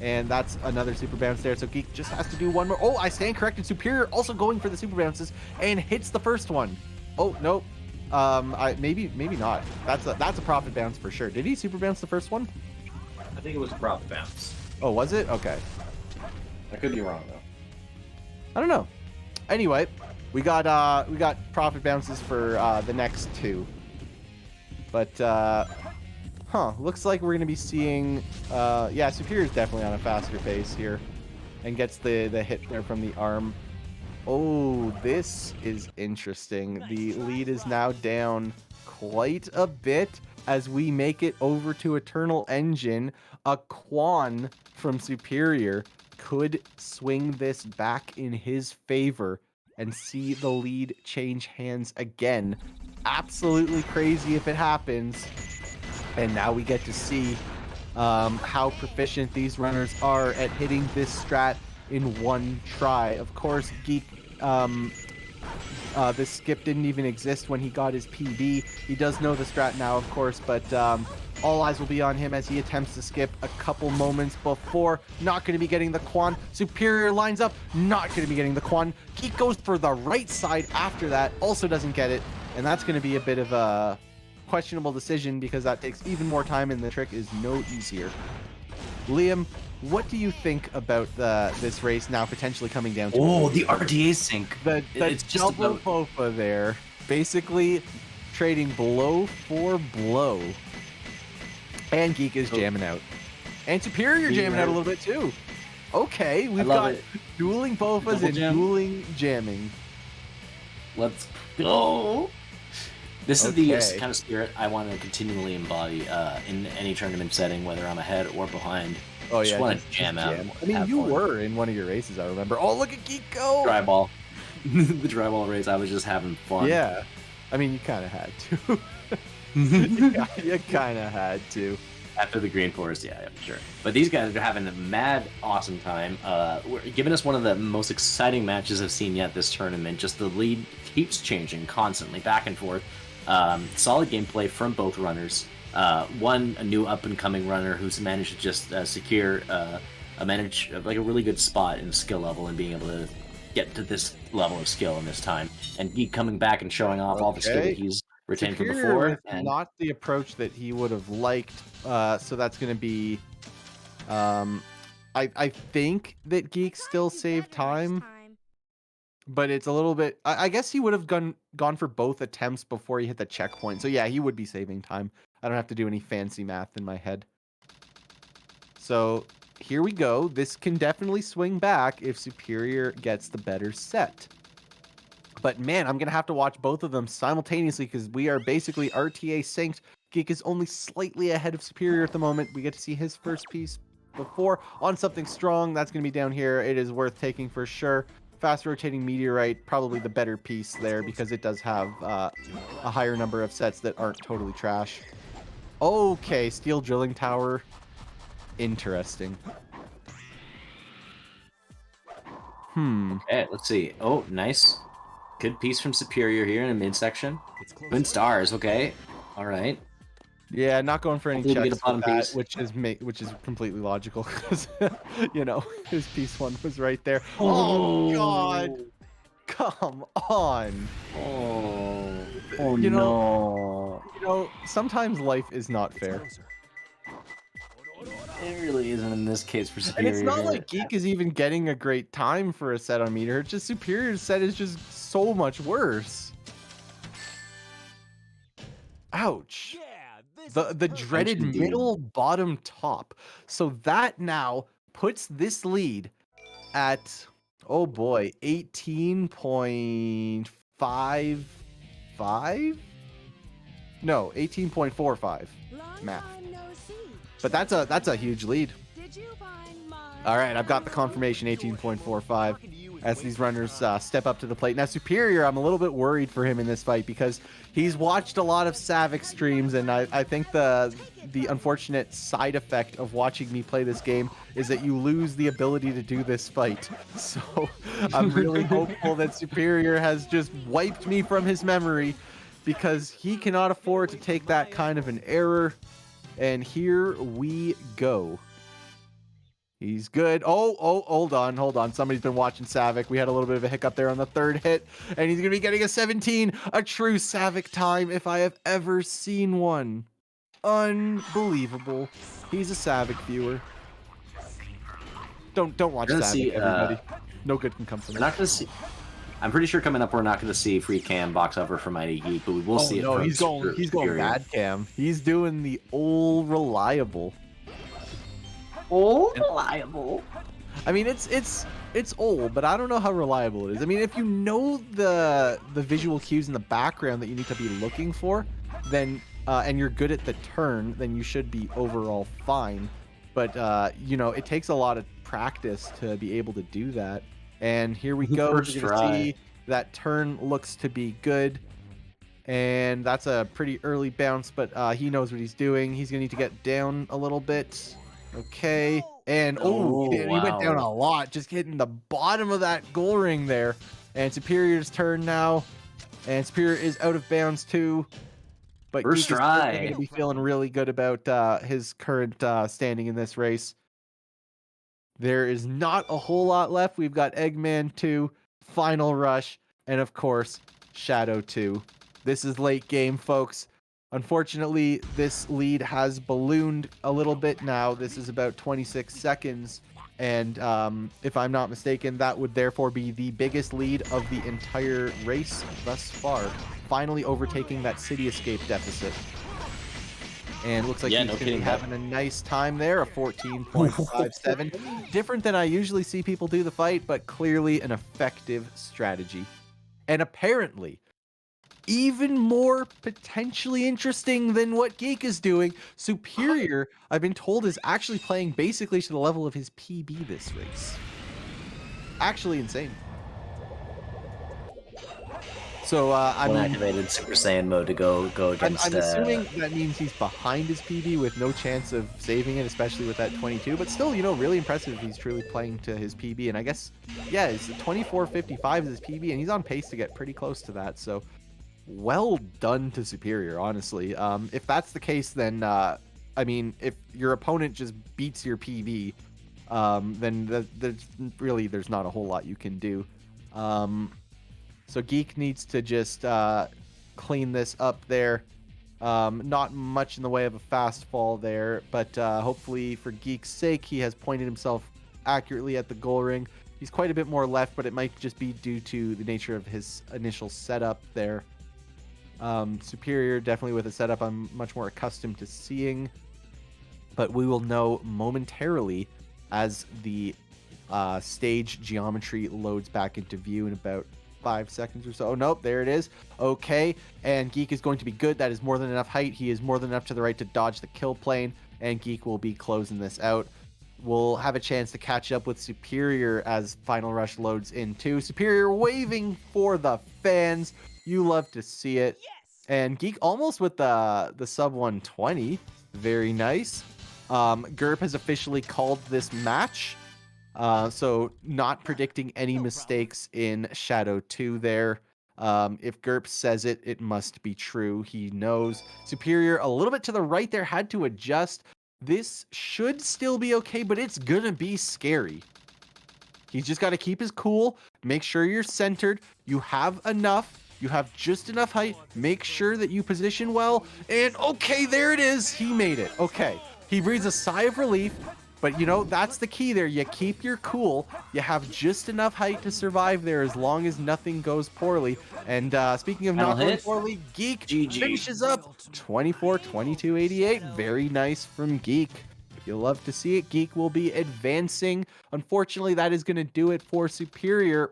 [SPEAKER 7] And that's another super bounce there. So Geek just has to do one more. Oh, I stand corrected. Superior also going for the super bounces and hits the first one. Oh, nope. Maybe not. That's a profit bounce for sure. Did he super bounce the first one?
[SPEAKER 4] I think it was a profit bounce.
[SPEAKER 7] Oh, was it? Okay.
[SPEAKER 4] I could be wrong though.
[SPEAKER 7] I don't know. Anyway, we got profit bounces for the next 2. But looks like we're gonna be seeing yeah, Superior's definitely on a faster pace here and gets the hit there from the arm. Oh, this is interesting. The lead is now down quite a bit as we make it over to Eternal Engine. A Quan from Superior could swing this back in his favor and see the lead change hands again. Absolutely crazy if it happens. And now we get to see how proficient these runners are at hitting this strat in one try. Of course, Geek, this skip didn't even exist when he got his PB. He does know the strat now, of course, but all eyes will be on him as he attempts to skip a couple moments before. Not going to be getting the Quan. Superior lines up, not going to be getting the Quan. Geek goes for the right side after that, also doesn't get it. And that's going to be a bit of a questionable decision because that takes even more time and the trick is no easier. Liam, what do you think about this race now potentially coming down to
[SPEAKER 4] the RTA sync.
[SPEAKER 7] It's just double Fofa there, basically trading blow for blow. And Geek is jamming out. And Superior jamming out a little bit too. Okay, we've got dueling Fofas and dueling jamming.
[SPEAKER 4] Let's go. This is the kind of spirit I want to continually embody in any tournament setting, whether I'm ahead or behind.
[SPEAKER 7] Oh yeah,
[SPEAKER 4] just want to jam out.
[SPEAKER 7] I mean, you were in one of your races, I remember. Oh, look at Geek go!
[SPEAKER 4] Dryball. The dryball race, I was just having fun.
[SPEAKER 7] Yeah. I mean, you kind of had to. You kind of had to.
[SPEAKER 4] After the Green Forest, yeah, sure. But these guys are having a mad, awesome time. Giving us one of the most exciting matches I've seen yet this tournament. Just the lead keeps changing constantly, back and forth. Solid gameplay from both runners. A new up-and-coming runner who's managed to just secure a really good spot in skill level and being able to get to this level of skill in this time. And he coming back and showing off all the skill that he's retained from before.
[SPEAKER 7] And not the approach that he would have liked. So that's going to be... I think that Geek still saved time. But it's a little bit... I guess he would have gone for both attempts before he hit the checkpoint. So yeah, he would be saving time. I don't have to do any fancy math in my head. So here we go. This can definitely swing back if Superior gets the better set. But man, I'm going to have to watch both of them simultaneously because we are basically RTA synced. Geek is only slightly ahead of Superior at the moment. We get to see his first piece before on something strong. That's going to be down here. It is worth taking for sure. Fast rotating meteorite, probably the better piece there because it does have a higher number of sets that aren't totally trash. Okay, steel drilling tower. Interesting.
[SPEAKER 4] Okay, let's see. Oh, nice. Good piece from Superior here in the midsection. Twin stars, okay. All right.
[SPEAKER 7] Yeah, not going for any
[SPEAKER 4] Hopefully we
[SPEAKER 7] checks
[SPEAKER 4] get a bottom
[SPEAKER 7] with that, which is completely logical because you know his piece one was right there.
[SPEAKER 4] Oh,
[SPEAKER 7] God! Come on!
[SPEAKER 4] Oh
[SPEAKER 7] you
[SPEAKER 4] no!
[SPEAKER 7] You know, sometimes life is not fair.
[SPEAKER 4] It really isn't in this case for
[SPEAKER 7] And
[SPEAKER 4] Superior.
[SPEAKER 7] it's not like Geek is even getting a great time for a set on meter. It's just Superior's set is just so much worse. Ouch. The dreaded middle bottom top. So that now puts this lead at, oh boy, 18.55? No, 18.45 math. But that's a huge lead. All right, I've got the confirmation 18.45 as these runners step up to the plate. Now, Superior, I'm a little bit worried for him in this fight because he's watched a lot of Savik streams, and I think the unfortunate side effect of watching me play this game is that you lose the ability to do this fight. So I'm really hopeful that Superior has just wiped me from his memory because he cannot afford to take that kind of an error. And here we go. He's good. Oh, hold on. Somebody's been watching Savik. We had a little bit of a hiccup there on the third hit, and he's going to be getting a 17. A true Savik time if I have ever seen one. Unbelievable. He's a Savik viewer. Don't watch Savik, everybody. No good can come from it.
[SPEAKER 4] We're not going to see... I'm pretty sure coming up we're not going to see free cam box over from Mighty Geek, but we will see it from
[SPEAKER 7] he's going bad cam. He's doing the old reliable.
[SPEAKER 4] Reliable.
[SPEAKER 7] I mean, it's old, but I don't know how reliable it is. I mean, if you know the visual cues in the background that you need to be looking for, then and you're good at the turn, then you should be overall fine. But you know, it takes a lot of practice to be able to do that. And here we go.
[SPEAKER 4] First
[SPEAKER 7] You're gonna see that turn looks to be good. And that's a pretty early bounce, but he knows what he's doing. He's gonna need to get down a little bit. Okay. And he went down a lot, just hitting the bottom of that goal ring there. And Superior's turn now. And Superior is out of bounds too. But
[SPEAKER 4] First
[SPEAKER 7] Geek is
[SPEAKER 4] try.
[SPEAKER 7] going to be feeling really good about his current standing in this race. There is not a whole lot left. We've got Eggman 2, Final Rush, and of course, Shadow 2. This is late game, folks. Unfortunately, this lead has ballooned a little bit now. This is about 26 seconds. And if I'm not mistaken, that would therefore be the biggest lead of the entire race thus far. Finally overtaking that City Escape deficit. And looks like
[SPEAKER 4] Yeah,
[SPEAKER 7] he's
[SPEAKER 4] no
[SPEAKER 7] going to
[SPEAKER 4] kidding,
[SPEAKER 7] be
[SPEAKER 4] that-
[SPEAKER 7] having a nice time there, a 14.57. Different than I usually see people do the fight, but clearly an effective strategy. And apparently, even more potentially interesting than what Geek is doing, Superior, I've been told, is actually playing basically to the level of his PB this race. Actually insane. So, I mean,
[SPEAKER 4] Unactivated Super Saiyan mode to go against.
[SPEAKER 7] I'm assuming that means he's behind his PB with no chance of saving it, especially with that 22. But still, you know, really impressive if he's truly playing to his PB. And I guess, yeah, it's 24.55 is his PB, and he's on pace to get pretty close to that. So, well done to Superior, honestly. If that's the case, then, I mean, if your opponent just beats your PB, then there's not a whole lot you can do. So Geek needs to just clean this up there. Not much in the way of a fast fall there, but hopefully for Geek's sake, he has pointed himself accurately at the goal ring. He's quite a bit more left, but it might just be due to the nature of his initial setup there. Superior, definitely with a setup I'm much more accustomed to seeing, but we will know momentarily as the stage geometry loads back into view in about 5 seconds or so. Oh, nope, there it is. Okay, and Geek is going to be good. That is more than enough height. He is more than enough to the right to dodge the kill plane, and Geek will be closing this out. We'll have a chance to catch up with Superior as Final Rush loads in too. Superior waving for the fans. You love to see it. And Geek almost with the sub 120. Very nice. GURP has officially called this match. So not predicting any mistakes in Shadow 2 there. If GURP says it, it must be true. He knows. Superior a little bit to the right there, had to adjust. This should still be okay, but it's gonna be scary. He's just got to keep his cool. Make sure you're centered. You have enough. You have just enough height. Make sure that you position well. And okay, there it is. He made it. Okay. He breathes a sigh of relief. But, you know, that's the key there. You keep your cool. You have just enough height to survive there as long as nothing goes poorly. And speaking of not going poorly, Geek finishes up 24-22-88. Very nice from Geek. You'll love to see it. Geek will be advancing. Unfortunately, that is going to do it for Superior.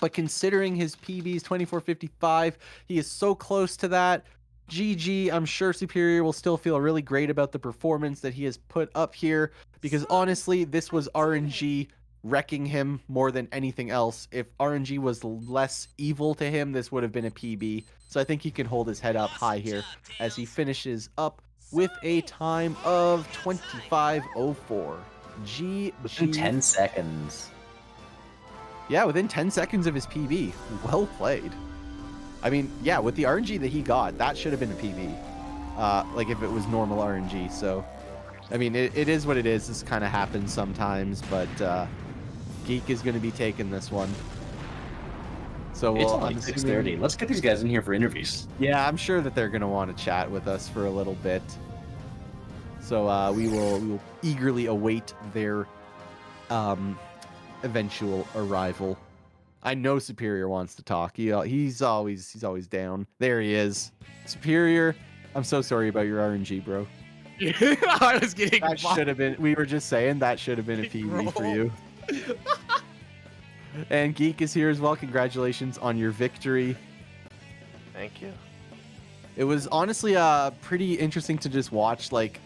[SPEAKER 7] But considering his PB is 24.55, he is so close to that. GG, I'm sure Superior will still feel really great about the performance that he has put up here, because honestly, this was RNG wrecking him more than anything else. If RNG was less evil to him, this would have been a PB. So I think he can hold his head up high here as he finishes up with a time of 25:04. GG.
[SPEAKER 4] Within 10 seconds.
[SPEAKER 7] Yeah, within 10 seconds of his PB. Well played. I mean, yeah, with the RNG that he got, that should have been a PB. Like if it was normal RNG. So, I mean, it is what it is. This kind of happens sometimes, but Geek is going to be taking this one. So
[SPEAKER 4] It's
[SPEAKER 7] well,
[SPEAKER 4] only 6:30. Let's get these guys in here for interviews.
[SPEAKER 7] Yeah, I'm sure that they're going to want to chat with us for a little bit. So we will eagerly await their eventual arrival. I know Superior wants to talk. He's always down. There he is. Superior, I'm so sorry about your RNG, bro.
[SPEAKER 1] I was getting.
[SPEAKER 7] That should have been. We were just saying that should have been a PB for you. And Geek is here as well. Congratulations on your victory.
[SPEAKER 1] Thank you.
[SPEAKER 7] It was honestly pretty interesting to just watch. Like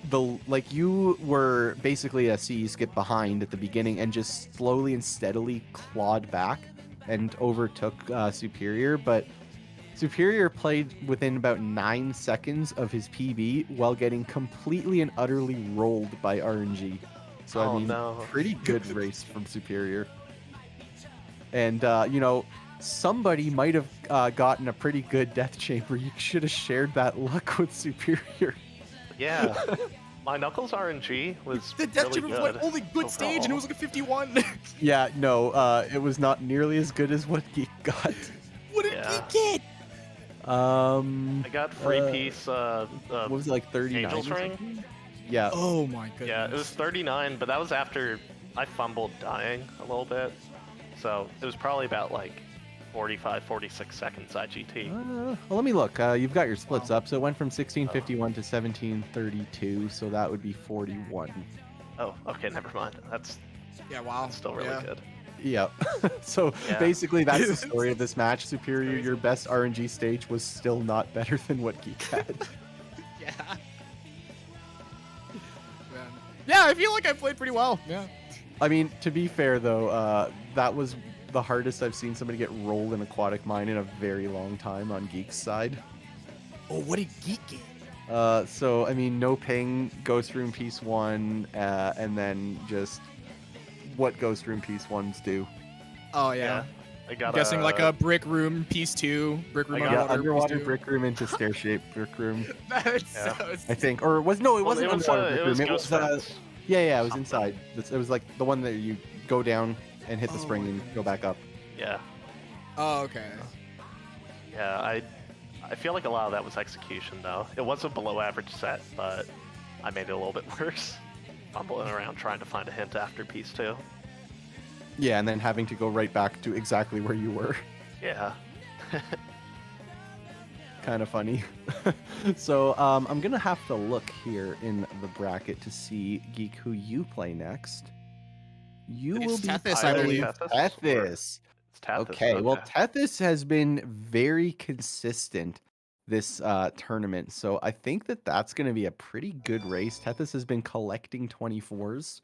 [SPEAKER 7] you were basically a CE skip behind at the beginning and just slowly and steadily clawed back and overtook Superior, but Superior played within about 9 seconds of his PB while getting completely and utterly rolled by RNG. So I mean, pretty good race from Superior. And you know, somebody might have gotten a pretty good death chamber. You should have shared that luck with Superior.
[SPEAKER 1] Yeah. My Knuckles RNG was
[SPEAKER 22] The death
[SPEAKER 1] really
[SPEAKER 22] chamber was
[SPEAKER 1] good
[SPEAKER 22] like only good stage, and it was like a 51.
[SPEAKER 7] Yeah, no, it was not nearly as good as what Geek got.
[SPEAKER 22] What did Geek get?
[SPEAKER 7] I
[SPEAKER 1] got free piece.
[SPEAKER 7] What was it, like 39?
[SPEAKER 1] Angel's
[SPEAKER 7] or
[SPEAKER 1] ring.
[SPEAKER 7] something? Yeah.
[SPEAKER 22] Oh my goodness.
[SPEAKER 1] Yeah, it was 39, but that was after I fumbled dying a little bit. So it was probably about like 45, 46 seconds IGT.
[SPEAKER 7] Well, let me look. You've got your splits up. So it went from 1651 to 1732. So that would be 41.
[SPEAKER 1] Oh, okay, never mind. That's
[SPEAKER 22] wow.
[SPEAKER 1] still really good.
[SPEAKER 7] Yep. So
[SPEAKER 1] Yeah.
[SPEAKER 7] basically, that's the story of this match. Superior, your best RNG stage was still not better than what Geek had.
[SPEAKER 22] Yeah. Yeah, I feel like I played pretty well. Yeah.
[SPEAKER 7] I mean, to be fair though, that was the hardest I've seen somebody get rolled in Aquatic Mine in a very long time on Geek's side.
[SPEAKER 22] Oh, what did Geek get?
[SPEAKER 7] So I mean, no ping, Ghost Room Piece 1, and then just what Ghost Room Piece 1s do.
[SPEAKER 22] Oh yeah.
[SPEAKER 1] I got
[SPEAKER 22] I'm guessing like a brick room piece 2, brick room
[SPEAKER 7] underwater
[SPEAKER 22] piece 2.
[SPEAKER 7] brick room into stair shaped brick room.
[SPEAKER 22] That's
[SPEAKER 1] Yeah.
[SPEAKER 22] so
[SPEAKER 7] I think, or was no, it
[SPEAKER 1] Well,
[SPEAKER 7] wasn't
[SPEAKER 1] it was,
[SPEAKER 7] underwater
[SPEAKER 1] it
[SPEAKER 7] brick
[SPEAKER 1] was
[SPEAKER 7] room. It
[SPEAKER 1] Ghost
[SPEAKER 7] was
[SPEAKER 1] Fence.
[SPEAKER 7] yeah, it was inside. It was like the one that you go down and hit the spring and go back up.
[SPEAKER 1] Yeah.
[SPEAKER 22] Oh, okay.
[SPEAKER 1] Yeah, I feel like a lot of that was execution though. It was a below average set, but I made it a little bit worse. Fumbling around trying to find a hint after piece 2.
[SPEAKER 7] Yeah, and then having to go right back to exactly where you were.
[SPEAKER 1] Yeah.
[SPEAKER 7] Kind of funny. So I'm gonna have to look here in the bracket to see Geek who you play next. You
[SPEAKER 22] It's
[SPEAKER 7] will be
[SPEAKER 22] Tethys, I believe.
[SPEAKER 7] Tethys.
[SPEAKER 1] It's Tethys.
[SPEAKER 7] Okay, well Tethys has been very consistent this tournament, so I think that that's going to be a pretty good race. Tethys has been collecting 24s.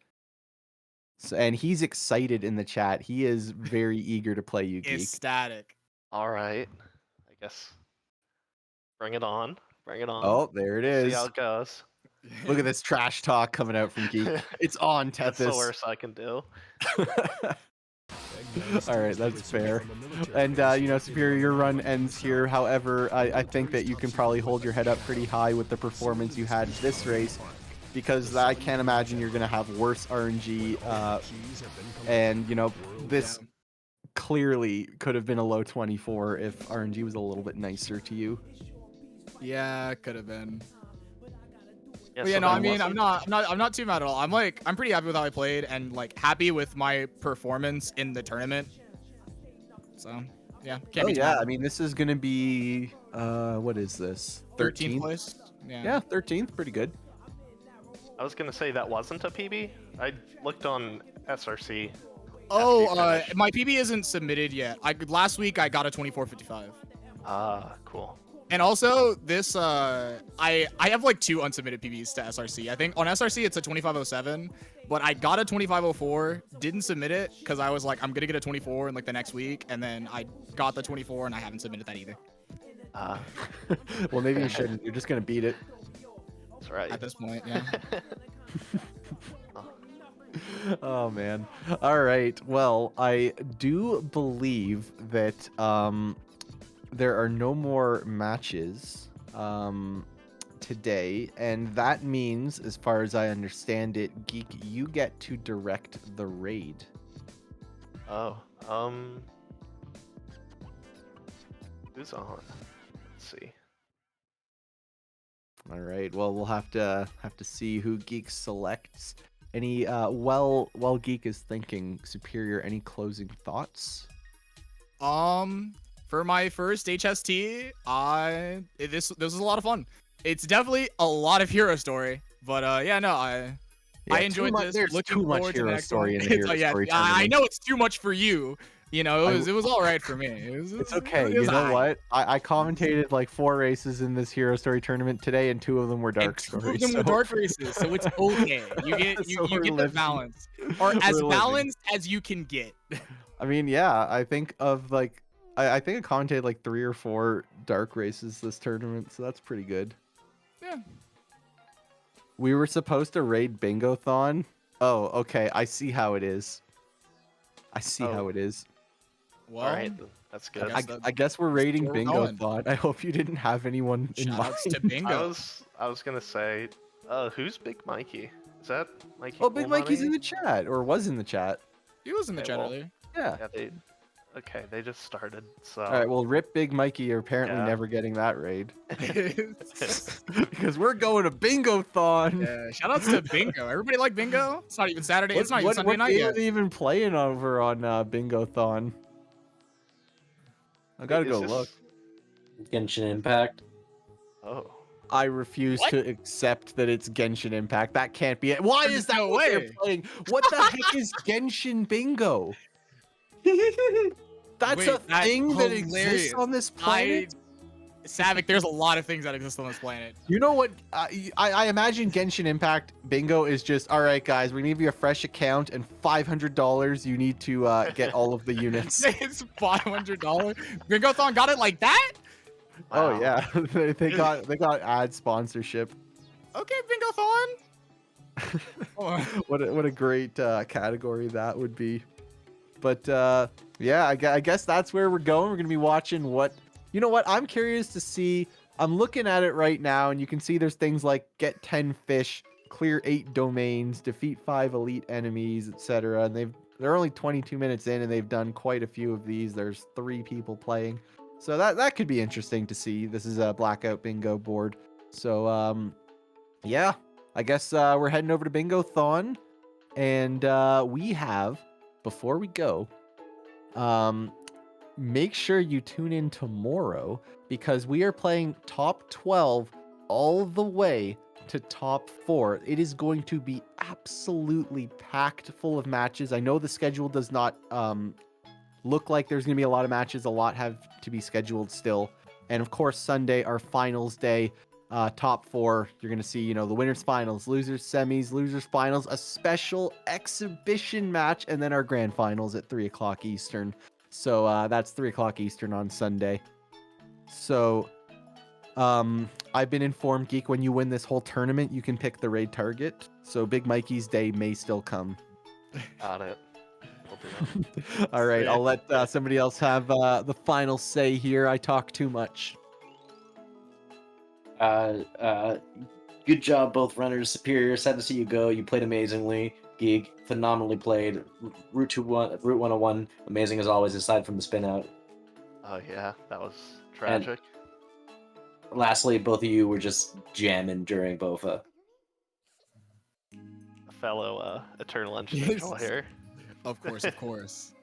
[SPEAKER 7] So, and he's excited in the chat. He is very eager to play you, Geek.
[SPEAKER 22] Ecstatic.
[SPEAKER 1] All right. I guess. Bring it on. Bring it on.
[SPEAKER 7] Oh, there it
[SPEAKER 1] See
[SPEAKER 7] is.
[SPEAKER 1] how it goes.
[SPEAKER 7] Look at this trash talk coming out from Geek. It's on,
[SPEAKER 1] That's the
[SPEAKER 7] Tethys.
[SPEAKER 1] worst I can do.
[SPEAKER 7] All right, that's fair. And, you know, Superior, your run ends here. However, I think that you can probably hold your head up pretty high with the performance you had this race, because I can't imagine you're going to have worse RNG. And, you know, this clearly could have been a low 24 if RNG was a little bit nicer to you.
[SPEAKER 22] Yeah, it could have been.
[SPEAKER 1] Yeah,
[SPEAKER 22] But yeah,
[SPEAKER 1] so
[SPEAKER 22] no,
[SPEAKER 1] that
[SPEAKER 22] I mean,
[SPEAKER 1] wasn't-
[SPEAKER 22] I'm not too mad at all. I'm pretty happy with how I played and like happy with my performance in the tournament. So, yeah, can't
[SPEAKER 7] Oh
[SPEAKER 22] be too
[SPEAKER 7] yeah,
[SPEAKER 22] mad.
[SPEAKER 7] I mean, this is going to be what is this?
[SPEAKER 22] 13th place.
[SPEAKER 7] Yeah, 13th, pretty good.
[SPEAKER 1] I was gonna say that wasn't a PB. I looked on SRC.
[SPEAKER 22] Oh, my PB isn't submitted yet. Last week I got a 24:55.
[SPEAKER 1] Ah, cool.
[SPEAKER 22] And also this I have like 2 unsubmitted PBs to SRC. I think on SRC it's a 25:07, but I got a 25:04, didn't submit it because I was like I'm gonna get a 24 in like the next week, and then I got the 24 and I haven't submitted that either.
[SPEAKER 7] Well, maybe you shouldn't. You're just going to beat it.
[SPEAKER 1] That's right.
[SPEAKER 22] At this point, yeah.
[SPEAKER 7] Oh man. All right. Well, I do believe that there are no more matches today, and that means, as far as I understand it, Geek, you get to direct the raid.
[SPEAKER 1] Oh, who's on? Let's see.
[SPEAKER 7] All right. Well, we'll have to see who Geek selects. Any while Geek is thinking, Superior, any closing thoughts?
[SPEAKER 22] For my first HST, this was a lot of fun. It's definitely a lot of hero story, but yeah, no, I enjoyed this.
[SPEAKER 7] There's
[SPEAKER 22] Looking
[SPEAKER 7] too much
[SPEAKER 22] forward to the
[SPEAKER 7] hero
[SPEAKER 22] next
[SPEAKER 7] story
[SPEAKER 22] one.
[SPEAKER 7] in the hero
[SPEAKER 22] Yeah,
[SPEAKER 7] story
[SPEAKER 22] I
[SPEAKER 7] tournament.
[SPEAKER 22] know it's too much for you. You know, it was all right for me.
[SPEAKER 7] It's okay. You know
[SPEAKER 22] alright.
[SPEAKER 7] what? I commentated like 4 races in this hero story tournament today, and 2 of them were dark
[SPEAKER 22] And 2
[SPEAKER 7] stories.
[SPEAKER 22] of them were
[SPEAKER 7] so-
[SPEAKER 22] dark races, so it's okay. You get
[SPEAKER 7] So
[SPEAKER 22] you
[SPEAKER 7] we're
[SPEAKER 22] get the
[SPEAKER 7] living.
[SPEAKER 22] balance, or as
[SPEAKER 7] We're living.
[SPEAKER 22] balanced as you can get.
[SPEAKER 7] I mean, yeah, I think of like I think I commentated like 3 or 4 dark races this tournament, so that's pretty good.
[SPEAKER 22] Yeah.
[SPEAKER 7] We were supposed to raid Bingo-thon. Oh, okay. I see how it is. I see how it is.
[SPEAKER 22] Well,
[SPEAKER 1] All right, that's good.
[SPEAKER 7] I guess we're raiding
[SPEAKER 22] where we're going.
[SPEAKER 7] Bingo-thon. I hope you didn't have anyone in mind.
[SPEAKER 22] Shoutouts to Bingo.
[SPEAKER 1] I was gonna say, who's Big Mikey? Is that Mikey?
[SPEAKER 7] Oh, Big
[SPEAKER 1] Cool
[SPEAKER 7] Mikey's
[SPEAKER 1] Money?
[SPEAKER 7] in the chat, or was in the chat.
[SPEAKER 22] He was in the
[SPEAKER 1] Okay,
[SPEAKER 22] chat
[SPEAKER 1] well,
[SPEAKER 22] earlier.
[SPEAKER 7] Yeah.
[SPEAKER 1] Okay, they just started, so.
[SPEAKER 7] All right, well, rip Big Mikey. You're apparently
[SPEAKER 1] Yeah.
[SPEAKER 7] never getting that raid. Because we're going to Bingo-thon.
[SPEAKER 22] Yeah, shout outs to Bingo. Everybody like Bingo? It's not even Saturday. It's not even Sunday
[SPEAKER 7] what
[SPEAKER 22] night
[SPEAKER 7] game
[SPEAKER 22] yet.
[SPEAKER 7] are they even playing over on Bingo-thon? I gotta go look.
[SPEAKER 4] Genshin Impact.
[SPEAKER 1] Oh.
[SPEAKER 7] I refuse to accept that it's Genshin Impact. That can't be it. Why is that
[SPEAKER 22] no
[SPEAKER 7] what they're
[SPEAKER 22] way.
[SPEAKER 7] playing? What the heck is Genshin Bingo? That's
[SPEAKER 22] Wait,
[SPEAKER 7] a
[SPEAKER 22] that's
[SPEAKER 7] thing that exists
[SPEAKER 22] hilarious.
[SPEAKER 7] on this planet?
[SPEAKER 22] Savik, there's a lot of things that exist on this planet.
[SPEAKER 7] You know what? I imagine Genshin Impact Bingo is just, all right, guys, we give you a fresh account and $500. You need to get all of the units.
[SPEAKER 22] It's $500. Bingo-thon got it like that?
[SPEAKER 7] Oh yeah, they got ad sponsorship.
[SPEAKER 22] Okay, Bingo-thon.
[SPEAKER 7] What a great category that would be. But yeah, I guess that's where we're going. We're gonna be watching what. You know what? I'm curious to see. I'm looking at it right now, and you can see there's things like get 10 fish, clear 8 domains, defeat 5 elite enemies, etc. And they're only 22 minutes in, and they've done quite a few of these. There's 3 people playing, so that could be interesting to see. This is a Blackout Bingo board, so yeah, I guess we're heading over to Bingo-thon, and we have, before we go, make sure you tune in tomorrow because we are playing top 12 all the way to top 4. It is going to be absolutely packed full of matches. I know the schedule does not look like there's going to be a lot of matches. A lot have to be scheduled still. And of course, Sunday, our finals day, top 4. You're going to see, the winners finals, losers semis, losers finals, a special exhibition match, and then our grand finals at 3 o'clock Eastern. So that's 3 o'clock Eastern on Sunday. So I've been informed, Geek, when you win this whole tournament, you can pick the raid target. So Big Mikey's day may still come.
[SPEAKER 1] Got it.
[SPEAKER 7] All right, I'll let somebody else have the final say here. I talk too much.
[SPEAKER 4] Good job, both runners. Superior. Sad to see you go. You played amazingly. Geek, phenomenally played. Route 101, amazing as always, aside from the spin out.
[SPEAKER 1] Oh yeah, that was tragic.
[SPEAKER 4] And lastly, both of you were just jamming during BOFA.
[SPEAKER 1] A fellow Eternal Engine Joy here.
[SPEAKER 22] Of course, of course.